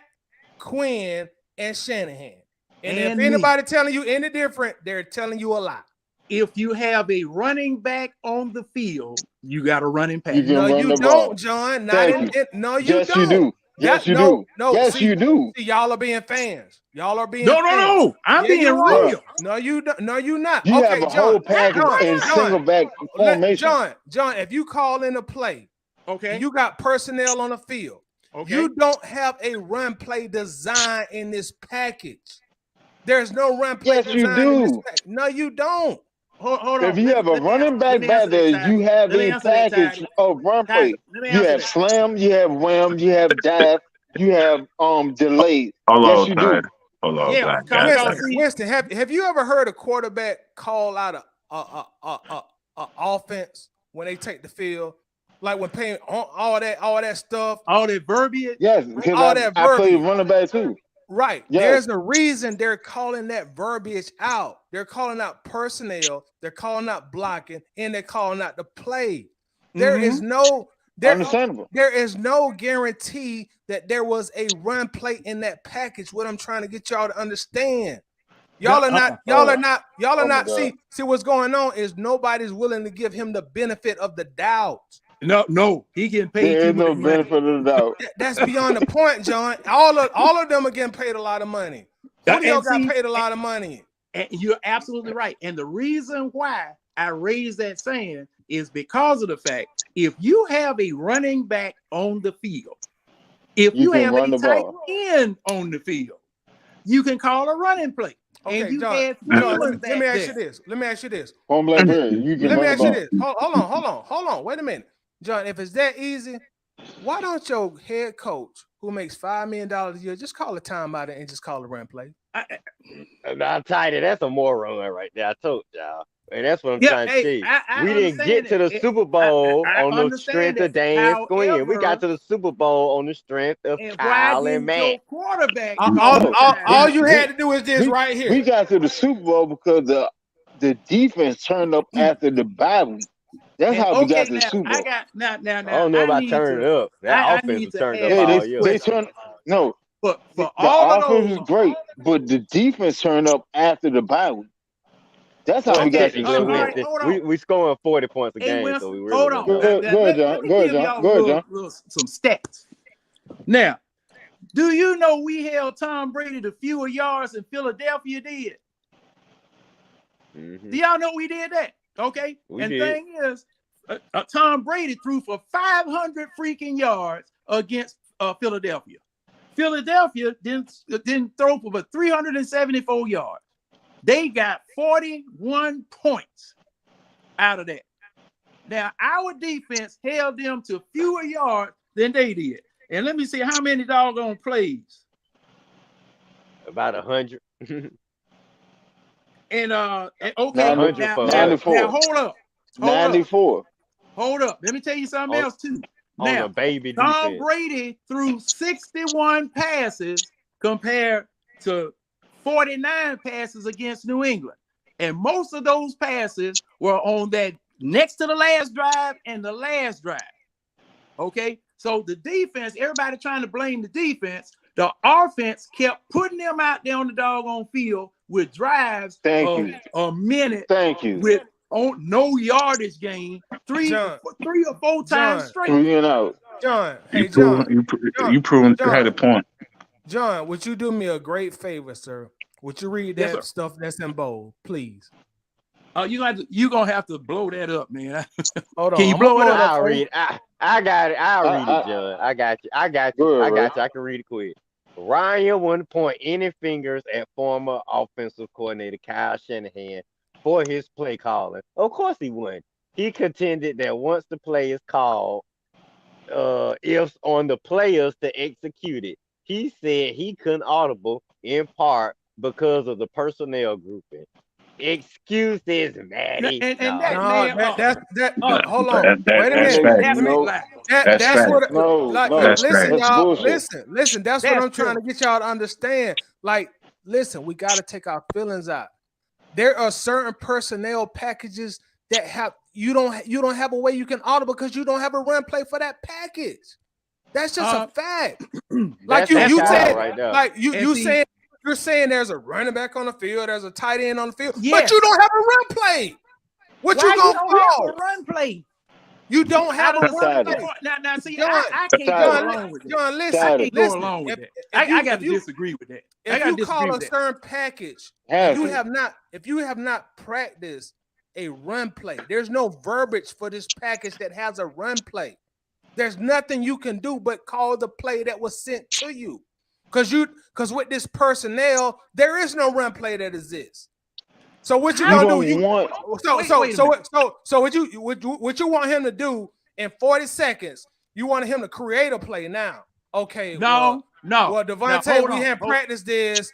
Quinn, and Shanahan. And if anybody telling you any different, they're telling you a lie. If you have a running back on the field, you got a running pass. No, you don't, John. No, you yes, don't. You do. Yes, you do. No, yes, you do. See, y'all are being fans. Y'all are being No. I'm being real. No, you don't. No, you not. You okay, have a John, whole package in single back formation. John, if you call in a play, okay, you got personnel on the field. Okay, you don't have a run play design in this package. There's no run play design. Yes, you do. In this package. No, you don't. Hold on. If you have a running back there, you have a package of run play. You have slam, you have wham, you have dive, you have delayed. Yes, you do. Hold on, Winston, have you ever heard a quarterback call out a offense when they take the field? Like when paying all that stuff, all that verbiage. Yes, because I play running back too. Right. Yes. There's a reason they're calling that verbiage out. They're calling out personnel, they're calling out blocking, and they're calling out the play. There is no understandable. There is no guarantee that there was a run play in that package. What I'm trying to get y'all to understand. Y'all are not. See what's going on is nobody's willing to give him the benefit of the doubt. No, he getting paid. There is no benefit of the doubt. That's beyond the point, John. All of them are getting paid a lot of money. Julio got paid a lot of money. And you're absolutely right. And the reason why I raised that saying is because of the fact if you have a running back on the field, if you have a tight end on the field, you can call a running play. Okay, and you John, let me ask you this. Let me ask you this. Let me ask you this. Hold on. Wait a minute. John, if it's that easy, why don't your head coach who makes $5 million a year just call a timeout and just call a run play? I'm tired of that's a moron right there. I told y'all. And that's what I'm trying to say. We didn't get to the Super Bowl on the strength of Dan Quinn. We got to the Super Bowl on the strength of Kyle and Matt. Quarterback. All you had to do is this right here. We got to the Super Bowl because the defense turned up after the bye week. That's how we got to the Super Bowl. I don't know about turning up. That offense was turned up all year. They turned But the offense was great, but the defense turned up after the bye week. That's how we got to we scoring 40 points a game, so we really hold on. Go ahead, John. Some stats. Now, do you know we held Tom Brady to fewer yards than Philadelphia did? Mm-hmm. Do y'all know we did that? Okay. The thing is, Tom Brady threw for 500 freaking yards against Philadelphia. Philadelphia didn't throw for 374 yards. They got 41 points out of that. Now, our defense held them to fewer yards than they did. And let me see how many doggone plays. About 100. And okay, 94. Now hold up. 94. Hold up. Let me tell you something else too. Now, Tom Brady threw 61 passes compared to 49 passes against New England. And most of those passes were on that next to the last drive and the last drive. Okay? So the defense, everybody trying to blame the defense. The offense kept putting them out there on the doggone field with drives of a minute. Thank you. With no yardage gain, three or four times straight. John, you proven you had a point. John, would you do me a great favor, sir? Would you read that stuff that's in bold, please? You're gonna have to blow that up, man. Hold on. Can you blow it up? I'll read. I got it. I'll read it, John. I got you. I got you. I can read it quick. Ryan wouldn't point any fingers at former offensive coordinator Kyle Shanahan for his play calling. Of course he wouldn't. He contended that once the play is called, ifs on the players to execute it. He said he couldn't audible in part because of the personnel grouping. Excuses, Maddie. Hold on. Wait a minute. That's what. Listen, y'all. Listen. That's what I'm trying to get y'all to understand. Like listen, we got to take our feelings out. There are certain personnel packages that you don't have a way you can order because you don't have a run play for that package. That's just a fact. Like you said, right there. like you're saying there's a running back on the field, there's a tight end on the field, but you don't have a run play. What you gonna call? Run play. You don't have a run play. Now, see, I can't go along with that. John, listen, I can't go along with that. I got to disagree with that. If you call a certain package, if you have not practiced a run play, there's no verbiage for this package that has a run play. There's nothing you can do but call the play that was sent to you. Because with this personnel, there is no run play that exists. So what you gonna do? So what you want him to do in 40 seconds? You want him to create a play now? Okay. No. Well, Devontae, we hadn't practiced this.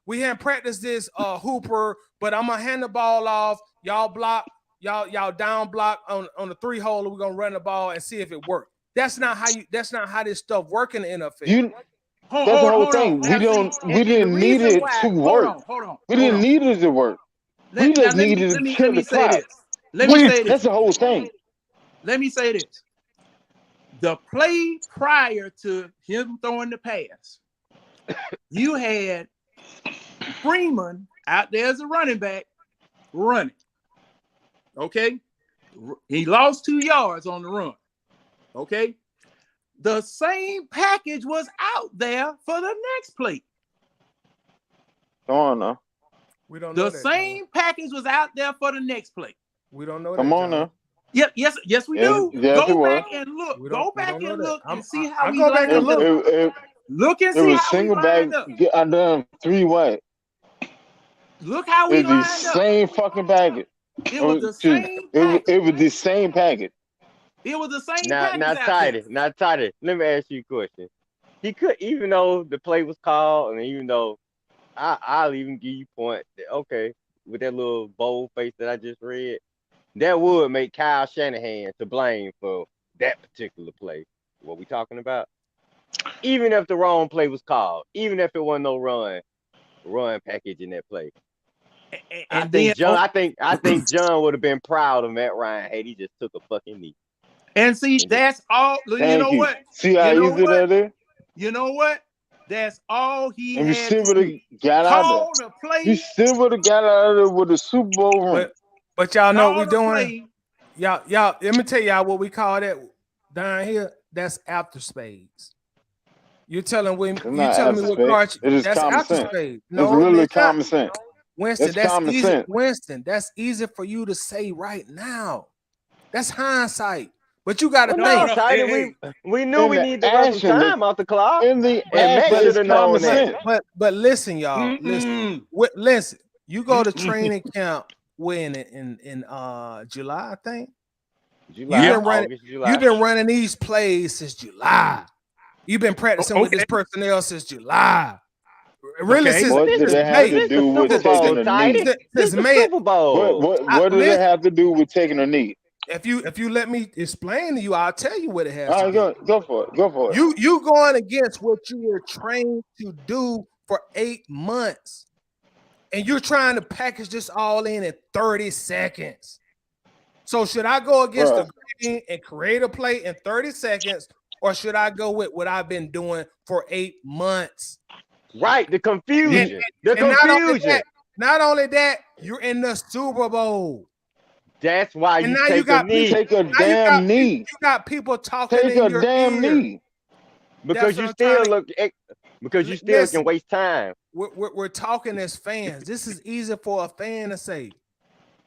We hadn't practiced this. Hooper, but I'm gonna hand the ball off. Y'all block. Y'all down block on the 3-hole. We're gonna run the ball and see if it works. That's not how this stuff work in the NFL. That's the whole thing. We didn't need it to work. We didn't need it to work. We just needed to kill the clock. Let me say this. That's the whole thing. Let me say this. The play prior to him throwing the pass, you had Freeman out there as a running back running. Okay? He lost 2 yards on the run. Okay? The same package was out there for the next play. Come on now. We don't know the same package was out there for the next play. We don't know. Come on now. Yes, we do. Yes, go back and look. Go back and look and see how we lined up. Look and it see was how single we back. lined up. I done 3 what? Look how we It's the lined up. same fucking package. It was the same package. It was the same package. It was the same Not package. Not tighter. Let me ask you a question. He could, even though the play was called, and even though I'll even give you point that, okay, with that little bold face that I just read, that would make Kyle Shanahan to blame for that particular play. What we talking about? Even if the wrong play was called, even if it wasn't no run package in that play. I think John would have been proud of Matt Ryan had he just took a fucking knee. And see, that's all. You know what? See how easy that is? You know what? That's all he and had. You still would have got out of there. You still would have got out of there with a Super Bowl ring. But y'all know what we're doing. Y'all, let me tell y'all what we call that down here. That's after spades. You're telling me what card? It is that's common after sense. spades. No, it's really common sense. Winston, that's easy. Sense. Winston, that's easy for you to say right now. That's hindsight. But you got to think. We knew we needed to run some time off the clock. In the common sense. But listen, y'all. Listen. You go to training camp when in July, I think. You've been running these plays since July. You've been practicing with this personnel since July. Really, since what did it have to do with taking a knee? Since May. What does it have to do with taking a knee? If you let me explain to you, I'll tell you what it has. All right, go for it. Go for it. You going against what you were trained to do for 8 months, and you're trying to package this all in 30 seconds. So should I go against the green and create a play in 30 seconds, or should I go with what I've been doing for 8 months? Right, the confusion. Not only that, you're in the Super Bowl. That's why you take a knee. Take a damn knee. You got people talking in your damn knee. Because you still can waste time. We're talking as fans. This is easy for a fan to say.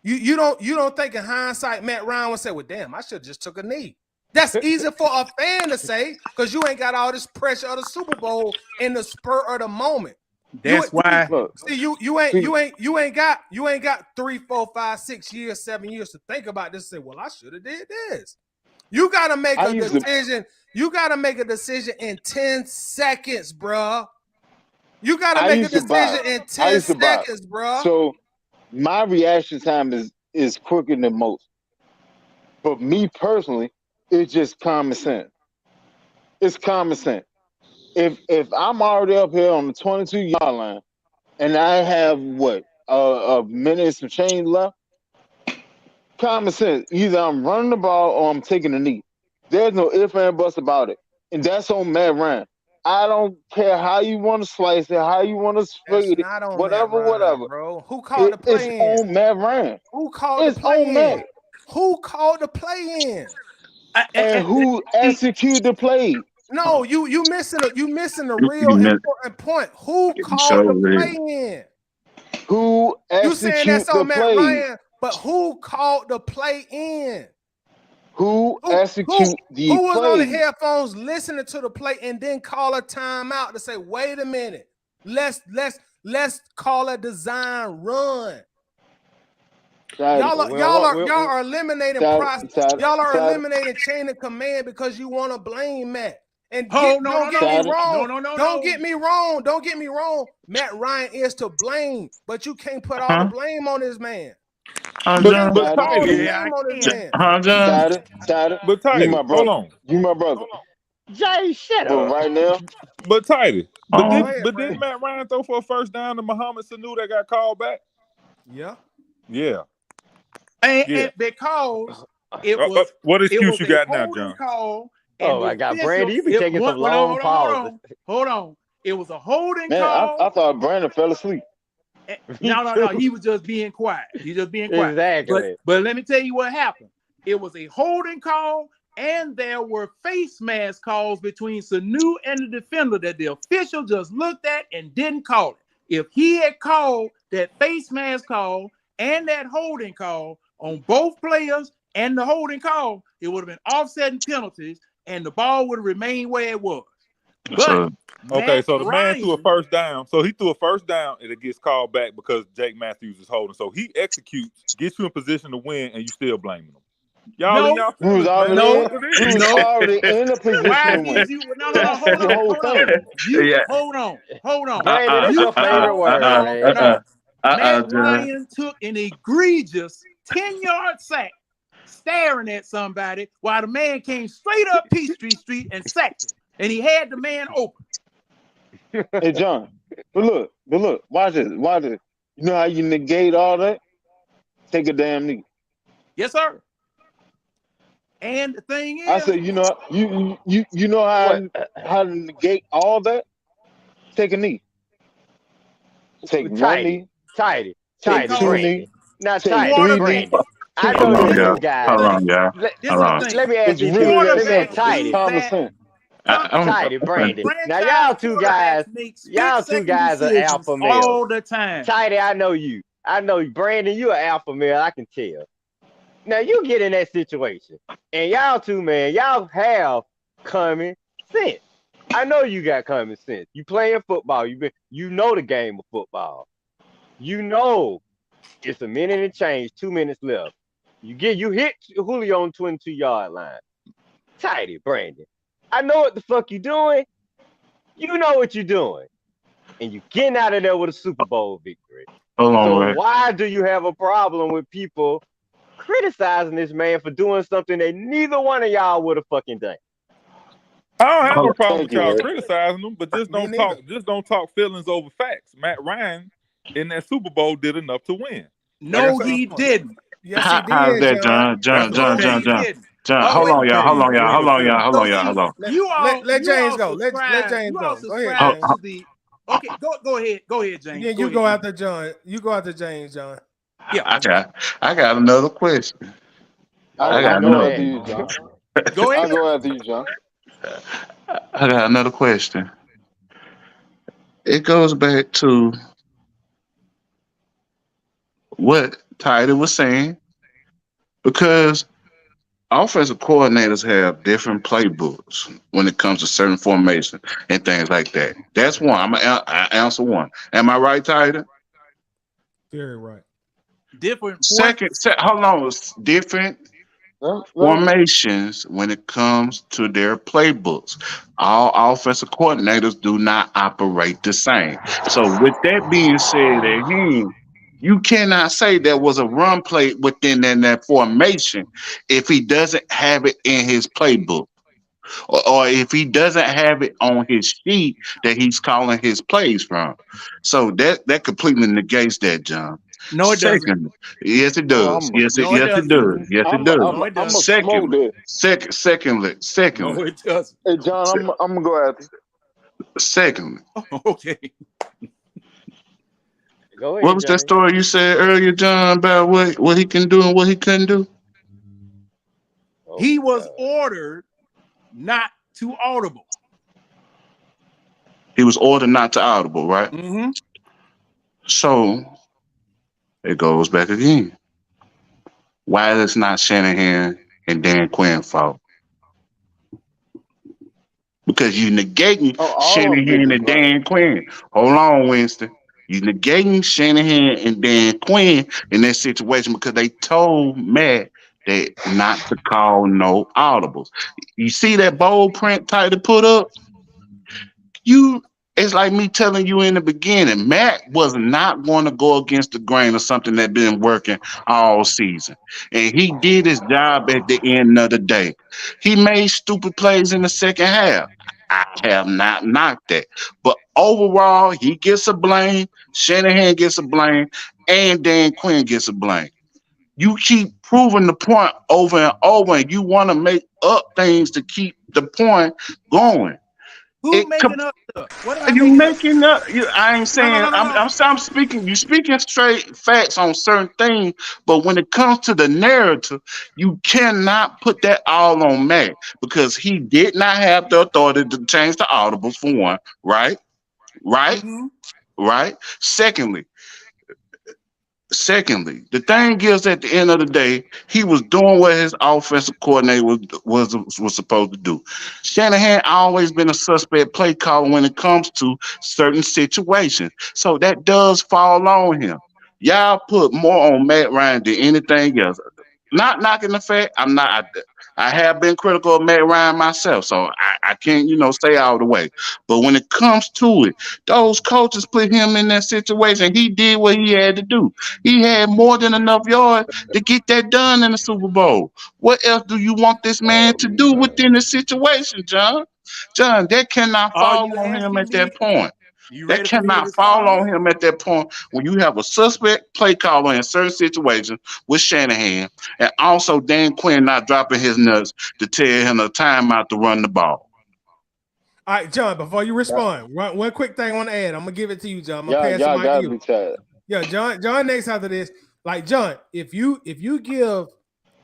You don't think in hindsight Matt Ryan would say, well, damn, I should have just took a knee. That's easy for a fan to say because you ain't got all this pressure of the Super Bowl in the spur of the moment. That's why. See, you ain't got 3, 4, 5, 6 years, 7 years to think about this and say, well, I should have did this. You gotta make a decision. You gotta make a decision in 10 seconds, bro. You gotta make a decision in 10 seconds, bro. So my reaction time is quicker than most. But me personally, it's just common sense. It's common sense. If I'm already up here on the 22-yard line and I have what a minute and some change left. Common sense. Either I'm running the ball or I'm taking a knee. There's no ifs and buts about it, and that's on Matt Ryan. I don't care how you want to slice it, how you want to That's split it, not on Matt whatever, Ryan, whatever. bro. Who called the It's play in? on Matt Ryan. Who called It's the play on in? Matt. Who called the play in? And who executed the play? No, you missing the You real miss- important point. Who you called the so play weird. in? Who You saying executed that's the on Matt play? Ryan, but who called the play in? Who execute the Who was on the play? headphones listening to the play and then call a timeout to say, wait a minute, let's call a design run. Y'all are eliminating process. Y'all are eliminating chain of command because you want to blame Matt. And don't get me wrong. Don't get me wrong. Matt Ryan is to blame, but you can't put all the blame on this man. But All the Tidy, blame on this man. but Tidy, hold on. You my brother. Jay, shut But up. right now, But Tidy, Go ahead, did Matt Ryan throw for a first down to Muhammad Sanu that got called back? Yeah. Yeah. And because it was what excuse was you a got now, holding John? call. Oh my God, Brandon, you be taking some long pauses. Hold on. It was a holding man, call. I thought Brandon fell asleep. No. He was just being quiet. He just being quiet. Exactly. But let me tell you what happened. It was a holding call, and there were face mask calls between Sanu and the defender that the official just looked at and didn't call it. If he had called that face mask call and that holding call on both players and the holding call, it would have been offsetting penalties, and the ball would remain where it was. But Okay, so the Ryan man threw a first down. So he threw a first down and it gets called back because Jake Matthews is holding. So he executes, gets you in position to win, and you still blaming him. Y'all in y'all He was feelings, already in a position Why to win. is you? No. Hold on. Hold on. Brandon, that's your favorite word, man. Matt Ryan took an egregious 10-yard sack staring at somebody while the man came straight up Peachtree Street and sacked him. And he had the man open. Hey, John, but look, watch this. You know how you negate all that? Take a damn knee. Yes, sir. And the thing is, I said, you know how to negate all that? Take a knee. Take one knee. Tidy, Take two Brandon. knee. Now, take Tidy, three Brandon. knee. I know you guys. Hold on, y'all. Let me ask you It's really this. that Tidy. common sense. Tidy, Brandon. Now, y'all two guys are alpha males. all the time. Tidy, I know you. Brandon, you an alpha male. I can tell. Now, you get in that situation, and y'all two, man, y'all have common sense. I know you got common sense. You playing football. You know the game of football. You know it's a minute and change, 2 minutes left. You hit Julio on 22-yard line. Tidy, Brandon. I know what the fuck you doing. You know what you're doing. And you getting out of there with a Super Bowl victory. Hold on, so man. why do you have a problem with people criticizing this man for doing something that neither one of y'all would have fucking done? I don't have no problem with y'all criticizing them, but just don't talk feelings over facts. Matt Ryan in that Super Bowl did enough to win. No, he didn't. Yes, he did. How's that, John? Hold on, y'all. Let James go. Let James go. Go ahead, James. Okay, go ahead, James. Yeah, you go after John. You go after James, John. Yeah, I got another question. Go ahead. I'll go after you, John. I got another question. It goes back to what Tidy was saying, because offensive coordinators have different playbooks when it comes to certain formations and things like that. That's one. I answer one. Am I right, Tidy? Very right. Different. Hold on. Different formations when it comes to their playbooks. All offensive coordinators do not operate the same. So with that being said, you cannot say there was a run play within that formation if he doesn't have it in his playbook. or if he doesn't have it on his sheet that he's calling his plays from. So that completely negates that, John. No, it doesn't. Second, yes, it Oh, does. Yes, No, it it doesn't. does. Yes, it does. No, it I'm doesn't. a smoke Secondly, this. secondly, No, it doesn't. Hey, John, I'm gonna go after. secondly, Okay. Go what ahead, was that James. story you said earlier, John, about what he can do and what he couldn't do? Oh, He was God. ordered not to audible. He was ordered not to audible, right? Mm-hmm. So it goes back again. Why is not Shanahan and Dan Quinn fault? Because you negating Oh, all them Shanahan bitches, and right? Dan Quinn. Hold on, Winston. You negating Shanahan and Dan Quinn in that situation because they told Matt that not to call no audibles. You see that bold print title put up? It's like me telling you in the beginning, Matt was not going to go against the grain of something that been working all season. And he did his job at the end of the day. He made stupid plays in the second half. I have not knocked that. But overall, he gets a blame, Shanahan gets a blame, and Dan Quinn gets a blame. You keep proving the point over and over, and you want to make up things to keep the point going. Who making up stuff? What am I You making up? making up? I ain't No, no, saying. no, no, no. I'm speaking. You speaking straight facts on certain things, but when it comes to the narrative, you cannot put that all on Matt because he did not have the authority to change the audibles for one. Right, right, Mm-hmm. right. Secondly, the thing is, at the end of the day, he was doing what his offensive coordinator was supposed to do. Shanahan always been a suspect play caller when it comes to certain situations, so that does fall on him. Y'all put more on Matt Ryan than anything else. Not knocking the fact I'm not. I have been critical of Matt Ryan myself, so I can't stay all the way. But when it comes to it, those coaches put him in that situation. He did what he had to do. He had more than enough yards to get that done in the Super Bowl. What else do you want this man to do within the situation, John? John, that cannot Are fall you on him asking at that me? point. You That ready for me to cannot fall respond? on him at that point when you have a suspect play caller in certain situations with Shanahan and also Dan Quinn not dropping his nuts to tell him a timeout to run the ball. All right, John, before you respond, one quick thing I want to add. I'm going to give it to you, John. I'm going to Y'all, pass the y'all mic to gotta you. be tired. Yeah, John next after this. Like, John, if you give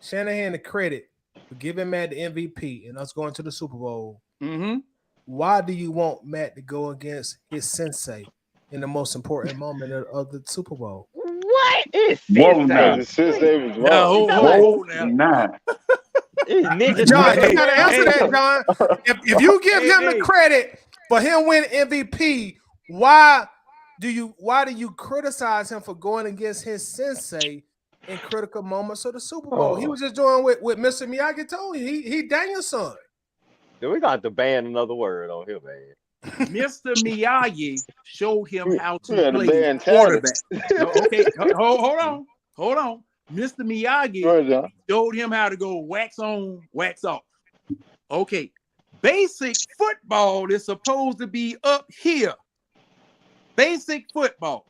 Shanahan the credit for giving Matt the MVP and us going to the Super Bowl, why do you want Matt to go against his sensei in the most important moment of the Super Bowl? What is Whoa, Because now. the Sensei was Now, wrong. hold now. Nah. It's Ninja John, you Hey, got to answer hey, that, John. If you give him the hey. credit for him winning MVP, why do you criticize him for going against his sensei in critical moments of the Super Bowl? He was just doing what Mr. Miyagi told you. He Daniel's son. Then we got to ban another word on here, man. Mr. Miyagi showed him how We to had a play band quarterback. tatted. No, okay, hold on. Mr. Miyagi Go ahead, John. showed him how to go wax on, wax off. Okay, basic football is supposed to be up here. Basic football.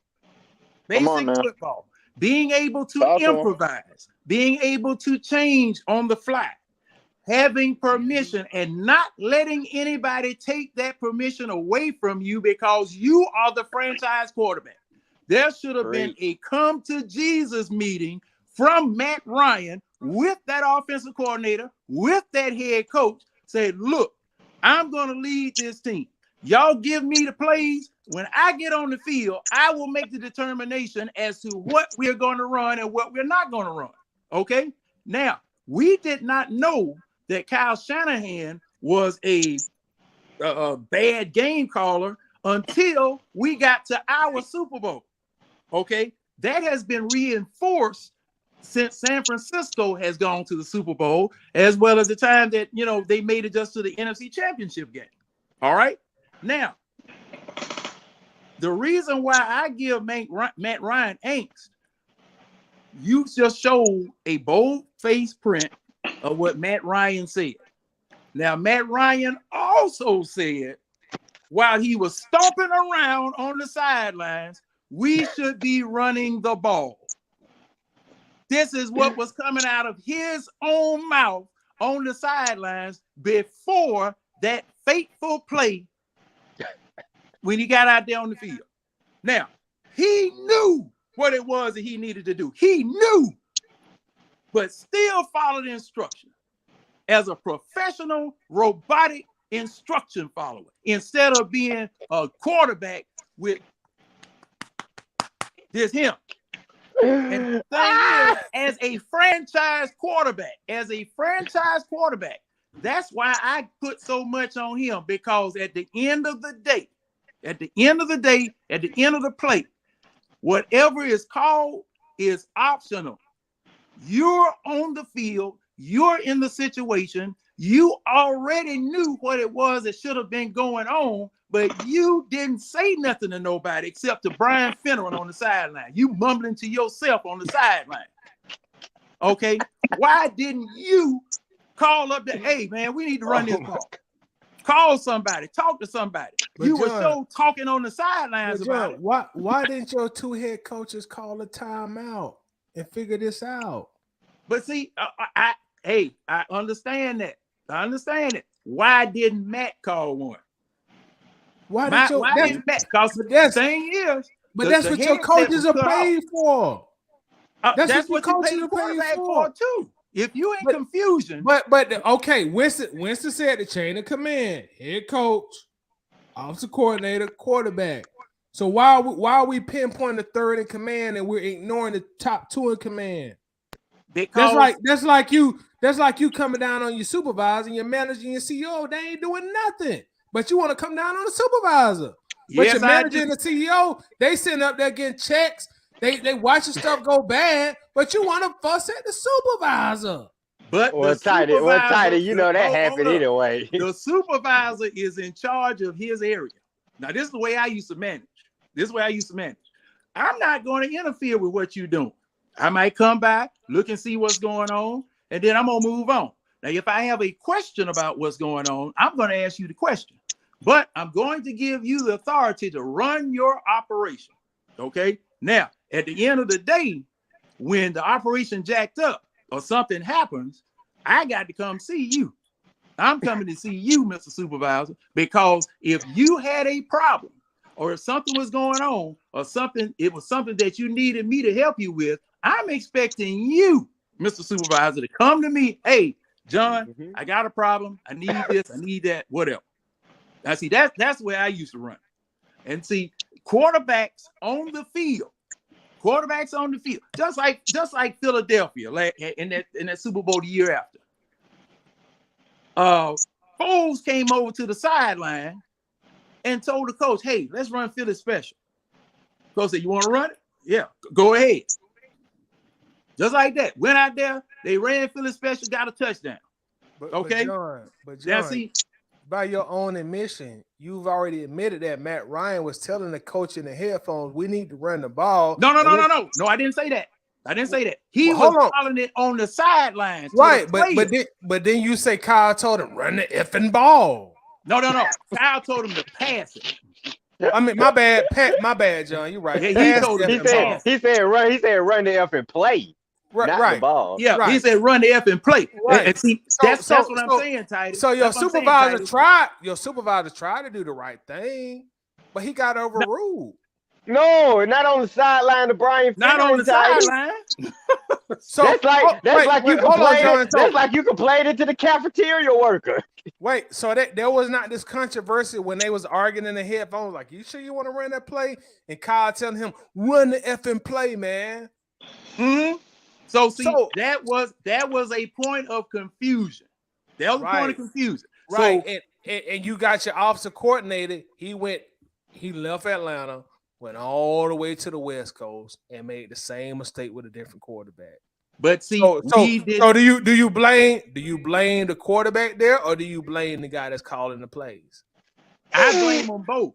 Come on Basic now. football. Being able to Talk to him. improvise, being able to change on the fly, having permission and not letting anybody take that permission away from you because you are the franchise quarterback. There should have been a come to Jesus meeting from Matt Ryan with that offensive coordinator, with that head coach, say, look, I'm going to lead this team. Y'all give me the plays. When I get on the field, I will make the determination as to what we're going to run and what we're not going to run. Okay? Now, we did not know that Kyle Shanahan was a bad game caller until we got to our Super Bowl. Okay? That has been reinforced since San Francisco has gone to the Super Bowl, as well as the time that, they made it just to the NFC Championship game. All right? Now, the reason why I give Matt Ryan angst, you just showed a bold face print of what Matt Ryan said. Now, Matt Ryan also said, while he was stomping around on the sidelines, we should be running the ball. This is what was coming out of his own mouth on the sidelines before that fateful play when he got out there on the field. Now, he knew what it was that he needed to do. He knew, but still followed the instruction as a professional robotic instruction follower instead of being a quarterback with just him. And the thing is, as a franchise quarterback, that's why I put so much on him, because at the end of the day, at the end of the play, whatever is called is optional. You're on the field, you're in the situation, you already knew what it was that should have been going on, but you didn't say nothing to nobody except to Brian Finneran on the sideline. You mumbling to yourself on the sideline. Okay, why didn't you call up hey man, we need to run this ball? Call somebody, talk to somebody. But you John, were so talking on the sidelines about it. Why didn't your two head coaches call a timeout and figure this out? But see, I understand that. I understand it. Why didn't Matt call one? Why didn't Matt? Because the thing is, that's what your coaches are paid for. That's what you pay the quarterback for too. If you in confusion, but okay, Winston said the chain of command: head coach, offensive coordinator, quarterback. So why are we pinpointing the third in command and we're ignoring the top two in command? Because that's like you coming down on your supervisor and your manager and your CEO. They ain't doing nothing, but you want to come down on the supervisor. But yes, your manager and the CEO, they sitting up there getting checks. They watching stuff go bad, but you want to fuss at the supervisor. But tighty, you know that happened anyway. The supervisor is in charge of his area. Now, this is the way I used to manage. I'm not going to interfere with what you're doing. I might come by, look and see what's going on, and then I'm going to move on. Now, if I have a question about what's going on, I'm going to ask you the question. But I'm going to give you the authority to run your operation. Okay? Now, at the end of the day, when the operation jacked up or something happens, I got to come see you. I'm coming to see you, Mr. Supervisor, because if you had a problem or if something was going on or it was something that you needed me to help you with, I'm expecting you, Mr. Supervisor, to come to me. Hey, John, I got a problem. I need this. I need that. Whatever. Now, see, that's where I used to run. And see, quarterbacks on the field, just like Philadelphia in that Super Bowl the year after. Foles came over to the sideline and told the coach, "Hey, let's run Philly special." Coach said, "You want to run it? Yeah, go ahead." Just like that, went out there, they ran Philly special, got a touchdown. Okay, but John, now see, by your own admission, you've already admitted that Matt Ryan was telling the coach in the headphones, "We need to run the ball." No, I didn't say that. He was calling it on the sidelines, right? But then you say Kyle told him run the effing ball. No. Kyle told him to pass it. I mean, my bad, John. You're right. Yeah, he said run the effing play. Not the ball. Yeah, right. He said run the effing play. Right. And see, that's what I'm saying, Tidy. So your supervisor tried to do the right thing, but he got overruled. No, not on the sideline to Brian. Not on the sideline. So that's like you complained it to the cafeteria worker. Wait, so there was not this controversy when they was arguing in the headphones, like, "You sure you want to run that play?" And Kyle telling him, "Run the effing play, man." Mm-hmm. So that was a point of confusion. That was a point of confusion. Right. So, and you got your offensive coordinator. He left Atlanta, went all the way to the West Coast, and made the same mistake with a different quarterback. But see, so do you blame the quarterback there, or do you blame the guy that's calling the plays? I blame them both.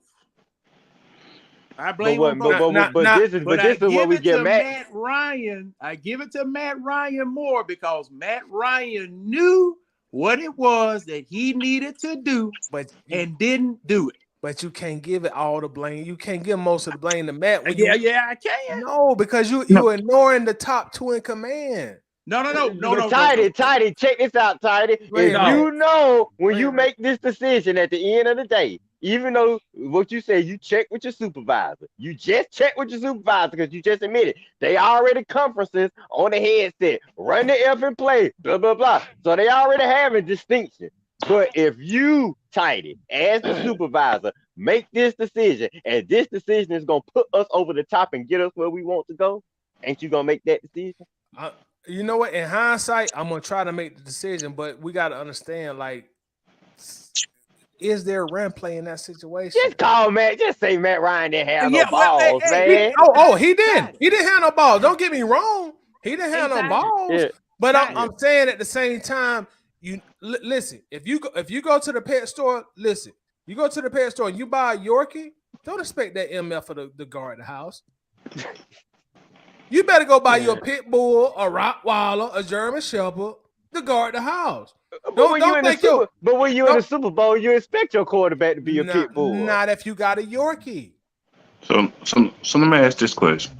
But this is what we get Matt Ryan. I give it to Matt Ryan more because Matt Ryan knew what it was that he needed to do, and didn't do it. But you can't give it all the blame. You can't give most of the blame to Matt. I can. No, because you're ignoring the top two in command. No. Tidy, check this out, Tidy. If you know when you make this decision at the end of the day, even though what you say, you check with your supervisor. You just check with your supervisor because you just admitted they already conferences on the headset. Run the F and play, blah, blah, blah. So they already have a distinction. But if you, Tidy, as the supervisor, make this decision, and this decision is going to put us over the top and get us where we want to go, ain't you going to make that decision? You know what? In hindsight, I'm going to try to make the decision, but we got to understand, like, is there a run play in that situation? Just call Matt. Just say Matt Ryan didn't have no balls, man. He didn't. He didn't have no balls. Don't get me wrong. He didn't have no balls. Yeah. But I'm saying at the same time, you listen. If you go to the pet store, listen. You go to the pet store and you buy a Yorkie. Don't expect that MF for the guard the house. You better go buy your pit bull, a Rottweiler, a German Shepherd, to guard the house. But when you're in the Super Bowl, you expect your quarterback to be a pit bull. Not if you got a Yorkie. So let me ask this question.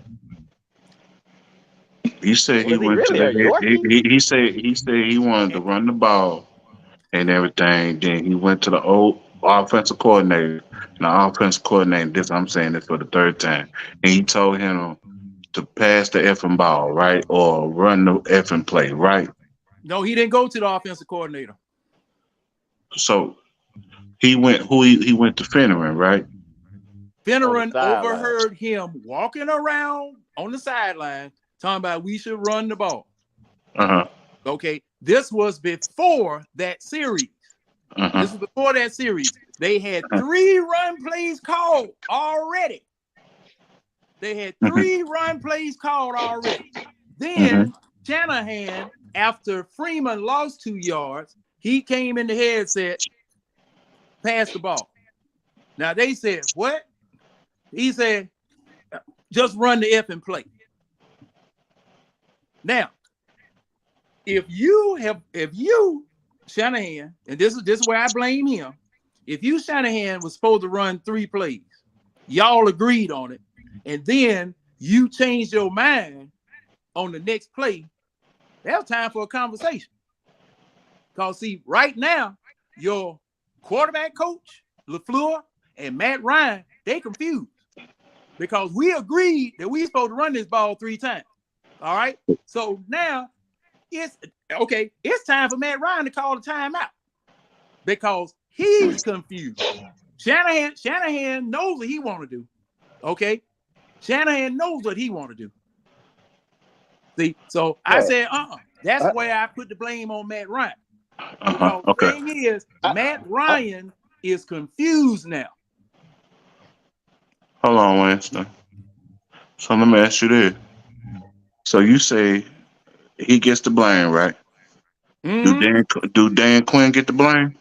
He said he went he said he wanted to run the ball and everything. Then he went to the old offensive coordinator. And the offensive coordinator, I'm saying this for the third time. And he told him to pass the effing ball, right? Or run the effing play, right? No, he didn't go to the offensive coordinator. So he went to Finneran, right? Finneran overheard him walking around on the sideline talking about we should run the ball. Okay, this was before that series. This was before that series. They had 3 run plays called already. Then Shanahan, after Freeman lost 2 yards, he came in the headset, passed the ball. Now they said, what? He said, just run the F and play. Now, if you Shanahan, and this is where I blame him, if you Shanahan was supposed to run 3 plays, y'all agreed on it, and then you changed your mind on the next play, that was time for a conversation. Because see, right now, your quarterback coach, LaFleur, and Matt Ryan, they confused. Because we agreed that we supposed to run this ball 3 times. All right. So now it's time for Matt Ryan to call the timeout. Because he's confused. Shanahan knows what he want to do. Okay. Shanahan knows what he want to do. See, so I said, that's where I put the blame on Matt Ryan. The thing is, Matt Ryan is confused now. Hold on, Winston. So let me ask you this. So you say he gets the blame, right? Do Dan Quinn get the blame?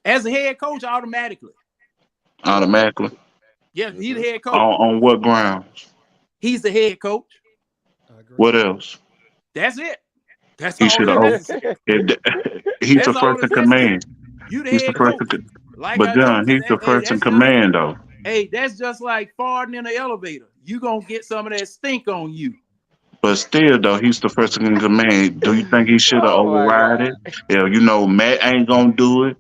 As a head coach, automatically. Automatically? Yeah, he's the head coach. On what grounds? He's the head coach. What else? That's it. That's he should have. He's the first in command. You the head coach. But John, he's the first in command, though. Hey, that's just like farting in the elevator. You gonna get some of that stink on you. But still, though, he's the first in command. Do you think he should have override it? Yeah, Matt ain't gonna do it.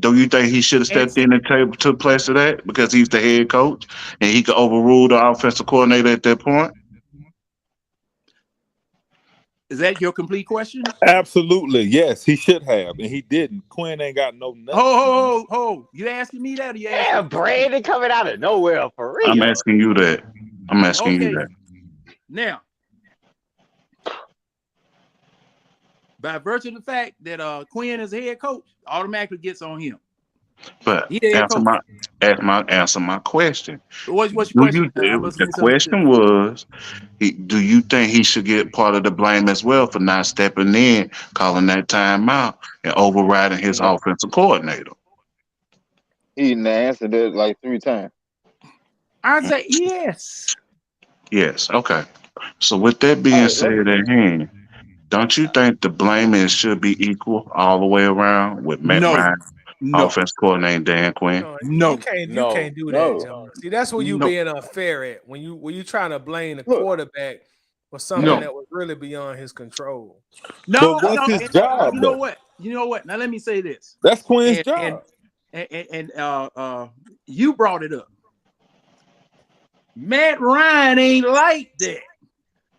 Do you think he should have stepped in and took place of that because he's the head coach and he could overrule the offensive coordinator at that point? Is that your complete question? Absolutely, yes. He should have, and he didn't. Quinn ain't got no nothing. Oh! You asking me that? Or you asking Brandon coming out of nowhere for real. I'm asking you that. You that. Now, by virtue of the fact that Quinn is a head coach, automatically gets on him. But answer my question. What's your question? The question was, do you think he should get part of the blame as well for not stepping in, calling that timeout, and overriding his offensive coordinator? He didn't answer that like 3 times. I'd say yes. Yes. Okay. So with that being said at hand, Don't you think the blaming should be equal all the way around with Matt No, Ryan, no, offense coordinator Dan Quinn? No, you no, can't do that, John. See, that's where you no, being unfair at when you trying to blame the Look, quarterback for something no, that was really beyond his control. no, But what's no. his job You know though? what? You know what? Now let me say this. That's Quinn's And job. you brought it up. Matt Ryan ain't like that.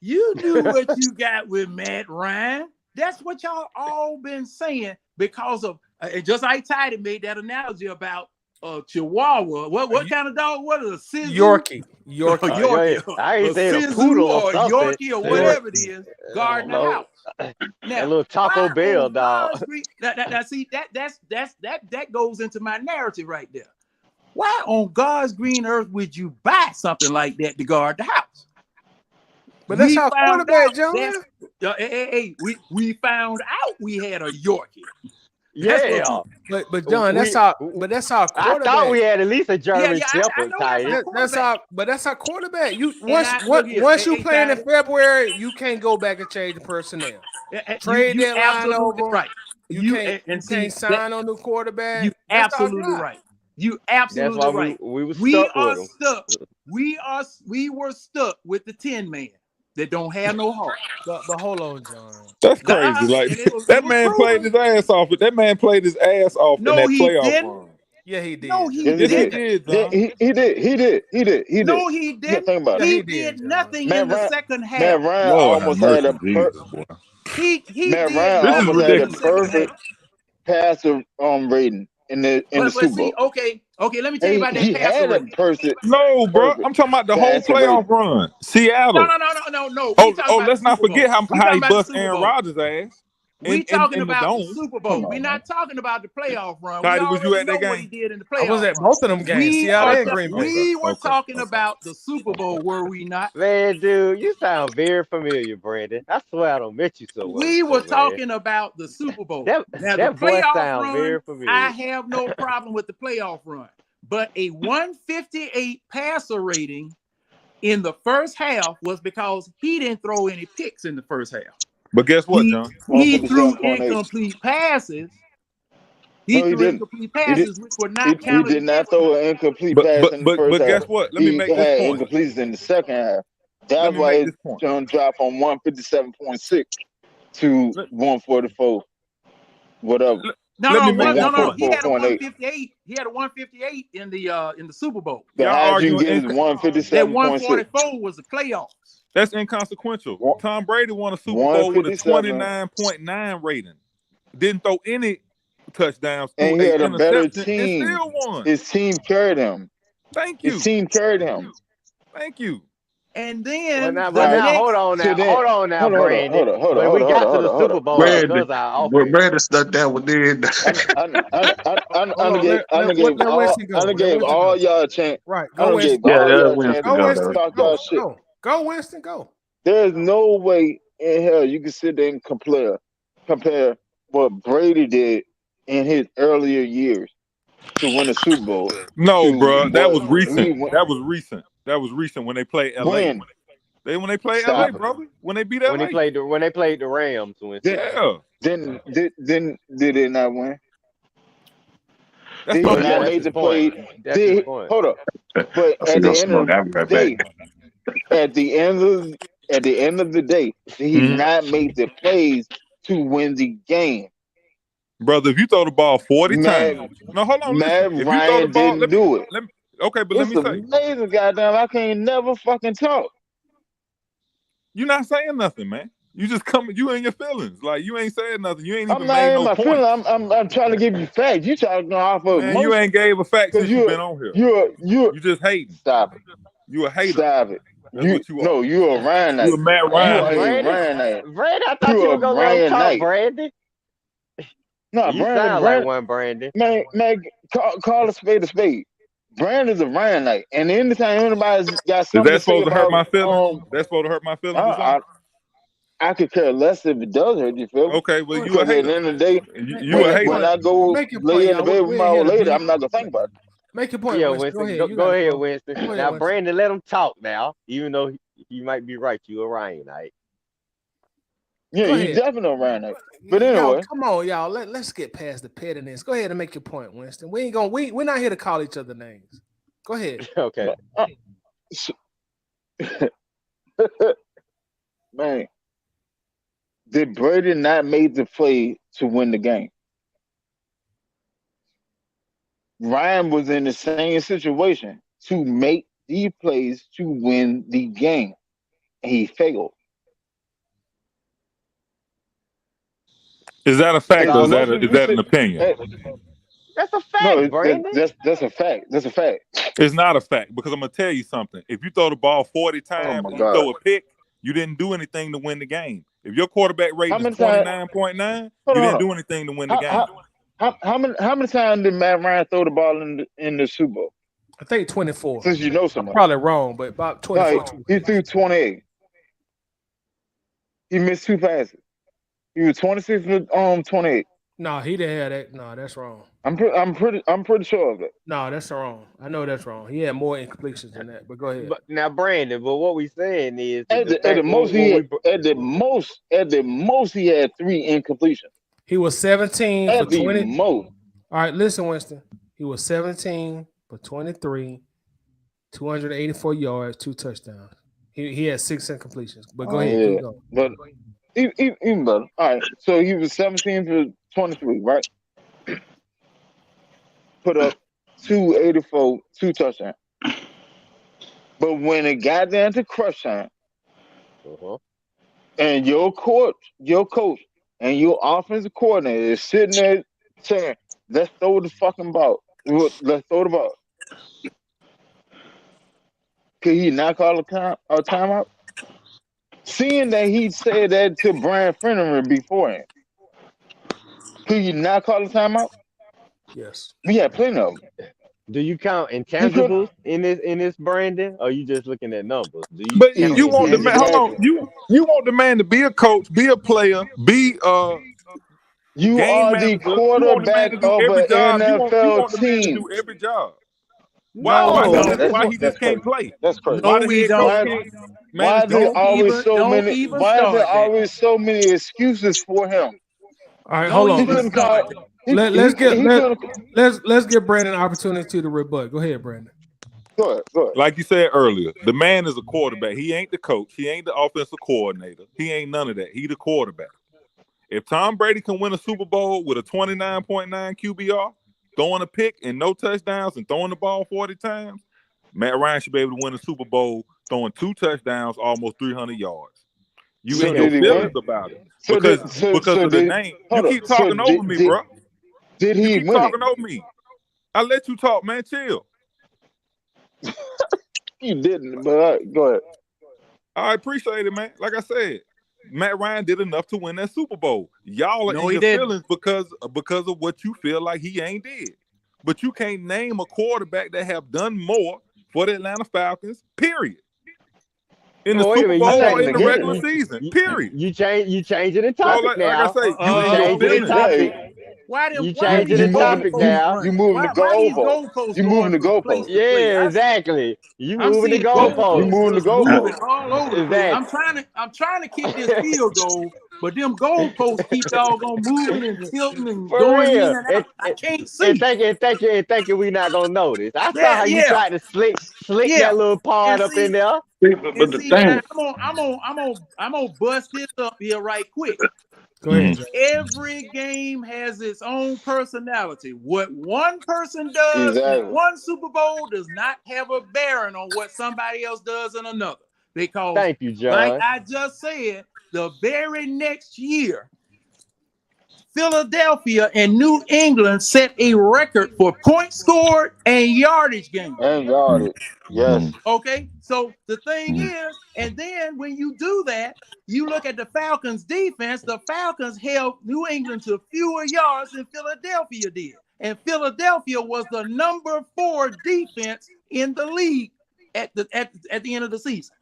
You knew what you got with Matt Ryan. That's what y'all all been saying because of just like Tidy made that analogy about Chihuahua. What kind of dog? What is a Sizu? Yorkie. I ain't a saying a Sizu poodle or or a something. Yorkie or whatever it is, guarding the house. That Now, little Taco why Bell on dog. God's green? Now, see that goes into my narrative right there. Why on God's green earth would you buy something like that to guard the house? But that's We our found quarterback, out John. we found out we had a Yorkie. Yeah. But John, that's our I quarterback. thought we had at least a German I Shepherd know type. That's our quarterback. You look here, once you hey, play in Tidy. February, you can't go back and change the personnel. Trade You that line absolutely over. right. You can't sign on the quarterback. You That's our absolutely guy. right. You That's absolutely why right. we were We stuck are with him. stuck. We were stuck with the 10 man that don't have no heart. But hold on, John. That's crazy. Like And it was that man played proven. his ass off. But that man played his ass off in No, that he playoff didn't. run. Yeah, he did. No, he Yes, he didn't. did, Yeah, John. he did. No, he Yeah, didn't. think about it. He he did, did John. nothing Matt in the Ryan, second Matt half. Ryan Lord have almost had mercy, a Jesus, boy. He Matt did Ryan This is almost nothing had in a the second half. perfect passer rating in the But Super see, Bowl. okay, let me tell you about He that passer had a rating. No, bro. perfect I'm talking about the whole passer rating. playoff run. Seattle. No. We talking about Let's the not Super Bowl. forget how We he talking about the bust Super Aaron Bowl. Rodgers' ass We talking in the about the dome. Super Come Bowl. on, We're man. not talking about the playoff run. We Tidy, was you already at know that what he game? did in the I was playoff at run. both of them games, Seattle and Green Bay. We were Okay. talking about the Super Bowl, were we not? Man, dude, you sound very familiar, Brandon. I swear I don't met you somewhere We were before, man. talking about the Super Bowl. That Now, the that voice playoff sound run, very I familiar. have no problem with the playoff run. But a 158 passer rating in the first half was because he didn't throw any picks in the first half. But guess what, John? He threw 157.8. incomplete passes. No, he didn't. Incomplete passes, which were not He counted did not against throw him. an incomplete pass in the first half. guess what? Let me He make this had point. incompletions in the second half. Let That's me why make it this point. dropped from 157.6 to 144, whatever. No. Let me Or make this He point. had a 144.8. 158. He had a 158 in the Super Bowl. The Y'all highest you can arguing get is That 157.6. 144 was the playoffs. That's inconsequential. One- Tom Brady won a Super Bowl with a 157, 29.9 rating. Didn't throw any touchdowns, threw and he a had a better interception, and team. still won. His team carried him. Thank His you. team carried him. Thank you. And Well, then now, the but now, next hold on So now, then, hold on, hold Brandon. on. But we got to the Super Bowl Brandon, because of our well, offense. Brandon stuck that one in. Hold on, let Winston go. I Let gave Winston all go. y'all a chance. Right, I go gave Winston. Yeah, all that y'all a wins chance to Go go to Winston. though. talk y'all Go, shit. go Winston. Go. There's no way in hell you can sit there and compare what Brady did in his earlier years to win a Super Bowl No, to bro, that was what recent. he went. That was recent. That was recent when they played LA. When? When they played LA, Stop it. brother. When they beat When LA. they played the Rams, Yeah. Then did they not win? That's Did my he yeah, not point. that's make his the point. play? That's his Did point. hold up? But I see at no the end smoke. of I'll be the right back. day, at the end of the day, did he Mhm. not make the plays to win the game? Brother, if you throw the ball 40 Matt times. No, hold on, Matt listen. If you throw the Ryan ball, didn't do it. okay, but let It's me say, amazing, goddamn. I can't never fucking talk. you're not saying nothing, man. You just you in your feelings. Like you ain't saying nothing. You ain't I'm even not made in no my point. feelings. I'm trying to give you facts. You talking off of Man, you emotion ain't gave a fact because since you've been on here. you're You just hating. stop it. You a hater. Stop it. That's what you are. You're a Ryan You a Knight. Matt You Ryan are hater. a Brandon, Ryan Knight. I thought you You're were a gonna let him Ryan talk, Knight. Brandon. No, You sound like Brandon, one, Brandon. man, call a spade a spade. Brandon's a Ryan Knight, and anytime anybody's got Is something that to say supposed to hurt about my feelings? That's supposed to hurt my feelings or something? I could care less if it does hurt your feelings. Okay, well, you a Because at hater. the end of the day, You a hater. when I go Make your lay point, in the y'all. bed with We my ain't here old to lady, beat. I'm not gonna think about it. Make your point, Yeah, Winston. Go Winston, ahead. You go got ahead, it, Winston. Go ahead, Now, Winston. Brandon, let him talk now, even though he might be right. You a Ryan, right? Yeah, Go you ahead. definitely don't run that. But Y'all, anyway, come on, y'all. Let's get past the pettiness. Go ahead and make your point, Winston. We're not here to call each other names. Go ahead. Okay. Man, did Brady not make the play to win the game? Ryan was in the same situation to make the plays to win the game, and he failed. Is that a fact As or is much that as is we that an said, opinion? That's a no, fact, Brandon. that's a fact. That's a fact. It's not a fact because I'm gonna tell you something. If you throw the ball 40 Oh times my and you God! throw a pick, you didn't do anything to win the game. If your quarterback How rating is many times? 29.9, Hold you on, didn't hold do on. anything to win the game. How many times did Matt Ryan throw the ball in the Super Bowl? I think 24. Since you know so I'm much. probably wrong, but about 24. No, he threw 28. He missed 2 passes. He was 26 for 28. No, he didn't have that. No, that's wrong. I'm pretty sure of it. No, that's wrong. I know that's wrong. He had more incompletions than that. But go ahead. But now, Brandon, but what we saying is At the most he had 3 incompletions. He was 17 for At the 20. most. All right, listen, Winston. He was 17 for 23, 284 yards, 2 touchdowns. He had 6 incompletions. But go ahead, keep going. But even better. All right. So he was 17 for 23, right? Put up 284, 2 touchdowns. But when it got down to crunch time, and your coach, and your offensive coordinator is sitting there saying, "Let's throw the fucking ball. Let's throw the ball." Could he not call a timeout? Seeing that he said that to Brian Fenneman beforehand, could he not call a timeout? Yes. We had plenty of them. Do you count intangibles in this Brandon, or are you just looking at numbers? Do you But count you want the man. Hold on. Exactly. You want the man to be a coach, be a player, be You game are the manager. You want the man quarterback to do of every an job. You NFL want the man to team. do every job. No, Why he just can't play? That's crazy. Why No, the we head don't. coach can't Why manage is there the always so Don't many? even Why is start there that. always so many excuses for him? All right, Don't hold on. He even couldn't start call. that. Let's give Brandon an opportunity to rebut. Go ahead, Brandon. Go ahead. Like you said earlier, the man is a quarterback. He ain't the coach. He ain't the offensive coordinator. He ain't none of that. He the quarterback. If Tom Brady can win a Super Bowl with a 29.9 QBR, throwing a pick and no touchdowns and throwing the ball 40 times, Matt Ryan should be able to win a Super Bowl throwing 2 touchdowns, almost 300 yards. You So in your did he feelings win? about it So because did so because so of the did name. You hold up. keep So talking over me, bro. did You he keep win it? talking over me. I let you talk, man. Chill. You didn't, but go ahead. I appreciate it, man. Like I said, Matt Ryan did enough to win that Super Bowl. Y'all are No, in he your didn't. feelings because of what you feel like he ain't did. But you can't name a quarterback that have done more for the Atlanta Falcons, period. In the Oh, wait a Super minute, you Bowl or saying in the regular season, period. You changing the So topic like now. I say, You you in your changing the feelings. topic. Why them? You Why changing these the topic goalposts now. You running? moving the Why these goalpost. goalposts You going moving the from place goalpost. to place? Yeah, exactly. You I'm moving the seeing You goalposts. moving the goalposts just moving goalpost. all over the place. Exactly. I'm trying to kick this field goal, but them goalposts keep doggone moving and tilting and For going in real. and out. I can't And see. thinking we not gonna notice. I saw how you Yeah, tried to slick yeah. that little part And up in there. But the see now thing, I'm gonna bust this up here right quick. Go ahead, Jay. Every game has its own personality. What one person does in exactly. one Super Bowl does not have a bearing on what somebody else does in another. Because, Thank you, like John. I just said, the very next year, Philadelphia and New England set a record for points scored and yardage gained. And yardage. Yes. Okay, so the thing is, and then when you do that, you look at the Falcons defense. The Falcons held New England to fewer yards than Philadelphia did. And Philadelphia was the number 4 defense in the league at the end of the season.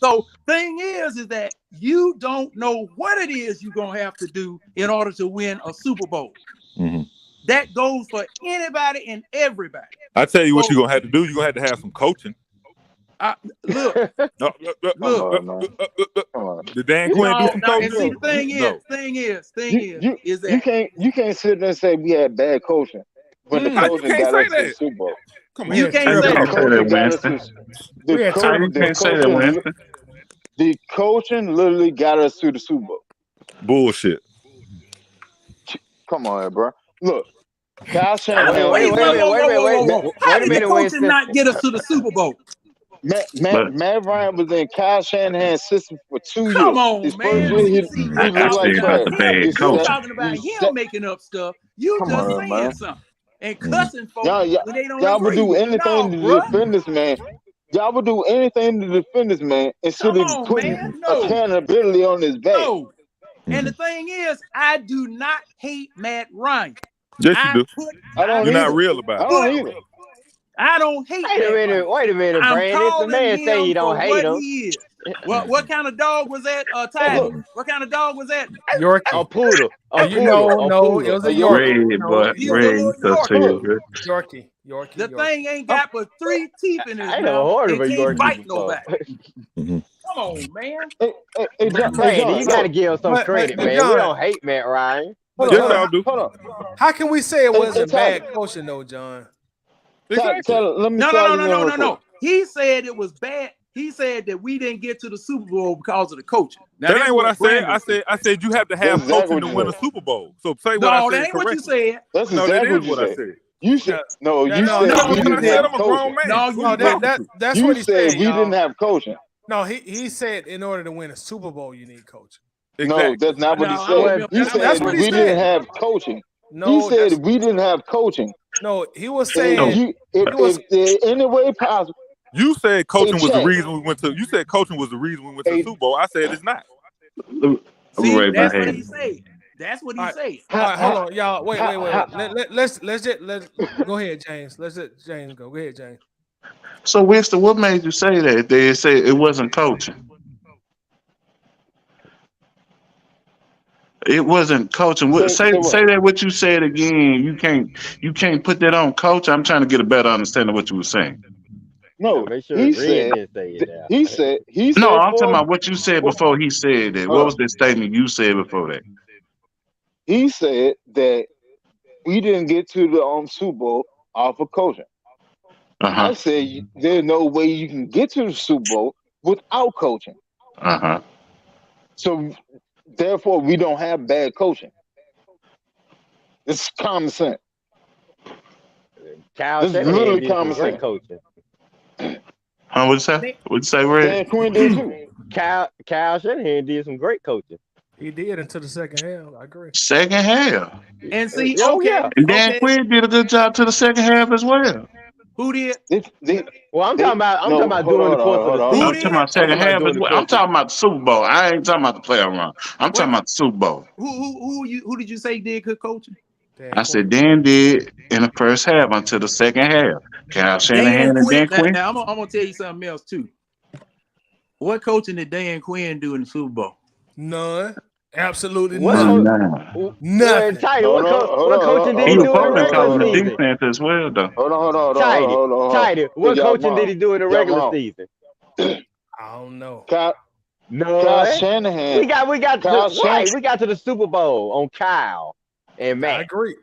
So thing is that you don't know what it is you're going to have to do in order to win a Super Bowl. That goes for anybody and everybody. I tell you what you're gonna have to do. You're gonna have to have some coaching. Look, Did Dan Quinn do some coaching? And see, the thing is that you can't sit there and say we had bad coaching when the How you coaching can't got say us to the that? Super Bowl. Come on, you can't say can't say that, Winston. The coaching literally got us to the Super Bowl. Bullshit. Come on, bro. Look, Kyle Shanahan. Wait a minute. How did the coaching not get us to the Super Bowl? Matt Ryan was in Kyle Shanahan's system for 2 years. Come on, His man. first year, he looked like trash. You talking about him making up stuff. You Come just on, saying man. something and cussing folks when they don't y'all would agree. do anything to defend this man. Y'all would do anything to defend this man instead of putting accountability on his back. No. And the thing is, I do not hate Matt Ryan. Yes, you do. You're not real about it. I don't either. I don't hate Wait a minute, Brandon. If the man say you don't hate him. He is. What kind of dog was that, Ty? What kind of dog was that? Yorkie. A poodle. No, it was a Yorkie. Yorkie. The thing ain't got but 3 teeth in his I never heard of a can't Yorkie bite before. nobody. Come on, man. Brandon, you gotta give him some credit, man. We don't hate Matt Ryan. Hold on. How can we say it wasn't bad coaching though, John? No. He said it was bad. He said that we didn't get to the Super Bowl because of the coaching. Now, that ain't what I said. I said you have to have coaching to win a Super Bowl. So say what I said. No, that ain't what you said. That's exactly what I said. You said no. You said we didn't have coaching. That's you what he said. said. We didn't have coaching. No, he said in order to win a Super Bowl, you need coaching. Exactly. No, that's not what he said. He said we didn't have coaching. No, he said we didn't have coaching. No, he was saying if any way possible. You said coaching was the reason we went to. You said coaching was the reason we went to the Super Bowl. I said it's not. See, that's what he said. That's what he said. All right, hold on, y'all. Wait. Let's go ahead, James. Let's let James go. Go ahead, James. So, Winston, what made you say that? They say it wasn't coaching. It wasn't coaching. Say that what you said again. You can't put that on coach. I'm trying to get a better understanding of what you were saying. No, make sure he said. He said. No, I'm talking about what you said before he said that. What was the statement you said before that? He said that we didn't get to the Super Bowl off of coaching. I said there's no way you can get to the Super Bowl without coaching. So therefore, we don't have bad coaching. It's common sense. Kyle Shanahan did some great coaching. What'd you say? What'd you say, Red? Dan Quinn did too. Kyle Shanahan did some great coaching. He did until the second half. I agree. Second half. And see, And Dan Quinn did a good job to the second half as well. Who did? Well, I'm talking about during the course of the season. I'm talking about second half as well. I'm talking about the Super Bowl. I ain't talking about the playoff run. I'm talking about the Super Bowl. Who did you say did good coaching? I said Dan did in the first half until the second half. Kyle Shanahan and Dan Quinn. Now I'm gonna tell you something else too. What coaching did Dan Quinn do in the Super Bowl? None. Absolutely none. Nothing. What coaching did he do in the regular season? Defense as well, though. Hold on. Tidy. What coaching did he do in the regular season? I don't know. Kyle Shanahan. We got to the Super Bowl on Kyle and Matt. I agree.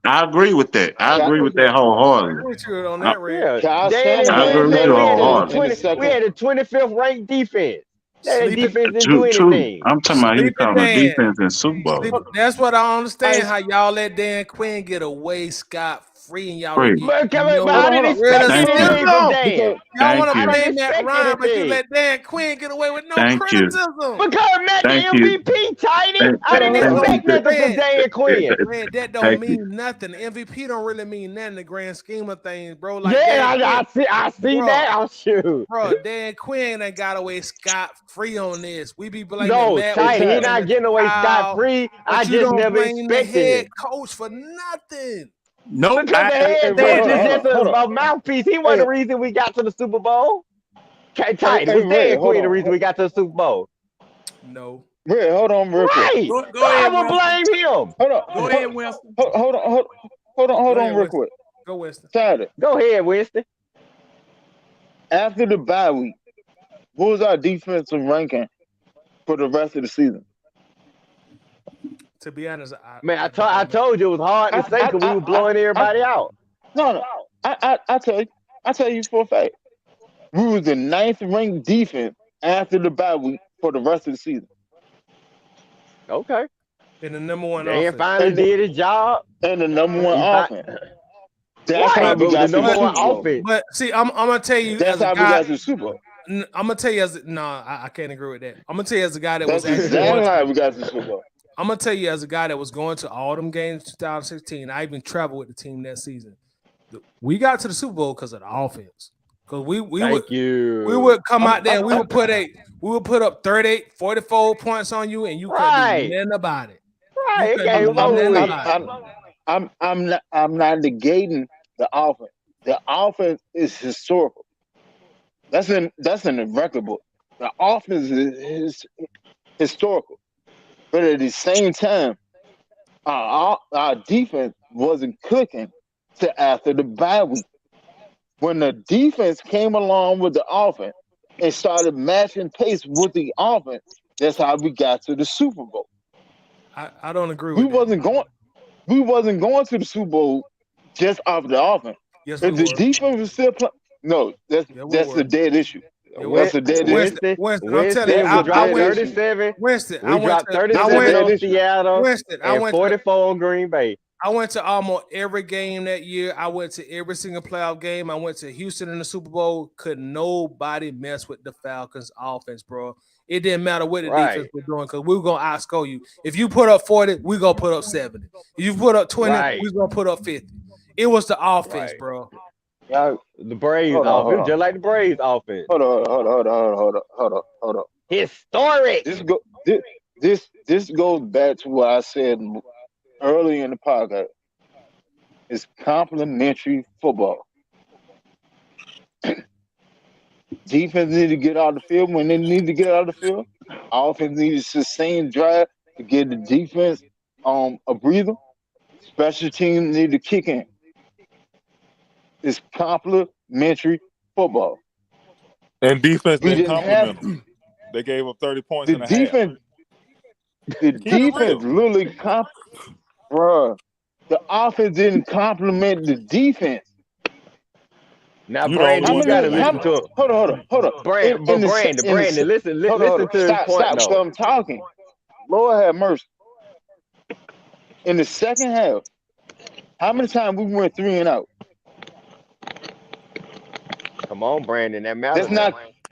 I agree with that. I agree with that wholeheartedly. On that, Red. I agree with you wholeheartedly. We had a 25th ranked defense. That defense didn't do anything. I'm talking about he talking about defense in Super Bowl. That's what I understand. How y'all let Dan Quinn get away scot-free and y'all. But I didn't expect anything from Dan. Y'all want to blame that Ryan, but you let Dan Quinn get away with no criticism. Because Matt the MVP, Tiny. I didn't expect nothing from Dan Quinn. Man, that don't mean nothing. MVP don't really mean nothing in the grand scheme of things, bro. Like I see that. I'll shoot. Bro, Dan Quinn ain't got away scot-free on this. We be blaming Matt. Tiny, he not getting away scot-free. I just never expected the head coach for nothing. No, because the head is just a mouthpiece. He wasn't the reason we got to the Super Bowl. Tight. Was Dan Quinn the reason we got to the Super Bowl? No. Red, hold on real quick. Go ahead, I would blame him. Hold on. Go ahead, Winston. Hold on real quick. Go, Winston. Tired. Go ahead, Winston. after the bye week, what was our defensive ranking for the rest of the season? To be honest, Man, I told you it was hard to say because we were blowing everybody out. No. I tell you for a fact. We was the 9th ranked defense after the bye week for the rest of the season. Okay. And the number one Dan offense. finally did his job. And the number one offense. Right, That's how we but got the to the number one Super Bowl. offense. But see, I'm gonna tell you, That's as a how we guy, got to the Super Bowl. I'm gonna tell you I can't agree with that. I'm gonna tell you as a guy that That's was actually exactly going how we got to the Super Bowl. I'm gonna tell you as a guy that was going to all them games 2016. I even traveled with the team that season. We got to the Super Bowl because of the offense. Because we would come out there and we would put up 38, 44 points on you, and you couldn't do nothing about it. Right, I'm not negating the offense. The offense is historical. That's in the record book. The offense is historical, but at the same time, our defense wasn't clicking till after the bye week. When the defense came along with the offense and started matching pace with the offense, that's how we got to the Super Bowl. I don't agree with We wasn't going to the Super Bowl just off the offense. Yes, if the defense was still playing, no, that's a dead issue. That's a dead issue. Winston, I'm telling you, I went 37. Winston, We dropped 37 on Seattle and 44 on Green Bay. I went to almost every game that year. I went to every single playoff game. I went to Houston in the Super Bowl. Could nobody mess with the Falcons offense, bro. It didn't matter what the defense was doing because we were going to outscore you. If you put up 40, we're going to put up 70. If you put up 20, we're going to put up 50. It was the offense, bro. The Braves offense, just like the Braves offense. Hold on. Historic. This goes back to what I said early in the podcast. It's complementary football. Defense need to get out of the field when they need to get out of the field. Offense needs to sustain drive to get the defense a breather. Special teams need to kick in. It's complementary football. And defense didn't compliment them. They gave up 30 points in a half. The defense literally bruh. The offense didn't compliment the defense. Now, Brandon, you gotta listen to it. Hold on. Brandon, listen to his point. Stop. I'm talking. Lord have mercy. In the second half, how many times we went 3 and out? Come on, Brandon. That matters.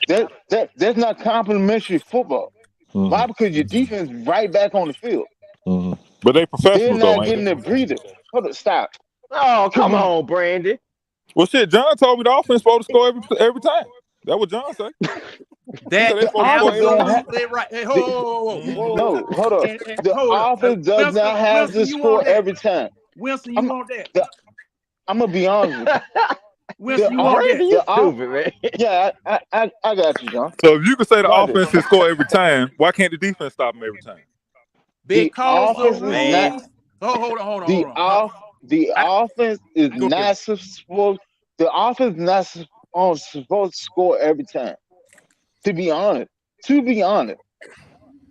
That's not complimentary football. Mm-hmm. Why? Because your defense right back on the field. Mm-hmm. But they professional. They're not getting a breather. Hold on, stop. Oh, come on, Brandon. Well, shit, John told me the offense supposed to score every time. That's what John said. That right. Hey, hold on. No, hold on. The offense does not have to score every time. Wilson, you want that? I'm gonna be honest with you. Wilson, you want that? You stupid, man. Yeah, I got you, John. So if you can say the offense can score every time, why can't the defense stop them every time? Because hold on. The offense is not supposed. The offense is not supposed to score every time. To be honest,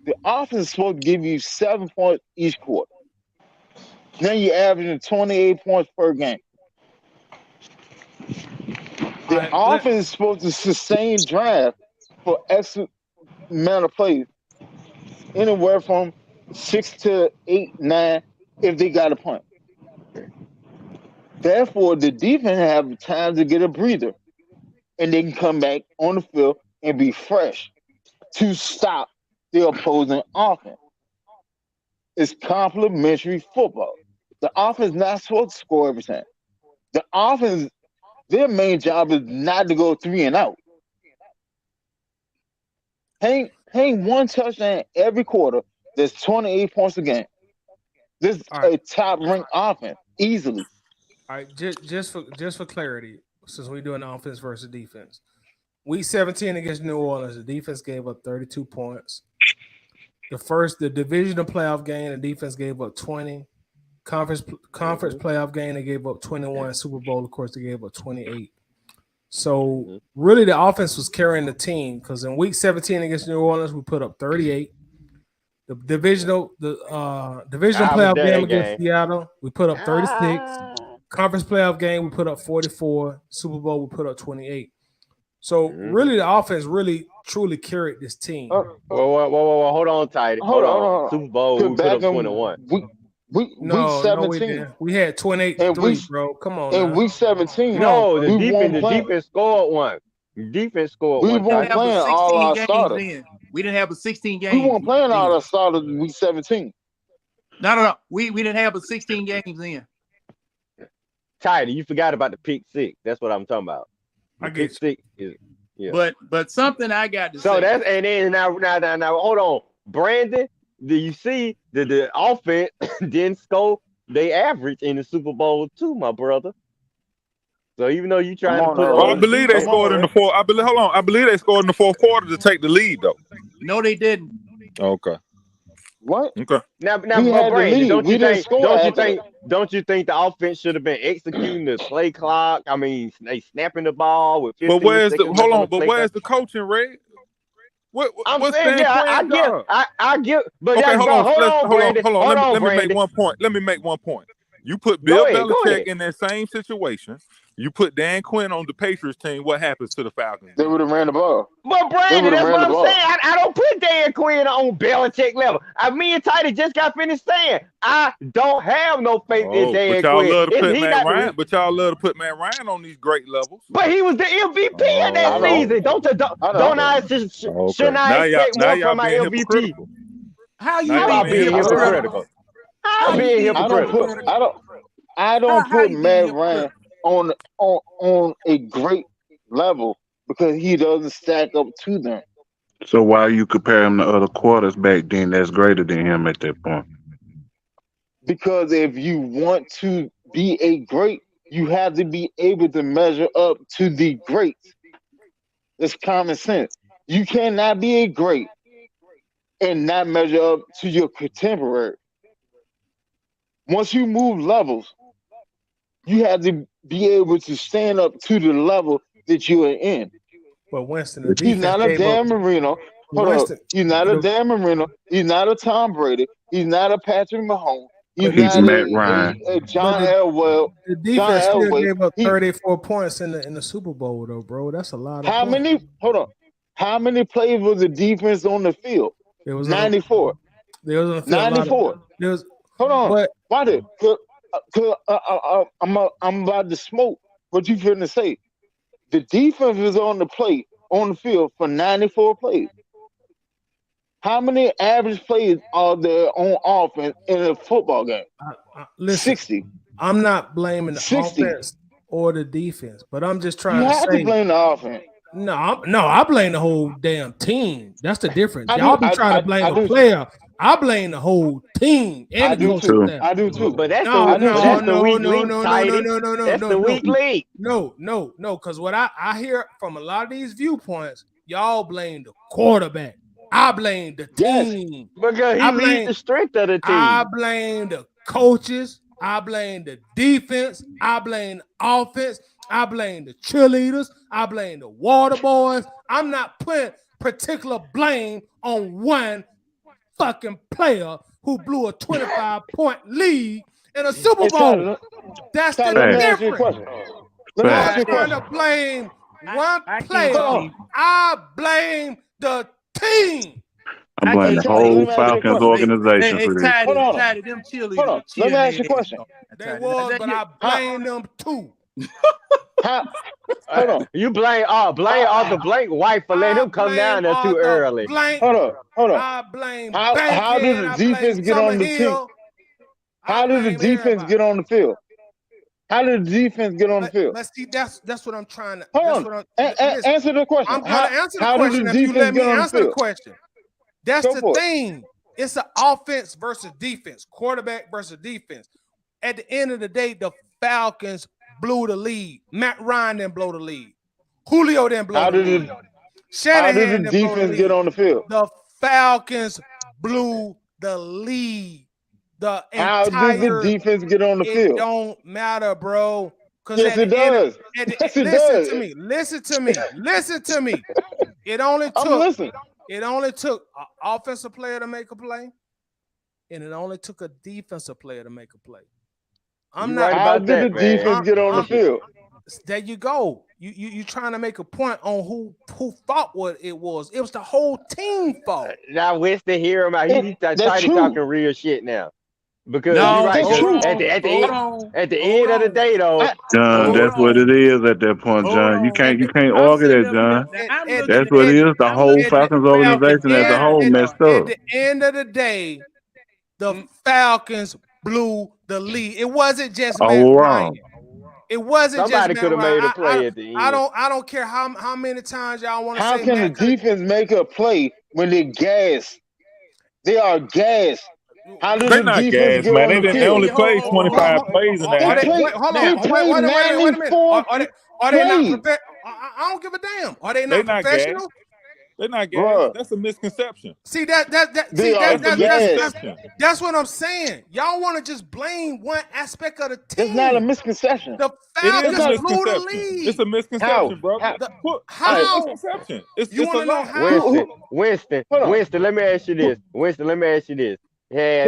the offense is supposed to give you 7 points each quarter. Then you're averaging 28 points per game. The offense is supposed to sustain drive for X amount of plays, anywhere from 6 to 8, 9, if they got a punt. Therefore, the defense have time to get a breather, and they can come back on the field and be fresh to stop the opposing offense. It's complementary football. The offense is not supposed to score every time. The offense, their main job is not to go 3 and out. Hang one touchdown every quarter. There's 28 points a game. This is a top-ranked offense, easily. All right, just for clarity, since we're doing offense versus defense, week 17 against New Orleans, the defense gave up 32 points. The divisional playoff game, the defense gave up 20. Conference playoff game, they gave up 21. Super Bowl, of course, they gave up 28. So really, the offense was carrying the team because in week 17 against New Orleans, we put up 38. The divisional playoff game against Seattle, we put up 36. Conference playoff game, we put up 44. Super Bowl, we put up 28. So really, the offense really truly carried this team. Whoa, hold on, tight. Hold on. Super Bowl, we put up 21. Week 17. We had 28-3, bro. Come on. In week 17, no, the defense scored one. Defense scored one. We weren't playing all our starters. We didn't have a 16 game. We weren't playing all our starters in week 17. No. We didn't have a 16 games in. Tidy, you forgot about the pick six. That's what I'm talking about. I get six is But something I got to say. So that's and then now hold on, Brandon. Do you see the offense didn't score they average in the Super Bowl too, my brother? So even though you trying to put I believe they scored in the fourth. I believe they scored in the fourth quarter to take the lead though. No, they didn't. Okay. What? Okay. Now, Brandon, don't you think the offense should have been executing the play clock? I mean, they snapping the ball with 15 But where's the seconds on the where's the coaching, Ray? I'm what's saying, I get, but okay, hold on. Let me make one point. Let me make one point. You put Bill Belichick in that same situation. You put Dan Quinn on the Patriots team. What happens to the Falcons? They would have ran the ball. But Brandon, that's what I'm saying. I don't put Dan Quinn on Belichick level. Me and Tidy just got finished saying I don't have no faith in Dan Quinn. But y'all love to put Matt Ryan on these great levels. But he was the MVP in that season. Shouldn't I expect more from my MVP? How you being hypocritical? How being hypocritical? I don't put Matt Ryan on a great level because he doesn't stack up to them. So why you compare him to other quarterbacks then that's greater than him at that point? Because if you want to be a great, you have to be able to measure up to the greats. It's common sense. You cannot be a great and not measure up to your contemporary. Once you move levels, you have to be able to stand up to the level that you are in. But Winston, he's not a Dan Marino. He's not a Dan Marino. He's not a Tom Brady. He's not a Patrick Mahomes. He's not Matt Ryan. A John Elwell. The defense still gave up 34 points in the Super Bowl, though, bro. That's a lot. How many? Hold on. How many plays was the defense on the field? It was 94. There was 94. Hold on. But why did? I'm about to smoke what you finna say. The defense was on the field for 94 plays. How many average plays are there on offense in a football game? Listen, 60. I'm not blaming the 60. offense or the defense, but I'm just trying You to have say. to blame the offense. No, I blame the whole damn team. That's the difference. Y'all be trying to blame a player. I blame the whole team. And I do too. But that's no, the weak link. No, because what I hear from a lot of these viewpoints, y'all blame the quarterback. I blame the team. Because he leads the strength of the team. I blame the coaches. I blame the defense. I blame the offense. I blame the cheerleaders. I blame the water boys. I'm not putting particular blame on one fucking player who blew a 25-point lead in a Super Bowl. That's the difference. I'm not trying to blame one player. I blame the team. I'm blaming the whole Falcons organization for this. Hold on. Them cheerleaders. Let me ask you a question. They was, but I blame them too. Hold on. You blame Arthur Blank wife for letting him come down there too early. Hold on. I blame how did the defense get on the team? How did the defense get on the field? How did the defense get on the field? Let's see. That's what I'm trying to. Hold on. Answer the question. I'm going to answer the question if you let me answer the question. That's the thing. It's an offense versus defense, quarterback versus defense. At the end of the day, the Falcons blew the lead. Matt Ryan didn't blow the lead. Julio didn't blow the lead. How did the defense get on the field? The Falcons blew the lead. How did the defense get on the field? It don't matter, bro. Yes, it does. Yes, it does. Listen to me. It only I'm listening. took an offensive player to make a play, and it only took a defensive player to make a play. How did the defense get on the field? There you go. You trying to make a point on who thought what it was. It was the whole team fault. Now Winston hear him out. He's talking real shit now. Because No, you're right. hold on, At the hold end of the day, though, John, that's what it is at that point, John. You can't argue that, John. That's what it is. The whole Falcons organization as a whole messed up. At the end of the day, the Falcons blew the lead. It wasn't just Matt Ryan. It wasn't somebody just could have made a play at the end. I don't care how many times y'all want to say. How can the defense make a play when they're gassed? They are gassed. How did the defense get on the field? They only played 25 plays in that. Hold on. Wait a minute. Are they not prepared? I don't give a damn. Are they not professional? They're not gassed. That's a misconception. See that's what I'm saying. Y'all want to just blame one aspect of the team. It's not a misconception. The Falcons blew the lead. It's a misconception, bro. How? It's a misconception. You want to know how? Winston, let me ask you this. Had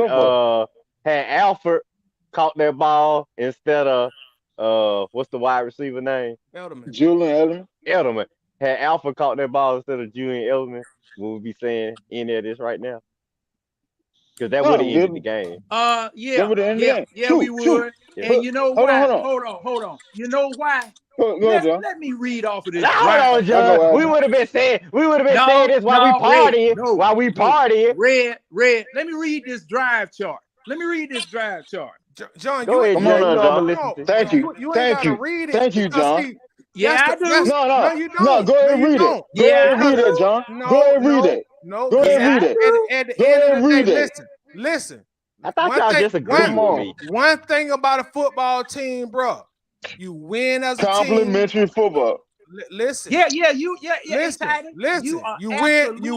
Alfred caught that ball instead of what's the wide receiver name? Julian Edelman. Had Alfred caught that ball instead of Julian Edelman, would we be saying any of this right now? Because that would have ended the game. Yeah, we would. And you know why? Hold on. You know why? Let me read off of this. Hold on, John. We would have been saying this while we partying. Red. Let me read this drive chart. John, go ahead, John. Thank you. Thank you, John. Yeah, I do. No, you don't. No, go ahead and read it. Go ahead and read it, John. Go ahead and read it. No, go ahead and read it. At the end of the day, listen. I thought y'all disagreed with me. One thing about a football team, bro, you win as a team. Complimentary football. Listen. Listen. You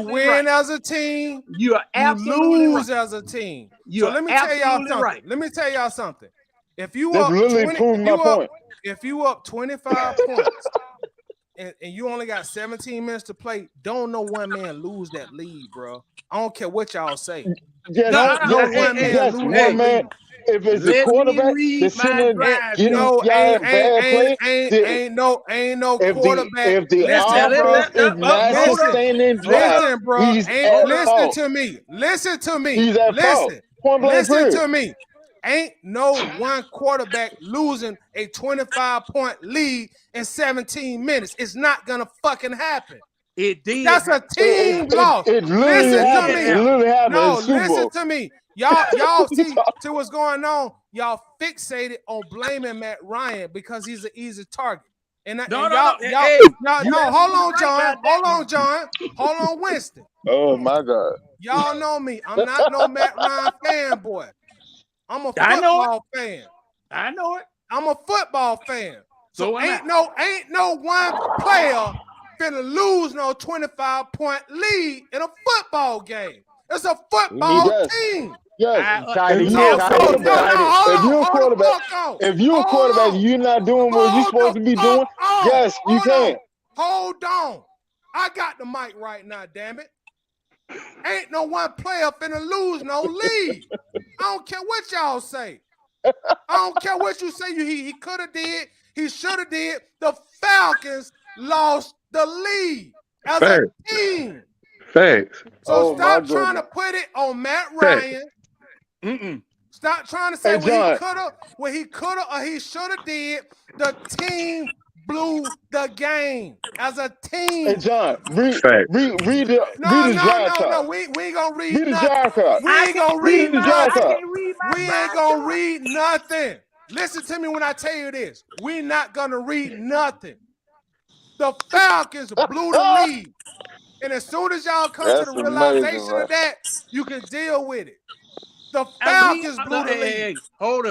win as a team. You are absolutely lose as a team. So let me tell y'all something. Right. Let me tell y'all something. If you That's up literally proving my point. If you up 25 points and you only got 17 minutes to play, don't no one man lose that lead, bro. I don't care what y'all say. One man. If it's the quarterback, ain't no quarterback. If the offense is not sustaining drive, he's at fault. Listen to me. He's at fault. Listen to me. Ain't no one quarterback losing a 25-point lead in 17 minutes. It's not gonna fucking happen. It did. That's a team loss. It literally happened. No, listen to me. Y'all see what's going on. Y'all fixated on blaming Matt Ryan because he's an easy target. And hold on, John. Hold on, Winston. Oh my God. Y'all know me. I'm not no Matt Ryan fanboy. I'm a football fan. I know it. I'm a football fan. So ain't no one player finna lose no 25-point lead in a football game. It's a football team. Yes. If you're a quarterback, you're not doing what you're supposed to be doing. Yes, you can. Hold on. I got the mic right now, damn it. Ain't no one player finna lose no lead. I don't care what y'all say. I don't care what you say. He could have did. He should have did. The Falcons lost the lead as a team. Facts. So stop trying to put it on Matt Ryan. Stop trying to say what he could have or he should have did. The team blew the game as a team. Hey John, read the drive chart. No, we ain't gonna read the drive chart. We ain't gonna read the drive chart. We ain't gonna read nothing. Listen to me when I tell you this. We're not gonna read nothing. The Falcons blew the lead. And as soon as y'all come to the realization of that, you can deal with it. The Falcons blew the lead. Hold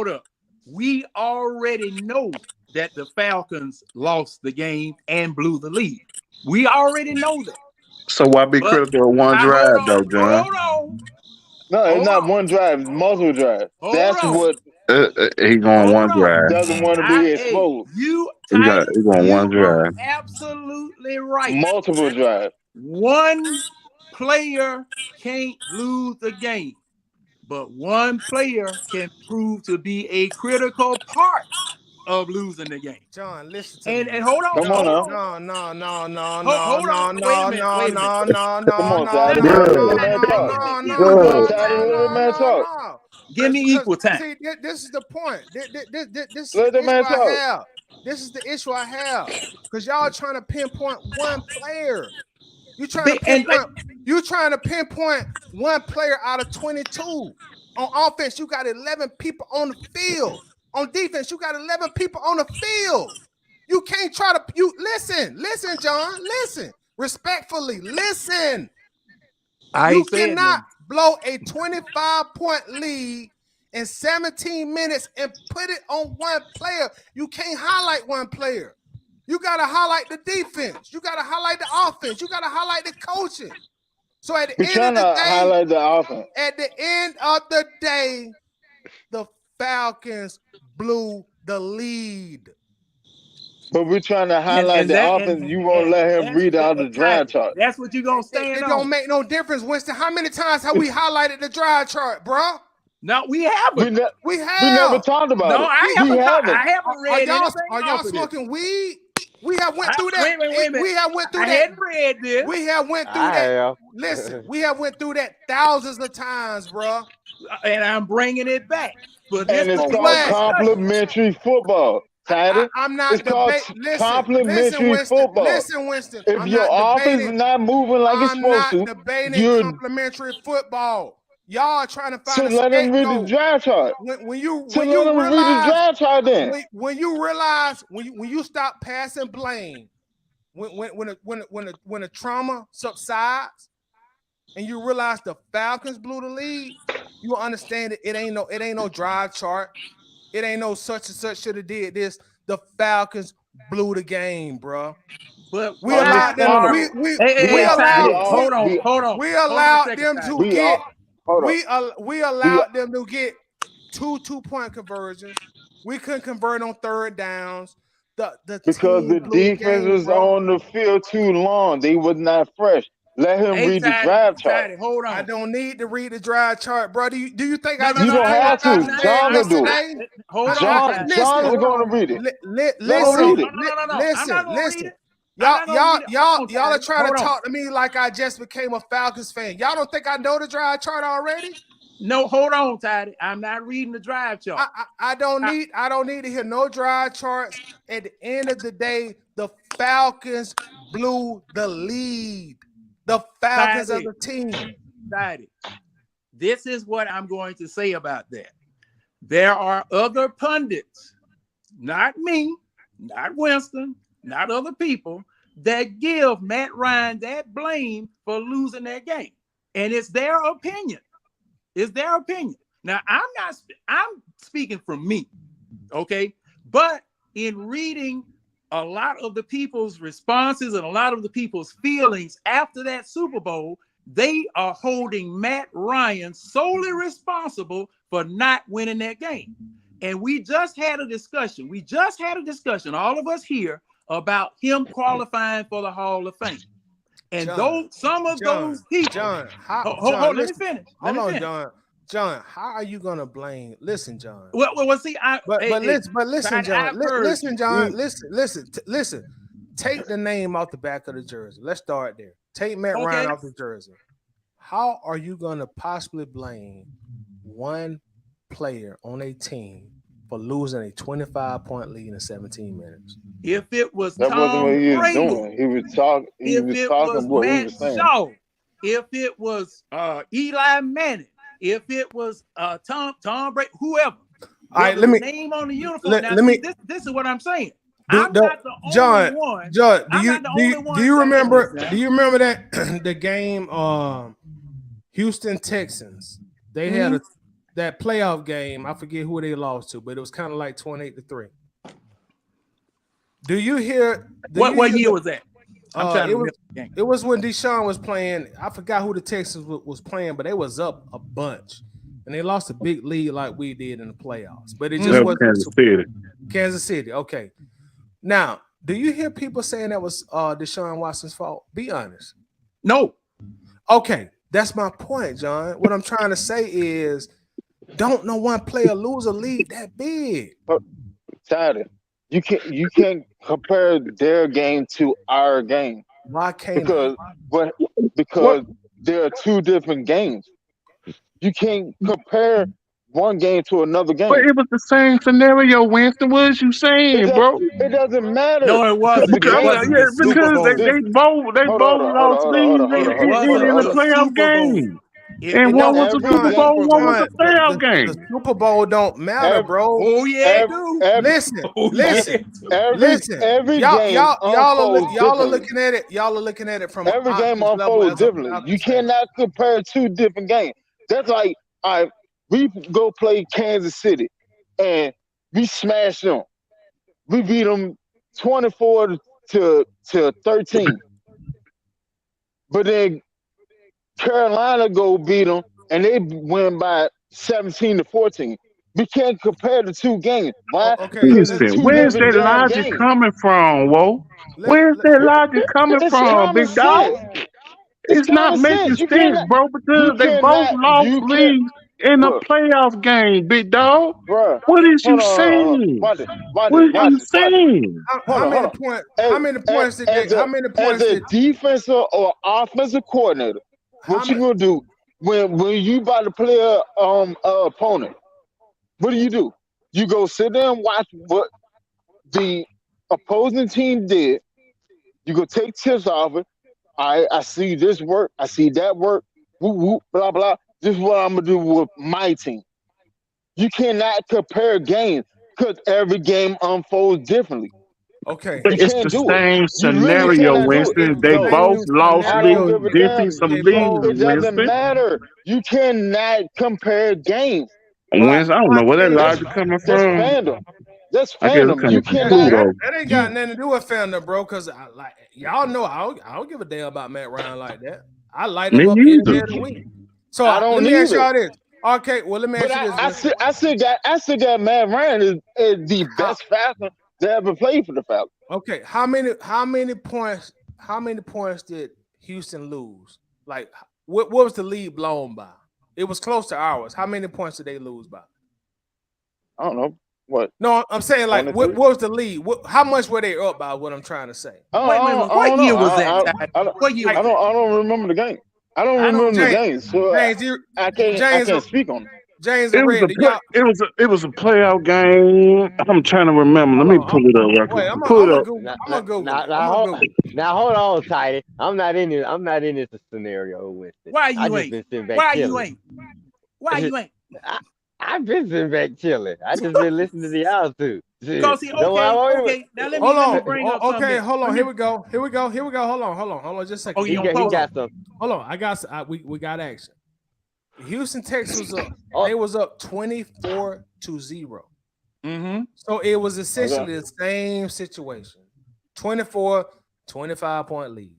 up. We already know that the Falcons lost the game and blew the lead. We already know that. So why be critical of one drive, though, John? Hold on. No, it's not one drive, it's multiple drives. That's what He going Hold one on. drive. Doesn't want to be exposed. He going one you are drive. absolutely right. Multiple drives. One player can't lose the game, but one player can prove to be a critical part of losing the game. John, listen to me. And hold on. Come on now. Hold on. Wait a minute. Come on, Tyler. No. Let the man talk. Tyler, let the man talk. Give me equal time. See, this is the point. This is Let the the man issue I talk. have. This is the issue I have. Because y'all trying to pinpoint one player. You trying to pinpoint one player out of 22. On offense, you got 11 people on the field. On defense, you got 11 people on the field. You can't try to listen, John, listen. Respectfully, listen. You cannot blow a 25-point lead in 17 minutes and put it on one player. You can't highlight one player. You got to highlight the defense. You got to highlight the offense. You got to highlight the coaching. So at the end of the day, highlight the offense. At the end of the day, the Falcons blew the lead. But we're trying to highlight the offense. You won't let him read out the drive chart. That's what you're going to stand on. It don't make no difference, Winston. How many times have we highlighted the drive chart, bro? No, we haven't. We never talked about it. I haven't read anything. Are y'all smoking weed? We have went through that. Wait a minute. We have went through that. I hadn't read this. We have went through that. Listen, we have went through that thousands of times, bro. And I'm bringing it back. But and it's called complimentary football. I'm not debating. Complimentary football. Listen, Winston. If your offense is not moving like it's supposed to, I'm not debating complimentary football. Y'all trying to find let him read the drive chart. When you read the drive chart, then when you realize when you stop passing blame, when the trauma subsides, and you realize the Falcons blew the lead, you will understand that it ain't no drive chart. It ain't no such and such should have did this. The Falcons blew the game, bro. But we allowed them. Hold on. We allowed them to get. We allowed them to get two 2-point conversions. We couldn't convert on third downs. Because the defense was on the field too long. They was not fresh. Let him read the drive chart. Hold on. I don't need to read the drive chart, bro. Do you think I? You don't have to. John will do it. John is going to read it. Listen. Y'all are trying to talk to me like I just became a Falcons fan. Y'all don't think I know the drive chart already? No, hold on, Toddy. I'm not reading the drive chart. I don't need to hear no drive charts. At the end of the day, the Falcons blew the lead. The Falcons are the team. Toddy, this is what I'm going to say about that. There are other pundits, not me, not Winston, not other people, that give Matt Ryan that blame for losing that game. And it's their opinion. It's their opinion. Now, I'm speaking from me, okay? But in reading a lot of the people's responses and a lot of the people's feelings after that Super Bowl, they are holding Matt Ryan solely responsible for not winning that game. And we just had a discussion. All of us here, about him qualifying for the Hall of Fame. And those people. John, let me finish. John, how are you gonna blame? Listen, John. Well, see, listen, John. Listen, John. Listen. Take the name off the back of the jersey. Let's start there. Take Matt Ryan off the jersey. How are you gonna possibly blame one player on a team for losing a 25-point lead in 17 minutes? If it was that Tom wasn't what he was Brady, doing. He was talking. Matt Shaw, if it was Eli Manning, if it was Tom Brady, whoever. All right, let me name on the uniform. This is what I'm saying. I'm not the only one. John, do you remember? Do you remember that the game? Houston Texans. They had that playoff game. I forget who they lost to, but it was kind of like 28-3. Do you hear? What year was that? It was when Deshaun was playing. I forgot who the Texans was playing, but they was up a bunch. and they lost a big lead like we did in the playoffs. But it That just was wasn't Kansas City. Kansas City. Okay. Now, do you hear people saying that was Deshaun Watson's fault? Be honest. No. Okay, that's my point, John. What I'm trying to say is, don't no one player lose a lead that big. Tyler, you can't compare their game to our game. Why can't because there are two different games. You can't compare one game to another game. But it was the same scenario, Winston. What is you saying, bro? It doesn't matter. No, it wasn't. Because they both lost leads in the playoff game. And one was a Super Bowl, one was a playoff game. The Super Bowl don't matter, bro. Oh yeah, it do. Listen. Every game Y'all are looking at it. Y'all are looking at it from every game unfolds differently. You cannot compare two different games. That's like, we go play Kansas City and we smash them. We beat them 24 to 13. But then Carolina go beat them and they win by 17 to 14. We can't compare the two games. Why? Where's that logic coming from, Whoa? Where's that logic coming from, big dog? It's not making sense, bro, because they both lost leads in a playoff game, big dog. Bruh, what is you saying? What are you saying? How many points did as a defensive or offensive coordinator, what you gonna do when you about to play a opponent? What do? You go sit there and watch what the opposing team did. You go take tips off it. I see this work. I see that work. Whoop, whoop, blah, blah. This is what I'm going to do with my team. You cannot compare games because every game unfolds differently. Okay. But it's the same scenario, Winston. They both lost some leads, It doesn't matter. You cannot compare games. Winston, I don't know where that logic coming from. That's fandom. You cannot. That ain't got nothing to do with fandom, bro. Because y'all know I don't give a damn about Matt Ryan like that. I light him up any day of the week. So let me ask y'all this. Okay, well let me ask you this. I still got Matt Ryan is the best Falcon to ever play for the Falcons. Okay, how many points did Houston lose? Like what was the lead blown by? It was close to ours. How many points did they lose by? I don't know. What? No, I'm saying like what was the lead? How much were they up by? What I'm trying to say. What year was that? What year? I don't remember the game. I don't remember the game, so I can't speak on it. James, it was a playoff game. I'm trying to remember. Let me pull it up. Now hold on, Tidy. I'm not in this scenario with it. Why you ain't? I've been sitting back chilling. I just been listening to y'all two. Okay. Now let me bring up something. Okay, hold on. Here we go. Hold on. Just a second. He got some. Hold on. We got action. Houston Texans was up. They was up 24-0. Mm-hmm. So it was essentially the same situation. 25 point lead.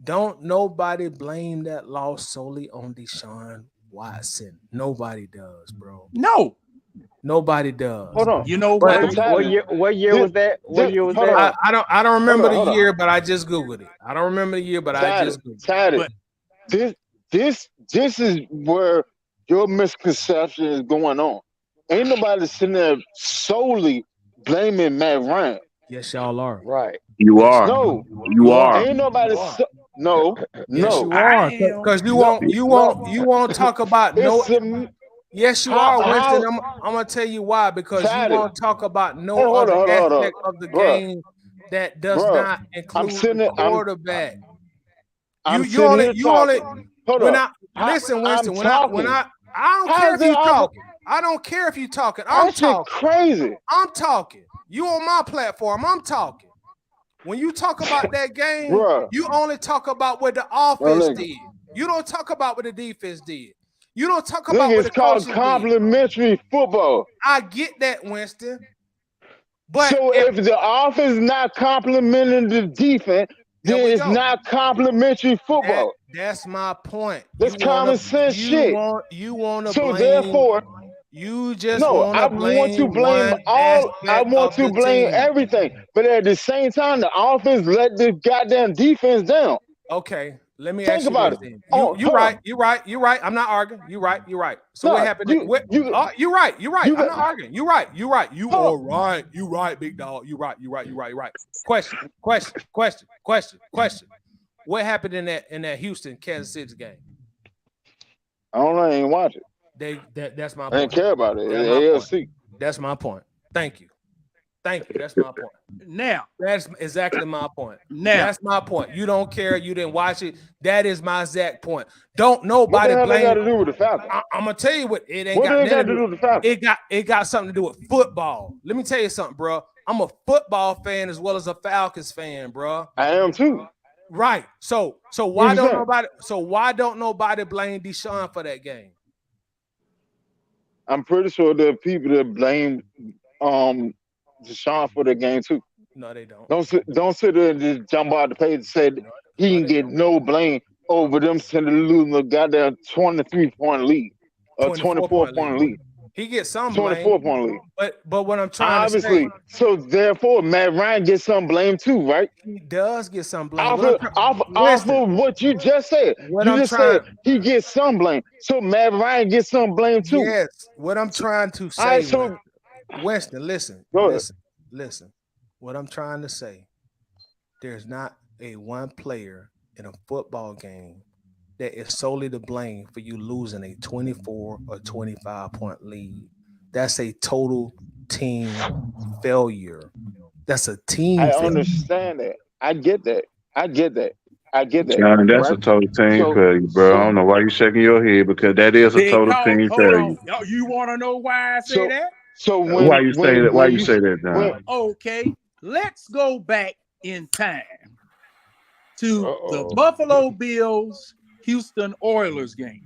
Don't nobody blame that loss solely on Deshaun Watson. Nobody does, bro. No. Nobody does. Hold on. You know what year was that? What year was that? I don't remember the year, but I just Googled it. I don't remember the year, but I just Googled it. This is where your misconception is going on. Ain't nobody sitting there solely blaming Matt Ryan. Yes, y'all are. Right. You are. No, you are. Ain't nobody. No. Yes, you are. Because you won't talk about no. Yes, you are, Winston. I'm gonna tell you why. Because you won't talk about no other aspect of the game that does not include the quarterback. You only. Listen, Winston. When I don't care if you talking. I don't care if you talking. I'm talking. Crazy. I'm talking. You on my platform. I'm talking. When you talk about that game, you only talk about what the offense did. You don't talk about what the defense did. You don't talk about what the coaches did. It's called complimentary football. I get that, Winston. But so if the offense is not complimenting the defense, then it's not complimentary football. That's my point. That's common sense shit. You want to So blame. therefore, You just no, want I to want to blame blame one all. I aspect want of to the blame team. everything, but at the same time, the offense let the goddamn defense down. Okay, let me Think ask you about this. it. Then. Oh, You hold right. on. You right. You right. I'm not arguing. You right. You right. So No, what happened? you you're right. You're right. you I'm got- not arguing. You're right. You're right. You Hold are right. You right, big dog. You right. You right. You right. You right. Question. What happened in that Houston Kansas City game? I don't know. I ain't watch it. That's my I point. didn't care about it. That's my AFC. point. That's my point. Thank you. That's my point. Now, that's exactly my point. Now, that's my point. You don't care. You didn't watch it. That is my exact point. Don't What nobody the hell blame. they got to do with the Falcons? I'm gonna tell you what it ain't What got do they nothing got to do with the Falcons? It got something to do with football. Let me tell you something, bro. I'm a football fan as well as a Falcons fan, bro. I am too. Right. So why don't 100%. nobody blame Deshaun for that game? I'm pretty sure there are people that blame Deshaun for the game too. No, they don't. Don't sit there and just jump out the page and say he can get no blame over them losing a goddamn 23-point lead, a 24-point lead. He gets some blame. 24-point lead. But what I'm trying Obviously, to say, so therefore Matt Ryan gets some blame too, right? He does get some blame. Off of what you just said. Said he gets some blame. So Matt Ryan gets some blame too. Yes. What I'm trying to say, all right, so, Winston, listen. What I'm trying to say, there's not a one player in a football game that is solely to blame for you losing a 24 or 25-point lead. That's a total team failure. That's a team failure. Understand that. I get that. Johnny, that's a total team failure, bro. I don't know why you shaking your head because that is a total team failure. You want to know why I say that? So why you say that, John? Okay, let's go back in time to the Buffalo Bills Houston Oilers game,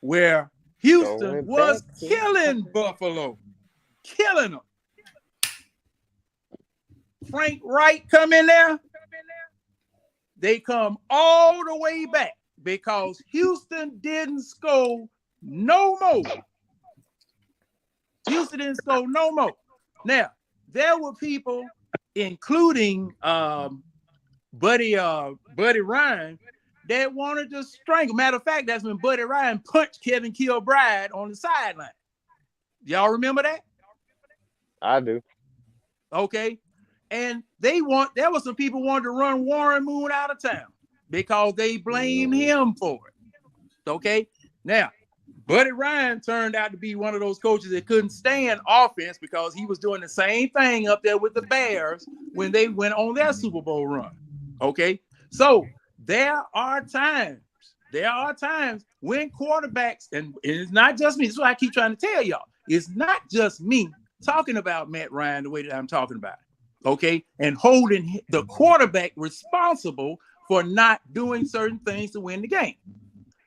where Houston was killing Buffalo, killing them. Frank Wright come in there. They come all the way back because Houston didn't score no more. Houston didn't score no more. Now, there were people, including Buddy Ryan, that wanted to strangle. Matter of fact, that's when Buddy Ryan punched Kevin Kilbride on the sideline. Y'all remember that? I do. Okay. And there were some people wanted to run Warren Moon out of town because they blamed him for it. Okay. Now, Buddy Ryan turned out to be one of those coaches that couldn't stand offense because he was doing the same thing up there with the Bears when they went on their Super Bowl run. Okay. So there are times when quarterbacks, and it's not just me, this is what I keep trying to tell y'all. It's not just me talking about Matt Ryan the way that I'm talking about it. Okay. And holding the quarterback responsible for not doing certain things to win the game.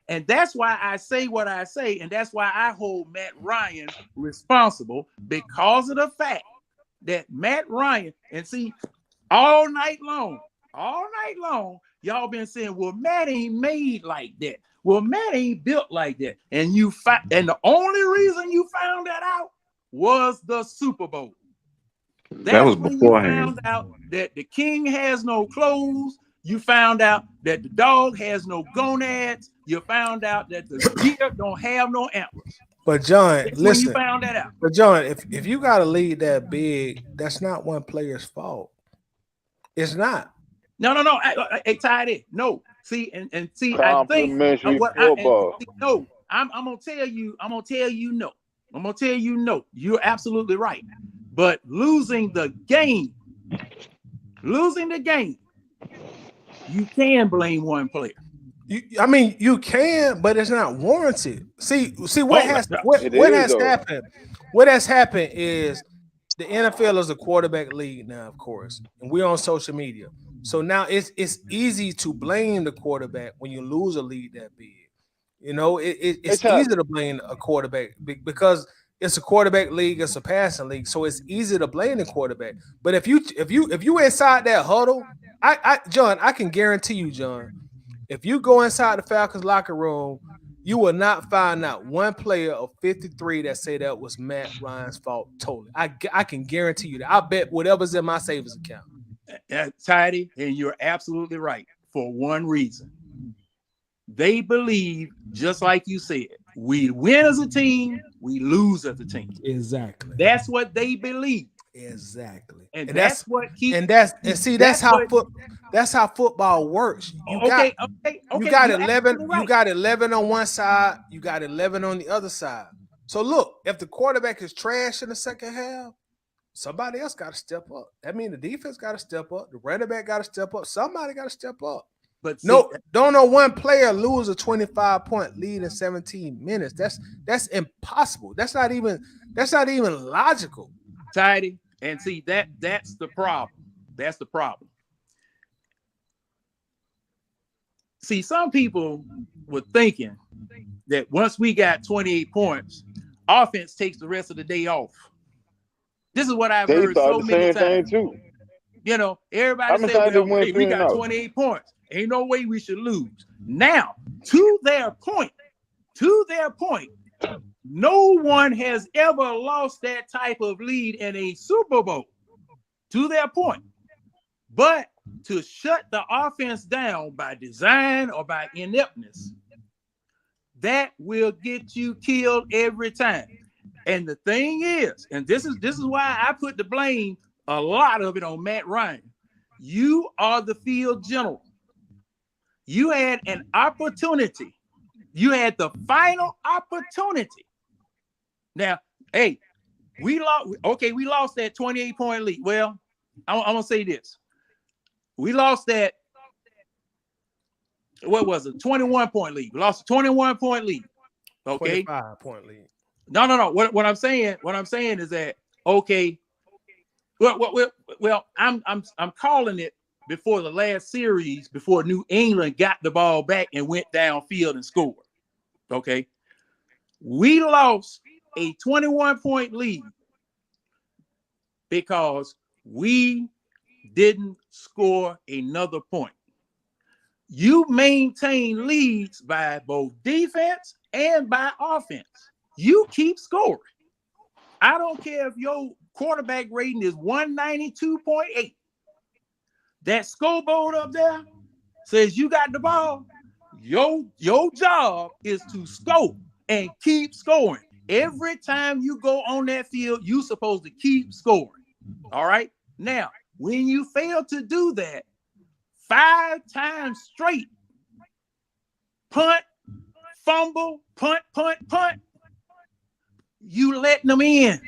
And that's why I say what I say. And that's why I hold Matt Ryan responsible, because of the fact that Matt Ryan, and see, all night long, y'all been saying, well, Matt ain't made like that. Well, Matt ain't built like that. And and the only reason you found that out was the Super Bowl. That was beforehand. You found out that the king has no clothes. You found out that the dog has no gonads. You found out that the deer don't have no antlers. But John, That's listen. when you found that out. But John, if you got a lead that big, that's not one player's fault. It's not. No. I tied it. No. See, and see, I think no. I'm gonna tell you no. I'm gonna tell you no. You're absolutely right. But losing the game, you can blame one player. You can, but it's not warranted. See what has happened. What has happened is the NFL is a quarterback league now, of course, and we're on social media. So now it's easy to blame the quarterback when you lose a lead that big. You know, it's easy to blame a quarterback because it's a quarterback league, it's a passing league, so it's easy to blame the quarterback. But if you inside that huddle, John, I can guarantee you, John, If you go inside the Falcons locker room, you will not find out one player of 53 that say that was Matt Ryan's fault totally. I can guarantee you that. I bet whatever's in my savings account. Tidy, and you're absolutely right for one reason. They believe, just like you said, we win as a team, we lose as a team. Exactly. That's what they believe. Exactly. And that's what keeps. That's how football works. You got 11. You got 11 on one side. You got 11 on the other side. So look, if the quarterback is trash in the second half, somebody else got to step up. That means the defense got to step up. The running back got to step up. Somebody got to step up. But don't know one player lose a 25-point lead in 17 minutes. That's impossible. That's not even logical. Tidy. And see, that's the problem. That's the problem. See, some people were thinking that once we got 28 points, offense takes the rest of the day off. This is what I've heard so many times. Too. You know, everybody said, well, hey, we got 28 points. Ain't no way we should lose. Now, to their point, no one has ever lost that type of lead in a Super Bowl, to their point. But to shut the offense down by design or by ineptness, that will get you killed every time. And the thing is, and this is why I put the blame, a lot of it, on Matt Ryan. You are the field general. You had an opportunity. You had the final opportunity. Now, hey, we lost that 28-point lead. Well, I'm gonna say this. We lost that, what was it? 21-point lead. We lost a 21-point lead. Okay. 25-point lead. No. What I'm saying is that, okay. Well, I'm calling it before the last series, before New England got the ball back and went downfield and scored. Okay. We lost a 21-point lead because we didn't score another point. You maintain leads by both defense and by offense. You keep scoring. I don't care if your quarterback rating is 192.8. That scoreboard up there says you got the ball. Your job is to score and keep scoring. Every time you go on that field, you're supposed to keep scoring. All right? Now, when you fail to do that 5 times straight, punt, fumble, punt, you letting them in.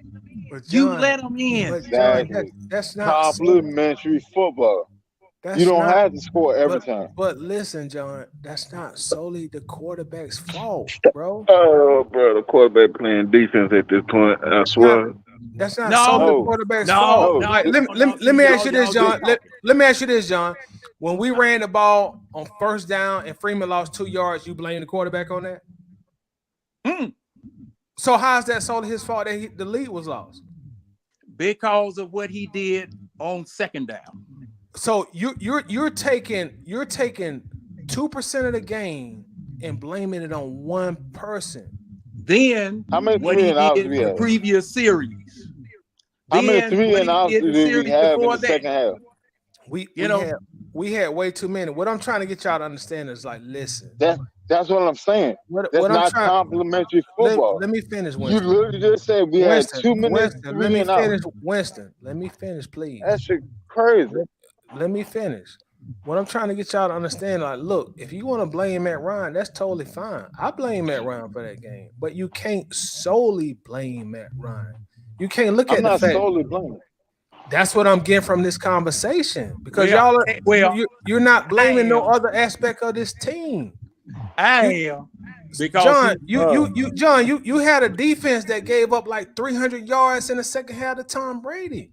You let them in. Exactly. That's not complimentary football. You don't have to score every time. But listen, John, that's not solely the quarterback's fault, bro. Oh, bro, the quarterback playing defense at this point. I swear. That's not solely the quarterback's fault. Let me ask you this, John. Let me ask you this, John. When we ran the ball on first down and Freeman lost 2 yards, you blame the quarterback on that? So how's that solely his fault that the lead was lost? Because of what he did on second down. So you're taking 2% of the game and blaming it on one person. Then what he did in the previous series. How many 3 and outs did we have in the second half? We had way too many. What I'm trying to get y'all to understand is, like, listen. That's what I'm saying. That's not complimentary football. Let me finish, Winston. You literally just said we had 2 minutes. Let me finish, Winston. Let me finish, please. That shit crazy. Let me finish. What I'm trying to get y'all to understand, like, look, if you want to blame Matt Ryan, that's totally fine. I blame Matt Ryan for that game, but you can't solely blame Matt Ryan. You can't look at the fact. I'm not solely blaming. That's what I'm getting from this conversation, because you're not blaming no other aspect of this team. I am, because John, you had a defense that gave up like 300 yards in the second half of Tom Brady.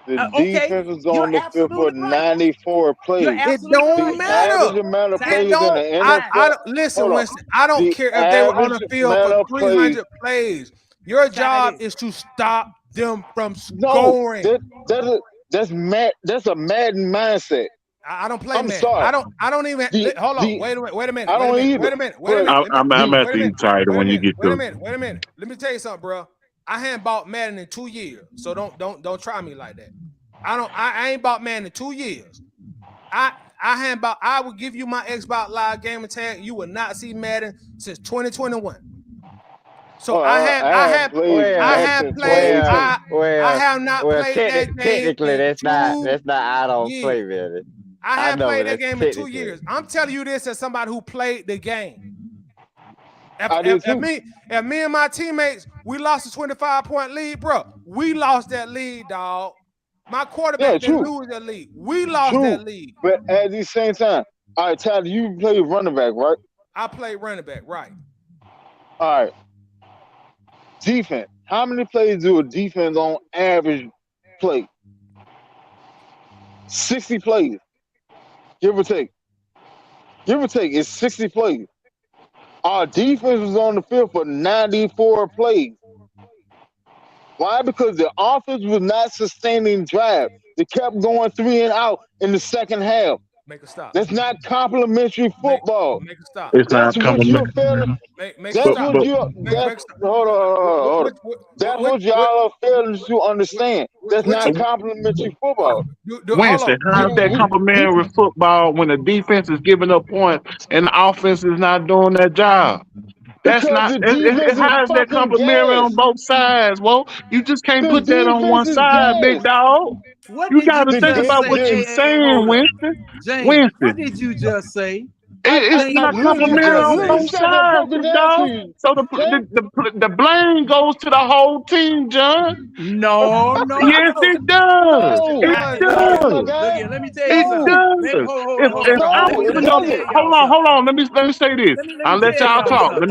The defense was on the field for 94 plays. It don't matter. Listen, Winston, I don't care if they were on the field for 300 plays. Your job is to stop them from scoring. That's a Madden mindset. I don't play I'm Madden. sorry. I don't even. Hold on. Wait a minute. Wait a minute. I don't either. Wait a minute. Wait a minute. I'm after you, Title, when you get Wait a to. minute. Wait a minute. Let me tell you something, bro. I haven't bought Madden in 2 years, so don't try me like that. I ain't bought Madden in 2 years. I haven't bought. I will give you my Xbox Live Gamer Tag. You will not see Madden since 2021. So I have not played that game technically in that's not I don't years. play with it. I haven't know, played but that that's game in 2 technically. years. I'm telling you this as somebody who played the game. If me and my teammates, we lost a 25-point lead, bro. We lost that lead, dog. My quarterback didn't lose that lead. We lost that lead. But at the same time, all right, Tyler, you play running back, right? I play running back, right. All right. Defense. How many plays do a defense on average play? 60 plays. Give or take. Give or take. It's 60 plays. Our defense was on the field for 94 plays. Why? Because the offense was not sustaining drive. They kept going 3 and out in the second half. Make a stop. That's not complimentary football. Make a stop. It's That's not what you're complimentary. failing. Make That's a stop. what you're. Hold on. That's what y'all are failing to understand. That's not complimentary football. Winston, how's that complimentary football when the defense is giving up points and the offense is not doing their job? That's Because not. the defense is How is that fucking complimentary on gas. both sides? Well, you just can't The put that on one defense is side, big gas. dog. What You did got to you think just about say? what you're saying, Hold up. Winston. James, Winston, what did you just say? it's not What did you complimentary just on say? both sides, big dog. So the blame goes to the whole team, John. No. Yes, it does. No. It does. Look here, let me tell you It something. does. Hold on. it Let me doesn't. tell y'all something. Hold on. Let me say this. Let I'll me let tell y'all y'all talk. something. Let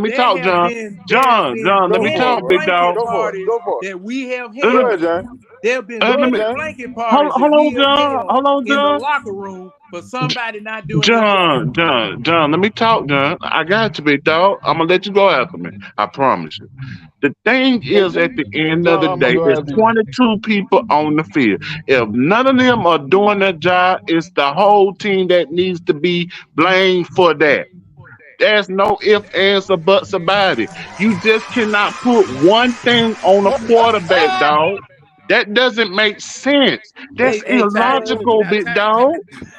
me talk, John. John, let me talk, big dog. Blanket parties that we have Go had. ahead, John. There have been Go ahead, John. blanket parties Hold that on, we have John. held Hold on, in the John. locker room for somebody not doing their job. John, let me talk, John. I got you, big dog. I'm gonna let you go after me. I promise you. The thing is, at the end of the John, I'm gonna day, go there's after you. 22 people on the field. If none of them are doing their job, it's the whole team that needs to be blamed for that. There's no ifs, ands, or buts about it. You just cannot put one thing on a quarterback, dog. That doesn't make sense. That's Hey, Tidy. illogical, Now, big dog.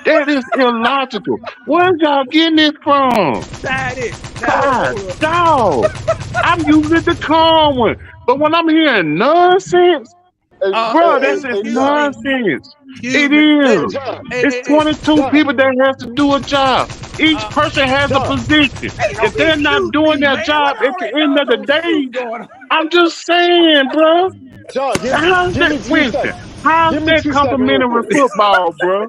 That is illogical. Where's y'all getting this from? Tidy. Now, God, hold up. dog. I'm usually the calm one. But when I'm hearing nonsense, bro, that's just nonsense. It is. It's 22 people that has to do a job. Each person has a position. If they're not doing their job at the end of the day, I'm just saying, bro. John, How's give that, me 2 Winston? seconds. How's Give me that 2 seconds real complimentary quick. football, bro?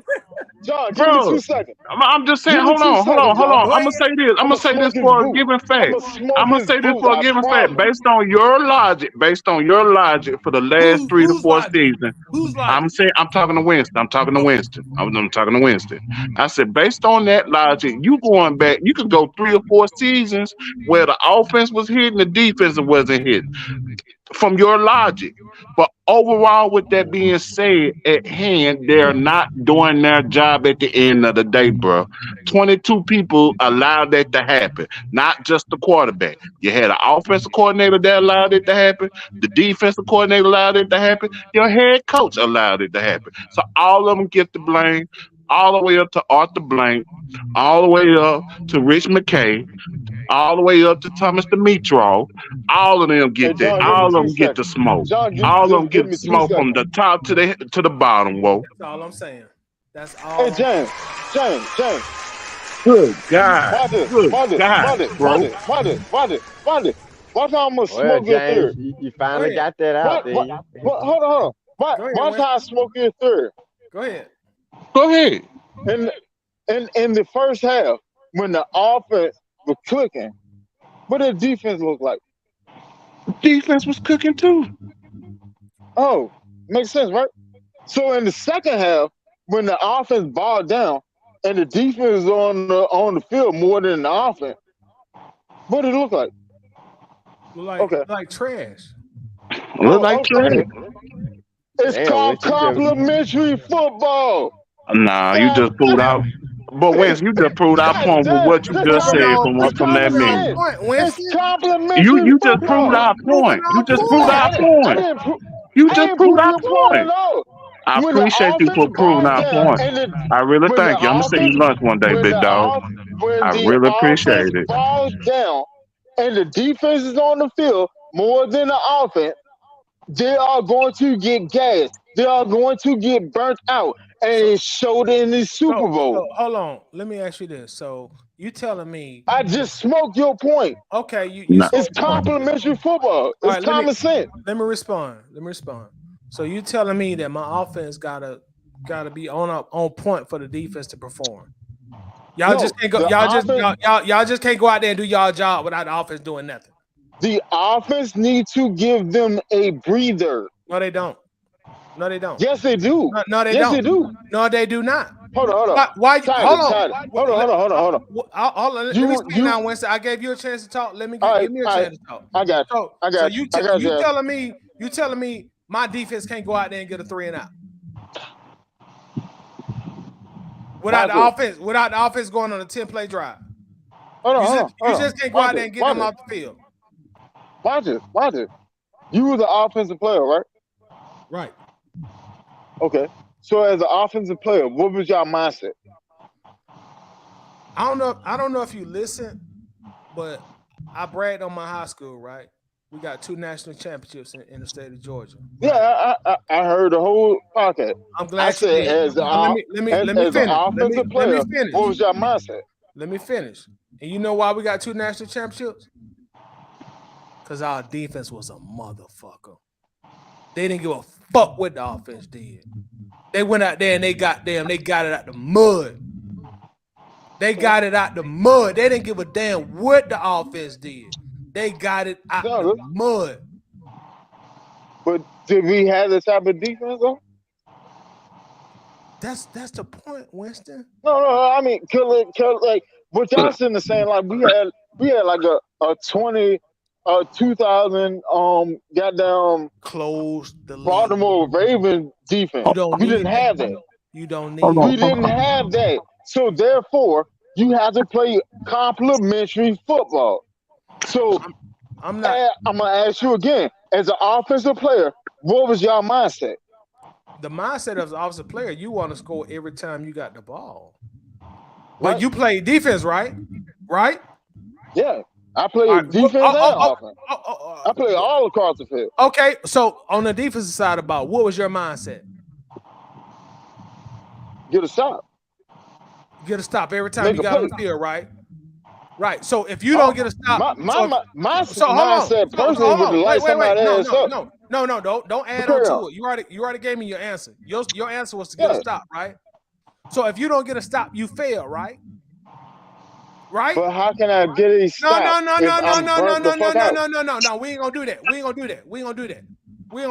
John, give me Bro, 2 seconds. I'm just saying, Give me hold 2 on. seconds, John. I'm gonna say this. I'm I'ma gonna say smoke this his for a boot. given fact. I'ma smoke I'm gonna his say this boot. for a I given fact. promise. Based on your logic for the last 3 to 4 seasons. Who's I'm saying I'm talking to Winston. I'm talking to Winston. I said, based on that logic, you going back, you could go 3 or 4 seasons where the offense was hitting, the defense wasn't hitting. From your logic. But overall, with that being said, at hand, they're not doing their job at the end of the day, bro. 22 people allowed that to happen, not just the quarterback. You had an offensive coordinator that allowed it to happen. The defensive coordinator allowed it to happen. Your head coach allowed it to happen. So all of them get the blame, all the way up to Arthur Blank, all the way up to Rich McKay, all the way up to Thomas Dimitrov. All of them get that. John, give me All of 2 them get the seconds. smoke. John, All of them just give get me the 2 smoke from seconds. the top to the bottom. Whoa. That's all I'm saying. That's all. Hey, James. Good God. Watch this, Bro. Watch how I'm gonna Well, smoke your James, third. you finally got that out there. Hold on. Watch how I smoke your third. Go ahead. Go ahead. In the first half, when the offense was cooking, what did the defense look like? Defense was cooking too. Oh, makes sense, right? So in the second half, when the offense balled down and the defense is on the field more than the offense, what did it look like? Like trash. Look like trash. It's called complimentary football. Nah, you Sam, just proved out. But Winston, you just proved our point with what you that's just what said No, it's from that proving our man. complimentary. point, It's Winston. complimentary You just proved football. our Proving point. You our just No, proved point. our I point. didn't prove. You I just didn't proved prove our your point at point. all. I When the appreciate you offense for proving bogs our down point. I really when the thank you. I'm gonna send you offense lunch one day, when big the dog. off when I the really offense appreciate it. bogs down and the defense is on the field more than the offense, they are going to get gassed. They are going to get burnt out, and So, it showed in the Super Bowl. so hold on. Let me ask you this. So you telling me? I just smoked your point. Okay, you Nah. It's spoke the point. complimentary football. All It's right, common sense. let me respond. Let me respond. So you telling me that my offense gotta be on point for the defense to perform? Y'all No, just can't go. the Y'all just can't go out there and do y'all job without the offense doing nothing. the offense needs to give them a breather. No, they don't. No, they don't. Yes, they do. No, they Yes, don't. they do. No, they do not. Hold on. Why? Hold on. Tyler. Hold on. Hold on. Let me speak now, Winston. I gave you a chance to talk. Let me give me a chance to talk. I got you. So you telling me my defense can't go out there and get a 3 and out without the offense going on a 10-play drive. You just can't go out there and get them off the field. Watch it. You were the offensive player, right? Right. Okay. So as an offensive player, what was your mindset? I don't know if you listen, but I bragged on my high school, right? We got 2 national championships in the state of Georgia. Yeah, I heard the whole podcast. I'm glad I said, as an offensive player, what was your mindset? Let me finish. And you know why we got 2 national championships? Because our defense was a motherfucker. They didn't give a fuck what the offense did. They went out there and they got it out the mud. They got it out the mud. They didn't give a damn what the offense did. They got it out the mud. But did we have this type of defense though? That's the point, Winston. No. I mean, like what y'all sitting there saying, like we had like a 2000 goddamn close the Baltimore Ravens defense. We didn't have that. You don't need. We didn't have that. So therefore, you have to play complementary football. So I'm gonna ask you again, as an offensive player, what was your mindset? The mindset of the offensive player, you want to score every time you got the ball. But you play defense, right? Right? Yeah. I play defense and offense. I play all across the field. Okay, so on the defensive side of the ball, what was your mindset? Get a stop. Get a stop every time you got on the field, right? Right. So if you don't get a stop, my mindset personally would light somebody else up. No, don't add on to it. You already gave me your answer. Your answer was to get a stop, right? So if you don't get a stop, you fail, right? Right? But how can I get a stop? No. We ain't gonna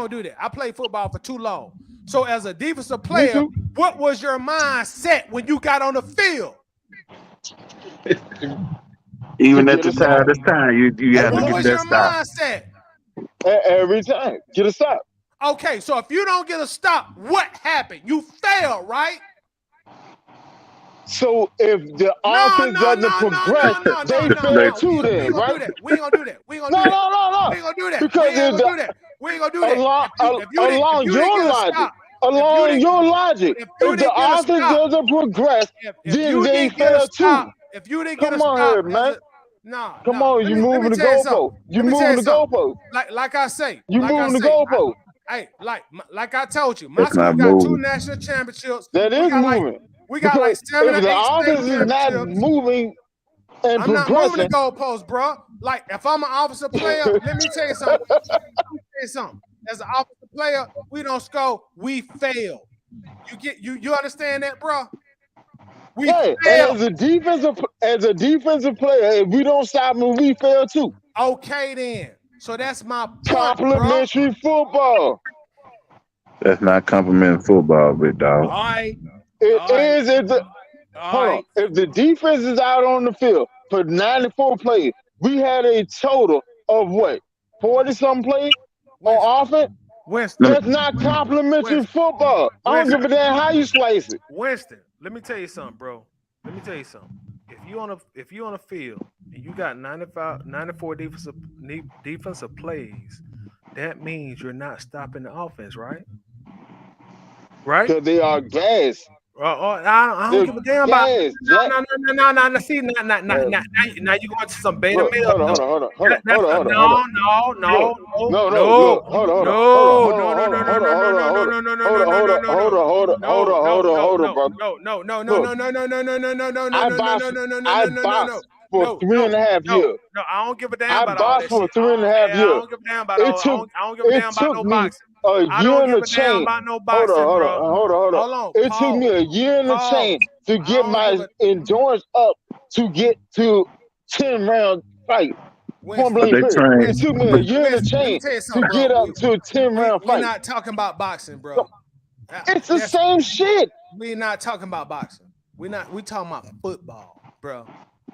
do that. I played football for too long. So as a defensive player, what was your mindset when you got on the field? Even at the time, you have to get that stop. What was your mindset? Every time, get a stop. Okay, so if you don't get a stop, what happened? You fail, right? So if the offense doesn't progress, they fail too then, right? We ain't gonna do that. We ain't gonna do that. We ain't gonna do that. Because we ain't gonna do that. Along your logic, if the offense doesn't progress, then they fail too. If you didn't get a stop, stop, man. Come on, you moving the goalpost. You moving the goalpost. Like I say, you moving the goalpost. Hey, like I told you, my school got 2 national championships. That is moving. We got like 7 or 8 if the offense is not moving and I'm not progressing. moving the goalposts, bro. Like if I'm an offensive player, let me tell you something. As an offensive player, we don't score, we fail. You understand that, bro? We fail. As a defensive player, if we don't stop them, we fail too. Okay, then. So that's my point, complimentary football. That's not complimentary football, big dog. If the defense is out on the field for 94 plays, we had a total of what? 40-something plays on offense? Winston. That's not complimentary football. I don't give a damn how you slice it. Winston, let me tell you something, bro. Let me tell you something. If you on a field and you got 94 defensive plays, that means you're not stopping the offense, right? Right? Because they are gas. I don't give a damn about. No. See, now you going to some beta male. Hold on. I boxed for 3.5 years. No, I don't give a damn about all that shit. I boxed for 3.5 years. I don't give a damn about all. I don't give a damn about no boxing. A year and a chain. About no boxing, Hold on. It took me a year and a chain to get my endurance up to get to 10-round fight. It took me a year and a chain to get up to a 10-round fight. We're not talking about boxing, bro. It's the same shit. We're not talking about boxing. We talking about football, bro.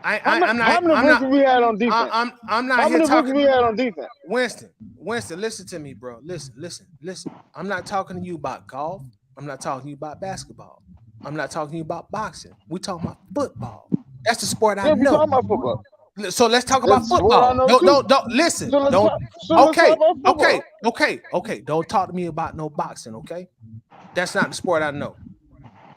How many rookies we had on defense? I'm not How here many talking. rookies we had on defense? Winston, listen to me, bro. Listen. I'm not talking to you about golf. I'm not talking to you about basketball. I'm not talking to you about boxing. We talking about football. That's the sport I know. We talking about football. So let's talk about football. Don't listen. Okay. Don't talk to me about no boxing, okay? That's not the sport I know.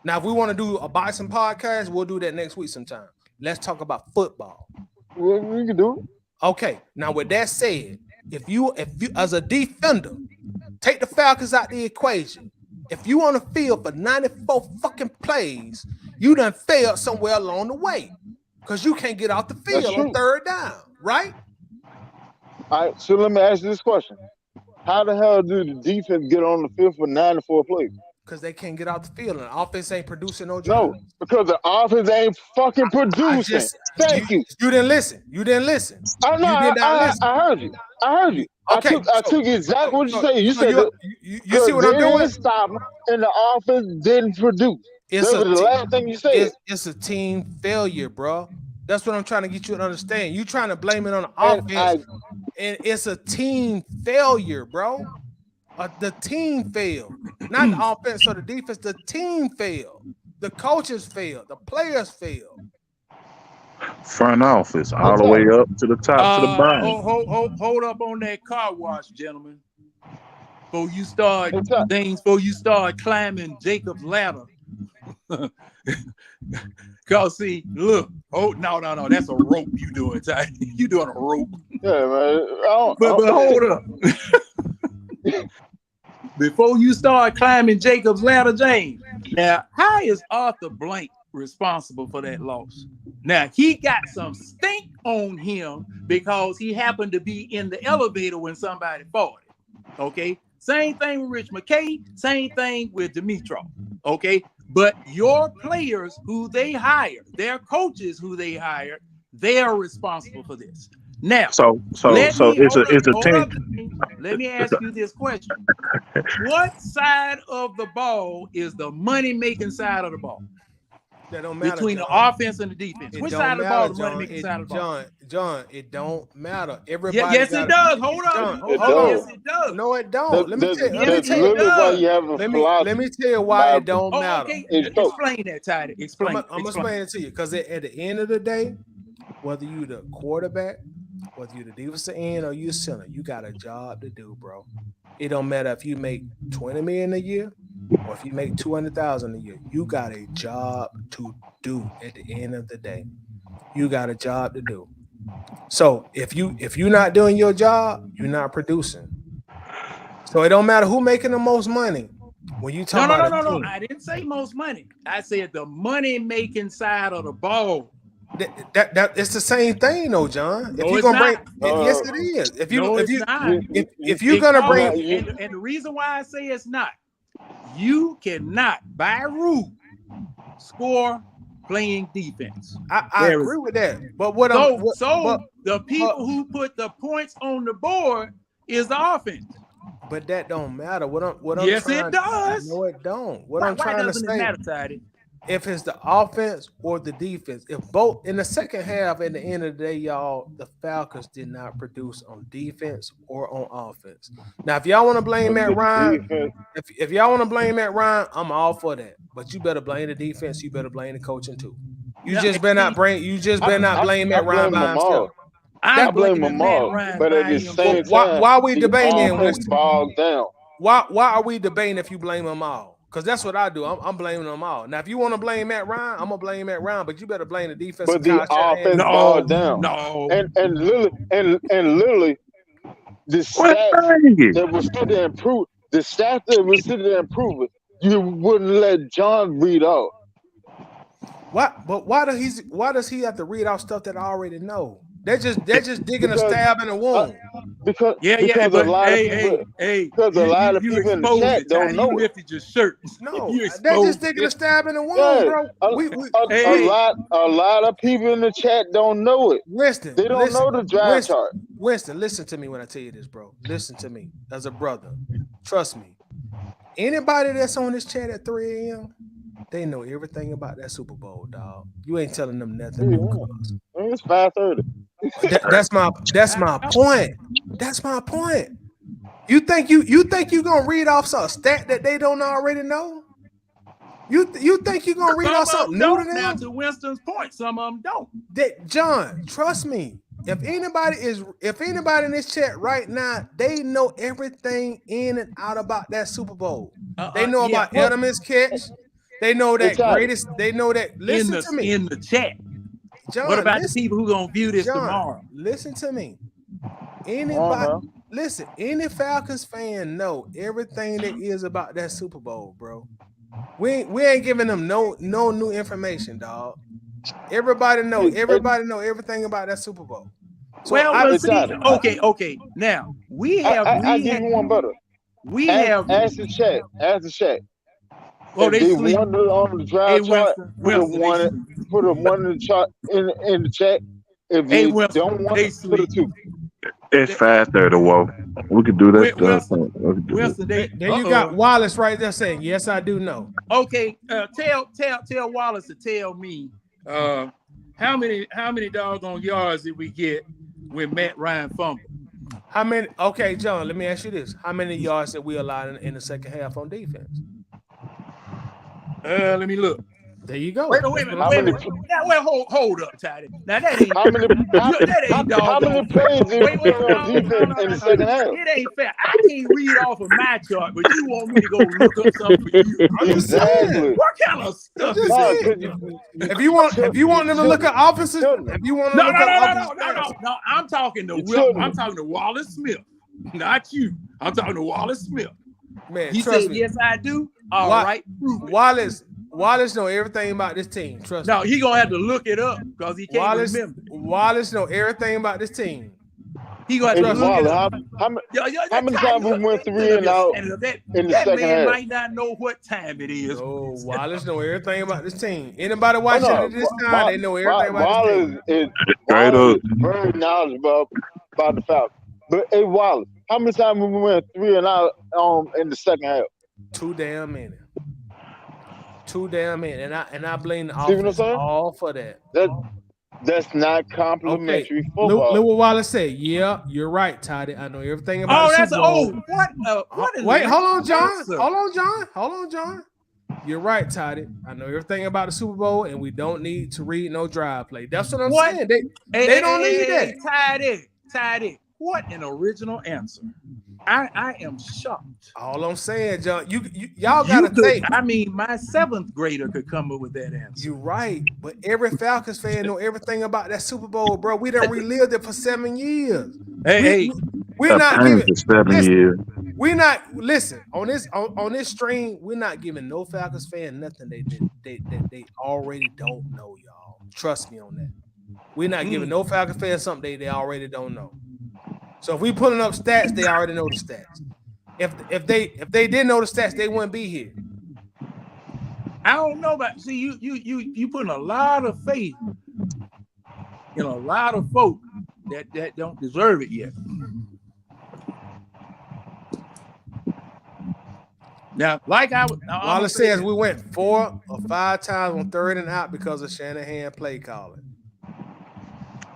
Now, if we want to do a boxing podcast, we'll do that next week sometime. Let's talk about football. Well, we can do it. Okay. Now, with that said, if you as a defender, take the Falcons out the equation. If you on the field for 94 fucking plays, you done failed somewhere along the way because you can't get off the field on third down, right? All right. So let me ask you this question: how the hell do the defense get on the field for 94 plays? Because they can't get out the field and the offense ain't producing no drive. No, because the offense ain't fucking producing. Thank you. You didn't listen. I know. I heard you. Okay. I took exactly what you said. You said you see what I'm doing? Stop, and the offense didn't produce. That was the last thing you said. It's a team failure, bro. That's what I'm trying to get you to understand. You trying to blame it on the offense, and it's a team failure, bro. The team failed, not the offense or the defense. The team failed. The coaches failed. The players failed. Front office, all the way up to the top, to the bottom. Hold up on that car wash, gentlemen. Before you start climbing Jacob's ladder. Cause see, look, no, that's a rope you doing, Ty. You doing a rope. Yeah, man. But hold up. Before you start climbing Jacob's ladder, James. Now, how is Arthur Blank responsible for that loss? Now, he got some stink on him because he happened to be in the elevator when somebody fought him. Okay? Same thing with Rich McKay, same thing with Dimitrov. Okay? But your players who they hired, their coaches who they hired, they are responsible for this. Now, it's a team. Let me ask you this question. What side of the ball is the money-making side of the ball? That don't matter. Between the offense and the defense. Which side of the ball is the money-making side of the ball? John, it don't matter. Everybody yes, it does. Hold on. Yes, it does. No, it don't. Let me tell you why it don't matter. Okay. Explain that, Ty. Explain. I'm gonna explain it to you. Because at the end of the day, whether you the quarterback, whether you the defensive end or you center, you got a job to do, bro. It don't matter if you make $20 million a year or if you make $200,000 a year. You got a job to do at the end of the day. You got a job to do. So if you're not doing your job, you're not producing. So it don't matter who making the most money. When you talk about no. I didn't say most money. I said the money making side of the ball. That it's the same thing, though, John. If you're gonna bring, yes, it is. If you're gonna bring, and the reason why I say it's not, you cannot by rule score playing defense. I agree with that. But the people who put the points on the board is the offense. But that don't matter. What I'm yes, it does. No, it don't. What why I'm trying to doesn't say. It matter, Toddy? if it's the offense or the defense. If both in the second half, at the end of the day, y'all, the Falcons did not produce on defense or on offense. Now, if y'all want to blame But Matt the Ryan, defense, if y'all want to blame Matt Ryan, I'm all for that. But you better blame the defense. You better blame the coaching too. You Now, just better not bring. You just better not blame I Matt Ryan blame by them all. himself. I I'm blame blaming them Matt all. Ryan But at by the himself. same time, Why are we the debating him, offense Winston? bogged down. Why are we debating if you blame them all? Because that's what I do. I'm blaming them all. Now, if you want to blame Matt Ryan, I'm gonna blame Matt Ryan, but you better blame the defense But and the Kyle Shanahan. offense No, bogged down. no. And literally the What stats thing? that was still to improve the stats that was still to improve it, you wouldn't let John read out. Why does he have to read out stuff that I already know? They're just digging a Because stab in the wound. because Yeah, a but lot of people because a lot of you people in the exposed chat it, don't Tiny. You know it. lifted your shirt. No, You they're just exposed digging a it. stab in the wound, Yeah, bro. a lot of people in the chat don't know it. Winston, They don't know the draft chart. Winston, listen to me when I tell you this, bro. Listen to me as a brother. Trust me. Anybody that's on this chat at 3 a.m., they know everything about that Super Bowl, dog. You ain't telling them nothing new. Cuz. It's 5:30. That's my point. That's my point. You think you gonna read off some stat that they don't already know? You think you gonna read Some off of something them new to don't. Now, them? to Winston's point, some of them don't. John, trust me. If anybody in this chat right now, they know everything in and out about that Super Bowl. They know about Edelman's catch. They know that greatest. They know that. Listen to me in the chat. John. What about listen, the people who gonna view this John, tomorrow? Listen to me. Anybody, listen. Any Falcons fan know everything there is about that Super Bowl, bro. We ain't giving them no new information, dog. Everybody know everything about that Super Bowl. So okay. Now I give you one better. Ask the chat. Oh, if they won on the draft chart, put a one in the chart in the chat. If they don't want it, put a 2. It's 5:30, Whoa. We could do that stuff. There you got Wallace right there saying, "Yes, I do know." Okay, tell Wallace to tell me how many doggone yards did we get when Matt Ryan fumbled? How many? Okay, John, let me ask you this: how many yards did we allow in the second half on defense? Let me look. There you go. Wait a minute. Now, hold up, Toddy. Now that ain't how many plays did we wait, on defense in the second half? It ain't fair. I can't read off of my chart, but you want me to go look up something for you. Exactly. What kind of stuff is this? If you want them to look at offenses, if you want them to look at offenses, no. I'm talking to Wallace Smith, not you. I'm talking to Wallace Smith. Man, he trust said, me. "Yes, I do." All right, Wallace know everything about this team. Trust me. No, he gonna have to look it up because he can't remember. Wallace know everything about this team. He gonna have to look it up. How many times we went 3 and out in the second half? That man might not know what time it is. Oh, Wallace know everything about this team. Anybody watching at this time, they know everything about Wallace this team. Wallace is very knowledgeable about the Falcons. But hey, Wallace, how many times we went 3 and out in the second half? Too damn many. And I blame the offense all for that. That's not complimentary football. Look what Wallace said. Yeah, you're right, Toddy. I know everything about the Super Bowl. Wait, hold on, John. You're right, Toddy. I know everything about the Super Bowl, and we don't need to read no drive play. That's what I'm saying. They don't need that. Toddy. What an original answer. I am shocked. All I'm saying, John, y'all gotta think. I mean, my 7th grader could come up with that answer. You're right, but every Falcons fan know everything about that Super Bowl, bro. We done relived it for 7 years. We're not giving 7 years. We're not on this stream. We're not giving no Falcons fan nothing they already don't know, y'all. Trust me on that. We're not giving no Falcons fan something they already don't know. So if we pulling up stats, they already know the stats. If they didn't know the stats, they wouldn't be here. I don't know, but see, you putting a lot of faith in a lot of folk that don't deserve it yet. Now, like I was, Wallace says we went 4 or 5 times on 3rd and out because of Shanahan play calling.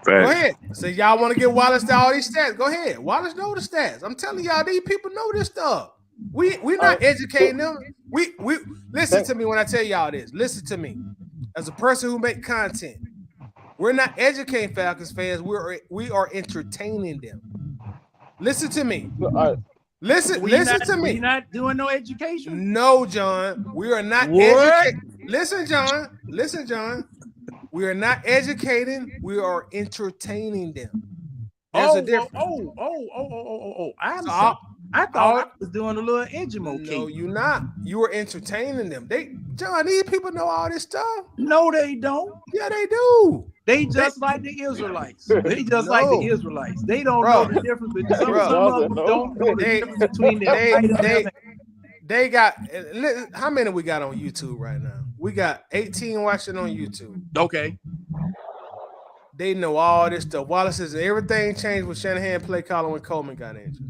Go ahead. So y'all want to get Wallace to all these stats? Go ahead. Wallace know the stats. I'm telling y'all, these people know this stuff. We're not educating them. We listen to me when I tell y'all this. Listen to me. As a person who make content, we're not educating Falcons fans. We are entertaining them. Listen to me. Listen to me. We're not doing no education. No, John. We are not educating. Listen, John. We are not educating. We are entertaining them. There's a difference. I thought I was doing a little Edgemo. No, you're not. You are entertaining them. John, these people know all this stuff. No, they don't. Yeah, they do. They just like the Israelites. They just like the Israelites. They don't know the difference between some of them don't know the difference between they got how many we got on YouTube right now? We got 18 watching on YouTube. Okay. They know all this stuff. Wallace says everything changed with Shanahan play calling when Coleman got injured.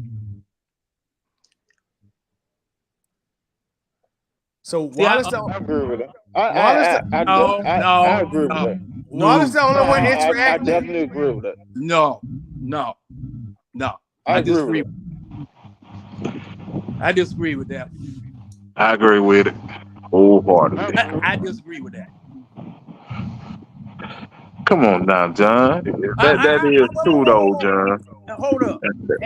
So Wallace I agree with that. I agree with that. Wallace the only one interacting. I definitely agree with that. No. I disagree. I disagree with that. I agree with it wholeheartedly. I disagree with that. Come on now, John. That is true, though, John. Hold up.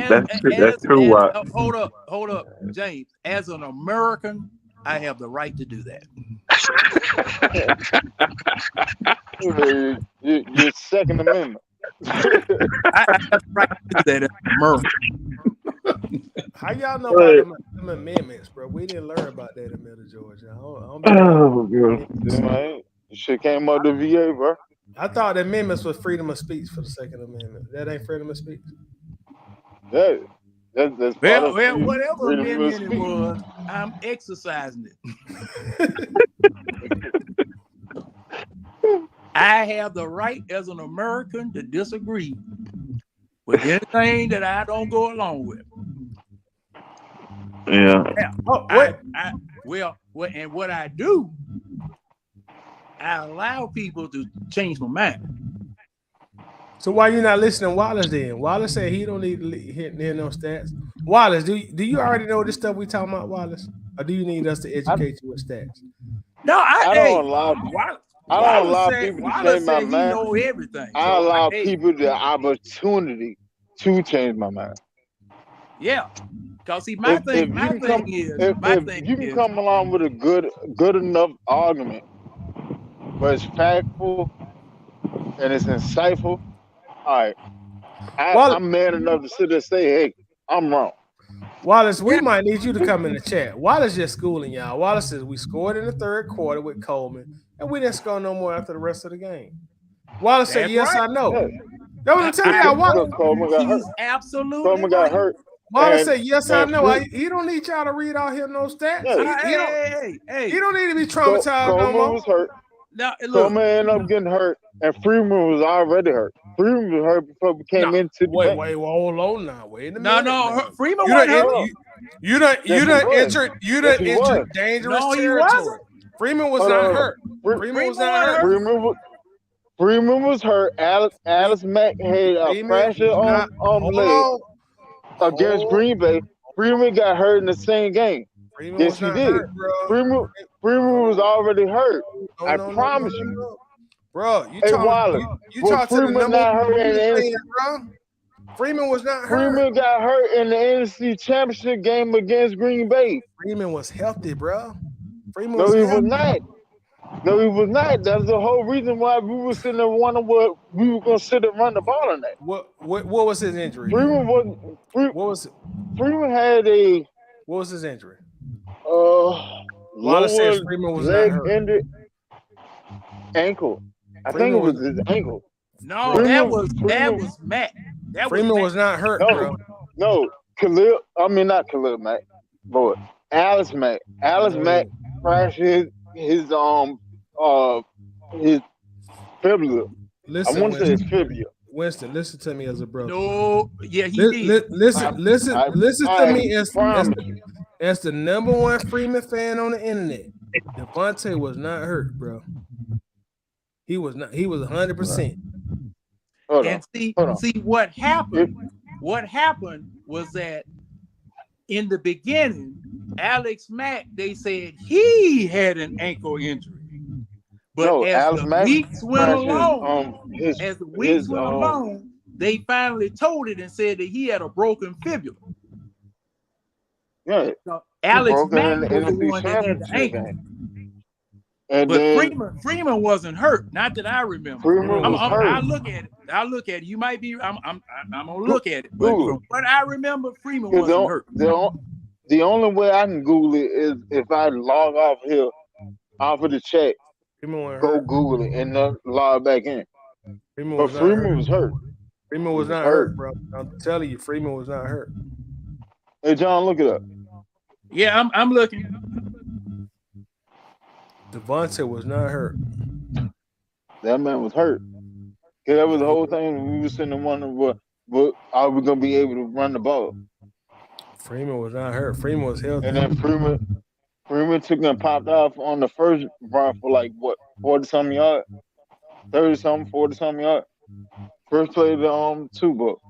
That's true. Hold up, James. As an American, I have the right to do that. Your Second Amendment. I have the right to do that as an American. How y'all know about them amendments, bro? We didn't learn about that in Middle Georgia. Shit came out the VA, bro. I thought the amendments was freedom of speech for the Second Amendment. That ain't freedom of speech. That's whatever amendment it was, I'm exercising it. I have the right as an American to disagree with anything that I don't go along with. Yeah. And what I do, I allow people to change my mind. So why you not listening to Wallace then? Wallace said he don't need to hit no stats. Wallace, do you already know this stuff we talking about, Wallace? Or do you need us to educate you with stats? No, I don't allow people to change my mind. Know everything. I allow people the opportunity to change my mind. Yeah. Because see, my thing is if you can come along with a good enough argument, but it's factful and it's insightful, all right. I'm man enough to sit there and say, hey, I'm wrong. Wallace, we might need you to come in the chat. Wallace just schooling y'all. Wallace says we scored in the 3rd quarter with Coleman, and we didn't score no more after the rest of the game. Wallace said, yes, I know. That was telling y'all. Wallace, Coleman got hurt. Absolutely. Coleman got hurt. Wallace said, yes, I know. He don't need y'all to read out here no stats. He don't need to be traumatized no more. Coleman was hurt. Now, look, Coleman ended up getting hurt, and Freeman was already hurt. Freeman was hurt before we came into the game. Wait, hold on now. Wait a minute. No, Freeman wasn't hurt. You done entered dangerous territory. Freeman was not hurt. Freeman was not hurt. Freeman was hurt. Alice Mack had a fracture on the leg against Green Bay. Freeman got hurt in the same game. Yes, he did. Freeman was already hurt. I promise you. Bro, you talk to the number bro. Freeman was not hurt. Freeman got hurt in the NFC Championship game against Green Bay. Freeman was healthy, bro. He was not. No, he was not. That's the whole reason why we were sitting there wondering what we were going to sit and run the ball on that. What was his injury? Freeman had a. What was his injury? Wallace says Freeman was not hurt. Ended ankle. I think it was his ankle. No, that was Matt. Freeman was not hurt, bro. No, not Khalil Mack, but Alice Mack. Alice Mack fractured his fibula. Listen, I want to say his fibula. Winston, listen to me as a brother. No, yeah, he did. Listen to me That's the number one Freeman fan on the internet. Devontae was not hurt, bro. He was not. He was 100%. And see what happened. What happened was that in the beginning, Alex Mack, they said he had an ankle injury. But as the weeks went along, they finally told it and said that he had a broken fibula. Yeah. So Alex Mack was the one that had the ankle. And but then, Freeman wasn't hurt. Not that I remember. Freeman was hurt. I look at it. You might be. I'm gonna look at it. But from what I remember, Freeman wasn't hurt. The only way I can Google it is if I log off here, off of the chat, go Google it and then log back in. Freeman was hurt. Freeman was not hurt, bro. I'm telling you, Freeman was not hurt. Hey, John, look it up. Yeah, I'm looking. Devontae was not hurt. That man was hurt. Cause that was the whole thing. We were sitting there wondering what are we gonna be able to run the ball? Freeman was not hurt. Freeman was healthy. And then Freeman took and popped off on the first run for like what 40-something yards, 30-something, 40-something yards. First play of the Super Bowl.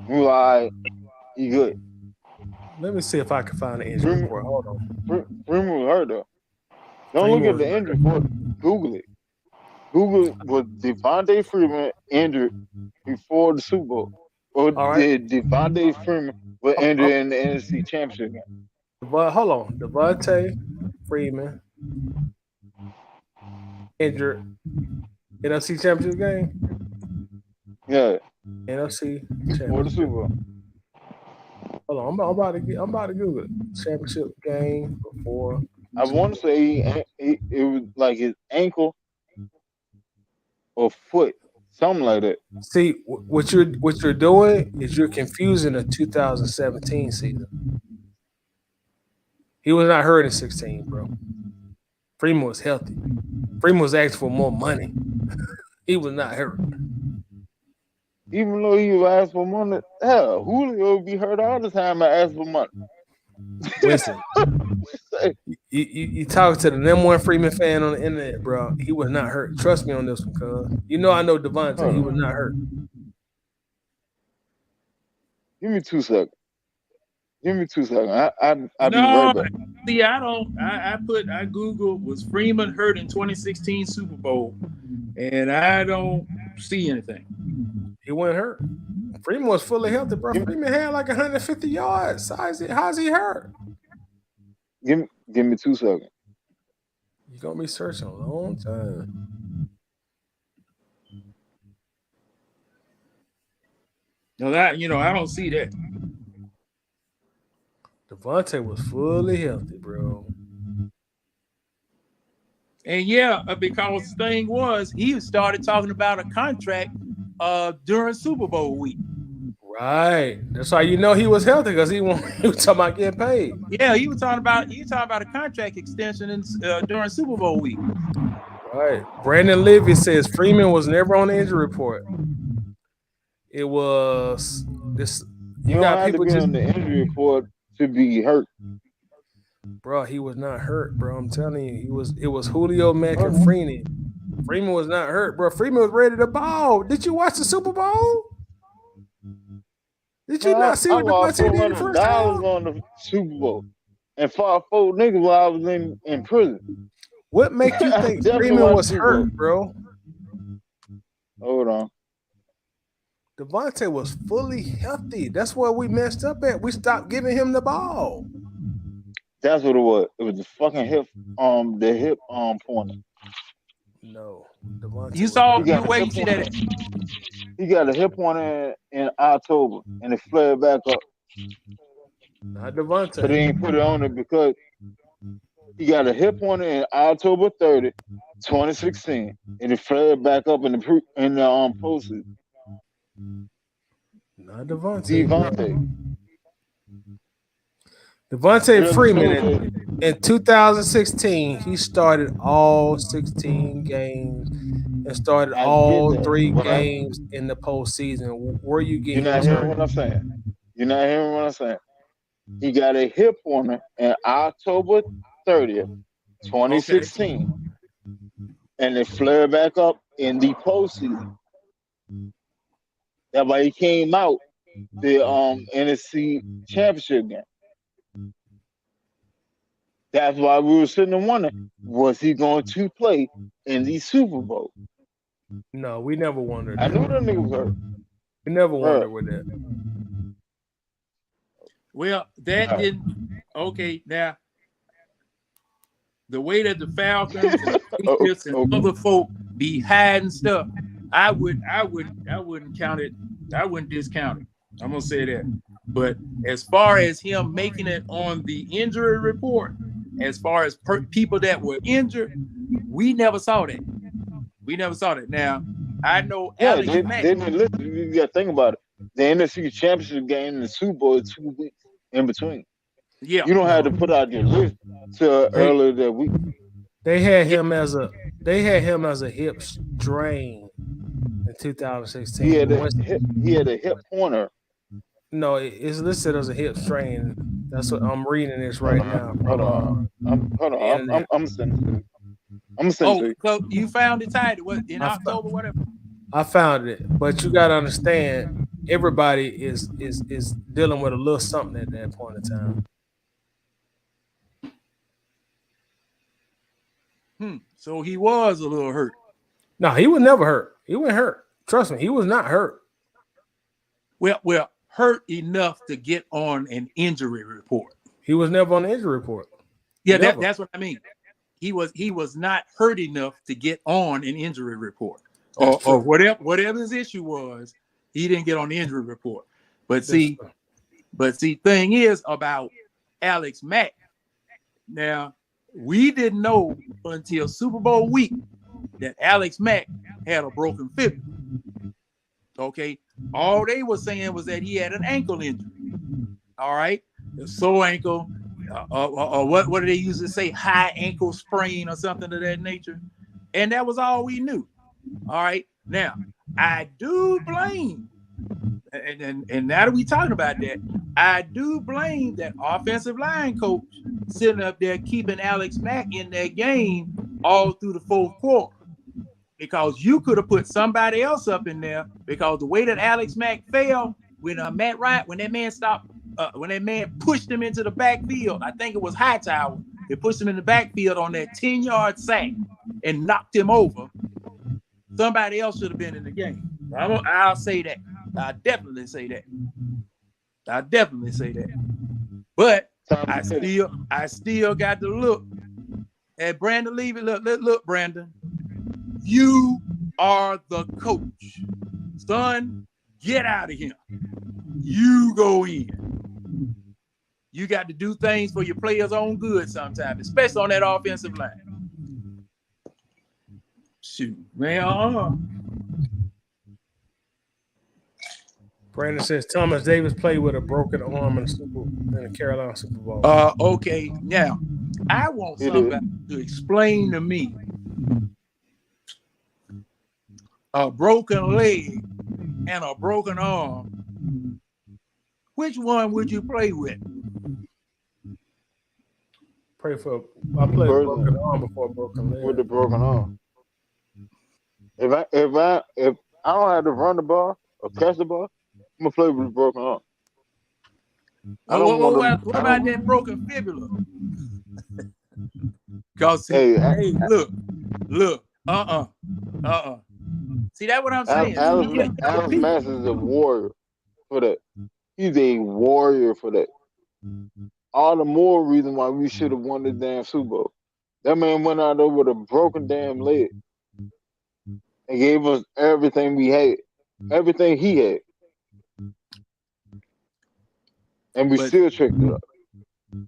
We were like, he good. Let me see if I can find the injury report. Hold on. Freeman was hurt though. Don't look at the injury report. Google it. Google was Devontae Freeman injured before the Super Bowl, or did Devontae Freeman was injured in the NFC Championship game? But hold on, Devontae Freeman injured NFC Championship game. Yeah, NFC before the Super Bowl. Hold on, I'm about to Google it. Championship game before. I want to say it was like his ankle or foot, something like that. See, what you're doing is you're confusing the 2017 season. He was not hurt in 16, bro. Freeman was healthy. Freeman was asking for more money. He was not hurt. Even though he was asking for money, hell, Julio would be hurt all the time and ask for money. Listen, you talk to the number one Freeman fan on the internet, bro. He was not hurt. Trust me on this one, cuz. I know Devontae. He was not hurt. Give me 2 seconds. I'll be No, right back. see, I don't. I Googled was Freeman hurt in 2016 Super Bowl, and I don't see anything. He wasn't hurt. Freeman was fully healthy, bro. Freeman had like 150 yards. How's he hurt? Give me 2 seconds. You're gonna be searching a long time. No, that I don't see that. Devontae was fully healthy, bro. And because the thing was, he started talking about a contract during Super Bowl week. Right. That's why he was healthy, because he was talking about getting paid. Yeah, he was talking about a contract extension during Super Bowl week. Right. Brandon Levy says Freeman was never on the injury report. It was this. You don't have to be on the injury report to be hurt. Bro, he was not hurt, bro. I'm telling you, it was Julio, Mack, and Freeman. Freeman was not hurt, bro. Freeman was ready to ball. Did you watch the Super Bowl? Did you not see what Devontae did the first time? on the Super Bowl and fought 4 niggas while I was in prison. What makes you think Freeman was hurt, bro? Hold on. Devontae was fully healthy. That's where we messed up at. We stopped giving him the ball. That's what it was. It was the fucking hip, the hip pointer. No, Devontae. You saw where you see that? He got a hip pointer in October, and it flared back up. Not Devontae. But he ain't put it on it because he got a hip pointer in October 30, 2016, and it flared back up in the postseason. Not Devontae. Devontae Freeman in 2016, he started all 16 games and started all 3 games in the postseason. Where are you getting? You're not hearing what I'm saying. He got a hip on it in October 30th, 2016. And it flared back up in the postseason. That's why he came out the NFC championship game. That's why we were sitting and wondering, was he going to play in the Super Bowl? No, we never wondered. I knew that nigga was hurt. We never wondered with that. Well, that didn't. Okay, now the way that the Falcons and the Patriots and other folk be hiding stuff, I wouldn't count it. I wouldn't discount it. I'm gonna say that. But as far as him making it on the injury report, as far as people that were injured, we never saw that. We never saw that. Now, I know Alex Mack. Listen, you got to think about it. The NFC Championship game and the Super Bowl is 2 weeks in between. Yeah, you don't have to put out your list till earlier that week. They had him as a hip strain in 2016. He had a hip corner. No, it's listed as a hip strain. That's what I'm reading this right now. Hold on. I'm sending it. So you found it tied in October, whatever. I found it, but you got to understand, everybody is dealing with a little something at that point in time. So he was a little hurt. No, he was never hurt. He wasn't hurt. Trust me, he was not hurt. Well, hurt enough to get on an injury report. He was never on the injury report. Yeah, that's what I mean. He was not hurt enough to get on an injury report, or whatever his issue was. He didn't get on the injury report. But see, thing is about Alex Mack. Now, we didn't know until Super Bowl week that Alex Mack had a broken fibula. Okay, all they were saying was that he had an ankle injury. All right, a sore ankle, or what do they usually say? High ankle sprain or something of that nature, and that was all we knew. All right, now I do blame, and now that we talking about that, I do blame that offensive line coach sitting up there keeping Alex Mack in that game all through the fourth quarter. Because you could have put somebody else up in there, because the way that Alex Mack fell when Matt Ryan, when that man pushed him into the backfield, I think it was Hightower, they pushed him in the backfield on that 10-yard sack and knocked him over. Somebody else should have been in the game. I'll say that. I'll definitely say that. But I still got to look at Brandon Levy. Look, Brandon. You are the coach. Son, get out of here. You go in. You got to do things for your players' own good sometimes, especially on that offensive line. Shoot, man. Brandon says Thomas Davis played with a broken arm in the Carolina Super Bowl. Okay, now I want somebody to explain to me a broken leg and a broken arm. Which one would you play with? I played a broken arm before a broken leg. With the broken arm. If I don't have to run the ball or catch the ball, I'm gonna play with a broken arm. What about that broken fibula? Cause look. See, that's what I'm saying. Alex Mack is a warrior for that. He's a warrior for that. All the more reason why we should have won the damn Super Bowl. That man went out there with a broken damn leg and gave us everything we had, everything he had, and we still tricked it up.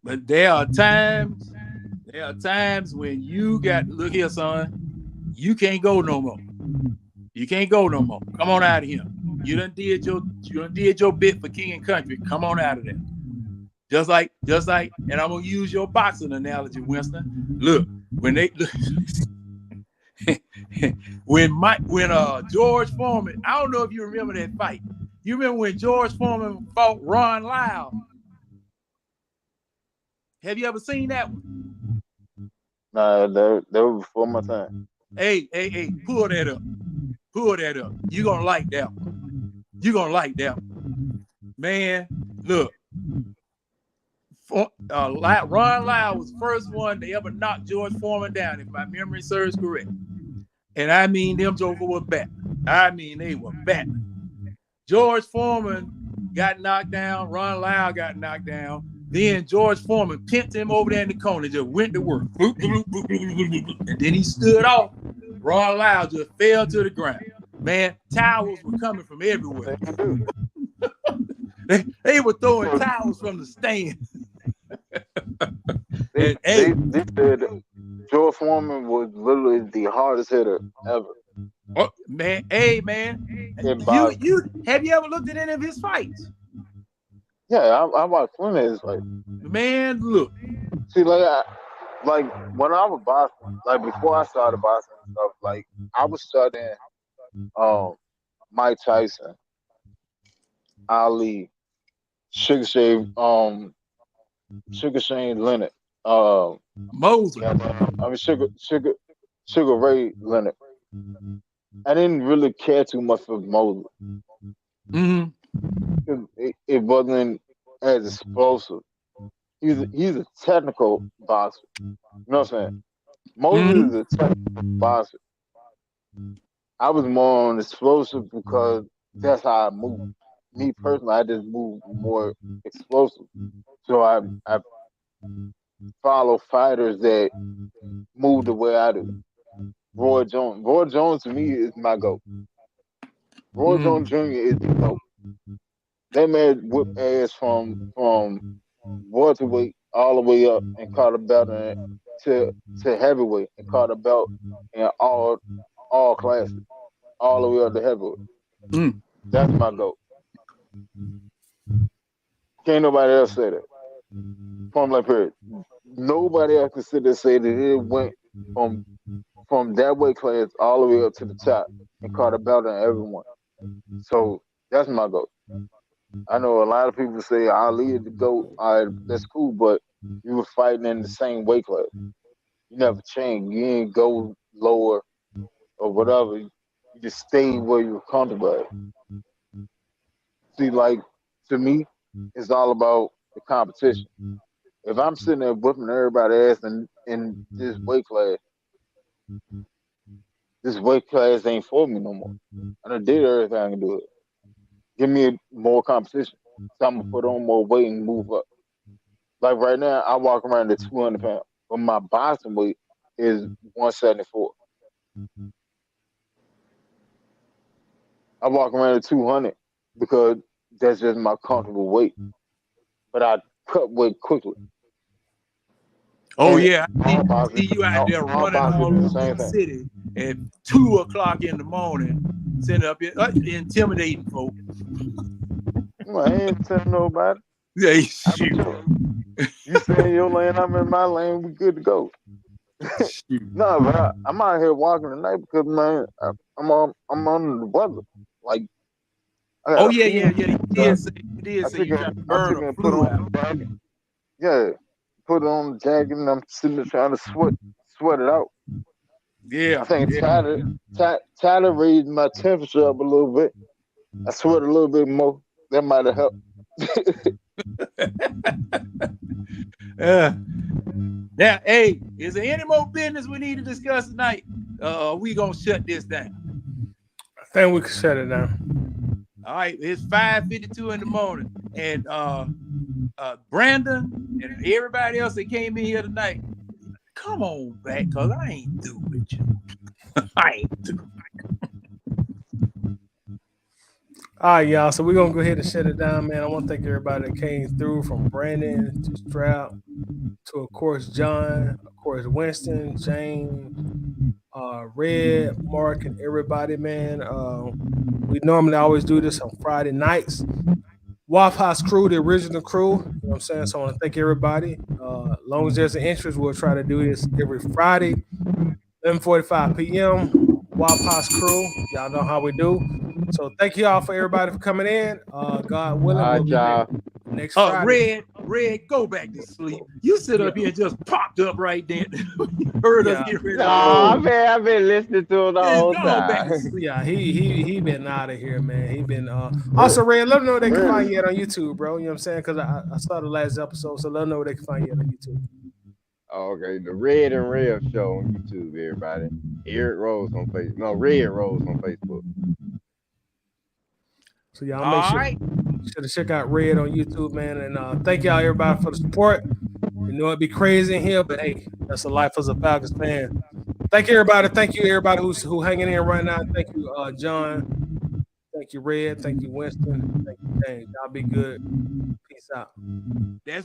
But there are times when you got, look here, son, you can't go no more. You can't go no more. Come on out of here. You done did your bit for King and Country. Come on out of there. Just like, and I'm gonna use your boxing analogy, Winston. Look, when George Foreman, I don't know if you remember that fight. You remember when George Foreman fought Ron Lyle? Have you ever seen that one? Nah, that was before my time. Hey, pull that up. Pull that up. You're going to like that one. You're going to like that one. Man, look. Ron Lyle was the first one to ever knock George Foreman down, if my memory serves correct. And I mean, them jokers were back. I mean, they were back. George Foreman got knocked down. Ron Lyle got knocked down. Then George Foreman pinned him over there in the corner, just went to work. And then he stood off. Ron Lyle just fell to the ground. Man, towels were coming from everywhere. they were throwing towels from the stand. They said George Foreman was literally the hardest hitter ever. Oh, man, man. You have you ever looked at any of his fights? Yeah, I watched plenty of his fights. Man, look. See, like when I was boxing, like before I started boxing and stuff, like I was studying Mike Tyson, Ali, Sugar Shane Leonard, Mosley. Sugar Ray Leonard. I didn't really care too much for Mosley. Mm-hmm. It wasn't as explosive. He's a technical boxer. You know what I'm saying? Mosley is a technical boxer. I was more on explosive because that's how I move. Me personally, I just move more explosive. So I follow fighters that move the way I do. Roy Jones. Roy Jones to me is my GOAT. Roy Jones Jr. is the GOAT. That man whipped ass from welterweight all the way up and caught a belt to heavyweight and caught a belt in all classes, all the way up to heavyweight. That's my GOAT. Can't nobody else say that. Point blank period. Nobody else can sit there and say that it went from that weight class all the way up to the top and caught a belt on everyone. So that's my GOAT. I know a lot of people say Ali is the GOAT. All right, that's cool, but you were fighting in the same weight class. You never changed. You didn't go lower or whatever. You just stayed where you were comfortable at. See, like, to me, it's all about the competition. If I'm sitting there whipping everybody's ass in this weight class ain't for me no more. I done did everything I can do it. Give me more competition. So I'm going to put on more weight and move up. Like right now, I walk around at 200 pounds, but my boxing weight is 174. I walk around at 200 because that's just my comfortable weight. But I cut weight quickly. Oh, yeah. I see you out there running all over the city at 2 o'clock in the morning, sitting up here intimidating folks. Well, I ain't telling nobody. Yeah, shoot. You stay in your lane, I'm in my lane, we good to go. No, but I'm out here walking tonight because, man, I'm on the weather. Like, oh, yeah. He did say you got to burn a flu out. Yeah. Put it on the jacket and I'm sitting there trying to sweat it out. Yeah. I think Tyler raised my temperature up a little bit. I sweat a little bit more. That might have helped. Now, hey, is there any more business we need to discuss tonight? We gonna shut this down. I think we can shut it down. All right, it's 5:52 in the morning, and Brandon and everybody else that came in here tonight, come on back, cause I ain't through with you. I ain't through. All right, y'all. So we're gonna go ahead and shut it down, man. I want to thank everybody that came through, from Brandon to Stroud to, of course, John, of course, Winston, James, Red, Mark, and everybody, man. We normally always do this on Friday nights. Waffle House crew, the original crew. You know what I'm saying? So I want to thank everybody. As long as there's an interest, we'll try to do this every Friday, 11:45 p.m. Waffle House crew. Y'all know how we do. So thank you all for everybody for coming in. God willing, we'll be back next Friday. Red, go back to sleep. You sit up here and just popped up right then. Heard us get ready. I've been listening to it the whole time. Yeah, he been out of here, man. He been also Red. Let them know they can find you on YouTube, bro. You know what I'm saying? Because I saw the last episode, so let them know they can find you on YouTube. Okay, the Red and Rev show on YouTube, everybody. Eric Rose on Facebook. No, Red Rose on Facebook. So y'all make sure to check out Red on YouTube, man. And thank y'all everybody for the support. You know it'd be crazy in here, but hey, that's the life as a Falcons fan. Thank you everybody. Thank you everybody who hanging in right now. Thank you, John. Thank you, Red. Thank you, Winston. Thank you, Dang. Y'all be good. Peace out. That's what